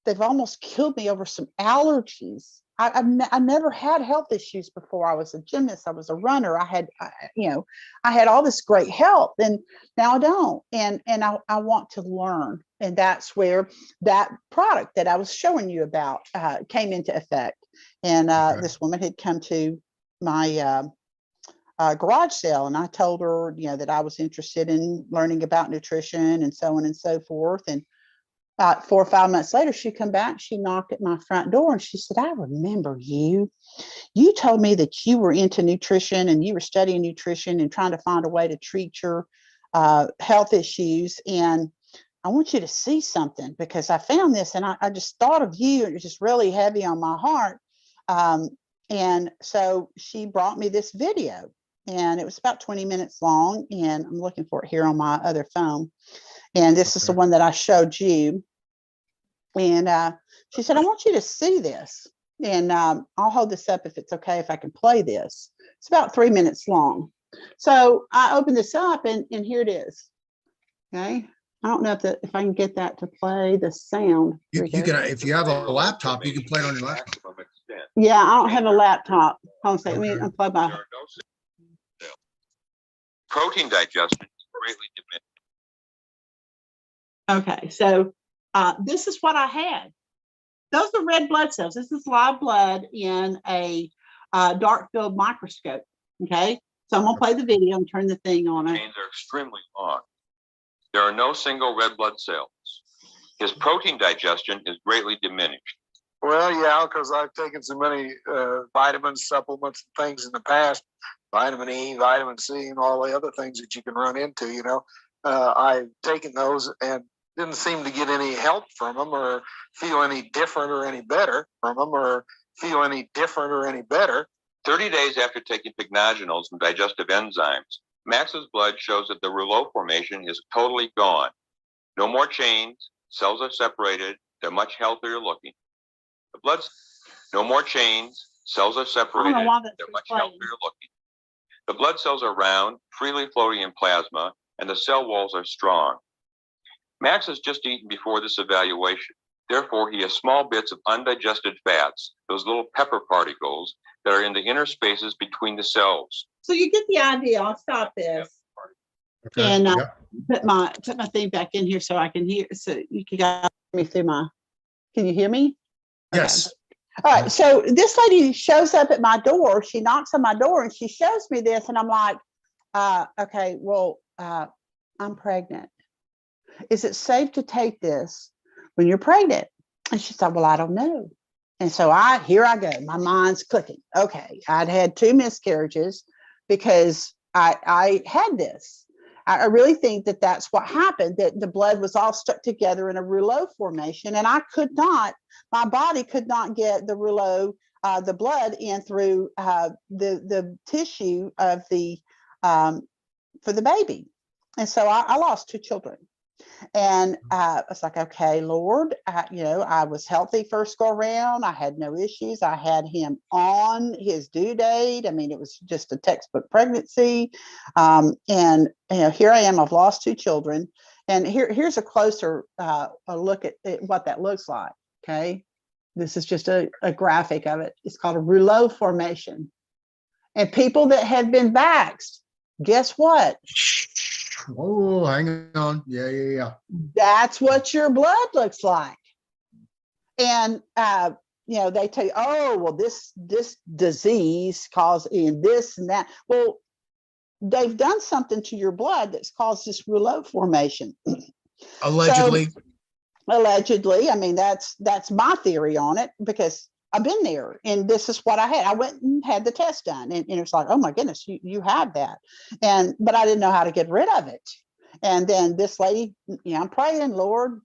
they've almost killed me over some allergies. I never had health issues before. I was a gymnast. I was a runner. I had all this great health, and now I don't. And I want to learn. And that's where that product that I was showing you about came into effect. And this woman had come to my garage sale, and I told her, that I was interested in learning about nutrition and so on and so forth. And about 4 or 5 months later, she come back, she knocked at my front door, and she said, I remember you. You told me that you were into nutrition and you were studying nutrition and trying to find a way to treat your health issues. And I want you to see something, because I found this, and I just thought of you, and it was just really heavy on my heart. And so she brought me this video, and it was about 20 minutes long, and I'm looking for it here on my other phone. And this is the one that I showed you. And she said, I want you to see this. And I'll hold this up if it's okay, if I can play this. It's about 3 minutes long. So I opened this up, and here it is. Okay. I don't know if I can get that to play the sound. You can, if you have a laptop, you can play it on your laptop. Yeah, I don't have a laptop. Hold on a second. Let me unplug my. Protein digestion is greatly diminished. Okay, so this is what I had. Those are red blood cells. This is live blood in a dark field microscope. Okay, so I'm gonna play the video and turn the thing on. Chains are extremely long. There are no single red blood cells. His protein digestion is greatly diminished. Well, yeah, because I've taken so many vitamins, supplements, and things in the past, vitamin E, vitamin C, and all the other things that you can run into, I've taken those and didn't seem to get any help from them, or feel any different or any better from them, or feel any different or any better. 30 days after taking pycnogenals and digestive enzymes, Max's blood shows that the rouleau formation is totally gone. No more chains, cells are separated, they're much healthier looking. The blood's no more chains, cells are separated, they're much healthier looking. The blood cells are round, freely floating in plasma, and the cell walls are strong. Max has just eaten before this evaluation. Therefore, he has small bits of undigested fats, those little pepper particles that are in the inner spaces between the cells. So you get the idea. I'll stop this. Okay. And put my thing back in here so I can hear. So you can guide me through my. Can you hear me? Yes. Okay. All right. So this lady shows up at my door. She knocks on my door and she shows me this, and I'm like, okay, well, I'm pregnant. Is it safe to take this when you're pregnant? And she said, well, I don't know. And so here I go. My mind's clicking. Okay. I'd had 2 miscarriages because I had this. I really think that that's what happened, that the blood was all stuck together in a rouleau formation. And my body could not get the rouleau, the blood in through the tissue of for the baby. And so I lost 2 children. And I was like, okay, Lord, I was healthy first go around. I had no issues. I had him on his due date. I mean, it was just a textbook pregnancy. And here I am, I've lost 2 children. And here's a closer a look at what that looks like. Okay. This is just a graphic of it. It's called a rouleau formation. And people that have been vaxxed, guess what? Oh, hang on. Yeah. That's what your blood looks like. And they tell you, oh, well, this disease causing this and that. Well, they've done something to your blood that's caused this rouleau formation. Allegedly. So, allegedly, I mean, that's my theory on it, because I've been there and this is what I had. I went and had the test done, and it's like, oh my goodness, you have that. But I didn't know how to get rid of it. And then this lady, I'm praying, Lord,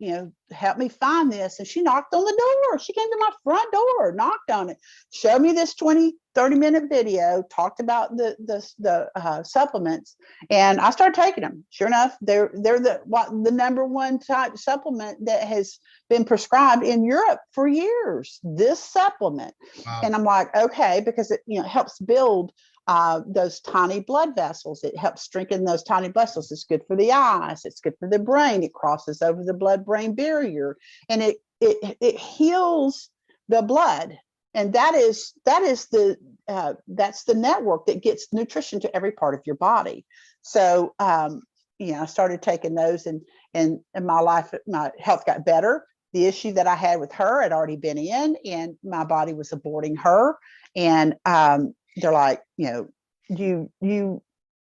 help me find this. And she knocked on the door. She came to my front door, knocked on it, showed me this 20-30-minute video, talked about the supplements, and I started taking them. Sure enough, they're the number one type supplement that has been prescribed in Europe for years, this supplement. Wow. And I'm like, okay, because it helps build those tiny blood vessels. It helps strengthen those tiny vessels. It's good for the eyes. It's good for the brain. It crosses over the blood-brain barrier, and it heals the blood. And that's the network that gets nutrition to every part of your body. So I started taking those, and my health got better. The issue that I had with her had already been in, and my body was aborting her. And they're like,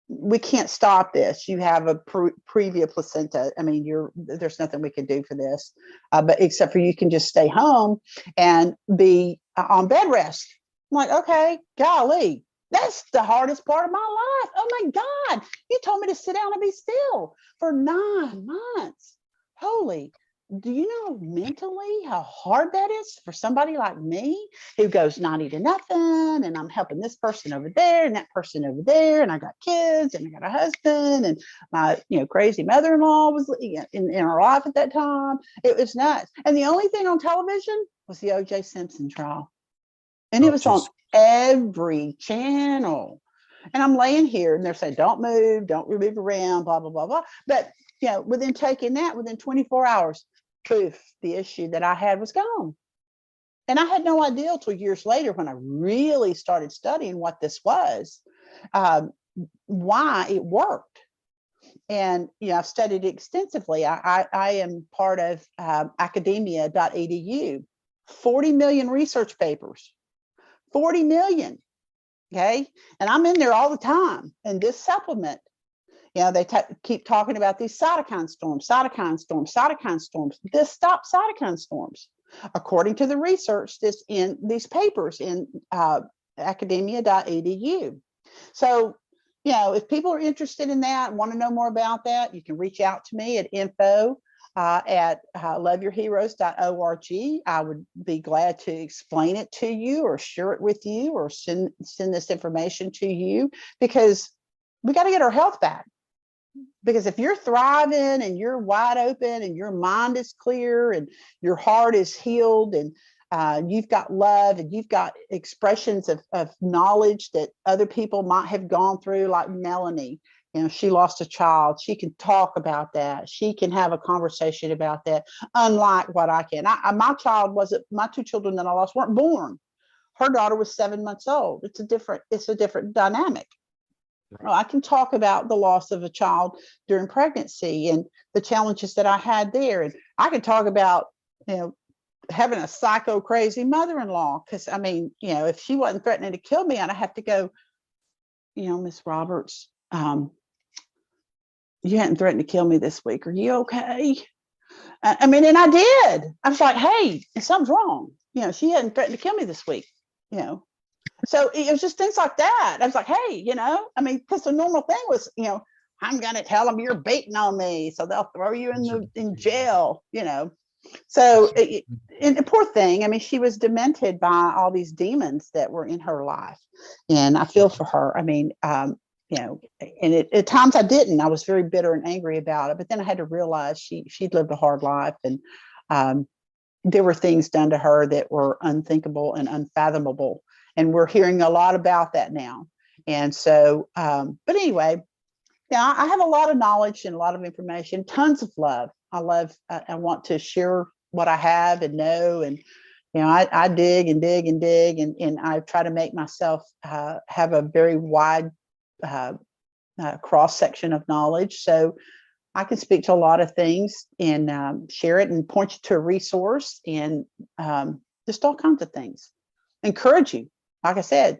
we can't stop this. You have a previa placenta. I mean, there's nothing we can do for this, but except for you can just stay home and be on bed rest. I'm like, okay, golly, that's the hardest part of my life. Oh my God, you told me to sit down and be still for 9 months. Holy. Do you know mentally how hard that is for somebody like me who goes 90 to nothing, and I'm helping this person over there and that person over there, and I got kids and I got a husband, and my crazy mother-in-law was in our life at that time. It was nuts. And the only thing on television was the O.J. Simpson trial, and it was on every channel. And I'm laying here and they're saying, don't move, don't move around, blah, blah, blah, blah. But within taking that, within 24 hours, poof, the issue that I had was gone. And I had no idea until years later, when I really started studying what this was, why it worked. And I've studied it extensively. I am part of academia.edu, 40 million research papers, 40 million. Okay. And I'm in there all the time. And this supplement, they keep talking about these cytokine storms. This stops cytokine storms, according to the research that's in these papers in academia.edu. So, if people are interested in that and want to know more about that, you can reach out to me at info at loveyourheroes.org. I would be glad to explain it to you or share it with you or send this information to you, because we got to get our health back. Because if you're thriving and you're wide open and your mind is clear and your heart is healed and you've got love and you've got expressions of knowledge that other people might have gone through, like Melanie, she lost a child. She can talk about that. She can have a conversation about that, unlike what I can. My 2 children that I lost weren't born. Her daughter was 7 months old. It's a different dynamic. I can talk about the loss of a child during pregnancy and the challenges that I had there. And I can talk about, having a psycho crazy mother-in-law. Because if she wasn't threatening to kill me, I'd have to go, Miss Roberts, you hadn't threatened to kill me this week. Are you okay? And I did. I was like, hey, something's wrong. She hadn't threatened to kill me this week, So it was just things like that. I was like, hey, because the normal thing was, I'm going to tell them you're beating on me, so they'll throw you in jail, So, and the poor thing, she was demented by all these demons that were in her life. And I feel for her. And at times I didn't. I was very bitter and angry about it. But then I had to realize she'd lived a hard life. And there were things done to her that were unthinkable and unfathomable. And we're hearing a lot about that now. And so, but anyway, I have a lot of knowledge and a lot of information, tons of love. I want to share what I have and know. And, I dig and dig and dig. And I try to make myself have a very wide cross section of knowledge. So I can speak to a lot of things and share it and point you to a resource and just all kinds of things. Encourage you, like I said,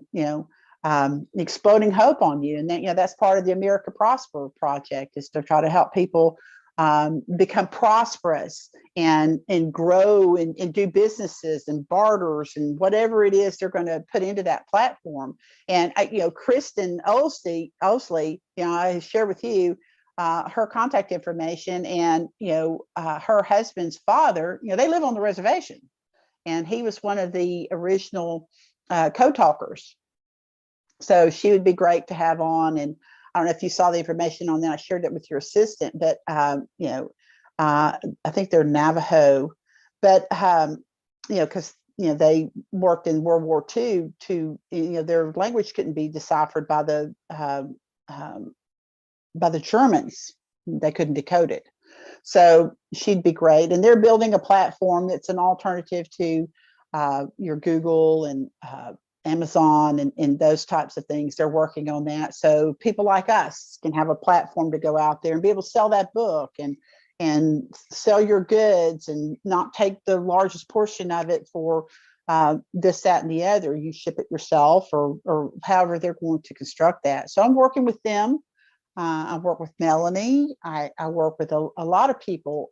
exploding hope on you. And then, that's part of the America Prosper project, is to try to help people become prosperous and grow and do businesses and barters and whatever it is they're going to put into that platform. And Kristen Olsley, I share with you her contact information, and her husband's father, they live on the reservation, and he was one of the original co-talkers. So she would be great to have on. And I don't know if you saw the information on that. I shared it with your assistant, but I think they're Navajo, but because they worked in World War II their language couldn't be deciphered by the Germans. They couldn't decode it. So she'd be great. And they're building a platform that's an alternative to your Google and Amazon and those types of things. They're working on that. So people like us can have a platform to go out there and be able to sell that book and sell your goods and not take the largest portion of it for this, that, and the other. You ship it yourself or however they're going to construct that. So I'm working with them. I work with Melanie. I work with a lot of people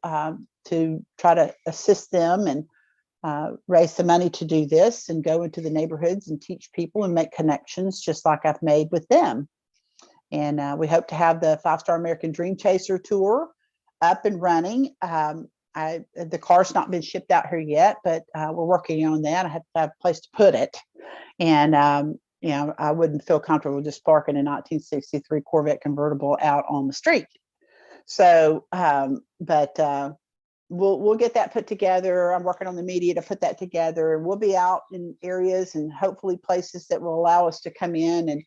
to try to assist them and raise the money to do this and go into the neighborhoods and teach people and make connections just like I've made with them. And we hope to have the 5-Star American Dream Chaser tour up and running. The car's not been shipped out here yet, but we're working on that. I have to have a place to put it. And I wouldn't feel comfortable just parking a 1963 Corvette convertible out on the street. So, we'll get that put together. I'm working on the media to put that together, and we'll be out in areas and hopefully places that will allow us to come in and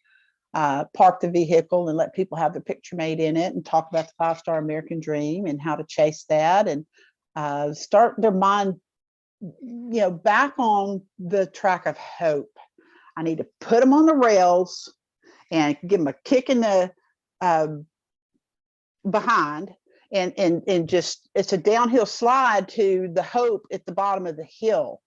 park the vehicle and let people have their picture made in it and talk about the 5-Star American Dream and how to chase that and start their mind, back on the track of hope. I need to put them on the rails and give them a kick in the behind. And just, it's a downhill slide to the hope at the bottom of the hill.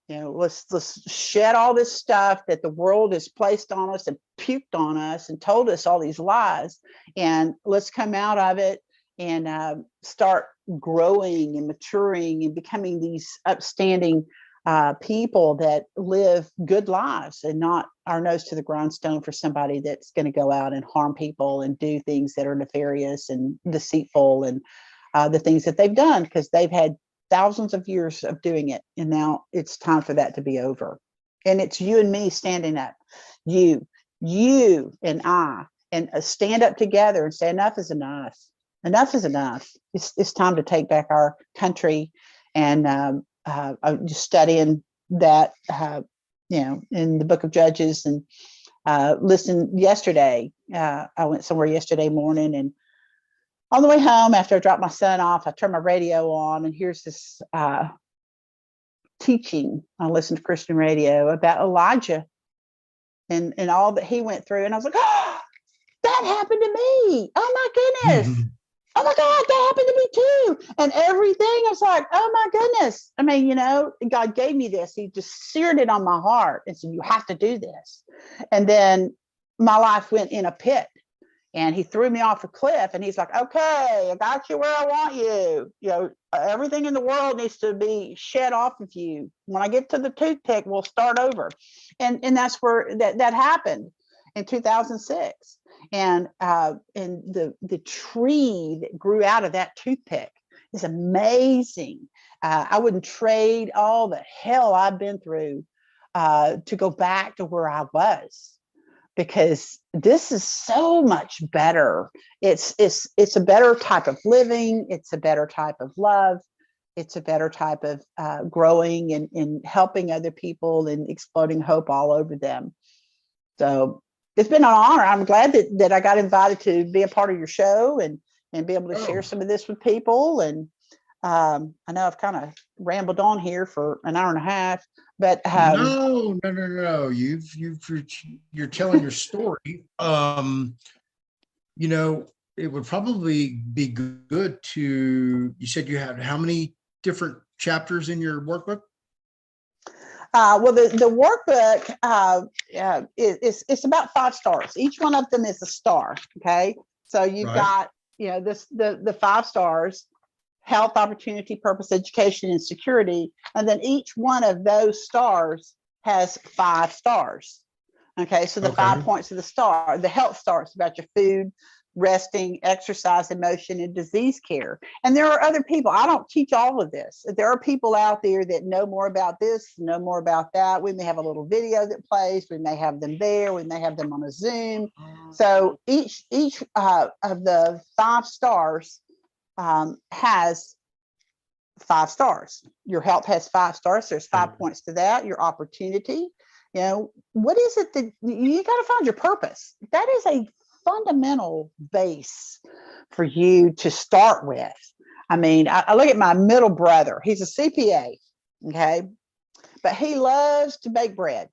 Let's shed all this stuff that the world has placed on us and puked on us and told us all these lies. And let's come out of it and start growing and maturing and becoming these upstanding people that live good lives and not our nose to the grindstone for somebody that's going to go out and harm people and do things that are nefarious and deceitful and the things that they've done, because they've had thousands of years of doing it. And now it's time for that to be over. And it's you and me standing up, you and I, and stand up together and say, enough is enough. Enough is enough. It's time to take back our country. And I'm just studying that, in the Book of Judges, and listened yesterday. I went somewhere yesterday morning, and on the way home after I dropped my son off, I turned my radio on, and here's this teaching. I listened to Christian radio about Elijah and all that he went through, and I was like, oh, that happened to me. Oh my goodness. Mm-hmm. Oh my God, that happened to me too. And everything, I was like, oh my goodness. I mean, God gave me this. He just seared it on my heart and said, you have to do this. And then my life went in a pit, and he threw me off a cliff, and he's like, okay, I got you where I want you. Everything in the world needs to be shed off of you. When I get to the toothpick, we'll start over. And that's where that happened in 2006. And the tree that grew out of that toothpick is amazing. I wouldn't trade all the hell I've been through to go back to where I was, because this is so much better. It's a better type of living. It's a better type of love. It's a better type of growing and helping other people and exploding hope all over them. So it's been an honor. I'm glad that I got invited to be a part of your show and be able to share some of this with people. And I know I've kind of rambled on here for an hour and a half, but no. You're telling your story. you know, it would probably be good to, you said you had how many different chapters in your workbook? Well, the workbook it's about 5 stars. Each one of them is a star. Okay, so you've Right. got, you know, the 5 stars: health, opportunity, purpose, education, and security. And then each one of those stars has 5 stars. Okay, so the Okay. 5 points of the star. The health star is about your food, resting, exercise, emotion, and disease care. And there are other people. I don't teach all of this. There are people out there that know more about this, know more about that. We may have a little video that plays. We may have them there. We may have them on a Zoom. So each of the 5 stars has 5 stars. Your health has 5 stars. There's 5 points to that. Your opportunity, you know, what is it that you got to find your purpose? That is a fundamental base for you to start with. I mean, I look at my middle brother. He's a CPA, okay, but he loves to bake bread.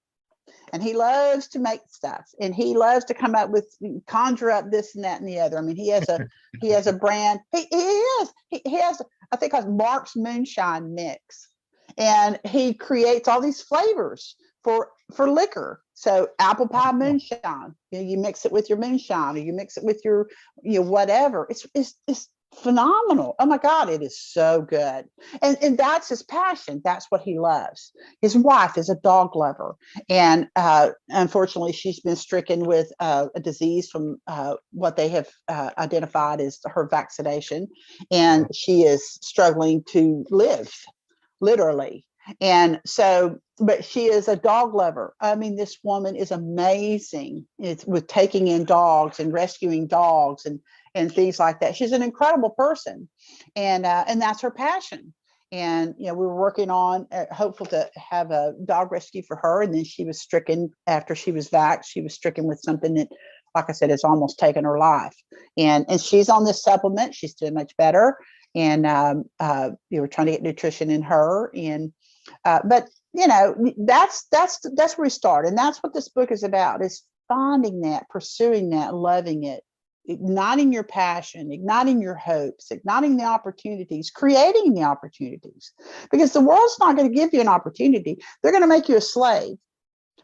And he loves to make stuff, and he loves to come up with, conjure up this and that and the other. I mean, he has a brand. He has, I think, it's Mark's Moonshine Mix, and he creates all these flavors for liquor. So apple pie moonshine, you mix it with your moonshine, or you mix it with your, whatever. It's phenomenal. Oh my God, it is so good. And that's his passion. That's what he loves. His wife is a dog lover. And unfortunately, she's been stricken with a disease from what they have identified as her vaccination. And she is struggling to live, literally. And so, but she is a dog lover. I mean, this woman is amazing. It's with taking in dogs and rescuing dogs and things like that. She's an incredible person, and that's her passion. And we were working on hopeful to have a dog rescue for her, and then she was stricken after she was vaxxed. She was stricken with something that, like I said, has almost taken her life. And she's on this supplement. She's doing much better. And we're trying to get nutrition in her. And but that's where we start, and that's what this book is about: is finding that, pursuing that, loving it, igniting your passion, igniting your hopes, igniting the opportunities, creating the opportunities, because the world's not going to give you an opportunity. They're going to make you a slave.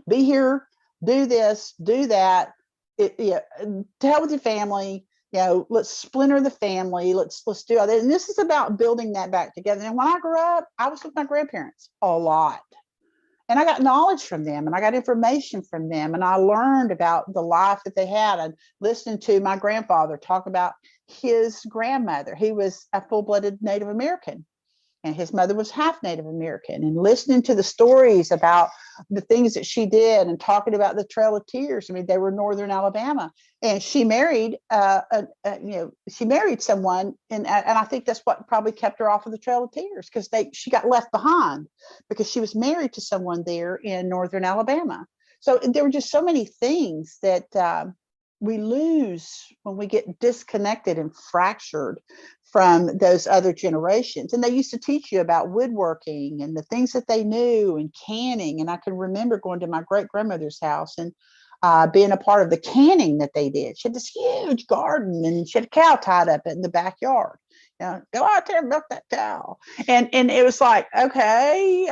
Be here, do this, do that. Tell with your family. Let's splinter the family. Let's do all that. And this is about building that back together. And when I grew up, I was with my grandparents a lot. And I got knowledge from them, and I got information from them, and I learned about the life that they had. I listened to my grandfather talk about his grandmother. He was a full-blooded Native American, and his mother was half Native American, and listening to the stories about the things that she did and talking about the Trail of Tears. I mean, they were Northern Alabama, and she married, she married someone, and I think that's what probably kept her off of the Trail of Tears, because she got left behind because she was married to someone there in Northern Alabama. So there were just so many things that we lose when we get disconnected and fractured from those other generations. And they used to teach you about woodworking and the things that they knew, and canning. And I can remember going to my great grandmother's house and being a part of the canning that they did. She had this huge garden, and she had a cow tied up in the backyard. Go out there and milk that cow. And it was like, okay,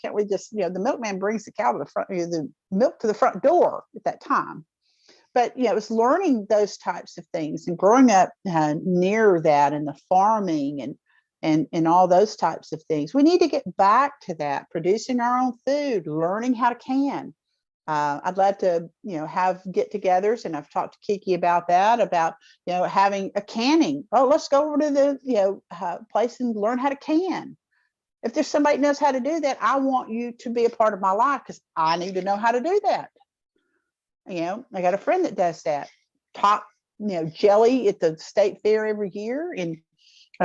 can't we just, the milkman brings the cow to the front, the milk to the front door at that time. But it was learning those types of things and growing up near that, and the farming and all those types of things. We need to get back to that, producing our own food, learning how to can. I'd love to, have get-togethers, and I've talked to Kiki about that, about having a canning. Oh, let's go over to the place and learn how to can. If there's somebody who knows how to do that, I want you to be a part of my life, because I need to know how to do that. I got a friend that does that. Top, jelly at the state fair every year in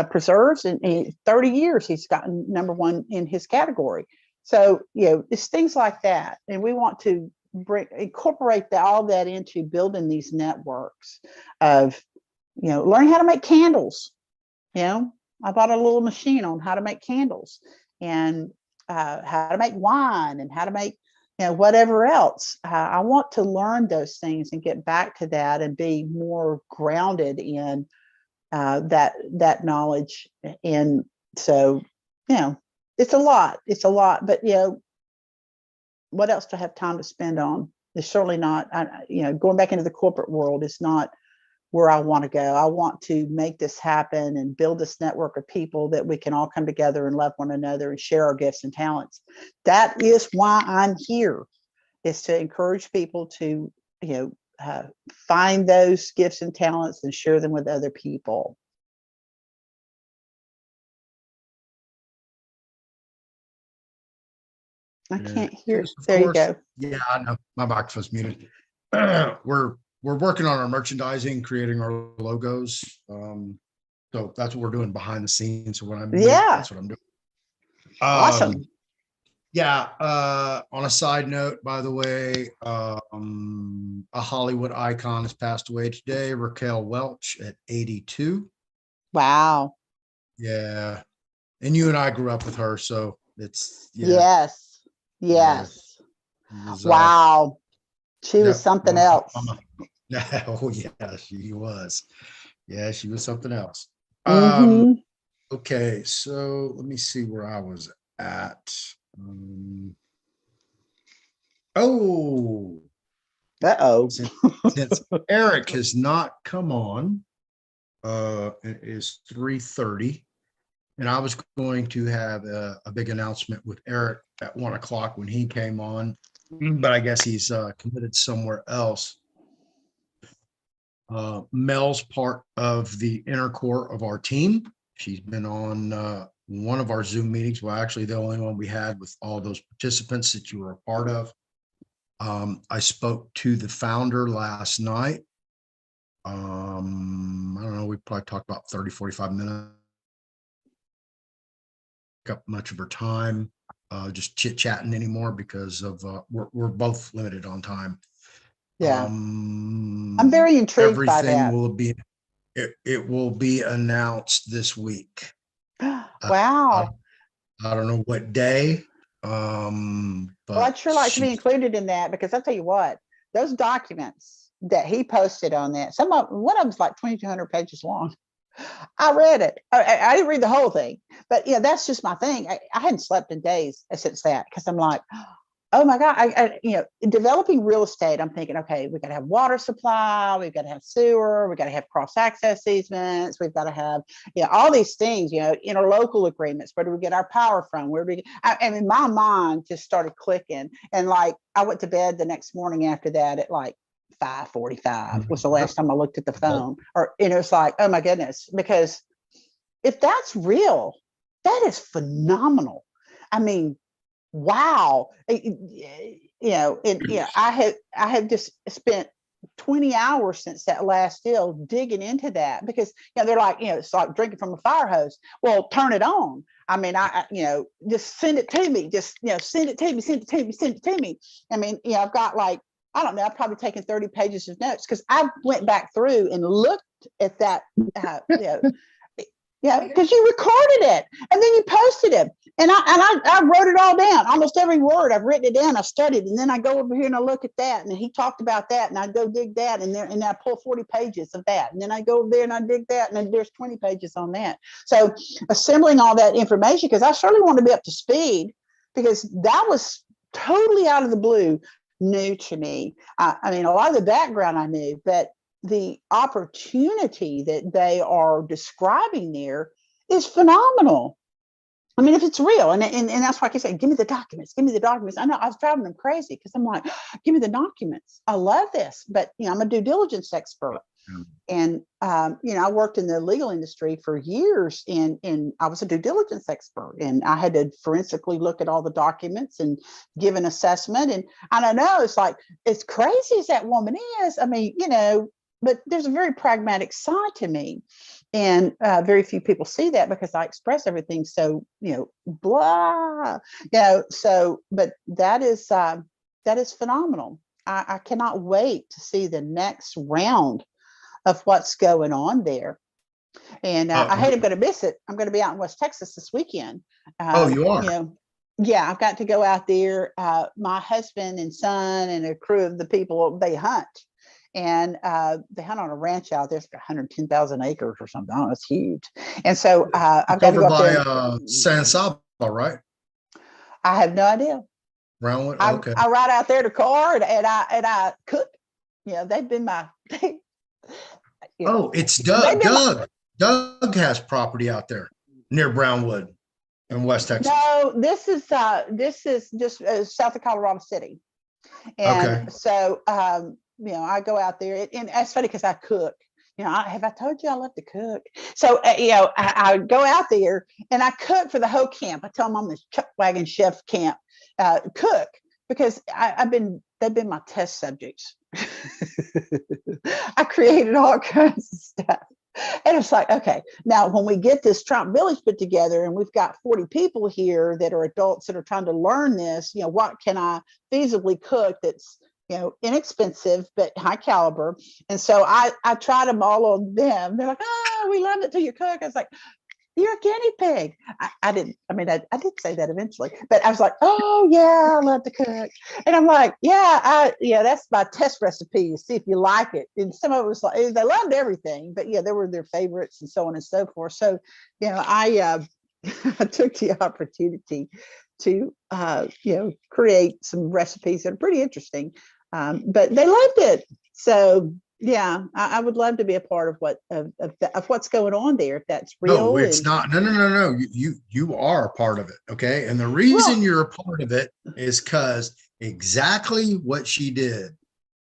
preserves, and 30 years he's gotten #1 in his category. So, it's things like that. And we want to incorporate all that into building these networks of, learning how to make candles. I bought a little machine on how to make candles, and how to make wine, and how to make, whatever else. I want to learn those things and get back to that and be more grounded in that knowledge. And so, it's a lot, but what else do I have time to spend on? It's certainly not, going back into the corporate world is not where I want to go. I want to make this happen and build this network of people that we can all come together and love one another and share our gifts and talents. That is why I'm here, is to encourage people to, find those gifts and talents and share them with other people. I can't hear. There you go. Yeah, I know. My microphone's muted. We're working on our merchandising, creating our logos. So that's what we're doing behind the scenes. So when I'm that's what I'm doing. Awesome. Yeah. On a side note, by the way, a Hollywood icon has passed away today, Raquel Welch at 82. Wow. Yeah. And you and I grew up with her, so it's Yes. Was, wow. She was something else. Oh yeah, she was. Yeah, she was something else. Okay, so let me see where I was at. Since Eric has not come on, it is 3:30, and I was going to have a big announcement with Eric at 1 o'clock when he came on, but I guess he's committed somewhere else. Mel's part of the inner core of our team. She's been on one of our Zoom meetings. Well, actually, the only one we had with all those participants that you were a part of. I spoke to the founder last night. I don't know, we probably talked about 30, 45 minutes. Up much of her time, just chit-chatting anymore because of we're both limited on time. Yeah. I'm very intrigued by that. It will be announced this week. Wow. I don't know what day. But well, I'd sure like to be included in that, because I'll tell you what, those documents that he posted on that, one of them's like 2,200 pages long. I read it. I didn't read the whole thing, but that's just my thing. I hadn't slept in days since that, because I'm like, oh my God, developing real estate, I'm thinking, okay, we got to have water supply, we've got to have sewer, we got to have cross access easements, we've got to have, all these things, interlocal agreements. Where do we get our power from? I mean, my mind just started clicking, and like, I went to bed the next morning after that at like 5:45 was the last time I looked at the phone, or, it's like, oh my goodness, because if that's real, that is phenomenal. I mean, wow. I have just spent 20 hours since that last deal digging into that, because they're like, it's like drinking from a fire hose. Well, turn it on. I mean, I just send it to me. Just send it to me. I mean, I've got like, I don't know, I've probably taken 30 pages of notes, because I went back through and looked at that. Because you recorded it and then you posted it, and I wrote it all down. Almost every word, I've written it down. I studied, and then I go over here and I look at that, and he talked about that, and I go dig that, and I pull 40 pages of that, and then I go over there and I dig that, and then there's 20 pages on that. So assembling all that information, because I certainly want to be up to speed, because that was totally out of the blue, new to me. I mean, a lot of the background I knew, but the opportunity that they are describing there is phenomenal. I mean, if it's real, and that's why I keep saying, give me the documents, give me the documents. I know I was driving them crazy, because I'm like, give me the documents. I love this, but I'm a due diligence expert. And I worked in the legal industry for years, and I was a due diligence expert, and I had to forensically look at all the documents and give an assessment. And I know it's like, as crazy as that woman is, I mean, but there's a very pragmatic side to me, and very few people see that, because I express everything so blah, so, but that is phenomenal. I cannot wait to see the next round of what's going on there. And I hate I'm going to miss it. I'm going to be out in West Texas this weekend. You are? yeah, I've got to go out there. My husband and son and a crew of the people, they hunt. And they hunt on a ranch out there. It's got 110,000 acres or something. Oh, it's huge. And so I've It's got to over go up by there. San Saba, right? I have no idea. Brownwood. I, Okay. I ride out there to car and I cook. You know, they've been my. You know, Oh, it's they've Doug. been my, Doug has property out there near Brownwood in West Texas. no, this is just south of Colorado City. And Okay. so, you know, I go out there and it's funny because I cook. You know, have I told you I love to cook? So, you know, I go out there and I cook for the whole camp. I tell them I'm the chuck wagon chef camp, cook, because they've been my test subjects. I created all kinds of stuff. And it's like, okay, now when we get this Trump Village put together and we've got 40 people here that are adults that are trying to learn this, you know, what can I feasibly cook that's, you know, inexpensive, but high caliber. And so I tried them all on them. They're like, oh, we learned it till you cook. I was like, you're a guinea pig. I didn't, I mean, I did say that eventually, but I was like, oh yeah, I love to cook. And I'm like, yeah, that's my test recipe to see if you like it. And some of us, like, they loved everything, but yeah, they were their favorites and so on and so forth. So, you know, I took the opportunity to, you know, create some recipes that are pretty interesting, but they loved it. So yeah, I would love to be a part of what's going on there. If that's real. No, it's not. No. You are a part of it. Okay. And the Well, reason you're a part of it is because exactly what she did.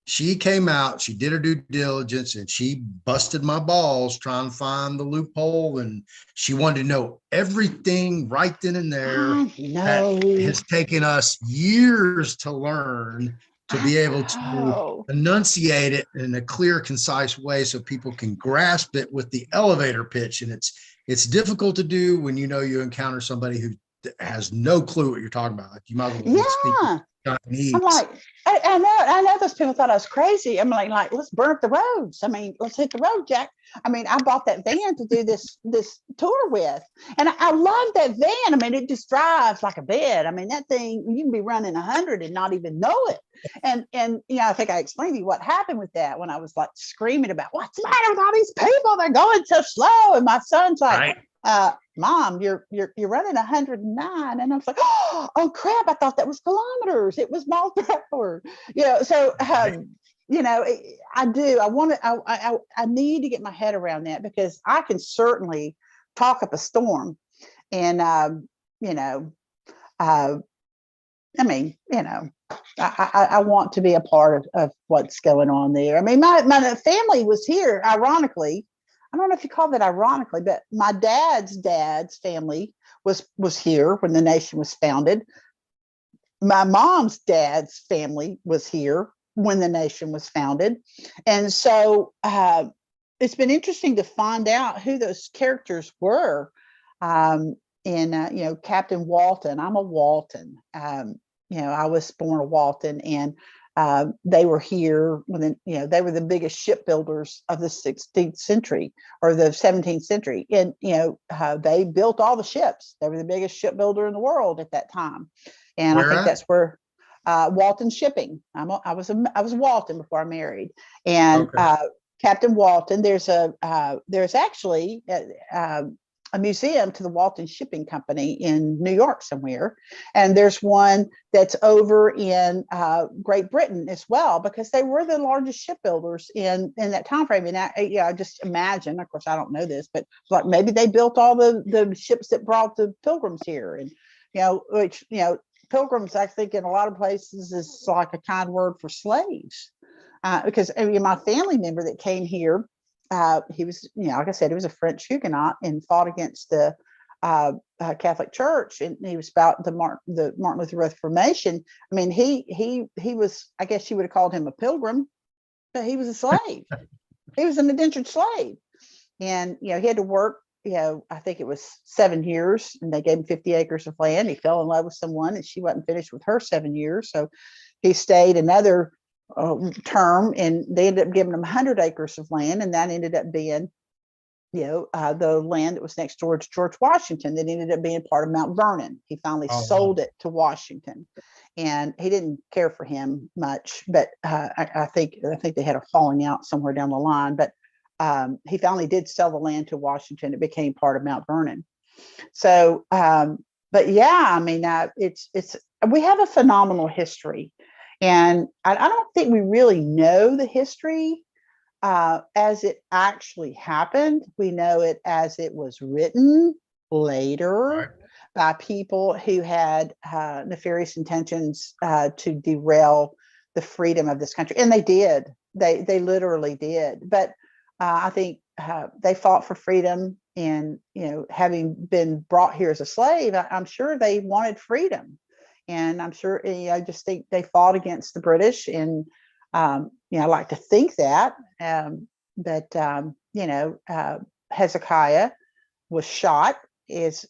She came out, she did her due diligence, and she busted my balls trying to find the loophole. And she wanted to know everything right then and there. That has taken us years to learn, to be able to enunciate it in a clear, concise way so people can grasp it with the elevator pitch. And it's difficult to do when you know you encounter somebody who has no clue what you're talking about. Like, you might as well speak Chinese. I'm like, I know those people thought I was crazy. I'm like, let's burn up the roads. I mean, let's hit the road, Jack. I mean, I bought that van to do this tour with, and I love that van. I mean, it just drives like a bed. I mean, that thing, you can be running 100 and not even know it. And you know, I think I explained to you what happened with that when I was like screaming about what's the matter with all these people? They're going so slow. And my son's like, Mom, you're running 109. And I was like, oh crap, I thought that was kilometers. It was miles per hour. You know, so you know, I need to get my head around that, because I can certainly talk up a storm. And you know, I mean, you know, I want to be a part of what's going on there. I mean, my family was here, ironically. I don't know if you call that ironically, but my dad's family was here when the nation was founded. My mom's dad's family was here when the nation was founded. And so it's been interesting to find out who those characters were. You know, Captain Walton, I'm a Walton. You know, I was born a Walton, and they were here when, you know, they were the biggest shipbuilders of the 16th century or the 17th century. And, you know, they built all the ships. They were the biggest shipbuilder in the world at that time. And I think that's where Walton Shipping. I was Walton before I married. And Captain Walton, there's actually a museum to the Walton Shipping Company in New York somewhere. And there's one that's over in Great Britain as well, because they were the largest shipbuilders in that time frame. And I just imagine, of course, I don't know this, but like maybe they built all the ships that brought the pilgrims here. And, you know, which, you know, pilgrims, I think in a lot of places is like a kind word for slaves. Because I mean, my family member that came here, he was, you know, like I said, he was a French Huguenot and fought against the Catholic Church, and he was about the Martin Luther Reformation. I mean, he was, I guess you would have called him a pilgrim, but he was a slave. He was an indentured slave, and you know, he had to work. You know, I think it was 7 years, and they gave him 50 acres of land. He fell in love with someone, and she wasn't finished with her 7 years, so he stayed another term, and they ended up giving him 100 acres of land, and that ended up being the land that was next door to George Washington that ended up being part of Mount Vernon. He finally sold it to Washington, and he didn't care for him much. But I think they had a falling out somewhere down the line. But he finally did sell the land to Washington. It became part of Mount Vernon. So, but yeah, I mean, it's we have a phenomenal history, and I don't think we really know the history as it actually happened. We know it as it was written later by people who had nefarious intentions to derail the freedom of this country, and they did. They literally did. But I think they fought for freedom, and having been brought here as a slave, I'm sure they wanted freedom, and I'm sure I just think they fought against the British, and I like to think that. But Hezekiah was shot as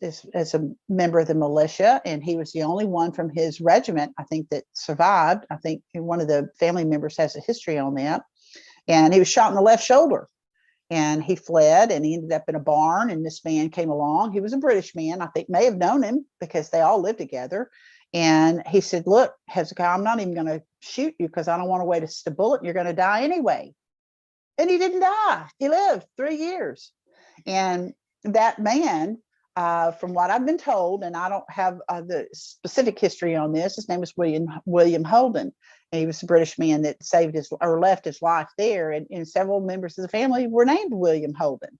a member of the militia, and he was the only one from his regiment, I think, that survived. I think one of the family members has a history on that, and he was shot in the left shoulder. And he fled, and he ended up in a barn, and this man came along. He was a British man, I think, may have known him because they all lived together. And he said, look, Hezekiah, I'm not even going to shoot you because I don't want to waste a bullet. You're going to die anyway. And he didn't die. He lived 3 years. And that man, from what I've been told, and I don't have the specific history on this, his name was William Holden. And he was a British man that saved left his life there. And several members of the family were named William Holden.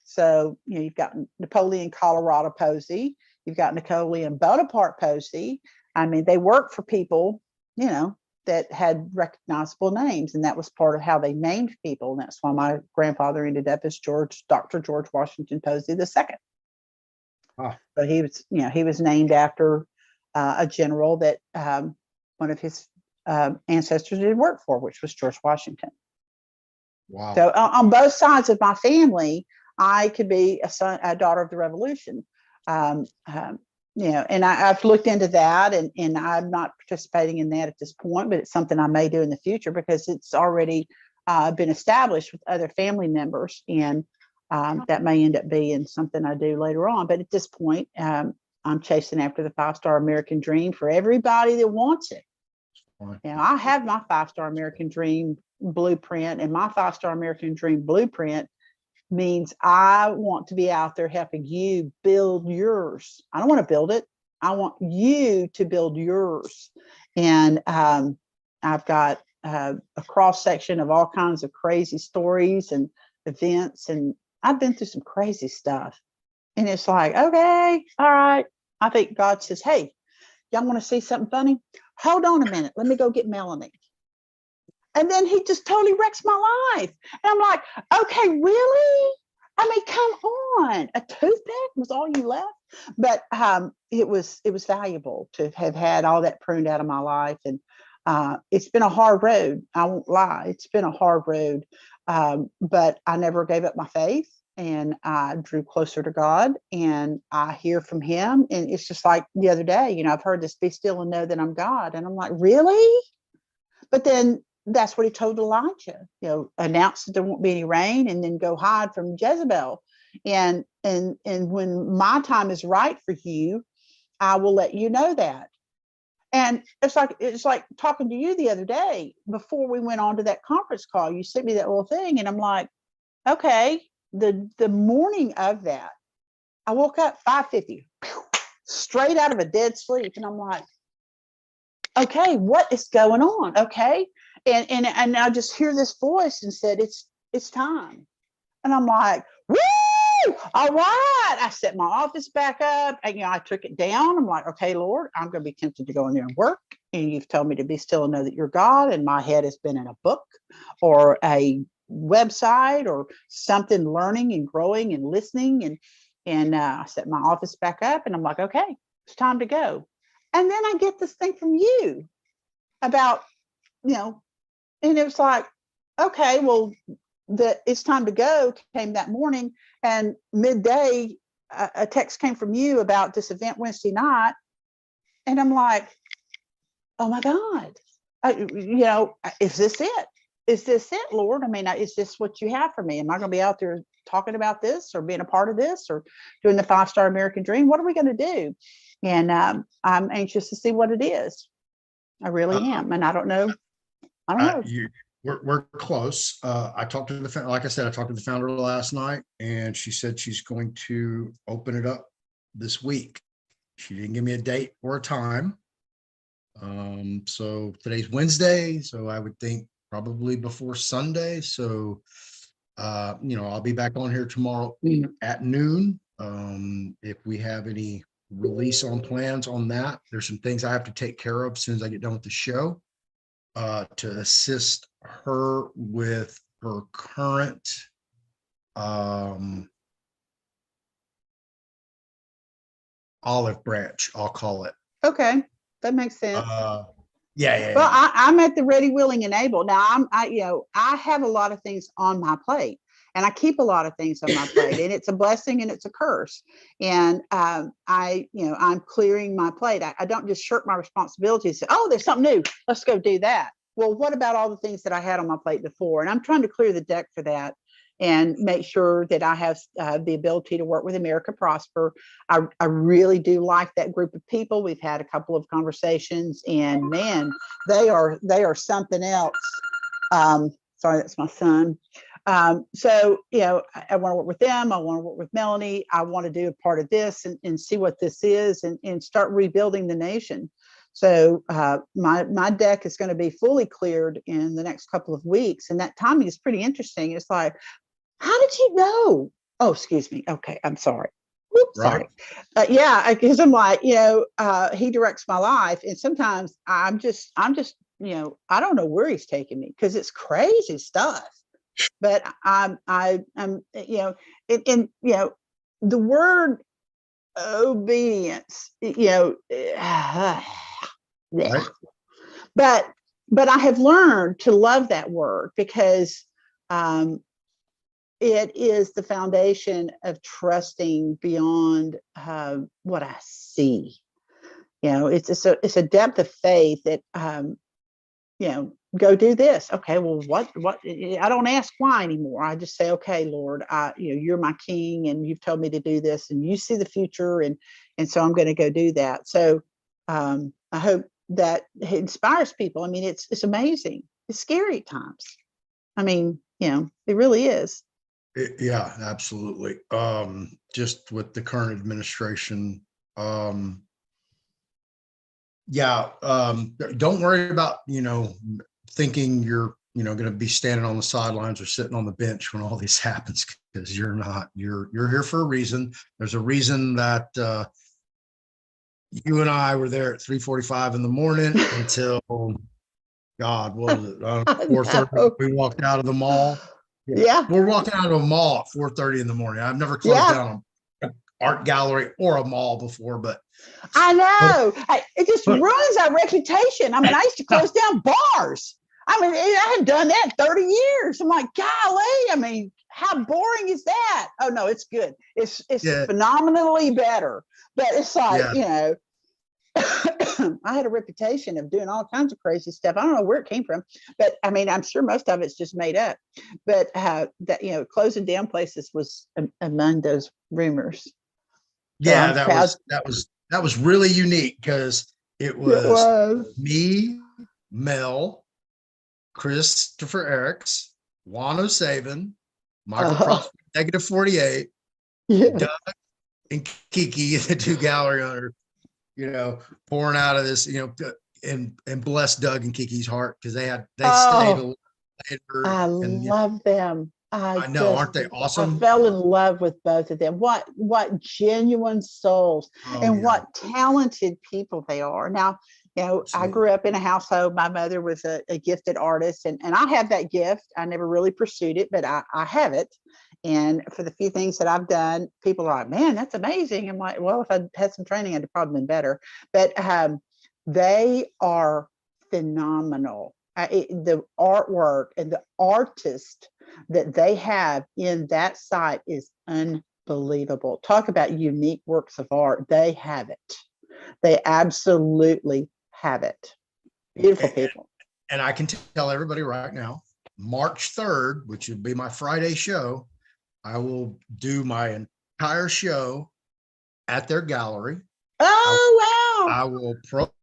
So, you've got Napoleon Colorado Posey. You've got Napoleon Bonaparte Posey. I mean, they worked for people, that had recognizable names. And that was part of how they named people. And that's why my grandfather ended up as Dr. George Washington Posey II. So he was named after a general that one of his ancestors did work for, which was George Washington. Wow. So on both sides of my family, I could be a daughter of the Revolution. And I've looked into that, and I'm not participating in that at this point, but it's something I may do in the future because it's already been established with other family members, and that may end up being something I do later on. But at this point, I'm chasing after the 5-star American dream for everybody that wants it. I have my 5-star American dream blueprint, and my 5-star American dream blueprint means I want to be out there helping you build yours. I don't want to build it. I want you to build yours. And I've got a cross section of all kinds of crazy stories and events, and I've been through some crazy stuff. And it's like, okay, all right. I think God says, hey, y'all want to see something funny? Hold on a minute. Let me go get Melanie. And then he just totally wrecks my life. And I'm like, okay, really? I mean, come on. A toothpick was all you left? But it was valuable to have had all that pruned out of my life. And it's been a hard road. I won't lie. It's been a hard road. But I never gave up my faith, and I drew closer to God, and I hear from him. And it's just like the other day, I've heard this, be still and know that I'm God. And I'm like, really? But then that's what he told Elijah, announce that there won't be any rain, and then go hide from Jezebel. And when my time is right for you, I will let you know that. And it's like talking to you the other day before we went on to that conference call. You sent me that little thing, and I'm like, okay. The morning of that, I woke up 5:50, straight out of a dead sleep, and I'm like, okay, what is going on? Okay. And I just hear this voice and said, it's time. And I'm like, woo, all right. I set my office back up, and I took it down. I'm like, okay, Lord, I'm going to be tempted to go in there and work. And you've told me to be still and know that you're God. And my head has been in a book or a website or something, learning and growing and listening. And I set my office back up, and I'm like, okay, it's time to go. And then I get this thing from you about, and it was like, okay, well, it's time to go came that morning, and midday, a text came from you about this event Wednesday night. And I'm like, oh my God, is this it? is this it, Lord? I mean, is this what you have for me? Am I going to be out there talking about this or being a part of this or doing the 5-star American dream? What are we going to do? And I'm anxious to see what it is. I really am. And I don't know. I don't know. We're close. I talked to the, like I said, I talked to the founder last night, and she said she's going to open it up this week. She didn't give me a date or a time. So today's Wednesday, so I would think probably before Sunday. So, I'll be back on here tomorrow at noon. If we have any release on plans on that, there's some things I have to take care of as soon as I get done with the show, to assist her with her current, olive branch, I'll call it. Okay. That makes sense. Yeah. Well, I'm at the ready, willing, and able. Now I have a lot of things on my plate, and I keep a lot of things on my plate, and it's a blessing and it's a curse. And I'm clearing my plate. I don't just shirk my responsibilities. Say, oh, there's something new. Let's go do that. Well, what about all the things that I had on my plate before? And I'm trying to clear the deck for that and make sure that I have the ability to work with America Prosper. I really do like that group of people. We've had a couple of conversations, and man, they are something else. Sorry, that's my son. So, I want to work with them. I want to work with Melanie. I want to do a part of this and see what this is and start rebuilding the nation. So my deck is going to be fully cleared in the next couple of weeks. And that timing is pretty interesting. It's like, how did you know? Oh, excuse me. Okay. I'm sorry. Oops, Right. Sorry. Yeah. Because I'm like, he directs my life. And sometimes I'm just, I don't know where he's taking me because it's crazy stuff. But I'm the word obedience, Right. but I have learned to love that word because it is the foundation of trusting beyond what I see. It's a depth of faith that go do this. Okay, well, what I don't ask why anymore. I just say, okay, Lord, you're my king and you've told me to do this and you see the future. And so I'm going to go do that. So I hope that it inspires people. I mean, it's amazing. It's scary at times. I mean, it really is. Yeah, absolutely. Just with the current administration, don't worry about, thinking you're, going to be standing on the sidelines or sitting on the bench when all this happens, because you're not. You're here for a reason. There's a reason that you and I were there at 3:45 in the morning until, God, what was it? 4:30. We walked out of the mall. Yeah. We're walking out of a mall at 4:30 in the morning. I've never closed down an art gallery or a mall before, but I know it just ruins our reputation. I mean, I used to close down bars. I mean, I had done that 30 years. I'm like, golly, I mean, how boring is that? Oh no, it's good. It's phenomenally better. But it's like, I had a reputation of doing all kinds of crazy stuff. I don't know where it came from, but I mean, I'm sure most of it's just made up. But that closing down places was among those rumors. Yeah, that was really unique because it was me, Mel, Christopher Erics, Juan O'Savin, Michael Prosper, -48, Doug and Kiki, the two gallery owners, pouring out of this, and bless Doug and Kiki's heart because they stayed a little later. I love them. I know, aren't they awesome? I fell in love with both of them. What genuine souls and what talented people they are. Now, I grew up in a household. My mother was a gifted artist, and I have that gift. I never really pursued it, but I have it. And for the few things that I've done, people are like, man, that's amazing. I'm like, well, if I had some training, I'd have probably been better. But they are phenomenal. The artwork and the artist that they have in that site is unbelievable. Talk about unique works of art. They have it. They absolutely have it. Beautiful people. And I can tell everybody right now, March 3rd, which would be my Friday show, I will do my entire show at their gallery. Oh, wow. I will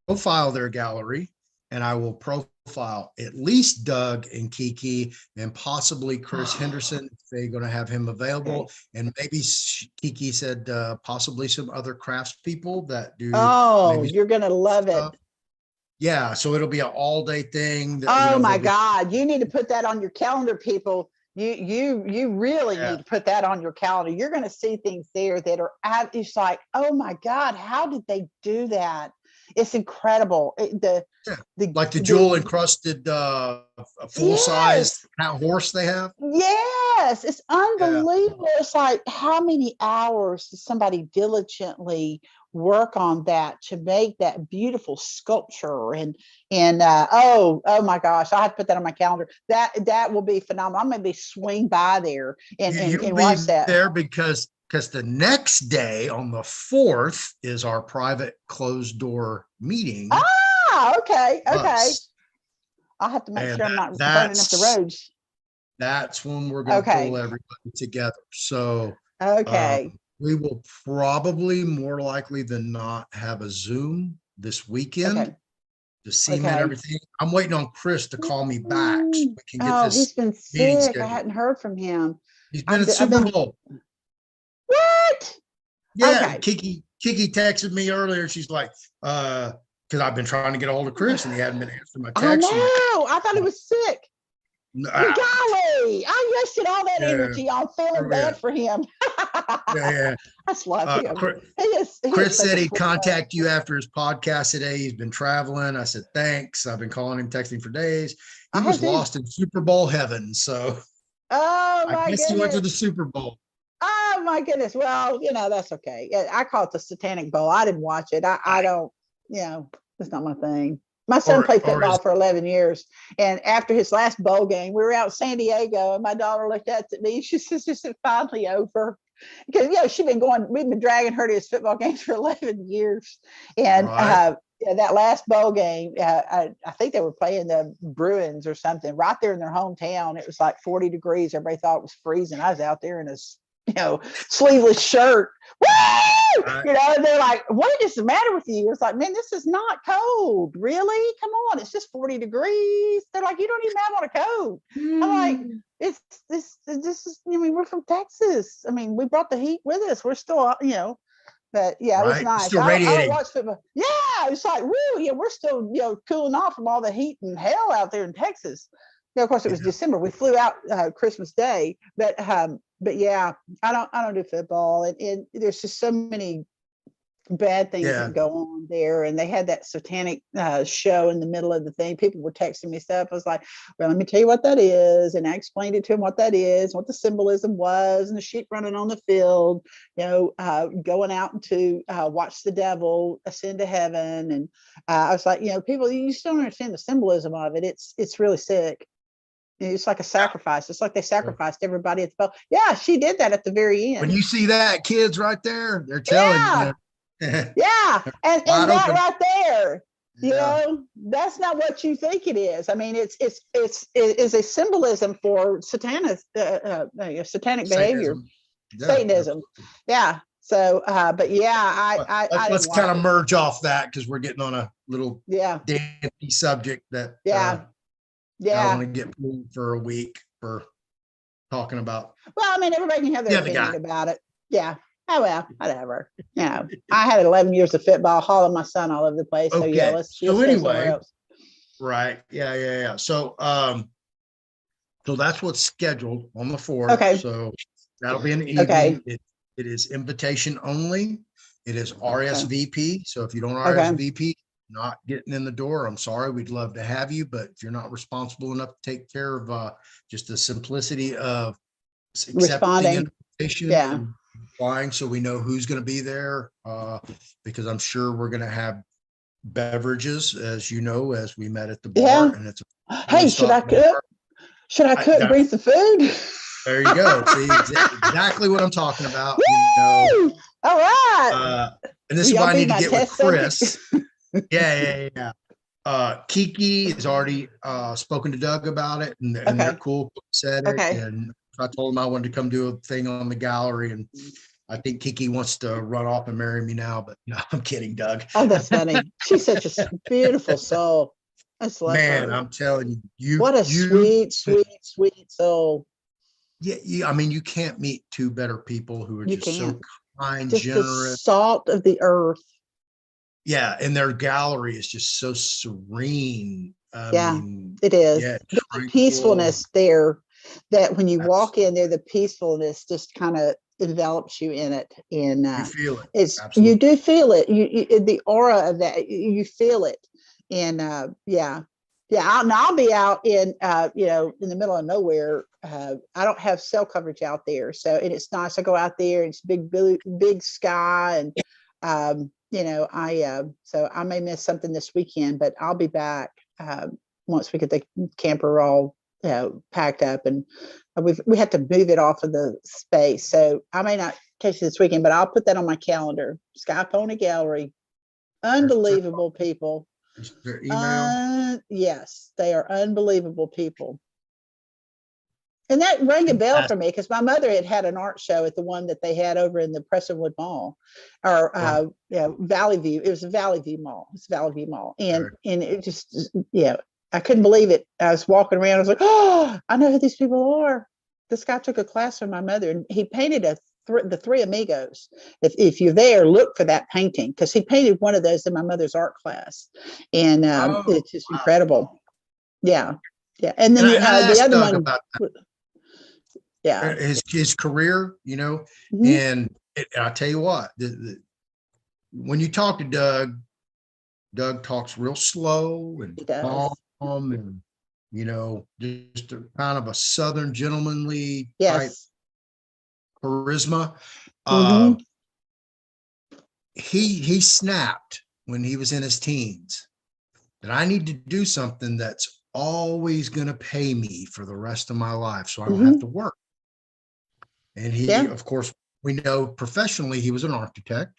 profile their gallery, and I will profile at least Doug and Kiki and possibly Chris Henderson if they're going to have him available. And maybe Kiki said possibly some other craftspeople that do. Oh, you're going to love it. Yeah, so it'll be an all-day thing. That, oh my God, you need to put that on your calendar, people. You really need to put that on your calendar. You're going to see things there that are it's like, oh my God, how did they do that? It's incredible. Like the jewel encrusted full-size horse they have. Yes, it's unbelievable. It's like, how many hours does somebody diligently work on that to make that beautiful sculpture? And oh my gosh, I have to put that on my calendar. That will be phenomenal. I'm gonna be swing by there and watch that there because the next day on the 4th is our private closed door meeting. Okay. I'll have to make sure I'm not burning up the roads. That's when we're going to pull everybody together. So we will probably more likely than not have a Zoom this weekend to cement everything. I'm waiting on Chris to call me back so we can get this. He's been sick. I hadn't heard from him. He's been at Super Bowl. What? Yeah, Kiki texted me earlier. She's like, because I've been trying to get a hold of Chris and he hadn't been answering my text. I thought he was sick. Golly, I wasted all that energy on feeling bad for him. I just love him. Chris said he'd contact you after his podcast today. He's been traveling. I said, thanks. I've been calling him, texting for days. He was lost in Super Bowl heaven. So I guess he went to the Super Bowl. Oh my goodness. Well, that's okay. I call it the Satanic Bowl. I didn't watch it. I don't, it's not my thing. My son played football for 11 years. And after his last bowl game, we were out in San Diego and my daughter looked at me. She says, "Is it finally over?" Because, we've been dragging her to his football games for 11 years. And that last bowl game, I think they were playing the Bruins or something right there in their hometown. It was like 40 degrees. Everybody thought it was freezing. I was out there in a sleeveless shirt. Woo! And they're like, "What is the matter with you?" It's like, "Man, this is not cold. Really? Come on, it's just 40 degrees." They're like, "You don't even have on a coat." I'm like, "It's this is, we're from Texas. I mean, we brought the heat with us. We're still, but it was nice. Still I watched football. Yeah, it's like, woo, we're still, cooling off from all the heat and hell out there in Texas. Of course, it was December. We flew out Christmas Day, but yeah, I don't do football, and there's just so many bad things that go on there. And they had that satanic show in the middle of the thing. People were texting me stuff. I was like, "Well, let me tell you what that is," and I explained it to them what that is, what the symbolism was, and the sheep running on the field, going out to watch the devil ascend to heaven. And I was like, people, you just don't understand the symbolism of it. It's really sick. It's like a sacrifice. It's like they sacrificed everybody at the boat. Yeah, she did that at the very end. When you see that, kids right there, they're telling you. Yeah, and that right there, that's not what you think it is. I mean, it's a symbolism for satanic behavior, Satanism. Yeah. So, but let's kind of merge off that because we're getting on a little dainty subject that I want to get pulled for a week for talking about. Well, I mean, everybody can have their opinion about it. Yeah. Oh, well, whatever. I had 11 years of football, hauling my son all over the place. So let's anyway. Right. Yeah. So, so that's what's scheduled on the 4th. Okay. So that'll be an evening. Okay. It is invitation only. It is RSVP. So if you don't RSVP, not getting in the door, I'm sorry. We'd love to have you, but if you're not responsible enough to take care of just the simplicity of responding, and applying, so we know who's going to be there, because I'm sure we're going to have beverages, as as we met at the bar, and it's hey, should I cook? Should I cook? Bring some food. There you go. See, exactly what I'm talking about. All right. And this is why I need to get with Chris. Yeah. Kiki has already spoken to Doug about it, and they're Okay. cool. Said it, Okay. and I told him I wanted to come do a thing on the gallery, and I think Kiki wants to run off and marry me now, but no, I'm kidding, Doug. Oh, that's funny. She's such a beautiful soul. I just love Man, her. I'm telling you, What a sweet, sweet, sweet soul. yeah, I mean, you can't meet two better people who are You just so can't. kind, Just the generous. salt of the earth. Yeah, and their gallery is just so serene. Yeah, it is. Yeah, There's a tranquil. peacefulness there that when you walk in Absolutely. there, the peacefulness just kind of envelops you in it. And You feel it. you Absolutely. do feel it. The aura of that, you feel it. And yeah. I'll be out in in the middle of nowhere. I don't have cell coverage out there, so and it's nice. I go out there, it's big blue, big sky, and so I may miss something this weekend, but I'll be back once we get the camper all packed up, and we have to move it off of the space. So I may not catch it this weekend, but I'll put that on my calendar. Sky Pony Gallery, unbelievable people. Is there email? Yes, they are unbelievable people. And that rang a bell for me because my mother had an art show at the one that they had over in the Prestonwood Mall, or Valley View. It was a Valley View Mall. It's Valley View Mall, and it just I couldn't believe it. I was walking around. I was like, oh, I know who these people are. This guy took a class from my mother, and he painted the Three Amigos. If you're there, look for that painting because he painted one of those in my mother's art class, and it's just incredible. Yeah, and then the other Doug one. about that. Yeah, his career, mm-hmm. And I'll tell you what, when you talk to Doug talks real slow and calm and just a kind of a Southern gentlemanly type charisma. Mm-hmm. He snapped when he was in his teens that I need to do something that's always going to pay me for the rest of my life, so I don't have to work. And he, of course, we know professionally he was an architect,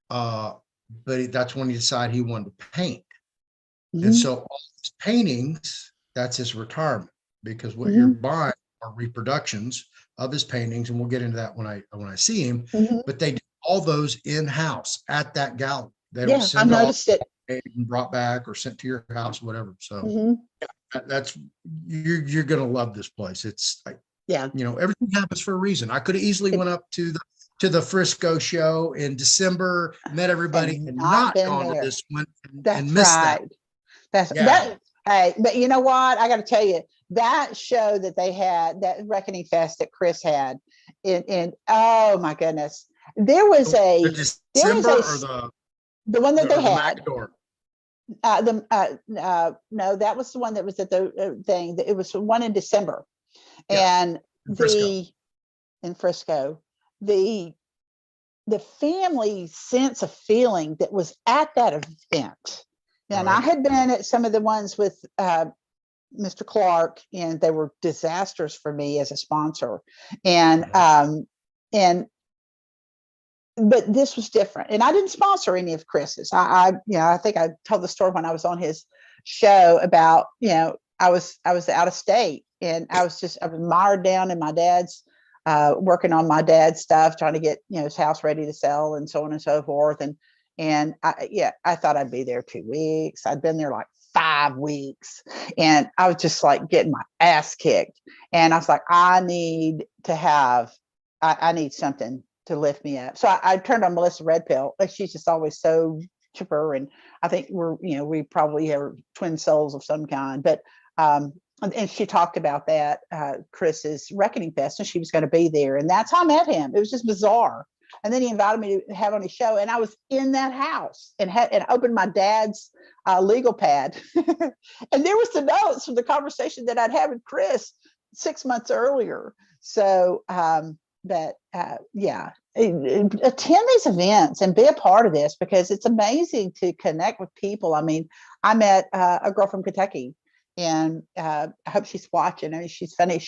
but that's when he decided he wanted to paint. Mm-hmm. And so all his paintings, that's his retirement, because what you're buying are reproductions of his paintings, and we'll get into that when I see him. Mm-hmm. But they do all those in-house at that gallery. They don't send I noticed it and brought back or sent to your house, whatever. So that's you're gonna love this place. It's like, everything happens for a reason. I could have easily went up to the Frisco show in December, met everybody, and not gone to this one and missed that. That. Hey, but you know what? I got to tell you, that show that they had, that Reckoning Fest that Chris had, in oh my goodness, there was the one that they had. No, that was the one that was at the thing. It was one in December. And in Frisco, the family sense of feeling that was at that event. And I had been at some of the ones with Mr. Clark, and they were disasters for me as a sponsor. And but this was different. And I didn't sponsor any of Chris's. I think I told the story when I was on his show about, I was out of state, and I was mired down in my dad's, working on my dad's stuff, trying to get, his house ready to sell and so on and so forth. And I thought I'd be there 2 weeks. I'd been there like 5 weeks, and I was just like getting my ass kicked. And I was like, I need something to lift me up. So I turned on Melissa Redpill. She's just always so chipper. And I think we probably are twin souls of some kind, but, and she talked about that, Chris's Reckoning Fest, and she was going to be there. And that's how I met him. It was just bizarre. And then he invited me to have on his show, and I was in that house and opened my dad's legal pad. And there was the notes from the conversation that I'd had with Chris 6 months earlier. So, attend these events and be a part of this, because it's amazing to connect with people. I mean, I met a girl from Kentucky, and I hope she's watching. I mean, she's funny.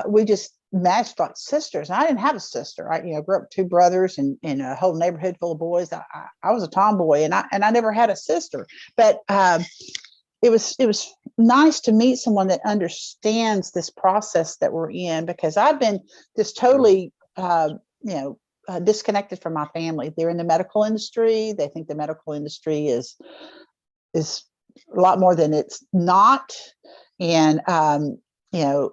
We just matched like sisters. And I didn't have a sister. I grew up with 2 brothers and in a whole neighborhood full of boys. I was a tomboy, and I never had a sister. But was nice to meet someone that understands this process that we're in, because I've been just totally, disconnected from my family. They're in the medical industry. They think the medical industry is a lot more than it's not. And,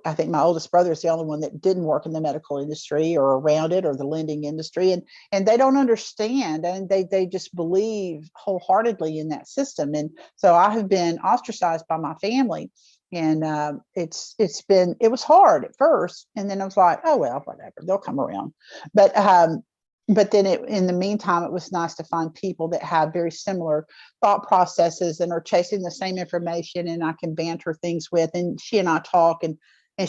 I think my oldest brother is the only one that didn't work in the medical industry or around it or the lending industry. And they don't understand, and they just believe wholeheartedly in that system. And so I have been ostracized by my family. And it was hard at first. And then I was like, oh, well, whatever, they'll come around. But then in the meantime, it was nice to find people that have very similar thought processes and are chasing the same information, and I can banter things with. And she and I talk, and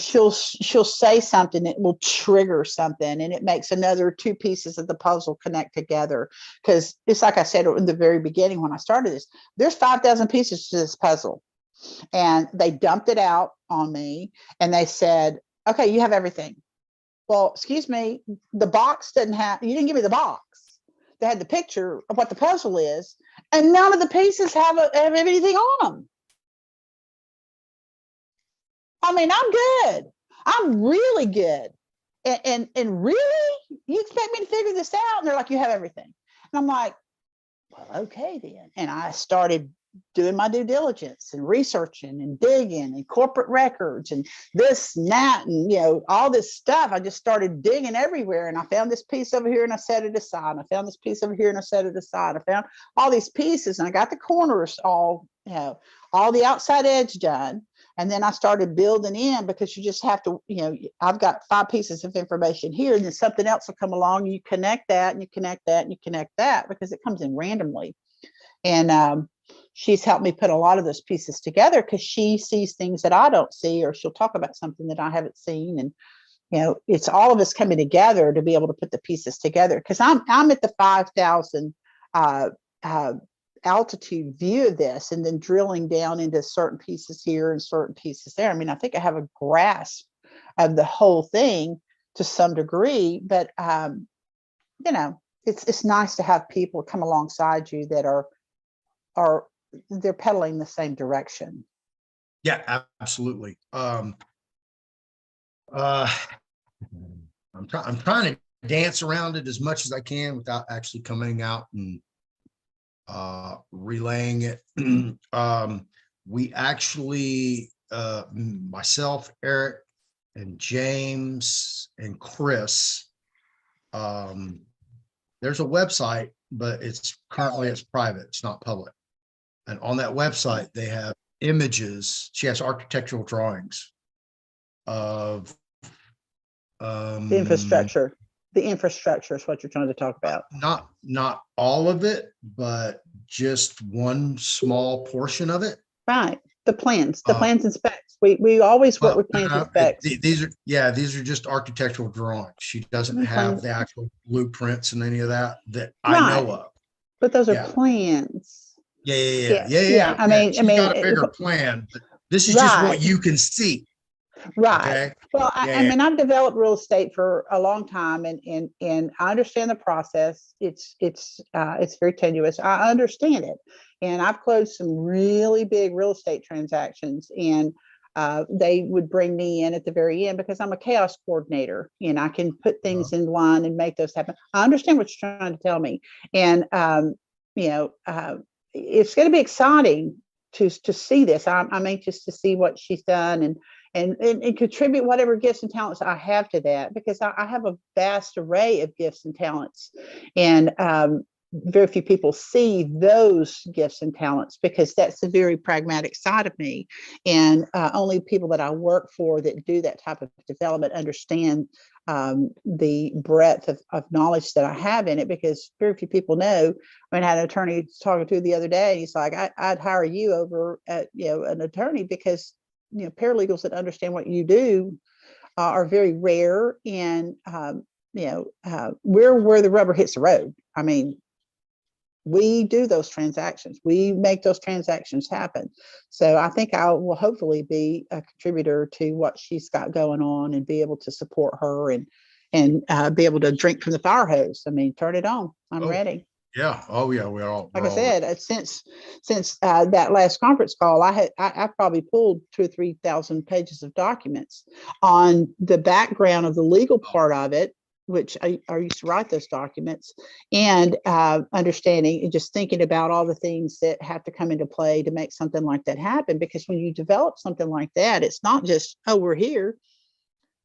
she'll say something that will trigger something, and it makes another two pieces of the puzzle connect together. Because it's like I said in the very beginning when I started this, there's 5,000 pieces to this puzzle, and they dumped it out on me, and they said, okay, you have everything. Well, excuse me, the box you didn't give me the box. They had the picture of what the puzzle is, and none of the pieces have anything on them. I mean, I'm good. I'm really good. And really, you expect me to figure this out? And they're like, you have everything. And I'm like, well, okay then. And I started doing my due diligence and researching and digging and corporate records and this and that and all this stuff. I just started digging everywhere, and I found this piece over here and I set it aside. And I found this piece over here and I set it aside. I found all these pieces, and I got the corners all the outside edge done. And then I started building in, because you just have to, I've got 5 pieces of information here, and then something else will come along, and you connect that and you connect that and you connect that, because it comes in randomly. And she's helped me put a lot of those pieces together, because she sees things that I don't see, or she'll talk about something that I haven't seen. And, it's all of us coming together to be able to put the pieces together, because I'm at the 5,000 altitude view of this, and then drilling down into certain pieces here and certain pieces there. I mean, I think I have a grasp of the whole thing to some degree, but, it's nice to have people come alongside you that are they're pedaling the same direction. Yeah, absolutely. I'm trying to dance around it as much as I can without actually coming out and relaying it. We actually, myself, Eric, and James and Chris, there's a website, but it's private, it's not public. And on that website, they have images. She has architectural drawings of The infrastructure is what you're trying to talk about. Not all of it, but just one small portion of it. Right. The plans and specs. We always work with plans and specs. These are just architectural drawings. She doesn't have the actual blueprints and any of that I know of. But those are plans. Yeah. I mean, she's got a bigger plan, but this is just what you can see. Right. Okay? Well, I mean, I've developed real estate for a long time, and I understand the process. It's very tenuous. I understand it, and I've closed some really big real estate transactions, and they would bring me in at the very end, because I'm a chaos coordinator, and I can put things in line and make those happen. I understand what you're trying to tell me, and it's going to be exciting to see this. I'm anxious to see what she's done and contribute whatever gifts and talents I have to that, because I have a vast array of gifts and talents, and very few people see those gifts and talents, because that's the very pragmatic side of me, and only people that I work for that do that type of development understand the breadth of knowledge that I have in it, because very few people know. I mean, I had an attorney talking to the other day, he's like, I'd hire you over at an attorney, because paralegals that understand what you do are very rare, and we're where the rubber hits the road. I mean, we do those transactions. We make those transactions happen. So I think I will hopefully be a contributor to what she's got going on, and be able to support her and be able to drink from the fire hose. I mean, turn it on. I'm ready. Yeah. Oh, yeah. We're all. Like we're I all- said, since that last conference call, I probably pulled 2,000 or 3,000 pages of documents on the background of the legal part of it, which I used to write those documents, and understanding and just thinking about all the things that have to come into play to make something like that happen. Because when you develop something like that, it's not just, oh, we're here.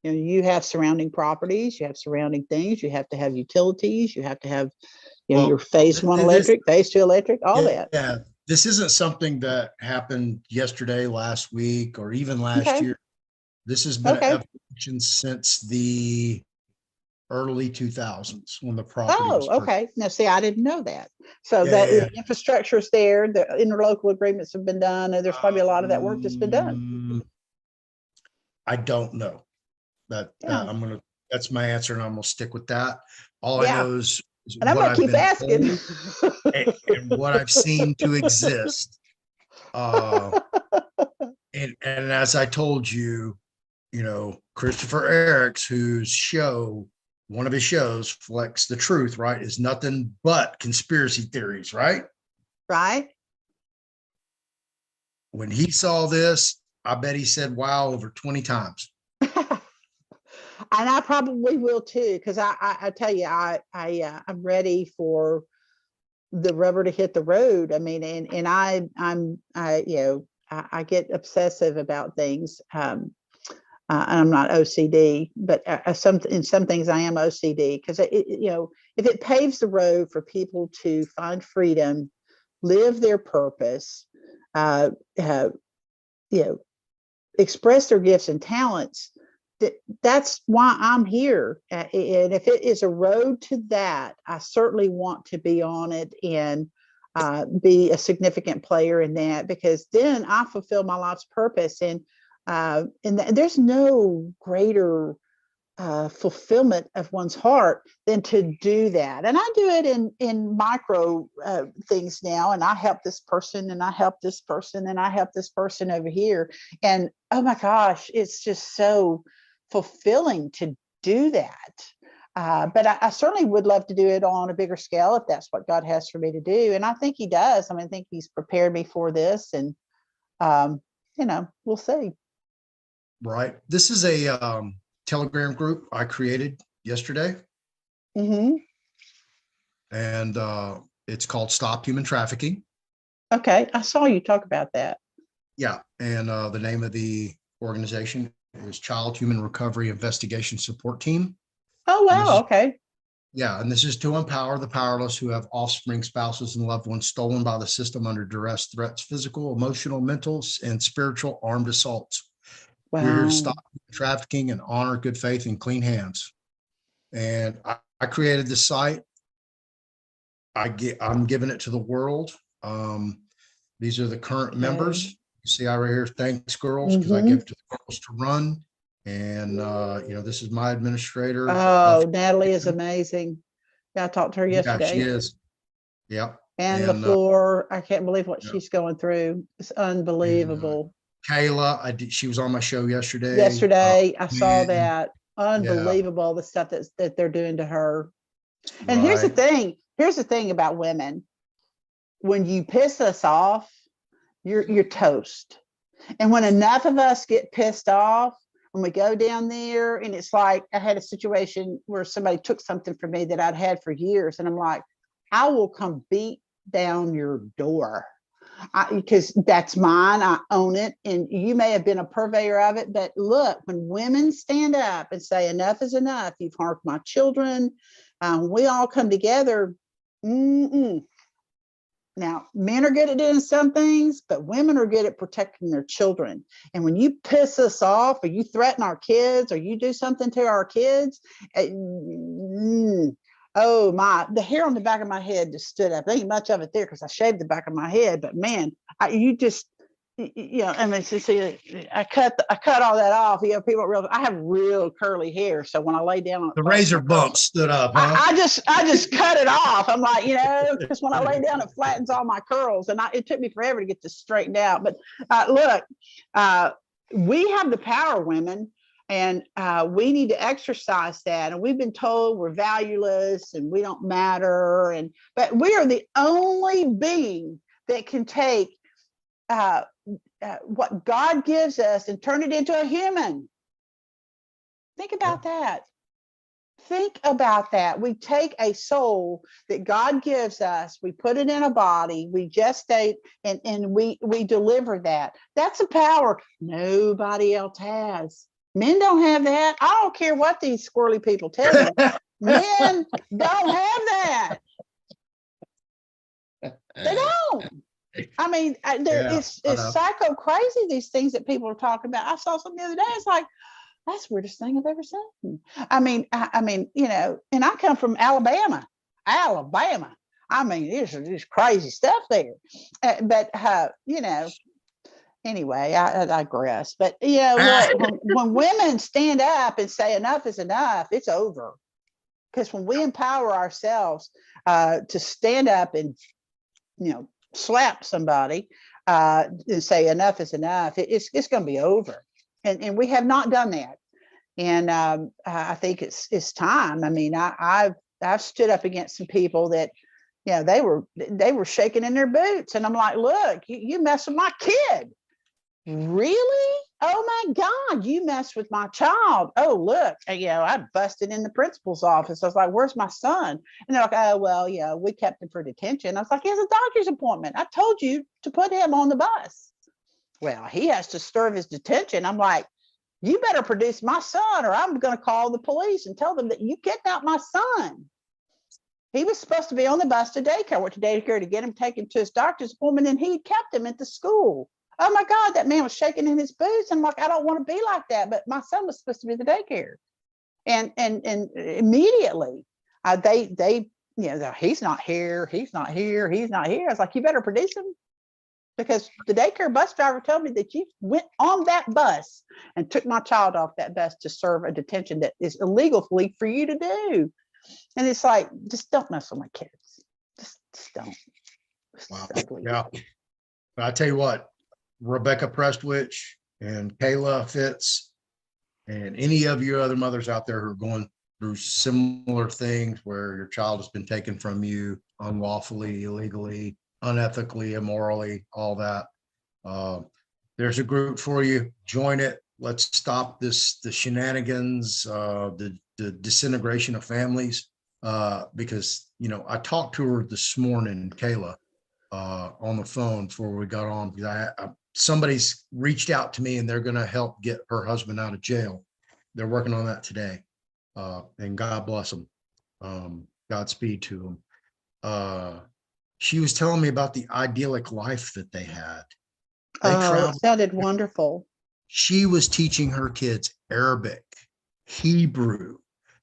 You know, you have surrounding properties, you have surrounding things, you have to have utilities, you have to have, you know, Well, your phase one this- electric, phase two electric, all that. Yeah. This isn't something that happened yesterday, last week, or even last Okay. year. This has been Okay. an evolution since the early 2000s when the property was Oh, purchased. okay. Now, see, I didn't know that. So Yeah, that yeah, the infrastructure is there, the interlocal agreements have been done, and there's probably a lot of that work that's been done. I don't know. Yeah. That's my answer, and I'm gonna stick with that. All I Yeah. know is And I'm what gonna I've keep been asking. told and what I've seen to exist. And as I told you, Christopher Eric's, one of his shows, Flex the Truth, right, is nothing but conspiracy theories, right? Right. When he saw this, I bet he said wow over 20 times. And I probably will too, because I tell you, I'm ready for the rubber to hit the road. I mean, and I get obsessive about things. And I'm not OCD, but in some things I am OCD, because if it paves the road for people to find freedom, live their purpose, express their gifts and talents, that's why I'm here. And if it is a road to that, I certainly want to be on it and be a significant player in that, because then I fulfill my life's purpose. And there's no greater fulfillment of one's heart than to do that. And I do it in micro things now. And I help this person, and I help this person, and I help this person over here. And oh my gosh, it's just so fulfilling to do that. But I certainly would love to do it on a bigger scale if that's what God has for me to do. And I think He does. I mean, I think He's prepared me for this, and we'll see. Right. This is a Telegram group I created yesterday. Mm-hmm. And it's called Stop Human Trafficking. Okay. I saw you talk about that. Yeah. And the name of the organization is Child Human Recovery Investigation Support Team. Oh, wow. Okay. Yeah. And this is to empower the powerless who have offspring, spouses, and loved ones stolen by the system under duress, threats, physical, emotional, mental, and spiritual armed assaults. Wow. We're here to stop trafficking and honor good faith and clean hands. And I created this site. I'm giving it to the world. These are the current members. You see right here, thanks girls, because I give to the girls to run. And this is my administrator. Oh, Nathalie is amazing. Yeah, I talked to her yesterday. Yeah, she is. Yep. And the floor, I can't believe what she's going through. It's unbelievable. Kayla, she was on my show yesterday. Yesterday, I saw that. Unbelievable, the stuff that they're doing to her. And here's the thing. Here's the thing about women. When you piss us off, you're toast. And when enough of us get pissed off, when we go down there, and it's like I had a situation where somebody took something from me that I'd had for years, and I'm like, I will come beat down your door, because that's mine. I own it, and you may have been a purveyor of it, but look, when women stand up and say enough is enough, you've harmed my children, we all come together. Now, men are good at doing some things, but women are good at protecting their children. And when you piss us off, or you threaten our kids, or you do something to our kids, the hair on the back of my head just stood up. There ain't much of it there because I shaved the back of my head, but man, I mean, I cut all that off. People I have real curly hair, so when I lay down on the razor bump stood up, huh? I just cut it off. I'm like, because when I lay down, it flattens all my curls, and it took me forever to get this straightened out. But look, we have the power, women. And we need to exercise that. And we've been told we're valueless and we don't matter. But we are the only being that can take what God gives us and turn it into a human. Think about that. Think about that. We take a soul that God gives us, we put it in a body, we gestate, and we deliver that. That's a power nobody else has. Men don't have that. I don't care what these squirrely people tell you. Men don't have that. They don't. I mean, it's psycho crazy, these things that people are talking about. I saw something the other day. It's like, that's the weirdest thing I've ever seen. I mean, you know, and I come from Alabama. I mean, there's crazy stuff there. But you know, anyway, I digress. But you know, look, when women stand up and say enough is enough, it's over. Because when we empower ourselves to stand up and, you know, slap somebody and say enough is enough, it's going to be over. And we have not done that. And I think it's time. I mean, I've stood up against some people that, you know, they were shaking in their boots. And I'm like, look, you mess with my kid. Really? Oh my God, you messed with my child. Oh, look, you know, I busted in the principal's office. I was like, where's my son? And they're like, oh, well, yeah, we kept him for detention. I was like, he has a doctor's appointment. I told you to put him on the bus. Well, he has to serve his detention. I'm like, you better produce my son or I'm going to call the police and tell them that you kidnapped my son. He was supposed to be on the bus to daycare, went to daycare to get him taken to his doctor's appointment, and he kept him at the school. Oh my God, that man was shaking in his boots. I'm like, I don't want to be like that. But my son was supposed to be at the daycare. And immediately they, you know, he's not here, he's not here, he's not here. I was like, you better produce him. Because the daycare bus driver told me that you went on that bus and took my child off that bus to serve a detention that is illegal for you to do. And it's like, just don't mess with my kids. Just don't. Wow. Yeah. But I tell you what, Rebecca Prestwich and Kayla Fitz and any of you other mothers out there who are going through similar things where your child has been taken from you unlawfully, illegally, unethically, immorally, all that. There's a group for you. Join it. Let's stop the shenanigans, the disintegration of families. Because, you know, I talked to her this morning, Kayla, on the phone before we got on, because somebody's reached out to me and they're going to help get her husband out of jail. They're working on that today. And God bless them. Godspeed to them. She was telling me about the idyllic life that they had. It sounded wonderful. She was teaching her kids Arabic, Hebrew.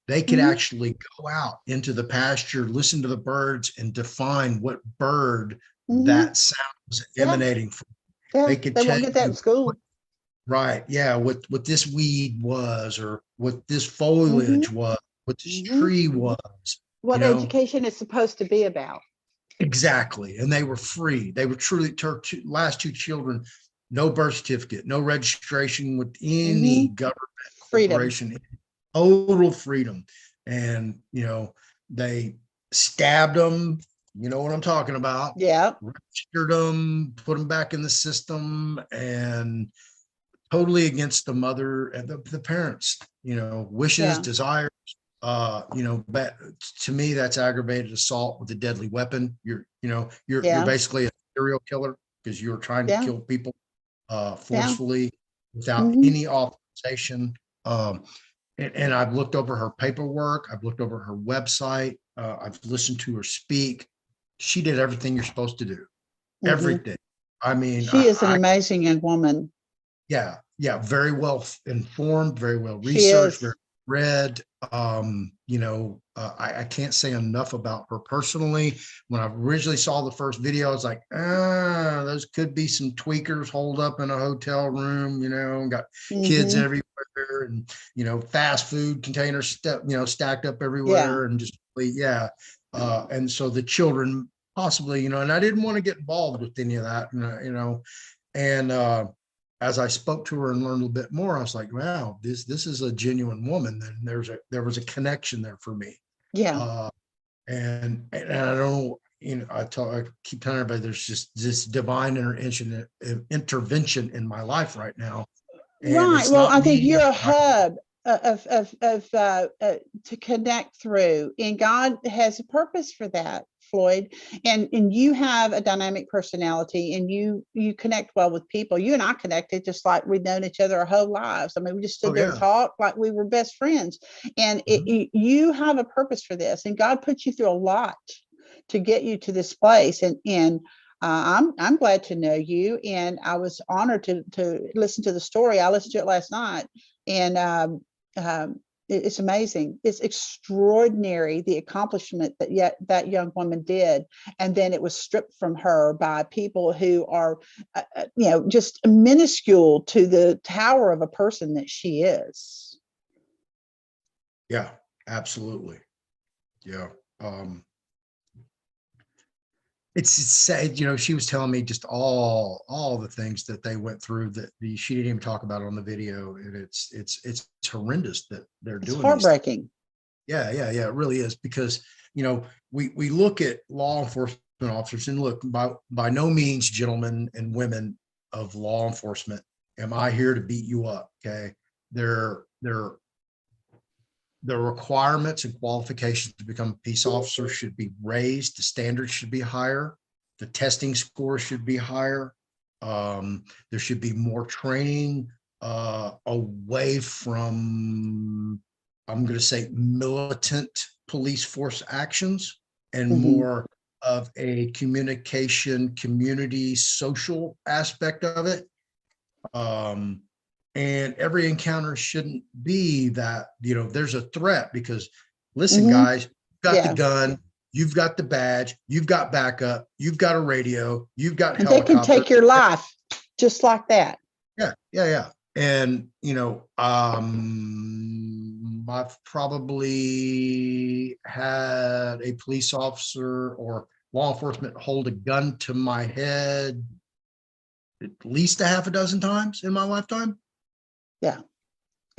They could actually go out into the pasture, listen to the birds, and define what bird that sound was emanating from. Yeah, they could won't get that in school. Right. Yeah. What this weed was, or what this foliage was, what this tree was. What education is supposed to be about. Exactly. And they were free. They were truly, last two children, no birth certificate, no registration with any government corporation, total freedom. And, you know, they stabbed them. You know what I'm talking about? Yeah. Registered them, put them back in the system, and totally against the mother and the parents, you know, wishes, desires. You know, but to me, that's aggravated assault with a deadly weapon. You're basically a serial killer because you're trying to kill people forcefully without any authorization. And I've looked over her paperwork. I've looked over her website. I've listened to her speak. She did everything you're supposed to do. Everything. I mean, she is an amazing young woman. Yeah. Yeah. Very well informed, very well researched, very read. You know, I can't say enough about her personally. When I originally saw the first video, I was like, those could be some tweakers holed up in a hotel room, you know, got kids everywhere, and, you know, fast food containers stacked up everywhere, and just and so the children possibly, you know, and I didn't want to get involved with any of that, you know, and as I spoke to her and learned a little bit more, I was like, wow, this is a genuine woman. Then there was a connection there for me. Yeah. And I don't know, I keep telling everybody there's just this divine intervention in my life right now. And Right. it's Well, not I think me. you're a hub to connect through, and God has a purpose for that, Floyd. And you have a dynamic personality, and you connect well with people. You and I connected just like we've known each other our whole lives. I mean, we just stood there and talked like we were best friends. And you have a purpose for this, and God put you through a lot to get you to this place. And I'm glad to know you, and I was honored to listen to the story. I listened to it last night, and it's amazing. It's extraordinary the accomplishment that that young woman did, and then it was stripped from her by people who are, just minuscule to the tower of a person that she is. Yeah, absolutely. Yeah. It's sad, she was telling me just all the things that they went through that she didn't even talk about on the video. And it's horrendous that they're doing. It's heartbreaking. Yeah. It really is, because, we look at law enforcement officers, and look, by no means, gentlemen and women of law enforcement, am I here to beat you up. Okay. The requirements and qualifications to become a peace officer should be raised. The standards should be higher. The testing scores should be higher. There should be more training away from, I'm going to say, militant police force actions, and more of a communication, community, social aspect of it. And every encounter shouldn't be that, there's a threat, because listen, guys, you've got the gun, you've got the badge, you've got backup, you've got a radio, you've got and they can take your life just like that. Yeah. And, I've probably had a police officer or law enforcement hold a gun to my head at least a half a dozen times in my lifetime. Yeah.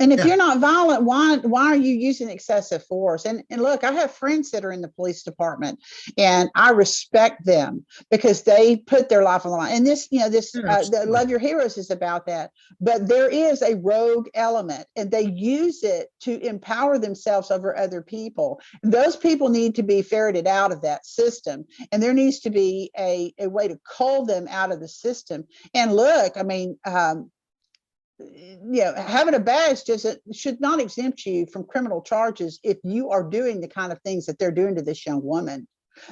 And if you're not violent, why are you using excessive force? And look, I have friends that are in the police department, and I respect them because they put their life on the line. And the Love Your Heroes is about that. But there is a rogue element, and they use it to empower themselves over other people. And those people need to be ferreted out of that system, and there needs to be a way to cull them out of the system. And look, I mean, having a badge should not exempt you from criminal charges if you are doing the kind of things that they're doing to this young woman.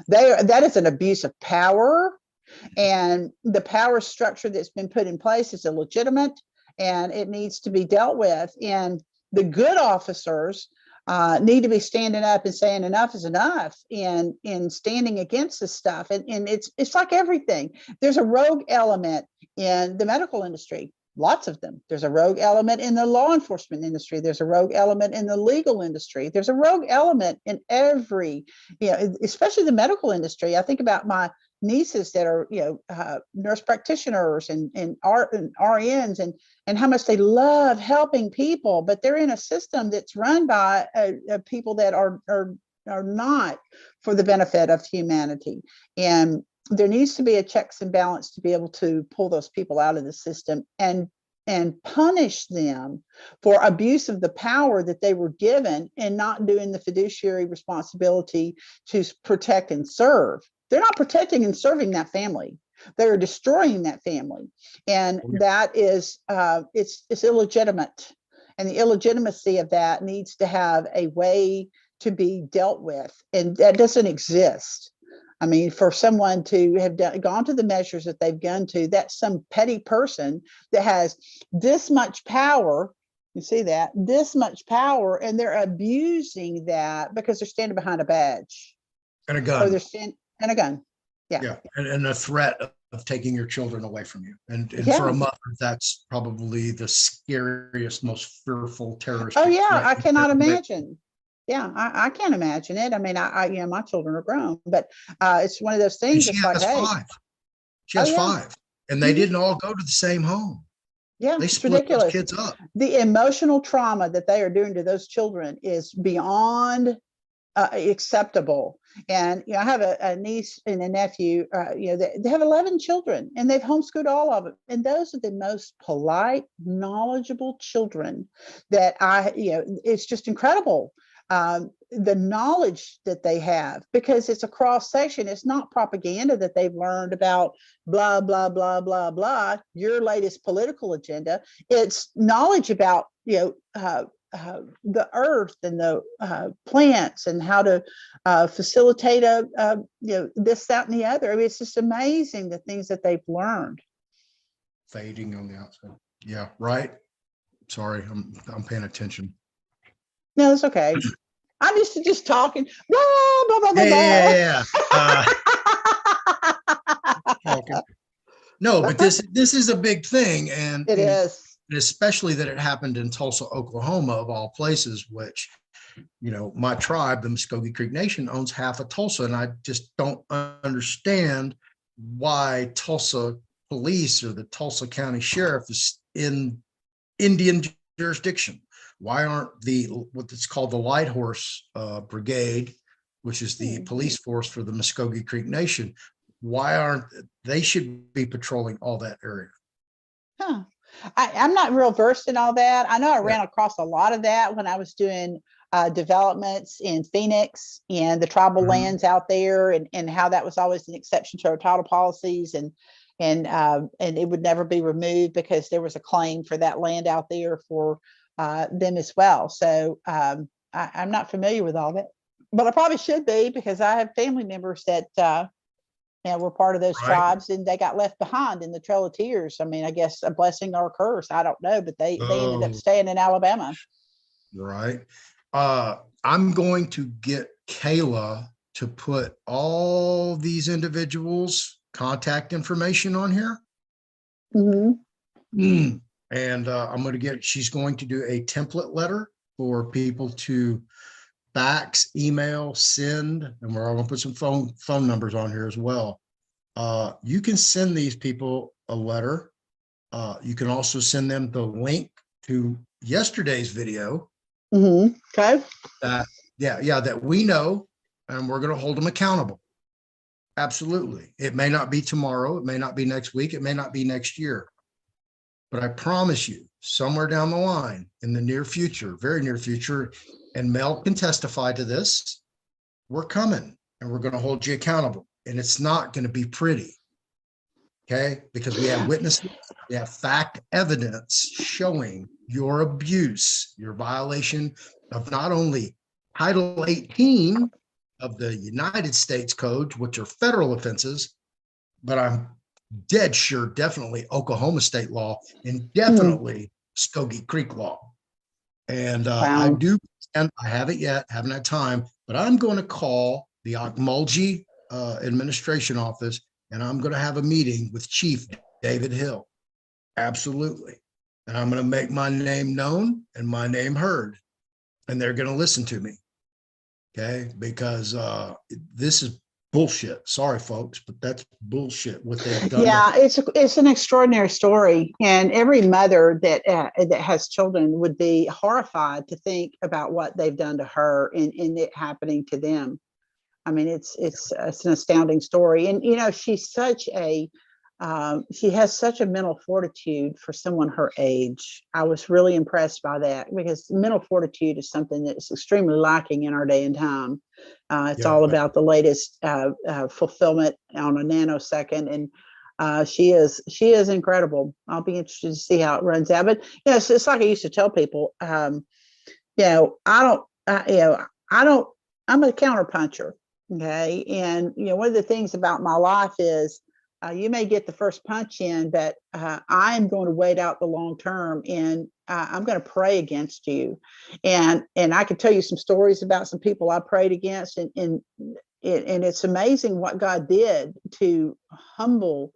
That is an abuse of power, and the power structure that's been put in place is illegitimate, and it needs to be dealt with. And the good officers need to be standing up and saying enough is enough, and standing against this stuff. And it's like everything. There's a rogue element in the medical industry. Lots of them. There's a rogue element in the law enforcement industry. There's a rogue element in the legal industry. There's a rogue element in every, especially the medical industry. I think about my nieces that are, nurse practitioners and RNs, and how much they love helping people, but they're in a system that's run by people that are not for the benefit of humanity. And there needs to be a checks and balance to be able to pull those people out of the system and punish them for abuse of the power that they were given and not doing the fiduciary responsibility to protect and serve. They're not protecting and serving that family. They're destroying that family. And that is, it's illegitimate. And the illegitimacy of that needs to have a way to be dealt with. And that doesn't exist. I mean, for someone to have gone to the measures that they've gone to, that's some petty person that has this much power. You see that, this much power, and they're abusing that because they're standing behind a badge and a gun. Or they're and a gun. Yeah. And a threat of taking your children away from you. And for a mother, that's probably the scariest, most fearful terrorist. Oh yeah, I cannot imagine. Yeah, I can't imagine it. I mean, my children are grown, but it's one of those things. She has 5. She has 5, and they didn't all go to the same home. Yeah, They it's split those ridiculous. kids up. The emotional trauma that they are doing to those children is beyond acceptable. And I have a niece and a nephew. They have 11 children, and they've homeschooled all of them. And those are the most polite, knowledgeable children that it's just incredible. The knowledge that they have, because it's a cross section. It's not propaganda that they've learned about blah, blah, blah, blah, blah, your latest political agenda. It's knowledge about, the earth and the plants and how to facilitate this, that, and the other. I mean, it's just amazing the things that they've learned. Fading on the outside. Yeah, right. Sorry, I'm paying attention. No, it's okay. I'm used to just talking. Blah, blah, blah, blah, Yeah. Talking. No, but this is a big thing, and it is. Especially that it happened in Tulsa, Oklahoma, of all places, which, my tribe, the Muskogee Creek Nation, owns half of Tulsa. And I just don't understand why Tulsa police or the Tulsa County Sheriff is in Indian jurisdiction. Why aren't what it's called the Light Horse Brigade, which is the police force for the Muskogee Creek Nation, why aren't they should be patrolling all that area? Huh. I'm not real versed in all that. I know I ran across a lot of that when I was doing developments in Phoenix and the tribal lands out there, and how that was always an exception to our title policies, and it would never be removed because there was a claim for that land out there for them as well. So I'm not familiar with all that, but I probably should be, because I have family members that were part of those tribes, and they got left behind in the Trail of Tears. I mean, I guess a blessing or a curse, I don't know, but they ended up staying in Alabama. Right. I'm going to get Kayla to put all these individuals' contact information on here. And I'm going to she's going to do a template letter for people to fax, email, send, and we're going to put some phone numbers on here as well. You can send these people a letter. You can also send them the link to yesterday's video. Okay. That we know, and we're going to hold them accountable. Absolutely. It may not be tomorrow. It may not be next week. It may not be next year. But I promise you, somewhere down the line, in the near future, very near future, and Mel can testify to this, we're coming and we're going to hold you accountable. And it's not going to be pretty. Okay? Because we have witnesses, we have fact evidence showing your abuse, your violation of not only Title 18 of the United States Code, which are federal offenses, but I'm dead sure definitely Oklahoma state law and definitely Muskogee Creek law. And I do, and I haven't yet, haven't had time, but I'm going to call the Ocmulgee administration office, and I'm going to have a meeting with Chief David Hill. Absolutely. And I'm going to make my name known and my name heard, and they're going to listen to me. Okay. Because this is bullshit. Sorry, folks, but that's bullshit what they've done. Yeah, it's an extraordinary story, and every mother that has children would be horrified to think about what they've done to her and it happening to them. I mean, it's an astounding story, and she's such a she has such a mental fortitude for someone her age. I was really impressed by that, because mental fortitude is something that's extremely lacking in our day and time. It's all about the latest fulfillment on a nanosecond, and she is incredible. I'll be interested to see how it runs out. But it's like I used to tell people, I'm a counterpuncher. Okay, and one of the things about my life is, you may get the first punch in, but I'm going to wait out the long term, and I'm going to pray against you. And I can tell you some stories about some people I prayed against, and it's amazing what God did to humble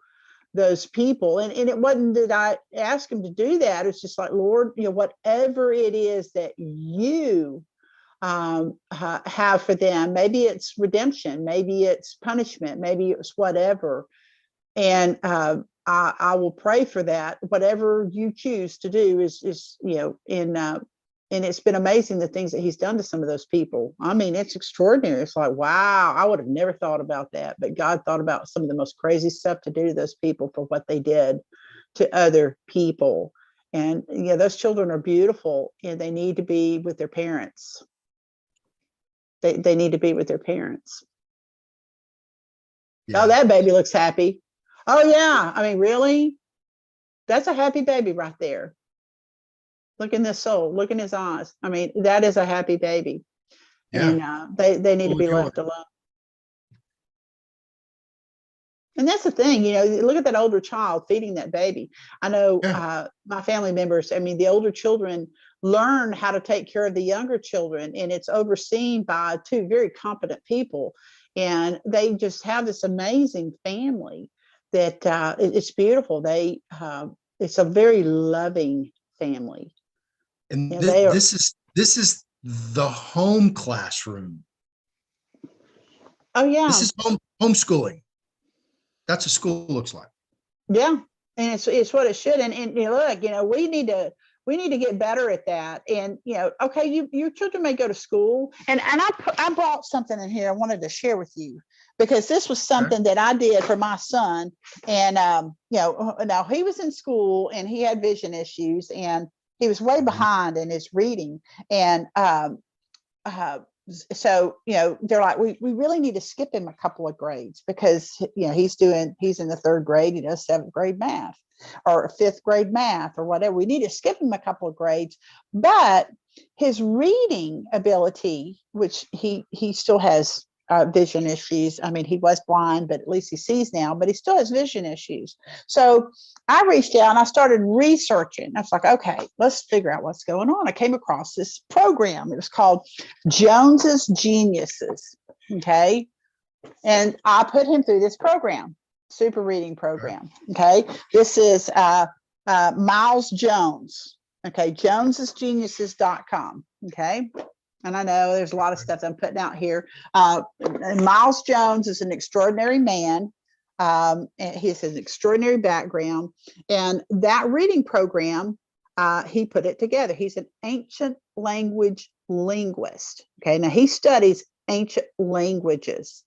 those people. And it wasn't that I asked him to do that. It's just like, Lord, whatever it is that you have for them, maybe it's redemption, maybe it's punishment, maybe it's whatever. And I will pray for that. Whatever you choose to do is and it's been amazing the things that he's done to some of those people. I mean, it's extraordinary. It's like, wow, I would have never thought about that. But God thought about some of the most crazy stuff to do to those people for what they did to other people. And those children are beautiful and they need to be with their parents. They need to be with their parents. Yeah. Oh, that baby looks happy. Oh yeah. I mean, really? That's a happy baby right there. Look in this soul, look in his eyes. I mean, that is a happy baby. Yeah. And they need to be left alone. And that's the thing, look at that older child feeding that baby. I know my family members, I mean, the older children learn how to take care of the younger children, and it's overseen by two very competent people. And they just have this amazing family that it's beautiful. It's a very loving family. And this is the home classroom. Oh yeah. This is homeschooling. That's what school looks like. Yeah. And it's what it should. And look, we need to get better at that. And okay, your children may go to school. And I brought something in here I wanted to share with you, because this was something that I did for my son. And now he was in school and he had vision issues and he was way behind in his reading. And so they're like, we really need to skip him a couple of grades, because he's in the third grade, 7th grade math or 5th grade math or whatever. We need to skip him a couple of grades, but his reading ability, which he still has vision issues. I mean, he was blind, but at least he sees now, but he still has vision issues. So I reached out and I started researching. I was like, okay, let's figure out what's going on. I came across this program. It was called Jones's Geniuses. Okay. And I put him through this program, super reading program. Okay. This is Miles Jones. Okay. Jones'sGeniuses.com. Okay. And I know there's a lot of stuff I'm putting out here. Miles Jones is an extraordinary man. And he has an extraordinary background. And that reading program, he put it together. He's an ancient language linguist. Okay, now he studies ancient languages.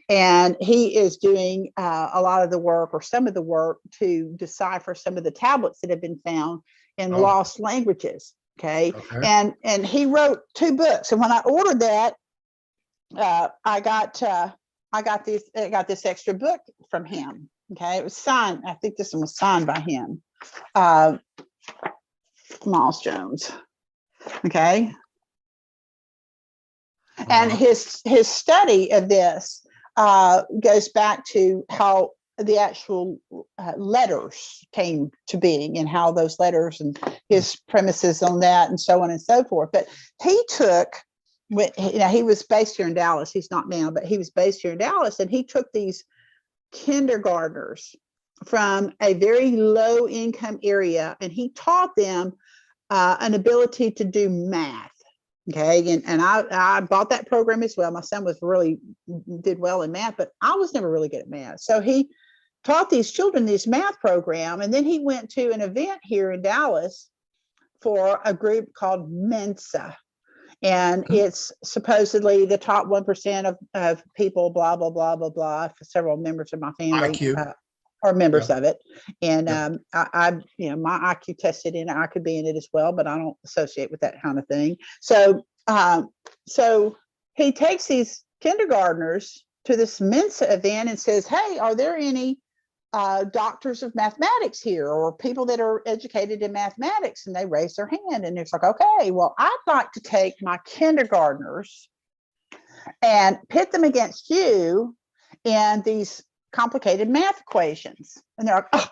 And he is doing a lot of the work, or some of the work, to decipher some of the tablets that have been found in lost languages. Okay. And he wrote 2 books. And when I ordered that, I got this extra book from him. Okay. It was signed. I think this one was signed by him. Miles Jones. Okay. And his study of this goes back to how the actual letters came to being, and how those letters and his premises on that and so on and so forth. But he took, he was based here in Dallas. He's not now, but he was based here in Dallas. And he took these kindergartners from a very low income area, and he taught them an ability to do math. Okay. And I bought that program as well. My son did well in math, but I was never really good at math. So he taught these children this math program. And then he went to an event here in Dallas for a group called Mensa. And it's supposedly the top 1% of people, blah, blah, blah, blah, blah. Several members of my family are members of it. And I my IQ tested in it. I could be in it as well, but I don't associate with that kind of thing. So he takes these kindergartners to this Mensa event and says, hey, are there any doctors of mathematics here, or people that are educated in mathematics? And they raise their hand, and it's like, okay, well, I'd like to take my kindergartners and pit them against you in these complicated math equations. And they're like, oh,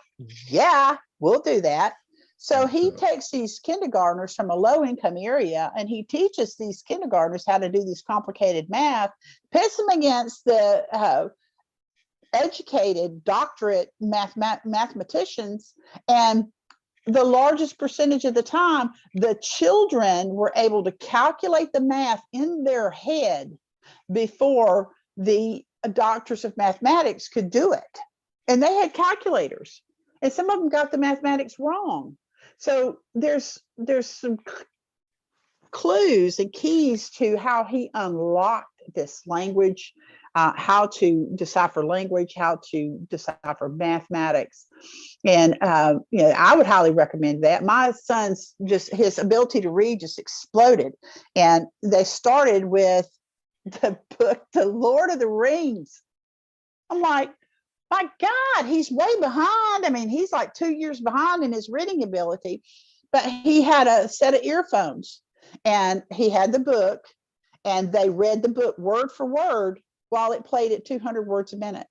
yeah, we'll do that. So he takes these kindergartners from a low income area, and he teaches these kindergartners how to do these complicated math, pits them against the educated doctorate mathematicians. And the largest percentage of the time, the children were able to calculate the math in their head before the doctors of mathematics could do it. And they had calculators. and some of them got the mathematics wrong. So there's some clues and keys to how he unlocked this language, how to decipher language, how to decipher mathematics. And, I would highly recommend that. My son's his ability to read just exploded. And they started with the book, The Lord of the Rings. I'm like, my God, he's way behind. I mean, he's like 2 years behind in his reading ability, but he had a set of earphones and he had the book, and they read the book word for word while it played at 200 words a minute.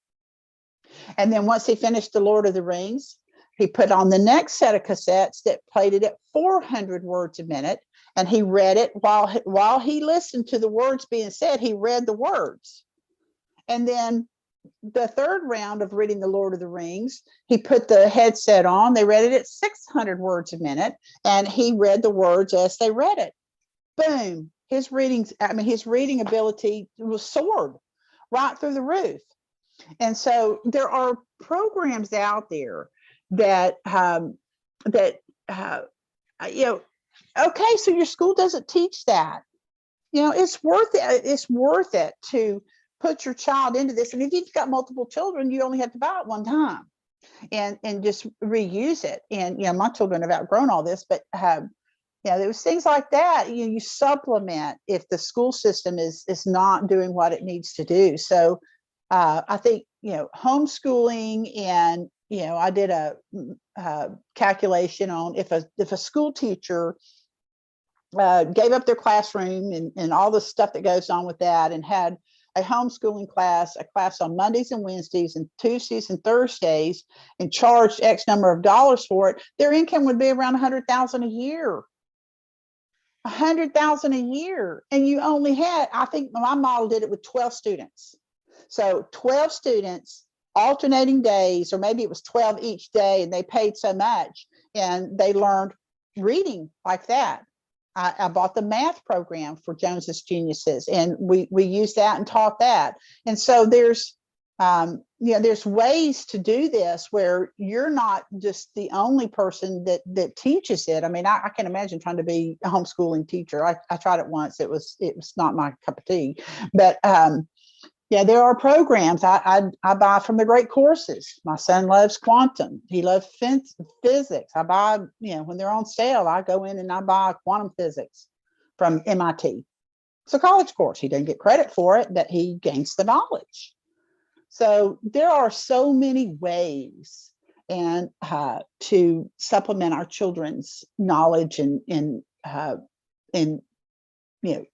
And then once he finished The Lord of the Rings, he put on the next set of cassettes that played it at 400 words a minute. And he read it while he listened to the words being said, he read the words. And then the third round of reading The Lord of the Rings, he put the headset on, they read it at 600 words a minute, and he read the words as they read it. Boom. His reading ability was soared right through the roof. And so there are programs out there that okay, so your school doesn't teach that. It's worth it. It's worth it to put your child into this. And if you've got multiple children, you only have to buy it one time and just reuse it. And my children have outgrown all this, but there was things like that. You supplement if the school system is not doing what it needs to do. So I think homeschooling, and I did a calculation on if a school teacher gave up their classroom and all the stuff that goes on with that, and had a homeschooling class, a class on Mondays and Wednesdays and Tuesdays and Thursdays, and charged X number of dollars for it, their income would be around $100,000 a year. $100,000 a year. And you only had, I think my model did it with 12 students. So 12 students, alternating days, or maybe it was 12 each day, and they paid so much and they learned reading like that. I bought the math program for Jones's Geniuses, and we used that and taught that. And so there's ways to do this where you're not just the only person that teaches it. I mean, I can imagine trying to be a homeschooling teacher. I tried it once. It was not my cup of tea, but there are programs I buy from the great courses. My son loves quantum. He loves physics. I buy, when they're on sale, I go in and I buy quantum physics from MIT. It's a college course. He doesn't get credit for it, but he gains the knowledge. So there are so many ways and to supplement our children's knowledge and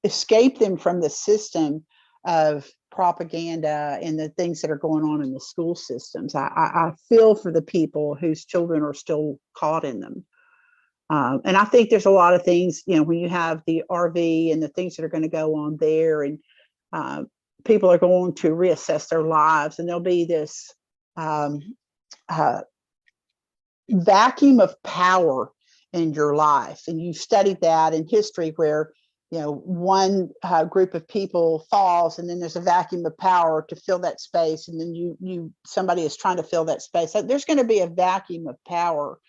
escape them from the system of propaganda and the things that are going on in the school systems. I feel for the people whose children are still caught in them. And I think there's a lot of things, when you have the RV and the things that are going to go on there, and people are going to reassess their lives, and there'll be this vacuum of power in your life. And you studied that in history where one group of people falls, and then there's a vacuum of power to fill that space, and then somebody is trying to fill that space. So there's going to be a vacuum of power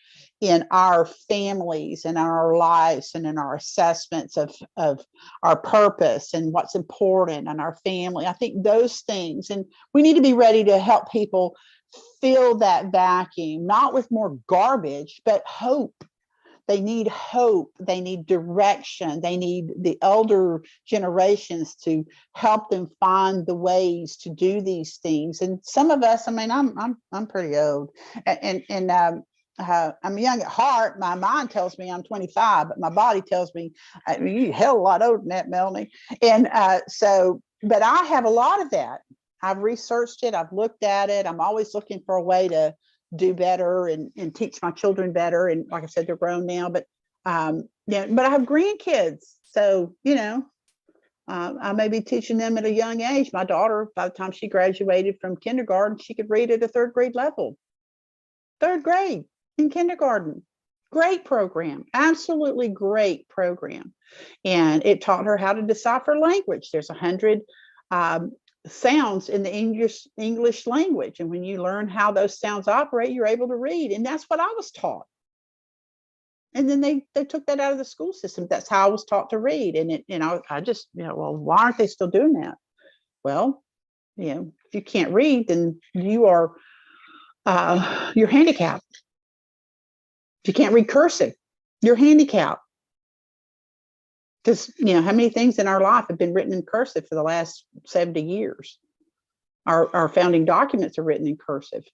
in our families and our lives and in our assessments of our purpose and what's important in our family. I think those things, and we need to be ready to help people fill that vacuum, not with more garbage, but hope. They need hope. They need direction. They need the elder generations to help them find the ways to do these things. And some of us, I mean, I'm pretty old, and I'm young at heart. My mind tells me I'm 25, but my body tells me you hell a lot older than that, Melanie. And but I have a lot of that. I've researched it. I've looked at it. I'm always looking for a way to do better and teach my children better. And like I said, they're grown now, but but I have grandkids. So, I may be teaching them at a young age. My daughter, by the time she graduated from kindergarten, she could read at a third grade level. Third grade in kindergarten. Great program. Absolutely great program. And it taught her how to decipher language. There's 100 sounds in the English language. And when you learn how those sounds operate, you're able to read. And that's what I was taught. And then they took that out of the school system. That's how I was taught to read. And I just, well, why aren't they still doing that? Well, if you can't read, then you're handicapped. If you can't read cursive, you're handicapped. Because, how many things in our life have been written in cursive for the last 70 years? Our founding documents are written in cursive.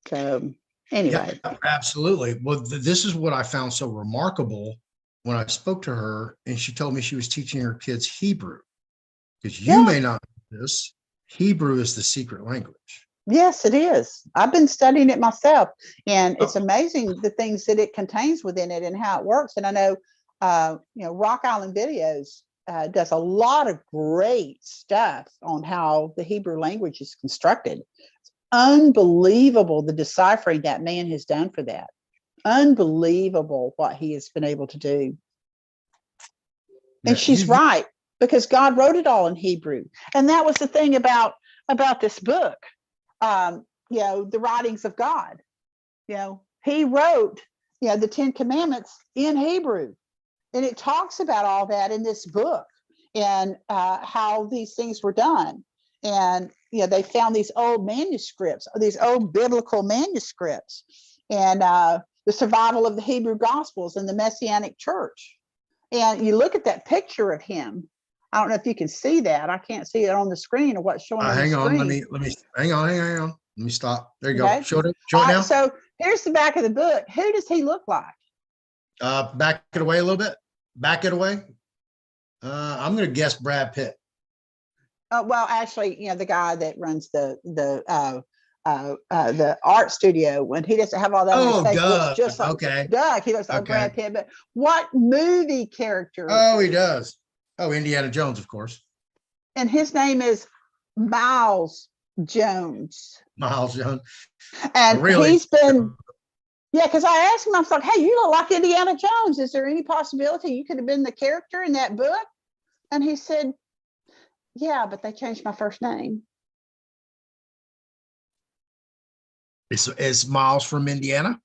So anyway. Yeah, absolutely. Well, this is what I found so remarkable when I spoke to her, and she told me she was teaching her kids Hebrew. Because you may not know this, Hebrew is the secret language. Yes, it is. I've been studying it myself, and it's amazing the things that it contains within it and how it works. And I know, Rock Island Videos does a lot of great stuff on how the Hebrew language is constructed. It's unbelievable the deciphering that man has done for that. Unbelievable what he has been able to do. And she's right, because God wrote it all in Hebrew. And that was the thing about this book. The writings of God. He wrote, the 10 Commandments in Hebrew. And it talks about all that in this book and how these things were done. And, they found these old manuscripts, these old biblical manuscripts, and the survival of the Hebrew Gospels and the Messianic Church. And you look at that picture of him. I don't know if you can see that. I can't see it on the screen or what's showing on the screen. Hang on. Let me hang on. Let me stop. There you go. Show it now. So here's the back of the book. Who does he look like? Back it away a little bit. Back it away. I'm going to guess Brad Pitt. Well, actually, the guy that runs the art studio, when he doesn't have all that on his face, looks just like Doug. He looks like Brad Pitt. But what movie character? Oh, he does. Oh, Indiana Jones, of course. And his name is Miles Jones. Miles Jones. And he's been, because I asked him, I was like, hey, you look like Indiana Jones. Is there any possibility you could have been the character in that book? And he said, yeah, but they changed my first name. Is Miles from Indiana?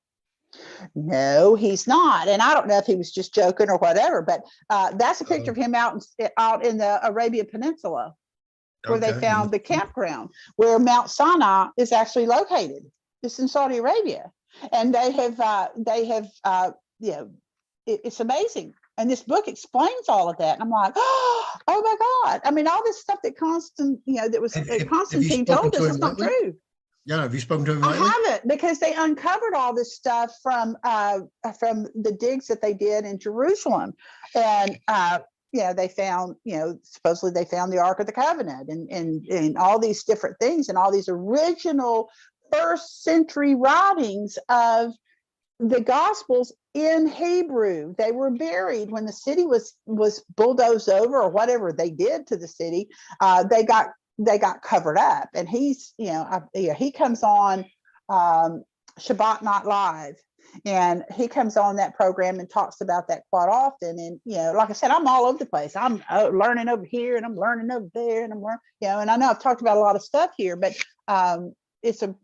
No, he's not. And I don't know if he was just joking or whatever, but that's a picture of him out in the Arabian Peninsula, where they found the campground, where Mount Sinai is actually located. It's in Saudi Arabia. And it's amazing. And this book explains all of that. And I'm like, oh my God. I mean, all this stuff that Constantine told us is not true. Yeah, have you spoken to him lately? I haven't, because they uncovered all this stuff from the digs that they did in Jerusalem. And they found, supposedly they found the Ark of the Covenant and all these different things and all these original first century writings of the Gospels in Hebrew. They were buried when the city was bulldozed over, or whatever they did to the city. They got covered up. And he's, he comes on Shabbat Night Live, and he comes on that program and talks about that quite often. And, like I said, I'm all over the place. I'm learning over here and I'm learning over there, and I'm learning, and I know I've talked about a lot of stuff here, but it's a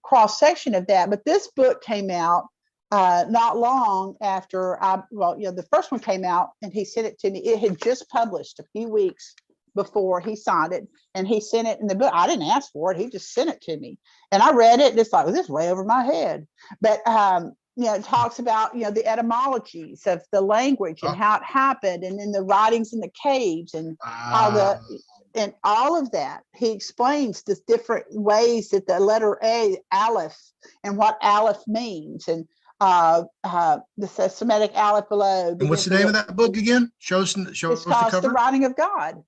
cross section of that. But this book came out not long after the first one came out, and he sent it to me. It had just published a few weeks before he signed it, and he sent it in the book. I didn't ask for it. He just sent it to me, and I read it, and it's like, well, this is way over my head. But it talks about the etymologies of the language and how it happened, and then the writings in the caves and all of that. He explains the different ways that the letter Aleph, and what Aleph means, and the Semitic Aleph below. And what's the name of that book again? Show us It's the called cover. The Writing of God.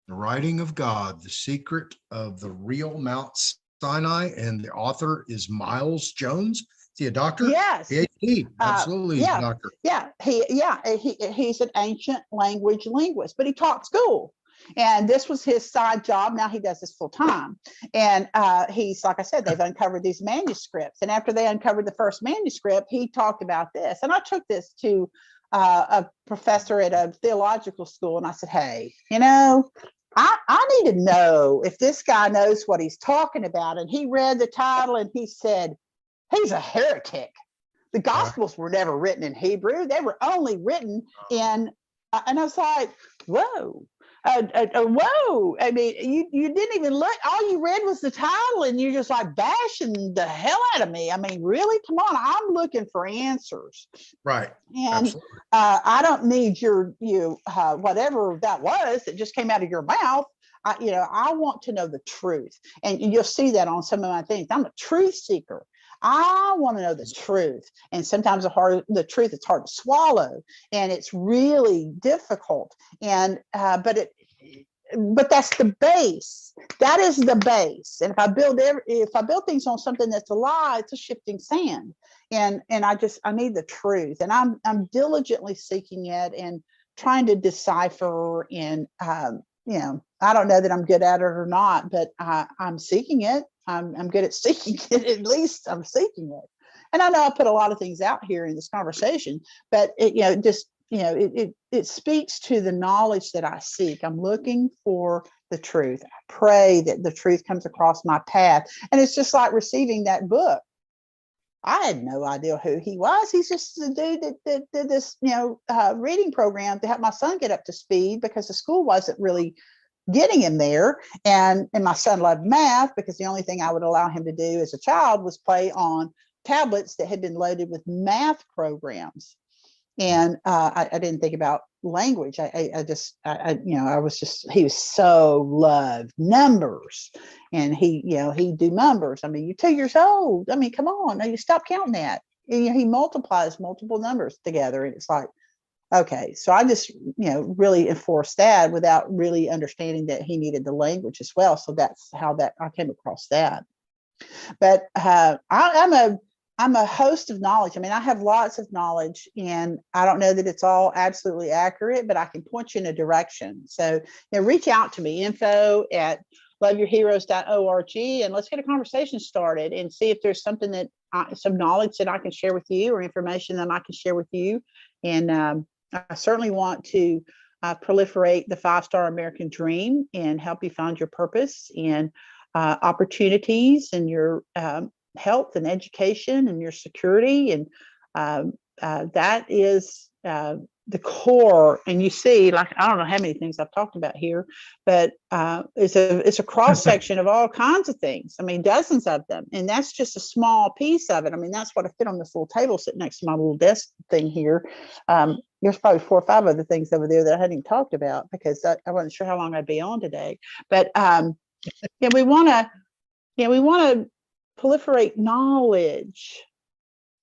The Writing of God, the secret of the real Mount Sinai, and the author is Miles Jones. Is he a doctor? Yes. PhD. Absolutely, he's a doctor. Yeah, he's an ancient language linguist, but he taught school. And this was his side job. Now he does this full time. And he's, like I said, they've uncovered these manuscripts. And after they uncovered the first manuscript, he talked about this. And I took this to a professor at a theological school, and I said, hey, I need to know if this guy knows what he's talking about. And he read the title and he said, he's a heretic. The Gospels were never written in Hebrew. They were only written in, and I was like, whoa. Whoa. I mean, you didn't even look, all you read was the title and you're just like bashing the hell out of me. I mean, really? Come on, I'm looking for answers. Right. And I don't need your whatever that was that just came out of your mouth. I want to know the truth. And you'll see that on some of my things. I'm a truth seeker. I want to know the truth. And sometimes the truth is hard to swallow and it's really difficult. And but that's the base. That is the base. And if I build things on something that's a lie, it's a shifting sand. And I need the truth. And I'm diligently seeking it and trying to decipher. And I don't know that I'm good at it or not, but I'm seeking it. I'm good at seeking it. At least I'm seeking it. And I know I put a lot of things out here in this conversation, but it speaks to the knowledge that I seek. I'm looking for the truth. I pray that the truth comes across my path. And it's just like receiving that book. I had no idea who he was. He's just the dude that did this, reading program to help my son get up to speed because the school wasn't really getting him there. And my son loved math because the only thing I would allow him to do as a child was play on tablets that had been loaded with math programs. And I didn't think about language. He was so loved numbers, and he do numbers. I mean, you're 2 years old. I mean, come on, now you stop counting that. And, he multiplies multiple numbers together, and it's like, okay. So I just really enforced that without really understanding that he needed the language as well. So that's how I came across that. But I'm a host of knowledge. I mean, I have lots of knowledge, and I don't know that it's all absolutely accurate, but I can point you in a direction. So, reach out to me, info@loveyourheroes.org, and let's get a conversation started and see if there's something some knowledge that I can share with you or information that I can share with you. And I certainly want to proliferate the 5-star American dream and help you find your purpose and opportunities and your health and education and your security. And that is the core. And you see, like, I don't know how many things I've talked about here, but it's a cross section of all kinds of things. I mean, dozens of them. And that's just a small piece of it. I mean, that's what I fit on this little table sitting next to my little desk thing here. There's probably 4 or 5 other things over there that I hadn't even talked about because I wasn't sure how long I'd be on today. But we want to proliferate knowledge,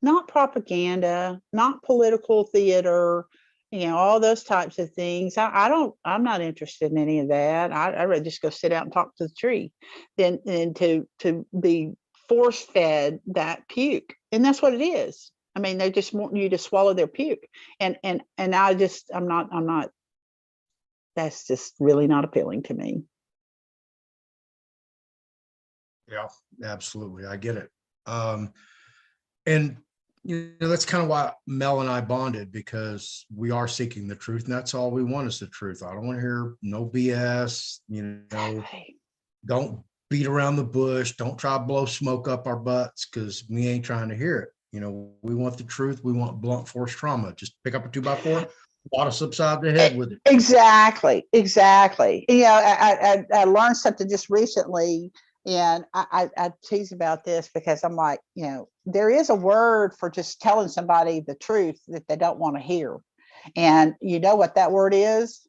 not propaganda, not political theater, all those types of things. I'm not interested in any of that. I'd rather just go sit out and talk to the tree than to be force fed that puke. And that's what it is. I mean, they just want you to swallow their puke. And I'm not, that's just really not appealing to me. Yeah, absolutely. I get it. And that's kind of why Mel and I bonded, because we are seeking the truth, and that's all we want is the truth. I don't want to hear no BS, don't beat around the bush. Don't try to blow smoke up our butts, because we ain't trying to hear it. We want the truth. We want blunt force trauma. Just pick up a 2x4, bought us upside the head with it. Exactly. I learned something just recently. And I tease about this because I'm like, there is a word for just telling somebody the truth that they don't want to hear. And you know what that word is?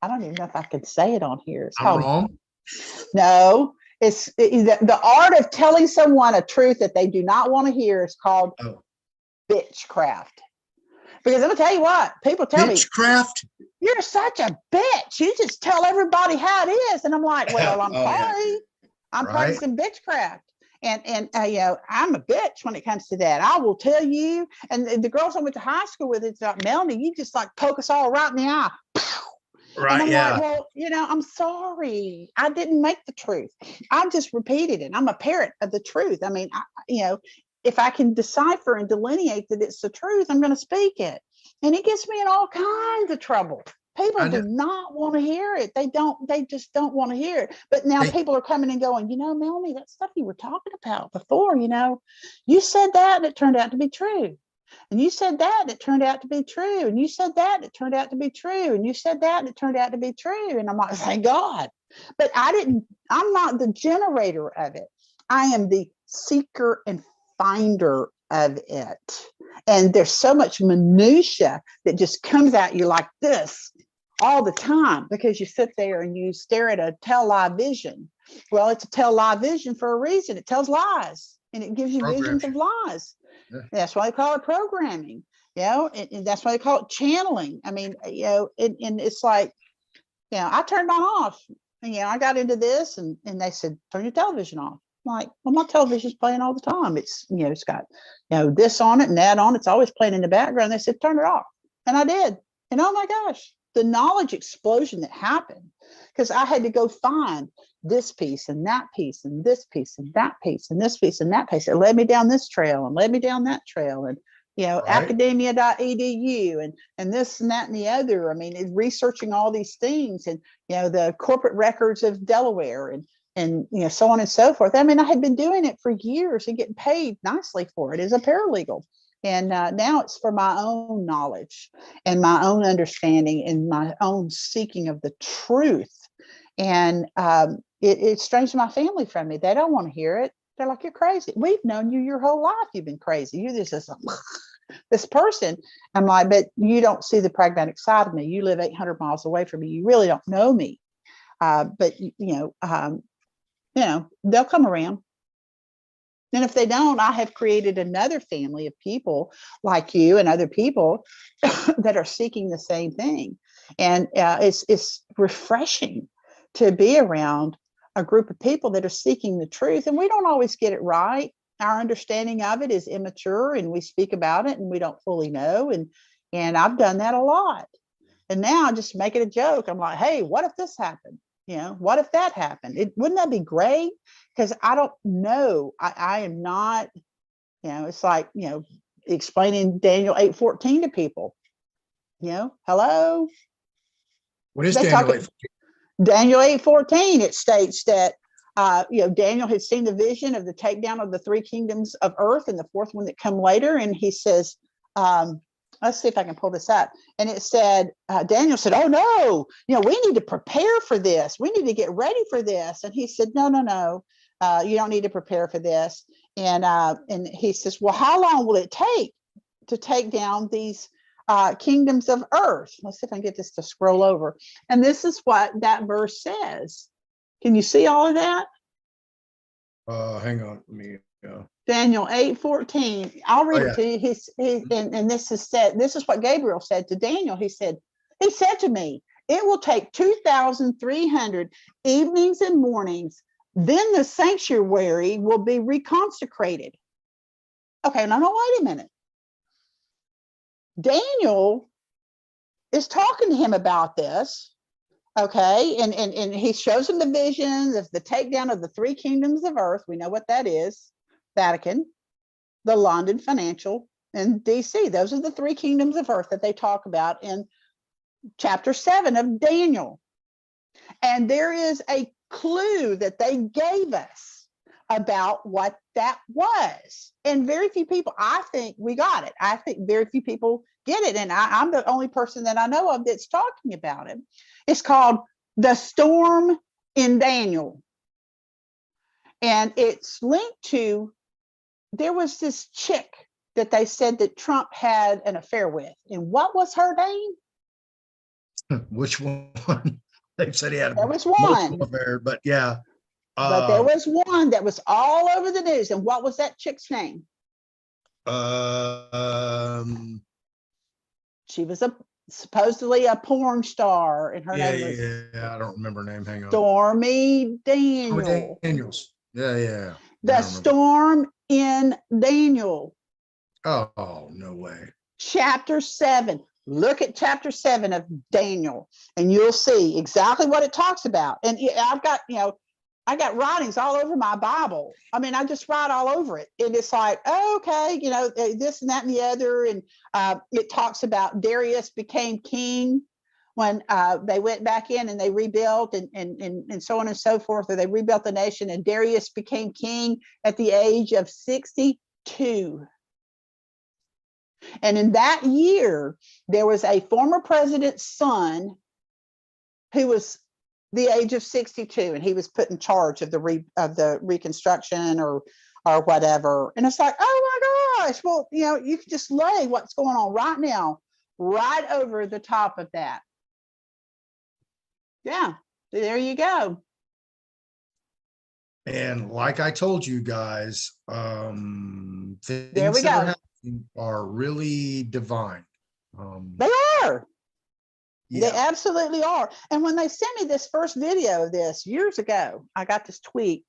I don't even know if I can say it on here. It's called, wrong? No, it's the art of telling someone a truth that they do not want to hear is called bitchcraft. Because I'm gonna tell you what, people tell me, you're such a bitch. You just tell everybody how it is. And I'm like, well, I'm sorry. Yeah. I'm practicing bitchcraft. And I'm a bitch when it comes to that. I will tell you. And the girls I went to high school with, it's like, Melanie, you just like poke us all right in the eye. Right. And I'm like, well, I'm sorry. I didn't make the truth. I just repeated it. I'm a parrot of the truth. I mean, if I can decipher and delineate that it's the truth, I'm going to speak it. And it gets me in all kinds of trouble. People I do know. not want to hear it. They just don't want to hear it. But now They- people are coming and going, Melanie, that stuff you were talking about before, you said that and it turned out to be true. And you said that and it turned out to be true. And you said that and it turned out to be true. And you said that and it turned out to be true. And I'm like, thank God. But I'm not the generator of it. I am the seeker and finder of it. And there's so much minutia that just comes at you like this all the time because you sit there and you stare at a television. Well, it's a television for a reason. It tells lies and it gives you visions of lies. Yeah. That's why they call it programming, and that's why they call it channeling. I mean, and it's like, I turned mine off. And, I got into this and they said, turn your television off. I'm like, well, my television's playing all the time. It's, it's got, this on it and that on. It's always playing in the background. They said, turn it off. And I did. And oh my gosh, the knowledge explosion that happened, because I had to go find this piece and that piece and this piece and that piece and this piece and that piece. It led me down this trail and led me down that trail. And Right. academia.edu and this and that and the other. I mean, researching all these things and, the corporate records of Delaware and, so on and so forth. I mean, I had been doing it for years and getting paid nicely for it as a paralegal. And now it's for my own knowledge and my own understanding and my own seeking of the truth. And it strains my family from me. They don't want to hear it. They're like, you're crazy. We've known you your whole life. You've been crazy. You're this person. I'm like, but you don't see the pragmatic side of me. You live 800 miles away from me. You really don't know me. But they'll come around. And if they don't, I have created another family of people like you and other people that are seeking the same thing. And it's refreshing to be around a group of people that are seeking the truth. And we don't always get it right. Our understanding of it is immature and we speak about it and we don't fully know. And I've done that a lot. And now I just make it a joke. I'm like, hey, what if this happened? What if that happened? Wouldn't that be great? Because I don't know. I am not, it's like, explaining Daniel 8:14 to people. Hello. What is They Daniel? talk- Daniel 8:14, it states that Daniel had seen the vision of the takedown of the three kingdoms of earth and the fourth one that come later. And he says, let's see if I can pull this up. And it said, Daniel said, oh no, we need to prepare for this. We need to get ready for this. And he said, no, you don't need to prepare for this. And he says, well, how long will it take to take down these kingdoms of earth? Let's see if I can get this to scroll over. And this is what that verse says. Can you see all of that? Hang on. Let me. Daniel 8:14. I'll read it to you. And this is said. This is what Gabriel said to Daniel. He said to me, it will take 2,300 evenings and mornings. Then the sanctuary will be reconsecrated. Okay, now wait a minute. Daniel is talking to him about this. Okay, and he shows him the visions of the takedown of the three kingdoms of earth. We know what that is. Vatican, the London Financial, and DC. Those are the three kingdoms of earth that they talk about in chapter 7 of Daniel. And there is a clue that they gave us about what that was. And very few people, I think we got it. I think very few people get it. And I'm the only person that I know of that's talking about it. It's called The Storm in Daniel. And it's linked to, there was this chick that they said that Trump had an affair with. And what was her name? Which one? They said he had There was one. affair, but yeah. But there was one that was all over the news. And what was that chick's name? She was supposedly a porn star, and her name was I don't remember her name. Hang on. Stormy Daniel. Stormy Daniels. Yeah. The Storm in Daniel. Oh, no way. Chapter 7. Look at chapter 7 of Daniel, and you'll see exactly what it talks about. And I've got, I got writings all over my Bible. I mean, I just write all over it. And it's like, okay, this and that and the other. And it talks about Darius became king when they went back in and they rebuilt and so on and so forth, or they rebuilt the nation, and Darius became king at the age of 62. And in that year, there was a former president's son who was the age of 62, and he was put in charge of the reconstruction or whatever. And it's like, oh my gosh, well, you know, you can just lay what's going on right now right over the top of that. Yeah, there you go. And like I told you guys, There things we that are go. happening are really divine. They are. They Yeah, absolutely are. And when they sent me this first video of this years ago, I got this tweet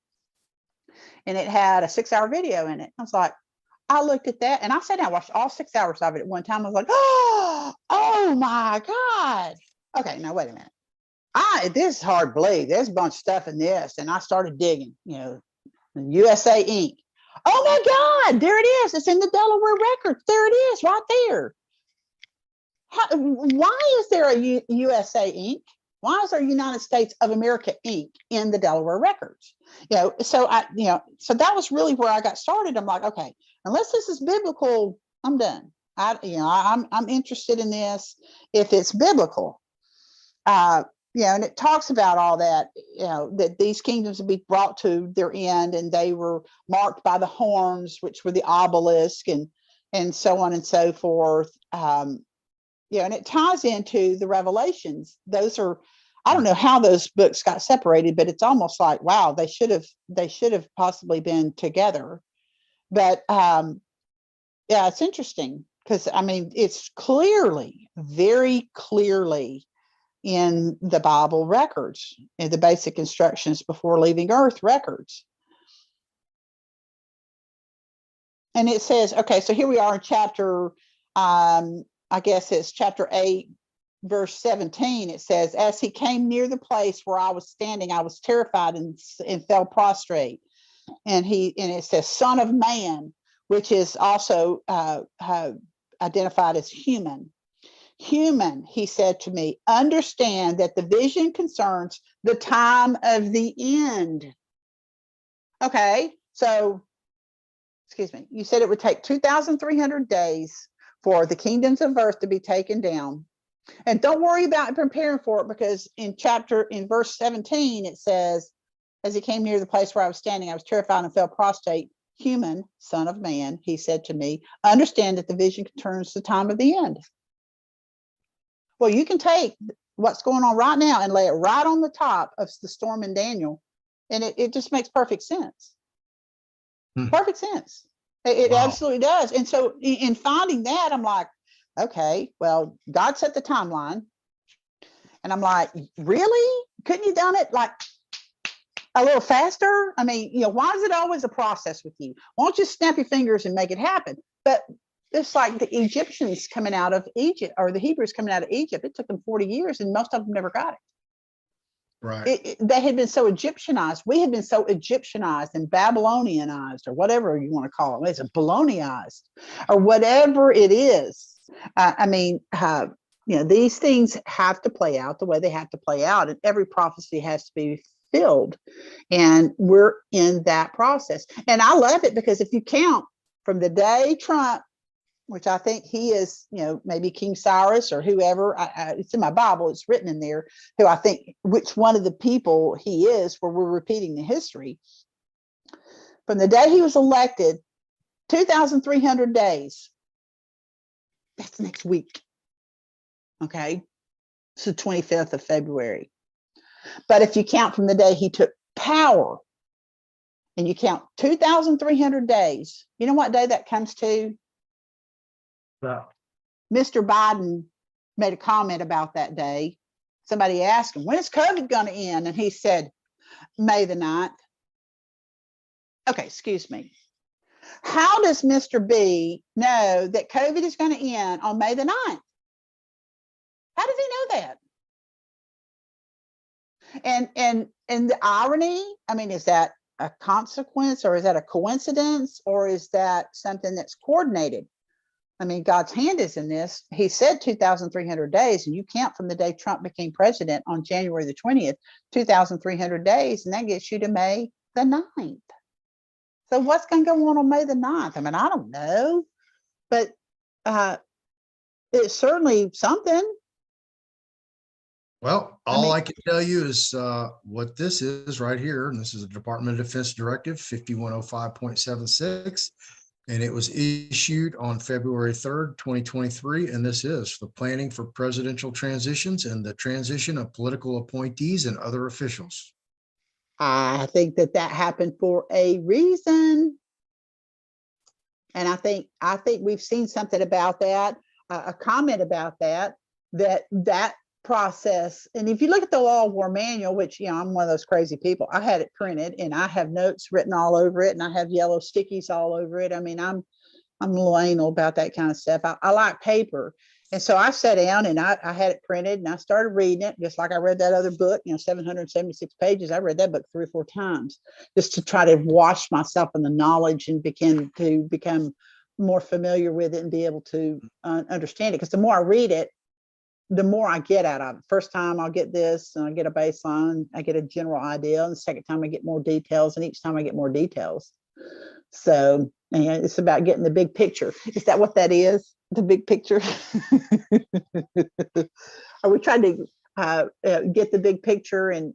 and it had a 6-hour video in it. I was like, I looked at that and I sat down and watched all 6 hours of it at one time. I was like, oh my God. Okay, now wait a minute. This is hard to believe. There's a bunch of stuff in this. And I started digging, you know, U.S.A. Inc. Oh my God, there it is. It's in the Delaware records. There it is, right there. Why is there a U.S.A. Inc.? Why is there United States of America Inc. in the Delaware records? You know, so that was really where I got started. I'm like, okay, unless this is biblical, I'm done. I'm interested in this if it's biblical. And it talks about all that, that these kingdoms would be brought to their end, and they were marked by the horns, which were the obelisk, and so on and so forth. And it ties into the Revelations. Those are, I don't know how those books got separated, but it's almost like, wow, they should have possibly been together. But it's interesting because it's very clearly in the Bible records, in the basic instructions before leaving Earth records. And it says, okay, so here we are in chapter, I guess it's chapter 8, verse 17. It says, as he came near the place where I was standing, I was terrified and fell prostrate. And it says, Son of Man, which is also identified as human. Human, he said to me, understand that the vision concerns the time of the end. Okay, so, excuse me, you said it would take 2,300 days for the kingdoms of earth to be taken down. And don't worry about preparing for it, because in verse 17, it says, as he came near the place where I was standing, I was terrified and fell prostrate. Human, son of man, he said to me, understand that the vision concerns the time of the end. Well, you can take what's going on right now and lay it right on the top of the storm in Daniel, and it just makes perfect sense. Perfect sense. It Wow. absolutely does. And so in finding that, I'm like, okay, well, God set the timeline. And I'm like, really? Couldn't you done it like a little faster? Why is it always a process with you? Why don't you snap your fingers and make it happen? But it's like the Egyptians coming out of Egypt, or the Hebrews coming out of Egypt. It took them 40 years and most of them never got it. Right. They had been so Egyptianized. We had been so Egyptianized and Babylonianized, or whatever you want to call it. It's a Babylonianized, or whatever it is. These things have to play out the way they have to play out, and every prophecy has to be filled. And we're in that process. And I love it, because if you count from the day Trump, which I think he is, maybe King Cyrus or whoever, it's in my Bible, it's written in there, who I think which one of the people he is, where we're repeating the history. From the day he was elected, 2,300 days. That's next week. Okay. It's the 25th of February. But if you count from the day he took power, and you count 2,300 days, you know what day that comes to? Mr. Biden made a comment about that day. Somebody asked him, when is COVID going to end? And he said, May the 9th. Okay, excuse me. How does Mr. B know that COVID is going to end on May the 9th? How does he know that? And the irony, is that a consequence, or is that a coincidence, or is that something that's coordinated? I mean, God's hand is in this. He said 2,300 days, and you count from the day Trump became president on January the 20th, 2,300 days, and that gets you to May the 9th. So what's going to go on May the 9th? I mean, I don't know, but it's certainly something. Well, all I can tell you is what this is right here, and this is a Department of Defense Directive 5105.76, and it was issued on February 3rd, 2023, and this is for planning for presidential transitions and the transition of political appointees and other officials. I think that happened for a reason. And I think we've seen something about that, a comment about that process. And if you look at the law of war manual, which, you know, I'm one of those crazy people, I had it printed and I have notes written all over it and I have yellow stickies all over it. I mean, I'm a little anal about that kind of stuff. I like paper. And so I sat down and I had it printed and I started reading it, just like I read that other book, you know, 776 pages. I read that book 3 or 4 times just to try to wash myself in the knowledge and become more familiar with it and be able to understand it. Because the more I read it, the more I get out of it. First time I'll get this and I get a baseline, I get a general idea. And the second time I get more details, and each time I get more details. So, and it's about getting the big picture. Is that what that is? The big picture? Are we trying to get the big picture and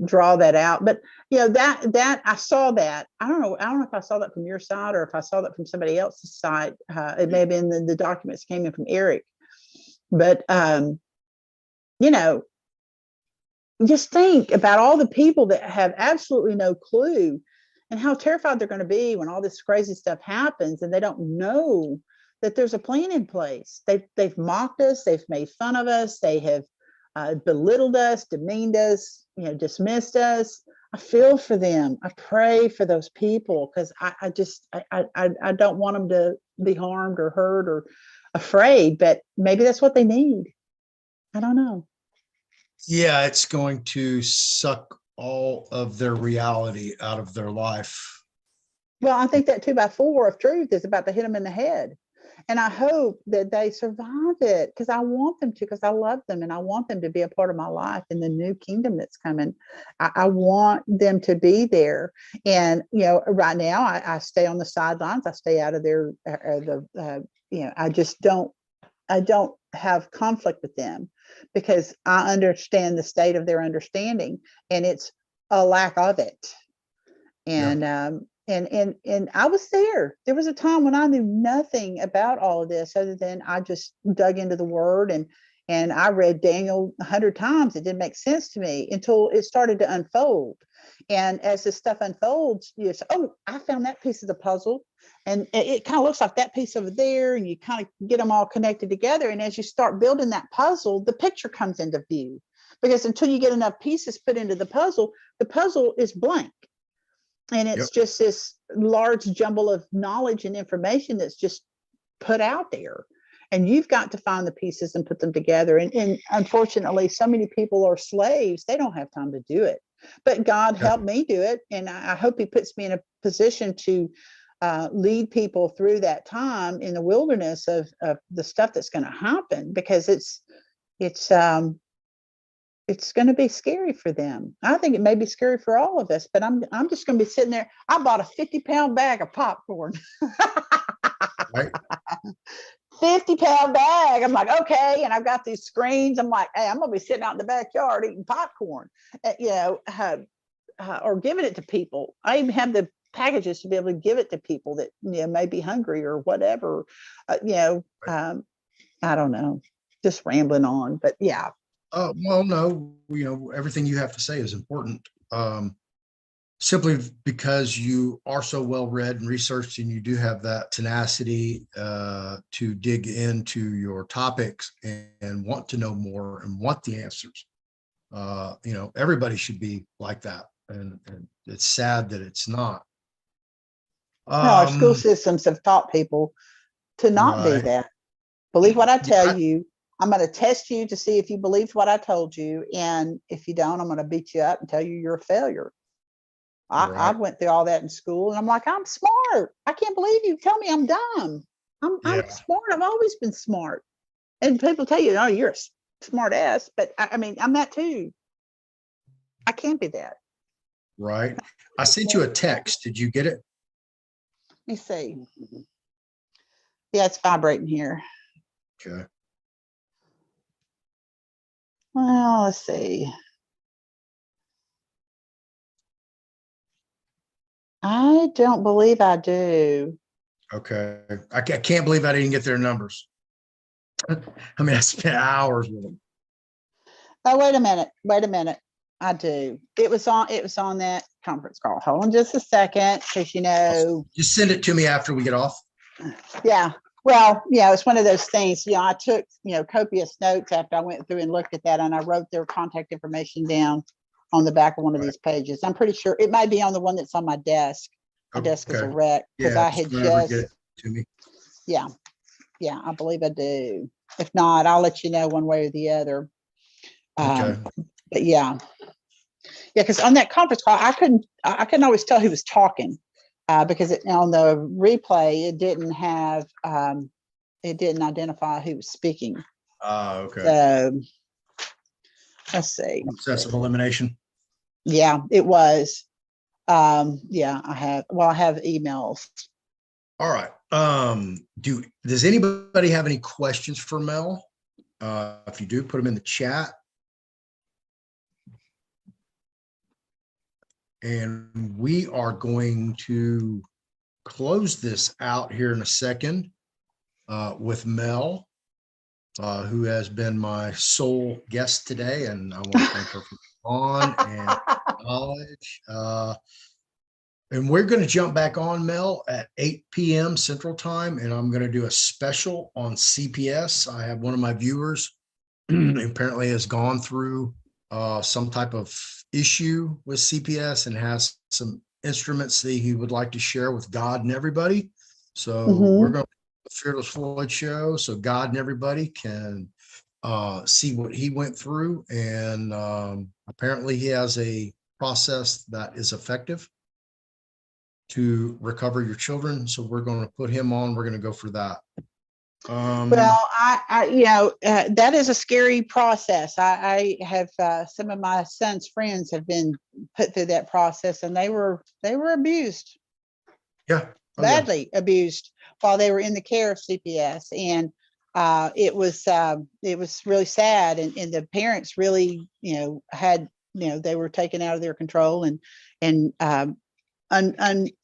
draw that out? But you know, that I saw that. I don't know if I saw that from your side or if I saw that from somebody else's side. It may have been the documents came in from Eric. But, you know, just think about all the people that have absolutely no clue and how terrified they're going to be when all this crazy stuff happens and they don't know that there's a plan in place. They've mocked us. They've made fun of us. They have belittled us, demeaned us, you know, dismissed us. I feel for them. I pray for those people because I don't want them to be harmed or hurt or afraid, but maybe that's what they need. I don't know. Yeah, it's going to suck all of their reality out of their life. Well, I think that 2x4 of truth is about to hit them in the head. And I hope that they survive it because I want them to, because I love them and I want them to be a part of my life in the new kingdom that's coming. I want them to be there. And, you know, right now I stay on the sidelines. I stay out of their, you know, I don't have conflict with them because I understand the state of their understanding and it's a lack of it. And, yeah. And I was there. There was a time when I knew nothing about all of this other than I just dug into the word and I read Daniel 100 times. It didn't make sense to me until it started to unfold. And as this stuff unfolds, you say, oh, I found that piece of the puzzle. And it kind of looks like that piece over there. And you kind of get them all connected together. And as you start building that puzzle, the picture comes into view. Because until you get enough pieces put into the puzzle is blank. And it's just this large jumble of knowledge and information that's just put out there. And you've got to find the pieces and put them together. And unfortunately, so many people are slaves. They don't have time to do it. But God helped me do it. And I hope he puts me in a position to lead people through that time in the wilderness of the stuff that's going to happen, because it's going to be scary for them. I think it may be scary for all of us, but I'm just going to be sitting there. I bought a 50-pound bag of popcorn. Right. 50-pound bag. I'm like, okay. And I've got these screens. I'm like, hey, I'm going to be sitting out in the backyard eating popcorn, you know, or giving it to people. I even have the packages to be able to give it to people that, you know, may be hungry or whatever, you know, I don't know, just rambling on, but yeah. Well, no, you know, everything you have to say is important. Simply because you are so well read and researched, and you do have that tenacity to dig into your topics and want to know more and want the answers. You know, everybody should be like that, and it's sad that it's not. No, our school systems have taught people to not be that. Believe what I tell you. I'm going to test you to see if you believed what I told you. And if you don't, I'm going to beat you up and tell you you're a failure. I went through all that in school and I'm like, I'm smart. I can't believe you tell me I'm dumb. I'm Yeah. smart. I've always been smart. And people tell you, oh, you're a smart ass, but I mean, I'm that too. I can't be that. Right. I sent you a text. Did you get it? Let me see. Yeah, it's vibrating here. Okay. Well, let's see. I don't believe I do. Okay. I can't believe I didn't get their numbers. I mean, I spent hours with them. Oh, wait a minute. Wait a minute. I do. It was on that conference call. Hold on just a second, because Just send it to me after we get off. yeah. Well, it's one of those things. I took, copious notes after I went through and looked at that, and I wrote their contact information down on the back of one of these pages. I'm pretty sure it might be on the one that's on my desk. My desk is a Okay. wreck because Yeah, I had whenever you get just, it to me. yeah, I believe I do. If not, I'll let you know one way or the other. Okay. But yeah, because on that conference call, I couldn't always tell who was talking because on the replay, it didn't identify who was speaking. Okay. So let's see. Obsessive elimination. Yeah, it was. Yeah, I have emails. All right. Does anybody have any questions for Mel? If you do, put them in the chat. And we are going to close this out here in a second with Mel, who has been my sole guest today. And I want to thank her for on and knowledge. And we're going to jump back on, Mel, at 8 p.m. Central Time, and I'm going to do a special on CPS. I have one of my viewers apparently has gone through some type of issue with CPS and has some instruments that he would like to share with God and everybody. So we're going to do the Fearless Floyd show so God and everybody can see what he went through. And apparently he has a process that is effective to recover your children. So we're going to put him on. We're going to go for that. Well, that is a scary process. I have some of my son's friends have been put through that process, and they were abused. Yeah. Badly abused while they were in the care of CPS. And it was really sad. And the parents really, had, they were taken out of their control, and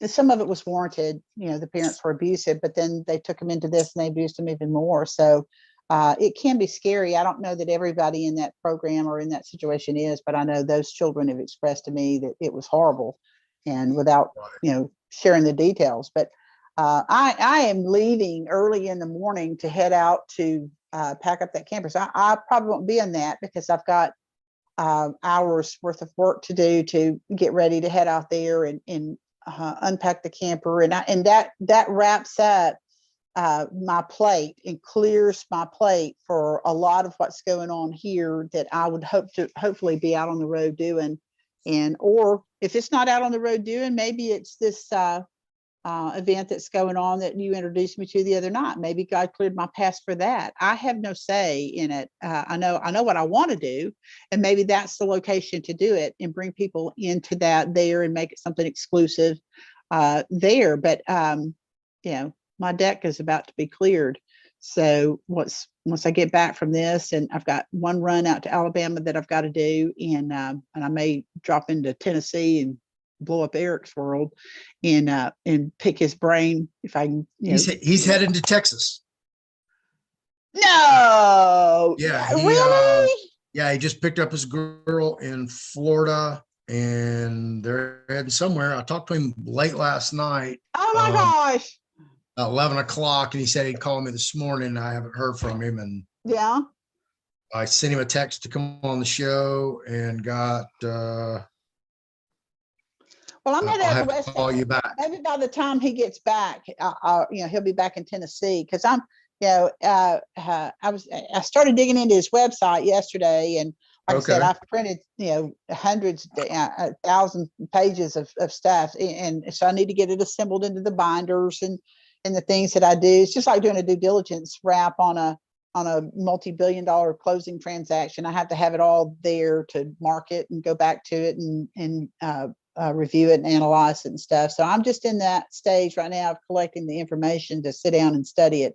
some of it was warranted. The parents were abusive, but then they took them into this and they abused them even more. So it can be scary. I don't know that everybody in that program or in that situation is, but I know those children have expressed to me that it was horrible, and without, sharing the details. But I am leaving early in the morning to head out to pack up that campus. I probably won't be in that because I've got hours worth of work to do to get ready to head out there and unpack the camper. And that wraps up my plate and clears my plate for a lot of what's going on here that I would hopefully be out on the road doing. Or if it's not out on the road doing, maybe it's this event that's going on that you introduced me to the other night. Maybe God cleared my path for that. I have no say in it. I know what I want to do, and maybe that's the location to do it and bring people into that there and make it something exclusive there. But my deck is about to be cleared. So once I get back from this, and I've got one run out to Alabama that I've got to do, and I may drop into Tennessee and blow up Eric's world and pick his brain if I can. He's headed to Texas. No. Yeah. Really? Yeah. He just picked up his girl in Florida and they're heading somewhere. I talked to him late last night. Oh my gosh. 11 o'clock. And he said he'd call me this morning. I haven't heard from him. And yeah, I sent him a text to come on the show and got, well, I'm I'll have to call you back. Maybe by the time he gets back, he'll be back in Tennessee. Cause I'm, I started digging into his website yesterday, and like I said, I've printed, hundreds, 1,000 pages of stuff. And so I need to get it assembled into the binders and in the things that I do. It's just like doing a due diligence wrap on a multi-billion-dollar closing transaction. I have to have it all there to mark it and go back to it and review it and analyze it and stuff. So I'm just in that stage right now of collecting the information to sit down and study it.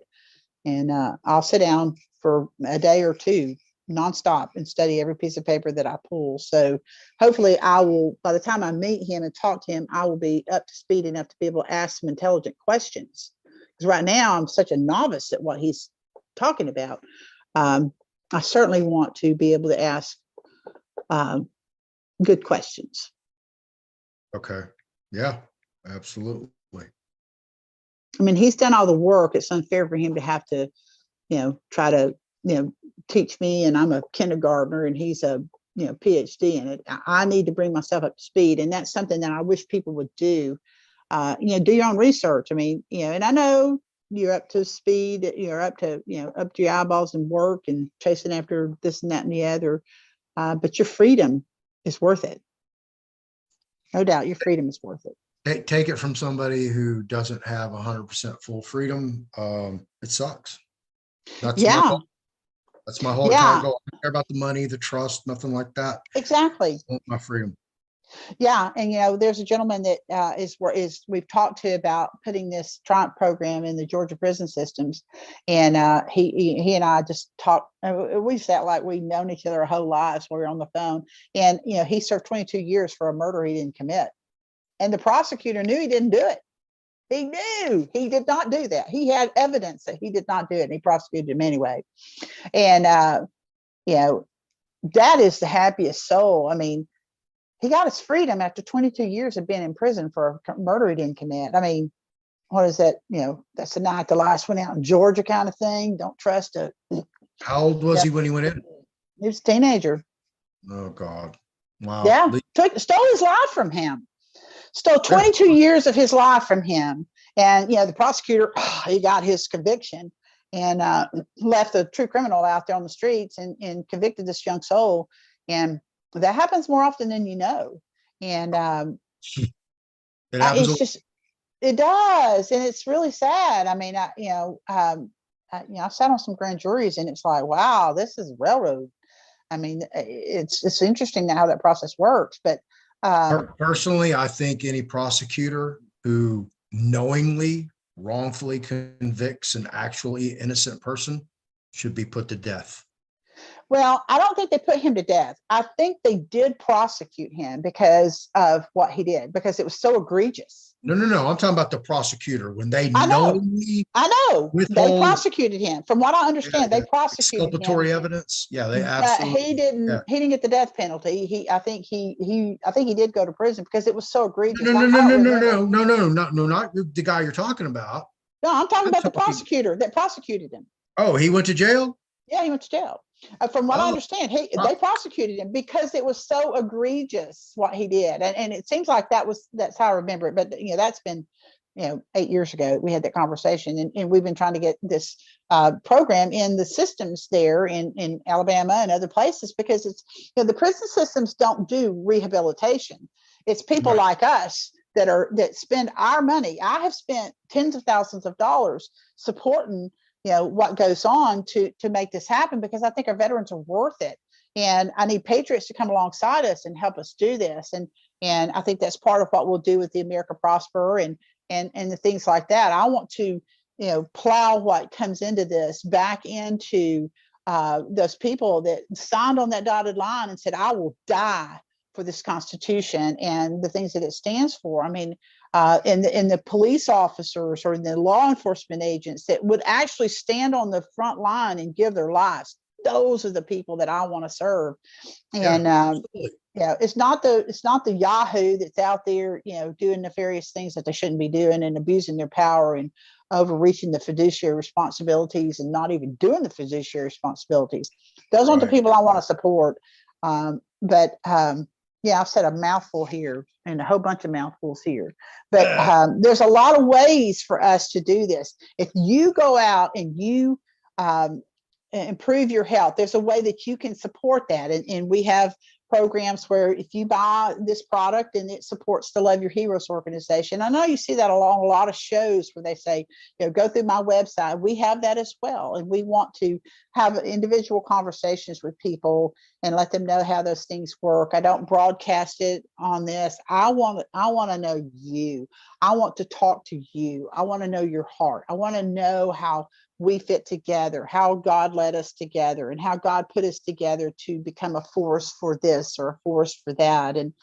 And I'll sit down for a day or two nonstop and study every piece of paper that I pull. So hopefully I will, by the time I meet him and talk to him, I will be up to speed enough to be able to ask some intelligent questions. Because right now I'm such a novice at what he's talking about. I certainly want to be able to ask good questions. Okay. Yeah, absolutely. I mean, he's done all the work. It's unfair for him to have to, try to, teach me, and I'm a kindergartner and he's a, PhD in it. I need to bring myself up to speed. And that's something that I wish people would do. Do your own research. I mean, and I know you're up to speed, you're up to, up to your eyeballs in work and chasing after this and that and the other. But your freedom is worth it. No doubt your freedom is worth it. Take it from somebody who doesn't have 100% full freedom. It sucks. That's my whole entire goal. I don't care about the money, the trust, nothing like that. Exactly. I want my freedom. Yeah, and there's a gentleman that is we've talked to about putting this Triumph program in the Georgia prison systems, and he and I just talked. We sat like we've known each other our whole lives while we were on the phone, and he served 22 years for a murder he didn't commit, and the prosecutor knew he didn't do it. He knew he did not do that. He had evidence that he did not do it, and he prosecuted him anyway. And that is the happiest soul. I mean, he got his freedom after 22 years of being in prison for a murder he didn't commit. I mean, what is that? That's the night the lights went out in Georgia kind of thing. Don't trust it. How old was he when he went in? He was a teenager. Oh God. Wow. Yeah. Stole his life from him. Stole 22 years of his life from him. And, the prosecutor, he got his conviction and left the true criminal out there on the streets and convicted this young soul. And that happens more often than you know. And it happens. It does. And it's really sad. I mean, I sat on some grand juries and it's like, wow, this is railroad. I mean, it's interesting how that process works. But personally, I think any prosecutor who knowingly, wrongfully convicts an actually innocent person should be put to death. Well, I don't think they put him to death. I think they did prosecute him because of what he did, because it was so egregious. No. I'm talking about the prosecutor when they knowingly. I know. They prosecuted him. From what I understand, they prosecuted exculpatory him. Evidence. Yeah, they absolutely. He didn't. Yeah. He didn't get the death penalty. I think he did go to prison because it was so egregious. No, not the guy you're talking about. No, I'm talking about the prosecutor that prosecuted him. Oh, he went to jail? Yeah, he went to jail. From what I understand, they prosecuted him because it was so egregious what he did, and it seems like that's how I remember it. But that's been 8 years ago we had that conversation, and we've been trying to get this program in the systems there in Alabama and other places, because it's the prison systems don't do rehabilitation. It's people like us that spend our money. I have spent tens of thousands of dollars supporting what goes on to make this happen, because I think our veterans are worth it. And I need patriots to come alongside us and help us do this. And I think that's part of what we'll do with the America Prosper and the things like that. I want to, plow what comes into this back into those people that signed on that dotted line and said, I will die for this Constitution and the things that it stands for. I mean, in the police officers or in the law enforcement agents that would actually stand on the front line and give their lives. Those are the people that I want to serve. And it's not the Yahoo that's out there, doing nefarious things that they shouldn't be doing and abusing their power and overreaching the fiduciary responsibilities and not even doing the fiduciary responsibilities. Those aren't the people I want to support. I've said a mouthful here and a whole bunch of mouthfuls here, but there's a lot of ways for us to do this. If you go out and you improve your health. There's a way that you can support that. And we have programs where if you buy this product and it supports the Love Your Heroes organization. I know you see that along a lot of shows where they say, go through my website. We have that as well. And we want to have individual conversations with people and let them know how those things work. I don't broadcast it on this. I want to know you. I want to talk to you. I want to know your heart. I want to know how we fit together, how God led us together, and how God put us together to become a force for this or a force for that, and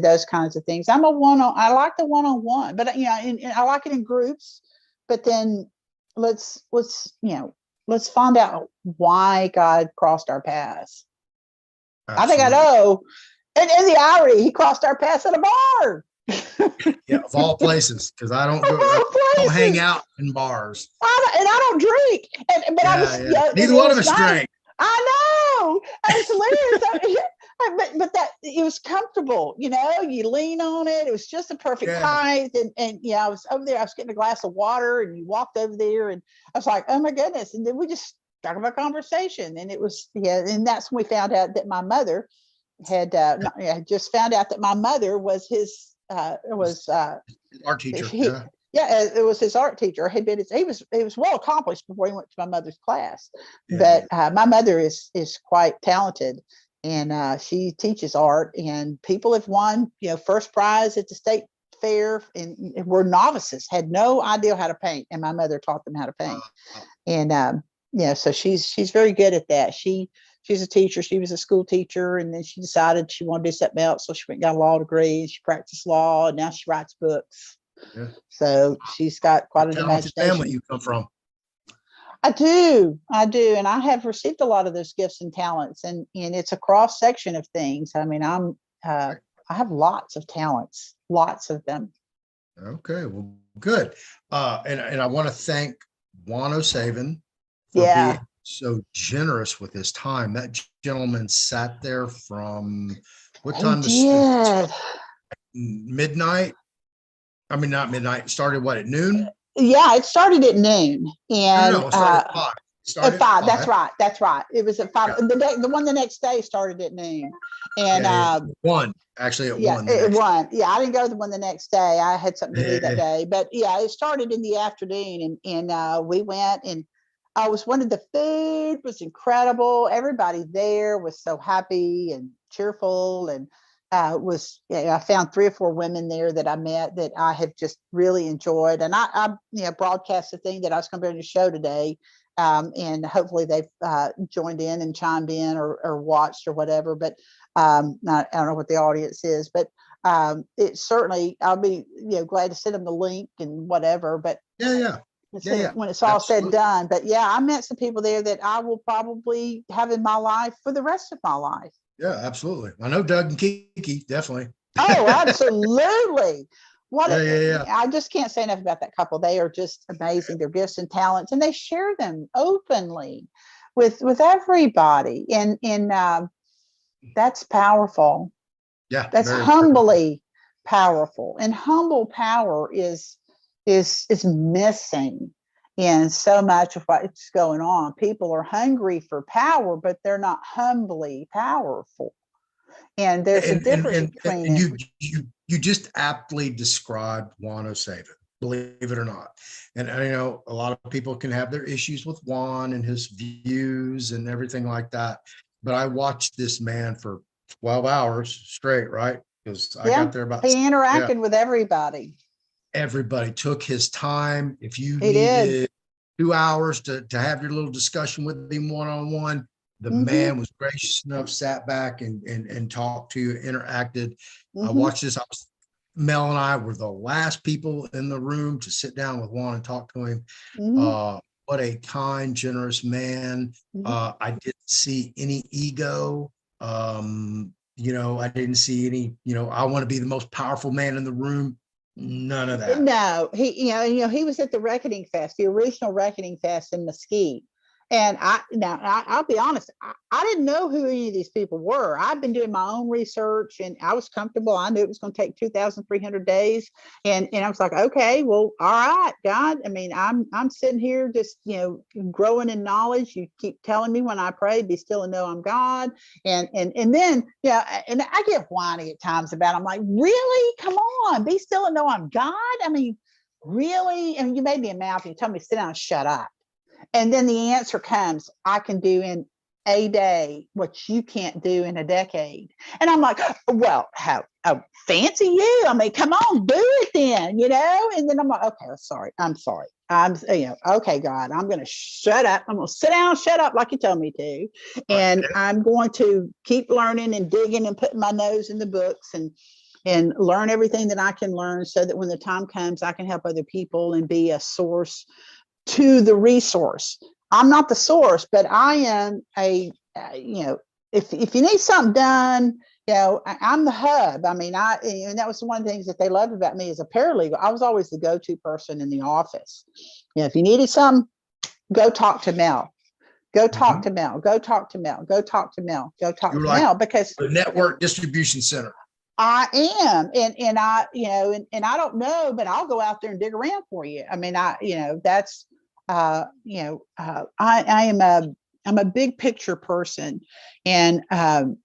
those kinds of things. I like the one-on-one, but and I like it in groups. But then let's find out why God crossed our paths. Absolutely. I think I know. And in the irony, he crossed our paths at a bar. Yeah, of all places, because I don't hang out in bars. I don't drink. Neither one of us drank. I know. It's hilarious. but that it was comfortable. You lean on it. It was just the perfect height. And I was over there. I was getting a glass of water, and you walked over there, and I was like, oh my goodness. And then we just started a conversation, and it was and that's when we found out that my mother had just found out that my mother was his art teacher. It was his art teacher. He was well accomplished before he went to my mother's class. But my mother is quite talented, and she teaches art. And people have won first prize at the state fair, and were novices, had no idea how to paint, and my mother taught them how to paint. And so she's very good at that. She's a teacher. She was a school teacher, and then she decided she wanted to do something else. So she went and got a law degree, and she practiced law, and now she writes books. Yeah. So she's got quite an imagination. Family you come from. I do. And I have received a lot of those gifts and talents, and it's a cross section of things. I mean, I have lots of talents, lots of them. Okay, well, good. And I want to thank Juan O'Savin for being so generous with his time. That gentleman sat there from what time? Midnight. I mean, not midnight. It started at noon? Yeah, it started at noon. And it started at 5. At 5. That's right. It was at 5. Yeah. The one the next day started at noon. And 1. Actually, at 1. It won. Yeah, I didn't go to the one the next day. I had something to do that day. But it started in the afternoon, and we went, and the food was incredible. Everybody there was so happy and cheerful, and I found 3 or 4 women there that I met that I have just really enjoyed. And I broadcast the thing that I was going to be on your show today. And hopefully they've joined in and chimed in or watched or whatever. But I don't know what the audience is, but it certainly, I'll be glad to send them the link and whatever. But when it's all said and done. But I met some people there that I will probably have in my life for the rest of my life. Yeah, absolutely. I know Doug and Kiki, definitely. Oh, absolutely. I just can't say enough about that couple. They are just amazing. Their gifts and talents, and they share them openly with everybody. And that's powerful. Yeah, that's humbly powerful. And humble power is missing in so much of what's going on. People are hungry for power, but they're not humbly powerful. And there's a difference between and you just aptly described Juan O'Savin, believe it or not. And I know a lot of people can have their issues with Juan and his views and everything like that. But I watched this man for 12 hours straight, right? Because I got there about. He interacted with everybody. Everybody took his time. If you needed 2 hours to have your little discussion with him one-on-one, the man was gracious enough, sat back and talked to you, interacted. I watched this. Mel and I were the last people in the room to sit down with Juan and talk to him. What a kind, generous man. I didn't see any ego. I didn't see any, I want to be the most powerful man in the room. None of that. No, he was at the Reckoning Fest, the original Reckoning Fest in Mesquite. And I'll be honest, I didn't know who any of these people were. I've been doing my own research and I was comfortable. I knew it was going to take 2,300 days. And I was like, okay, well, all right, God. I mean, I'm sitting here just, growing in knowledge. You keep telling me when I pray, be still and know I'm God. And then, and I get whiny at times about it. I'm like, really? Come on, be still and know I'm God. I mean, really? And you made me a mouth and you told me to sit down and shut up. And then the answer comes, I can do in a day what you can't do in a decade. And I'm like, well, how fancy you. I mean, come on, do it then, And then I'm like, okay, I'm sorry. Okay, God, I'm going to shut up. I'm going to sit down and shut up like you told me to. And I'm going to keep learning and digging and putting my nose in the books and learn everything that I can learn so that when the time comes, I can help other people and be a source to the resource. I'm not the source, but I am if you need something done, I'm the hub. I mean, and that was one of the things that they loved about me as a paralegal. I was always the go-to person in the office. If you needed something, go talk to Mel. Go talk to Mel. Go talk to Mel. Go talk to Mel. Go talk to Mel, because the network distribution center. I am, and I, and I don't know, but I'll go out there and dig around for you. I mean, that's, I am I'm a big picture person, and so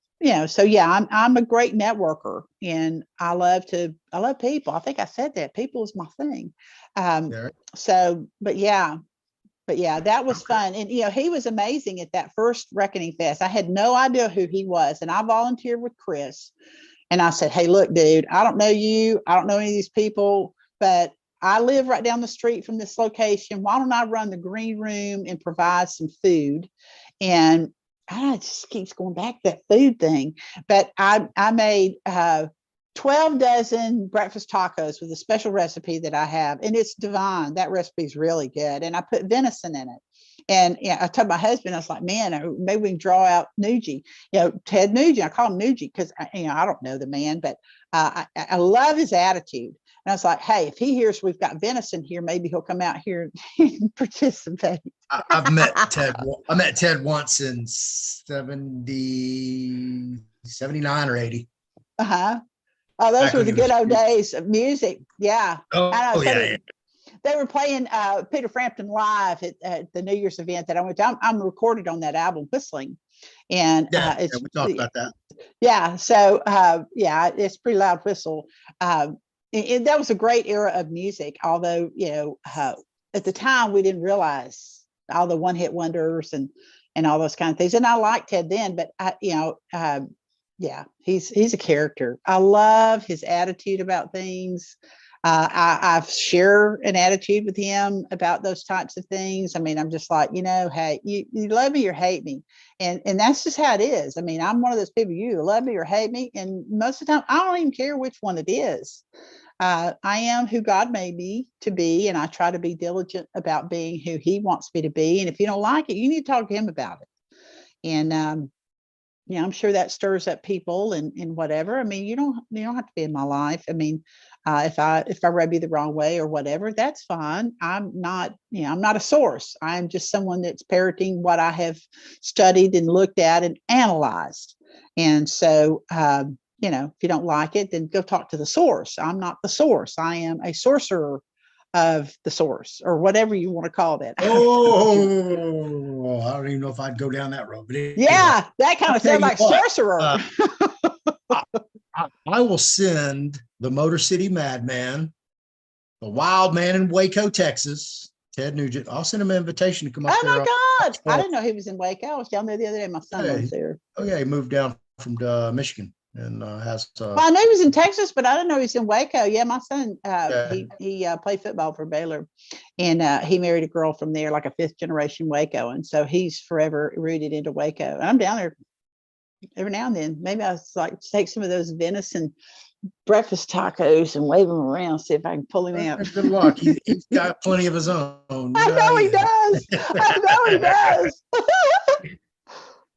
yeah, I'm a great networker, and I love people. I think I said that people is my thing. So, but yeah, that was fun. And, he was amazing at that first Reckoning Fest. I had no idea who he was, and I volunteered with Chris. And I said, hey, look, dude, I don't know you. I don't know any of these people, but I live right down the street from this location. Why don't I run the green room and provide some food? And I just keeps going back to that food thing. But I made 12 dozen breakfast tacos with a special recipe that I have. And it's divine. That recipe is really good. And I put venison in it. And I told my husband, I was like, man, maybe we can draw out Nugent, Ted Nugent. I call him Nugent because, I don't know the man, but I love his attitude. And I was like, hey, if he hears we've got venison here, maybe he'll come out here and participate. I've met Ted. I met Ted once in 79 or 80. Uh-huh. Oh, those were the good old days of music. Yeah. Oh, yeah. They were playing Peter Frampton live at the New Year's event that I went to. I'm recorded on that album, Whistling. And we talked about that. Yeah. So, it's pretty loud whistle. That was a great era of music, although, at the time we didn't realize all the one-hit wonders and all those kind of things. And I liked Ted then, but he's a character. I love his attitude about things. I share an attitude with him about those types of things. I mean, I'm just like, hey, you love me or hate me. And that's just how it is. I mean, I'm one of those people, you love me or hate me. And most of the time, I don't even care which one it is. I am who God made me to be. And I try to be diligent about being who he wants me to be. And if you don't like it, you need to talk to him about it. And, I'm sure that stirs up people and whatever. I mean, you don't have to be in my life. I mean, if I rub you the wrong way or whatever, that's fine. I'm not a source. I'm just someone that's parroting what I have studied and looked at and analyzed. And so, if you don't like it, then go talk to the source. I'm not the source. I am a sorcerer of the source, or whatever you want to call that. Oh, I don't even know if I'd go down that road. But anyway, yeah, that kind of sounds like sorcerer. I will send the Motor City Madman, the wild man in Waco, Texas, Ted Nugent. I'll send him an invitation to come up there. Oh my God. I didn't know he was in Waco. I was down there the other day. My son lives there. Oh yeah, he moved down from Michigan and has. Well, I knew he was in Texas, but I didn't know he was in Waco. Yeah, my son, he played football for Baylor, and he married a girl from there, like a 5th generation Waco, and so he's forever rooted into Waco. And I'm down there every now and then. Maybe I like take some of those venison breakfast tacos and wave them around, see if I can pull him out. Good luck. He's got plenty of his own. I know he does. I know he does.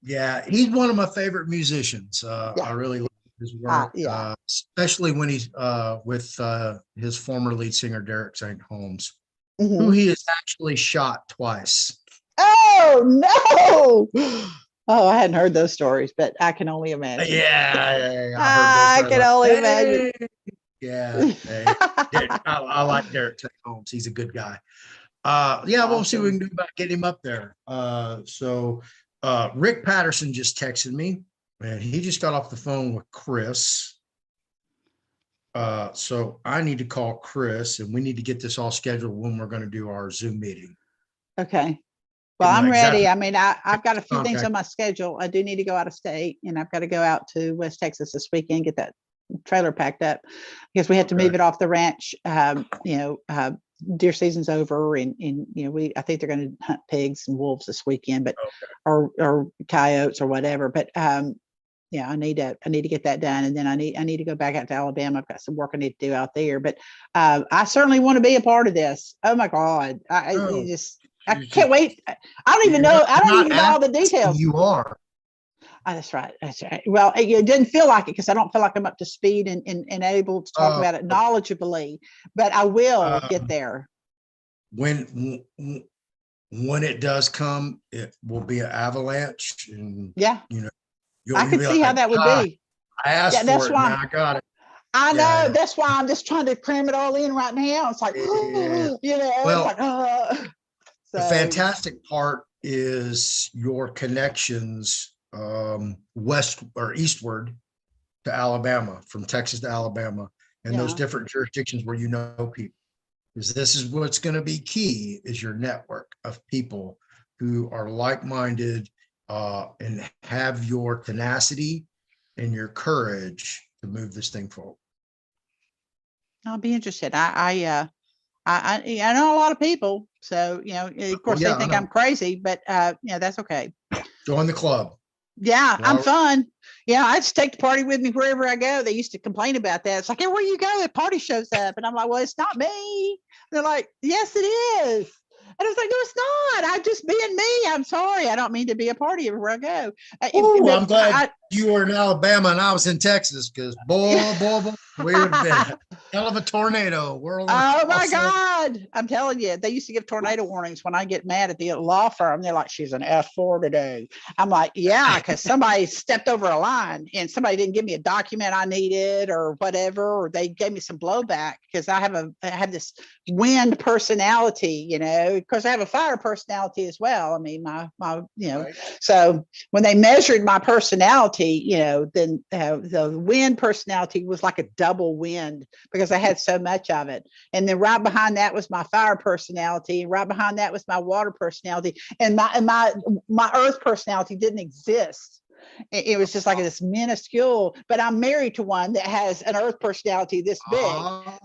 Yeah, he's one of my favorite musicians. I really love his work, especially when he's with his former lead singer, Derek St. Holmes, who he has actually shot twice. Oh no. Oh, I hadn't heard those stories, but I can only imagine. Yeah, I can only imagine. Yeah, hey, I like Derek St. Holmes. He's a good guy. Yeah, we'll see what we can do about getting him up there. Rick Patterson just texted me, and he just got off the phone with Chris. So I need to call Chris, and we need to get this all scheduled when we're going to do our Zoom meeting. Okay. Well, Yeah, I'm ready. exactly. I mean, I've got a few things Contact. on my schedule. I do need to go out of state, and I've got to go out to West Texas this weekend, get that trailer packed up because we had to move it off the ranch. Deer season's over, and I think they're going to hunt pigs and wolves this weekend, but or coyotes or whatever. But yeah, I need to get that done, and then I need to go back out to Alabama. I've got some work I need to do out there, but I certainly want to be a part of this. Oh my God, I can't wait. I don't even know. I don't even know all the details. You are. Oh, that's right. That's right. Well, it didn't feel like it because I don't feel like I'm up to speed and able to talk about it knowledgeably, but I will get there. When it does come, it will be an avalanche, and yeah, I could see like, how that would be. I asked for it, and I got it. I know. That's why I'm just trying to cram it all in right now. It's like, Well, it's like, the fantastic part is your connections west or eastward to Alabama, from Texas to Alabama, and those different jurisdictions where you know people. Because this is what's going to be key, is your network of people who are like-minded and have your tenacity and your courage to move this thing forward. I'll be interested. I know a lot of people, so of course they think I'm crazy, but that's okay. Join the club. Yeah, I'm fun. Yeah, I just take the party with me wherever I go. They used to complain about that. It's like, everywhere you go, the party shows up, and I'm like, well, it's not me. They're like, yes, it is. And I was like, no, it's not. I'm just being me. I'm sorry. I don't mean to be a party everywhere I go. I'm glad you were in Alabama and I was in Texas, because boy, we would have been a hell of a tornado. Oh my God. I'm telling you, they used to give tornado warnings when I get mad at the law firm. They're like, she's an F4 today. I'm like, yeah, because somebody stepped over a line and somebody didn't give me a document I needed or whatever, or they gave me some blowback because I have this wind personality, because I have a fire personality as well. I mean, my so when they measured my personality, then the wind personality was like a double wind because I had so much of it. And then right behind that was my fire personality, and right behind that was my water personality, and my earth personality didn't exist. It was just like this minuscule, but I'm married to one that has an earth personality this big.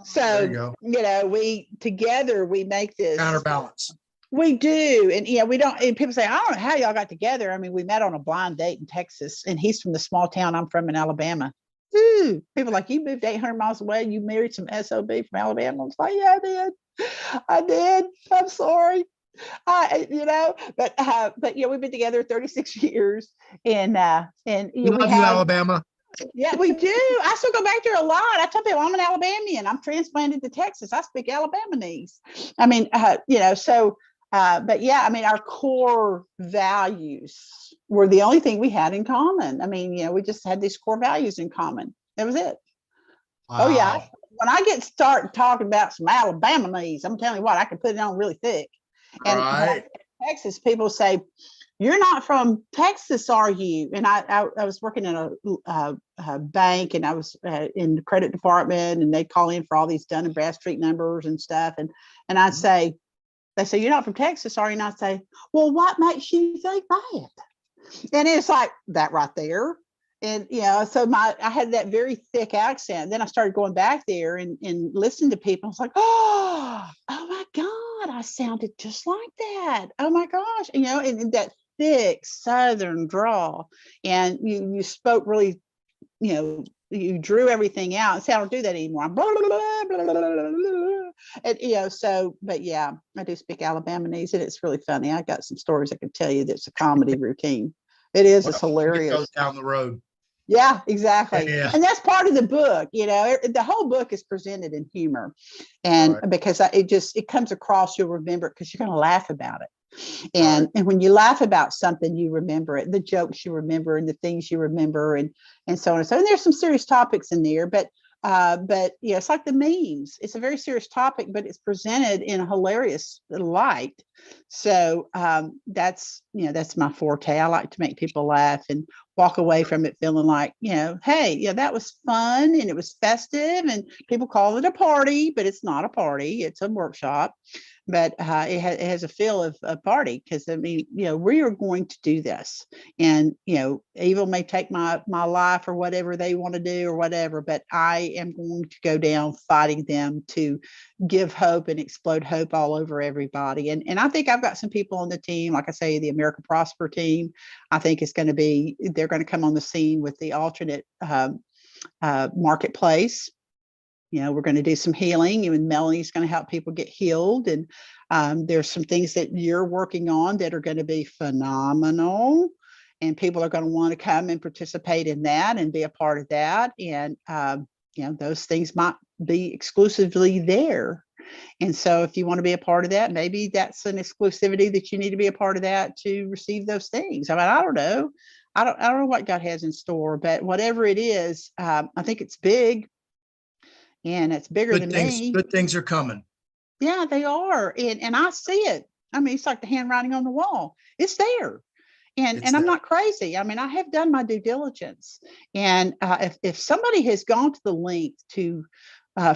So, we together, we make this counterbalance. We do. And we don't, and people say, I don't know how y'all got together. I mean, we met on a blind date in Texas, and he's from the small town I'm from in Alabama. Ooh, people like, you moved 800 miles away, you married some SOB from Alabama. I was like, yeah, I did. I'm sorry. But we've been together 36 years, and we love you, Alabama. Yeah, we do. I still go back there a lot. I tell people I'm an Alabamian. I'm transplanted to Texas. I speak Alabamanese. I mean, but yeah, I mean, our core values were the only thing we had in common. I mean, we just had these core values in common. That was it. Wow. Oh yeah. When I start talking about some Alabamanese, I'm telling you what, I can put it on really thick. And in Texas, people say, you're not from Texas, are you? And I was working in a bank, and I was in the credit department, and they call in for all these Dun and Bradstreet numbers and stuff. And I'd say, they say, you're not from Texas, are you? And I say, well, what makes you think that? And it's like that right there. And, so I had that very thick accent. Then I started going back there and listening to people. I was like, oh my God, I sounded just like that. Oh my gosh. And that thick Southern drawl. And you spoke really, you drew everything out. And see, I don't do that anymore. I'm blah, blah, blah, blah, blah, blah, blah. And, but yeah, I do speak Alabamanese, and it's really funny. I got some stories I can tell you that's a comedy routine. It is. It's hilarious. It goes down the road. Yeah, exactly. Yeah. And that's part of the book. The whole book is presented in humor, and because it comes across, you'll remember it because you're going to laugh about it. And when you laugh about something, you remember it, the jokes you remember and the things you remember and so on and so on. And there's some serious topics in there, but yeah, it's like the memes. It's a very serious topic, but it's presented in a hilarious light. So that's my forte. I like to make people laugh and walk away from it feeling like, hey, yeah, that was fun and it was festive and people call it a party, but it's not a party. It's a workshop. But it has a feel of a party because I mean, we are going to do this, and evil may take my life or whatever they want to do or whatever, but I am going to go down fighting them to give hope and explode hope all over everybody. And I think I've got some people on the team, like I say, the America Prosper team. I think they're going to come on the scene with the alternate marketplace. We're going to do some healing, and Melanie's going to help people get healed. And there's some things that you're working on that are going to be phenomenal. And people are going to want to come and participate in that and be a part of that. And, those things might be exclusively there. And so if you want to be a part of that, maybe that's an exclusivity that you need to be a part of that to receive those things. I mean, I don't know. I don't know what God has in store, but whatever it is, I think it's big. And it's bigger than me. Good things are coming. Yeah, they are. And I see it. I mean, it's like the handwriting on the wall. It's there. And I'm not crazy. I mean, I have done my due diligence. And if somebody has gone to the length to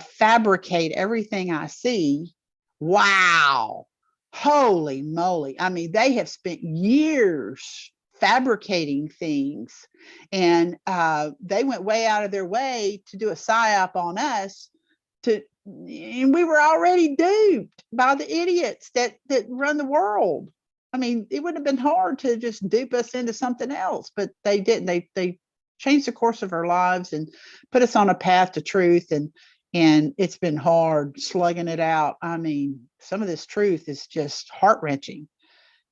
fabricate everything I see, wow, holy moly. I mean, they have spent years fabricating things, and they went way out of their way to do a psyop on us and we were already duped by the idiots that run the world. I mean, it would have been hard to just dupe us into something else, but they didn't. They changed the course of our lives and put us on a path to truth, and it's been hard slugging it out. I mean, some of this truth is just heart-wrenching,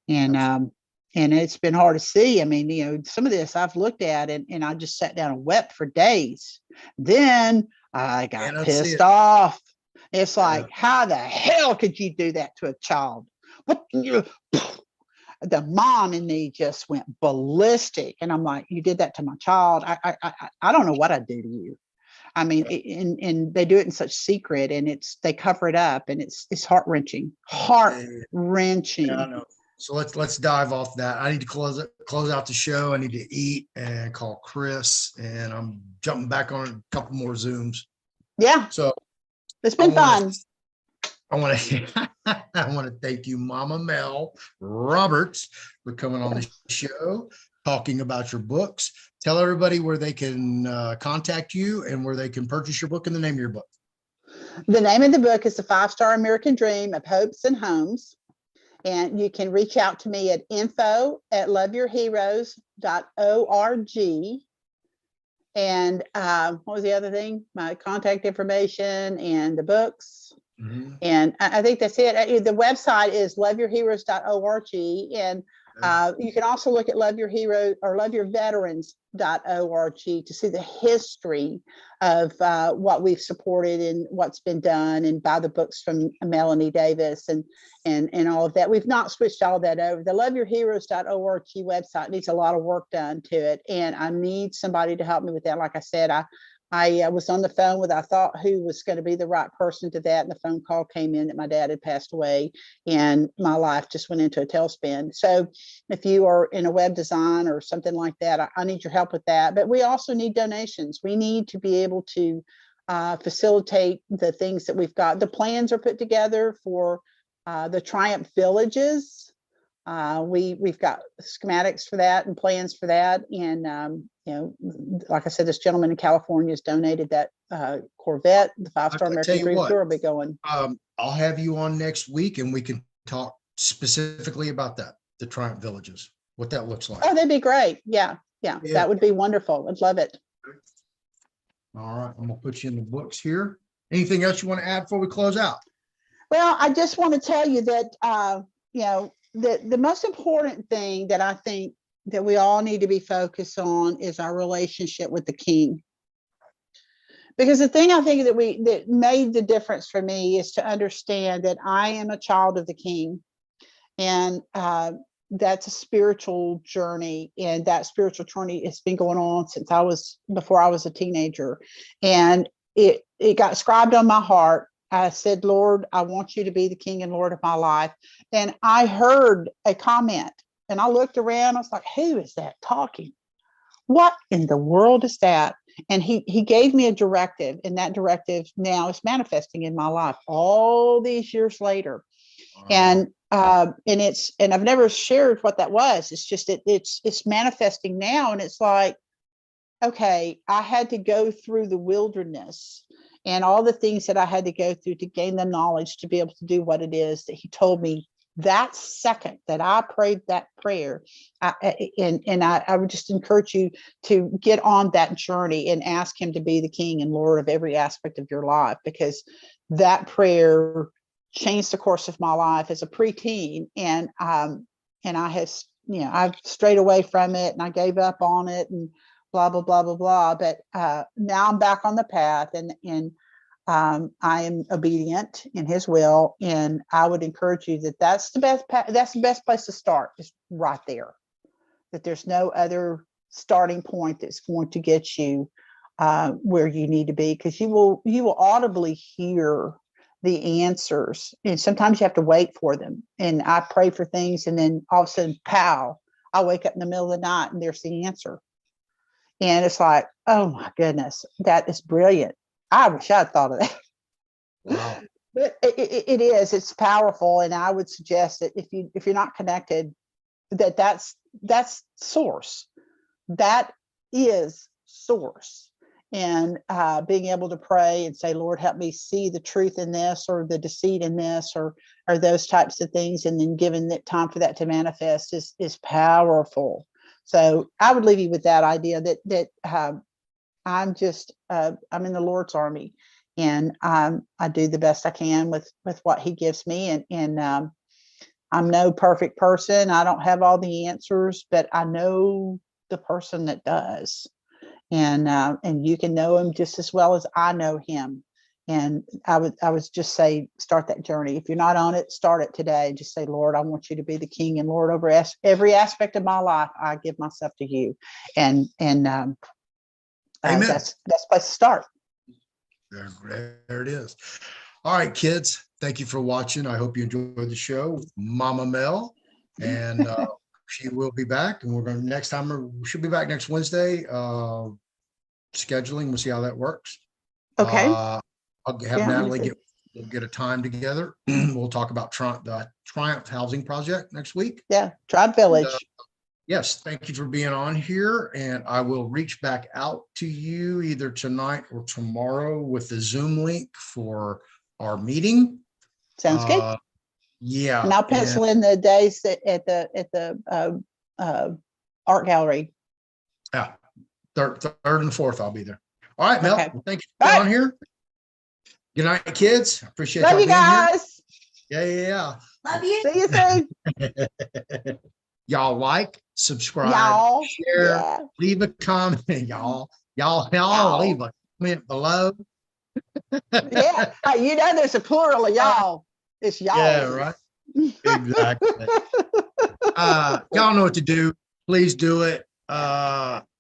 and it's been hard to see. I mean, some of this I've looked at and I just sat down and wept for days. Then I got pissed off. It's like, how the hell could you do that to a child? What the mom in me just went ballistic. And I'm like, you did that to my child. I don't know what I'd do to you. I mean, and they do it in such secret, and they cover it up, and it's heart-wrenching. Heart-wrenching. Yeah, I know. So let's dive off that. I need to close out the show. I need to eat and call Chris, and I'm jumping back on a couple more Zooms. Yeah. So it's been fun. I want to thank you, Mama Mel Roberts, for coming on the show, talking about your books. Tell everybody where they can contact you and where they can purchase your book and the name of your book. The name of the book is The 5-Star American Dream of Hopes and Homes. And you can reach out to me at info@loveyourheroes.org. And what was the other thing? My contact information and the books. Mm-hmm. And I think that's it. The website is loveyourheroes.org. And you can also look at Love Your Heroes or loveyourveterans.org to see the history of what we've supported and what's been done, and buy the books from Melanie Davis and all of that. We've not switched all that over. The loveyourheroes.org website needs a lot of work done to it, and I need somebody to help me with that. Like I said, I was on the phone with, I thought who was going to be the right person to that. And the phone call came in that my dad had passed away, and my life just went into a tailspin. So if you are in a web design or something like that, I need your help with that. But we also need donations. We need to be able to facilitate the things that we've got. The plans are put together for the Triumph Villages. We've got schematics for that and plans for that. And, like I said, this gentleman in California has donated that Corvette, the 5-Star American Dream Tour will be going. I'll have you on next week and we can talk specifically about that, the Triumph Villages, what that looks like. Oh, that'd be great. Yeah. That would be wonderful. I'd love it. All right. I'm going to put you in the books here. Anything else you want to add before we close out? Well, I just want to tell you that, the most important thing that I think that we all need to be focused on is our relationship with the King. Because the thing I think that made the difference for me is to understand that I am a child of the King, And that's a spiritual journey. And that spiritual journey has been going on since before I was a teenager. And it got scribed on my heart. I said, Lord, I want you to be the King and Lord of my life. And I heard a comment and I looked around. I was like, who is that talking? What in the world is that? And he gave me a directive, and that directive now is manifesting in my life all these years later. And I've never shared what that was. It's just it's manifesting now, and it's like, okay, I had to go through the wilderness and all the things that I had to go through to gain the knowledge to be able to do what it is that he told me that second that I prayed that prayer. I would just encourage you to get on that journey and ask him to be the King and Lord of every aspect of your life, because that prayer changed the course of my life as a preteen. And I have, I've strayed away from it and I gave up on it and blah, blah, blah, blah, blah. But now I'm back on the path, and I am obedient in his will. And I would encourage you that that's the best place to start, is right there, that there's no other starting point that's going to get you where you need to be, because you will audibly hear the answers, and sometimes you have to wait for them. And I pray for things, and then all of a sudden, pow, I wake up in the middle of the night and there's the answer. And it's like, oh my goodness, that is brilliant. I wish I'd thought of that. Wow. But it's powerful. And I would suggest that if you're not connected, that's source. That is source. And being able to pray and say, Lord, help me see the truth in this, or the deceit in this, or those types of things. And then giving it time for that to manifest is powerful. So I would leave you with that idea that I'm just, I'm in the Lord's army, and I do the best I can with what he gives me. And I'm no perfect person. I don't have all the answers, but I know the person that does. And you can know him just as well as I know him. And I would just say, start that journey. If you're not on it, start it today. Just say, Lord, I want you to be the King and Lord over every aspect of my life. I give myself to you. And Amen. That's the best place to start. There it is. All right, kids. Thank you for watching. I hope you enjoyed the show with Mama Mel. And she will be back. And she'll be back next Wednesday. Scheduling, we'll see how that works. Okay. I'll have Nathalie get a time together. We'll talk about the Triumph Housing Project next week. Yeah, Tribe Village. And, yes, thank you for being on here, and I will reach back out to you either tonight or tomorrow with the Zoom link for our meeting. Sounds good. Yeah, and I'll pencil in the days at the art gallery. Yeah, third and the fourth, I'll be there. All right, Mel. Okay. Well, thank you for being on here. Good night, kids. Appreciate y'all Love you being guys. here. Yeah. Love you. See you soon. Y'all like, subscribe, Y'all. share, Yeah. leave a comment. Y'all leave a comment below. Yeah. You know, there's a plural of y'all. It's y'all. Yeah, right. Exactly. Y'all know what to do. Please do it.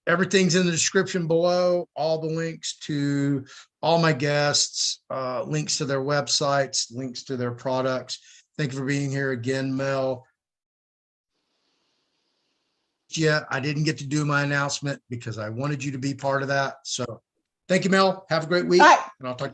Everything's in the description below. All the links to all my guests, links to their websites, links to their products. Thank you for being here again, Mel. Yeah, I didn't get to do my announcement because I wanted you to be part of that. So thank you, Mel. Have a great week. Bye. And I'll talk to you.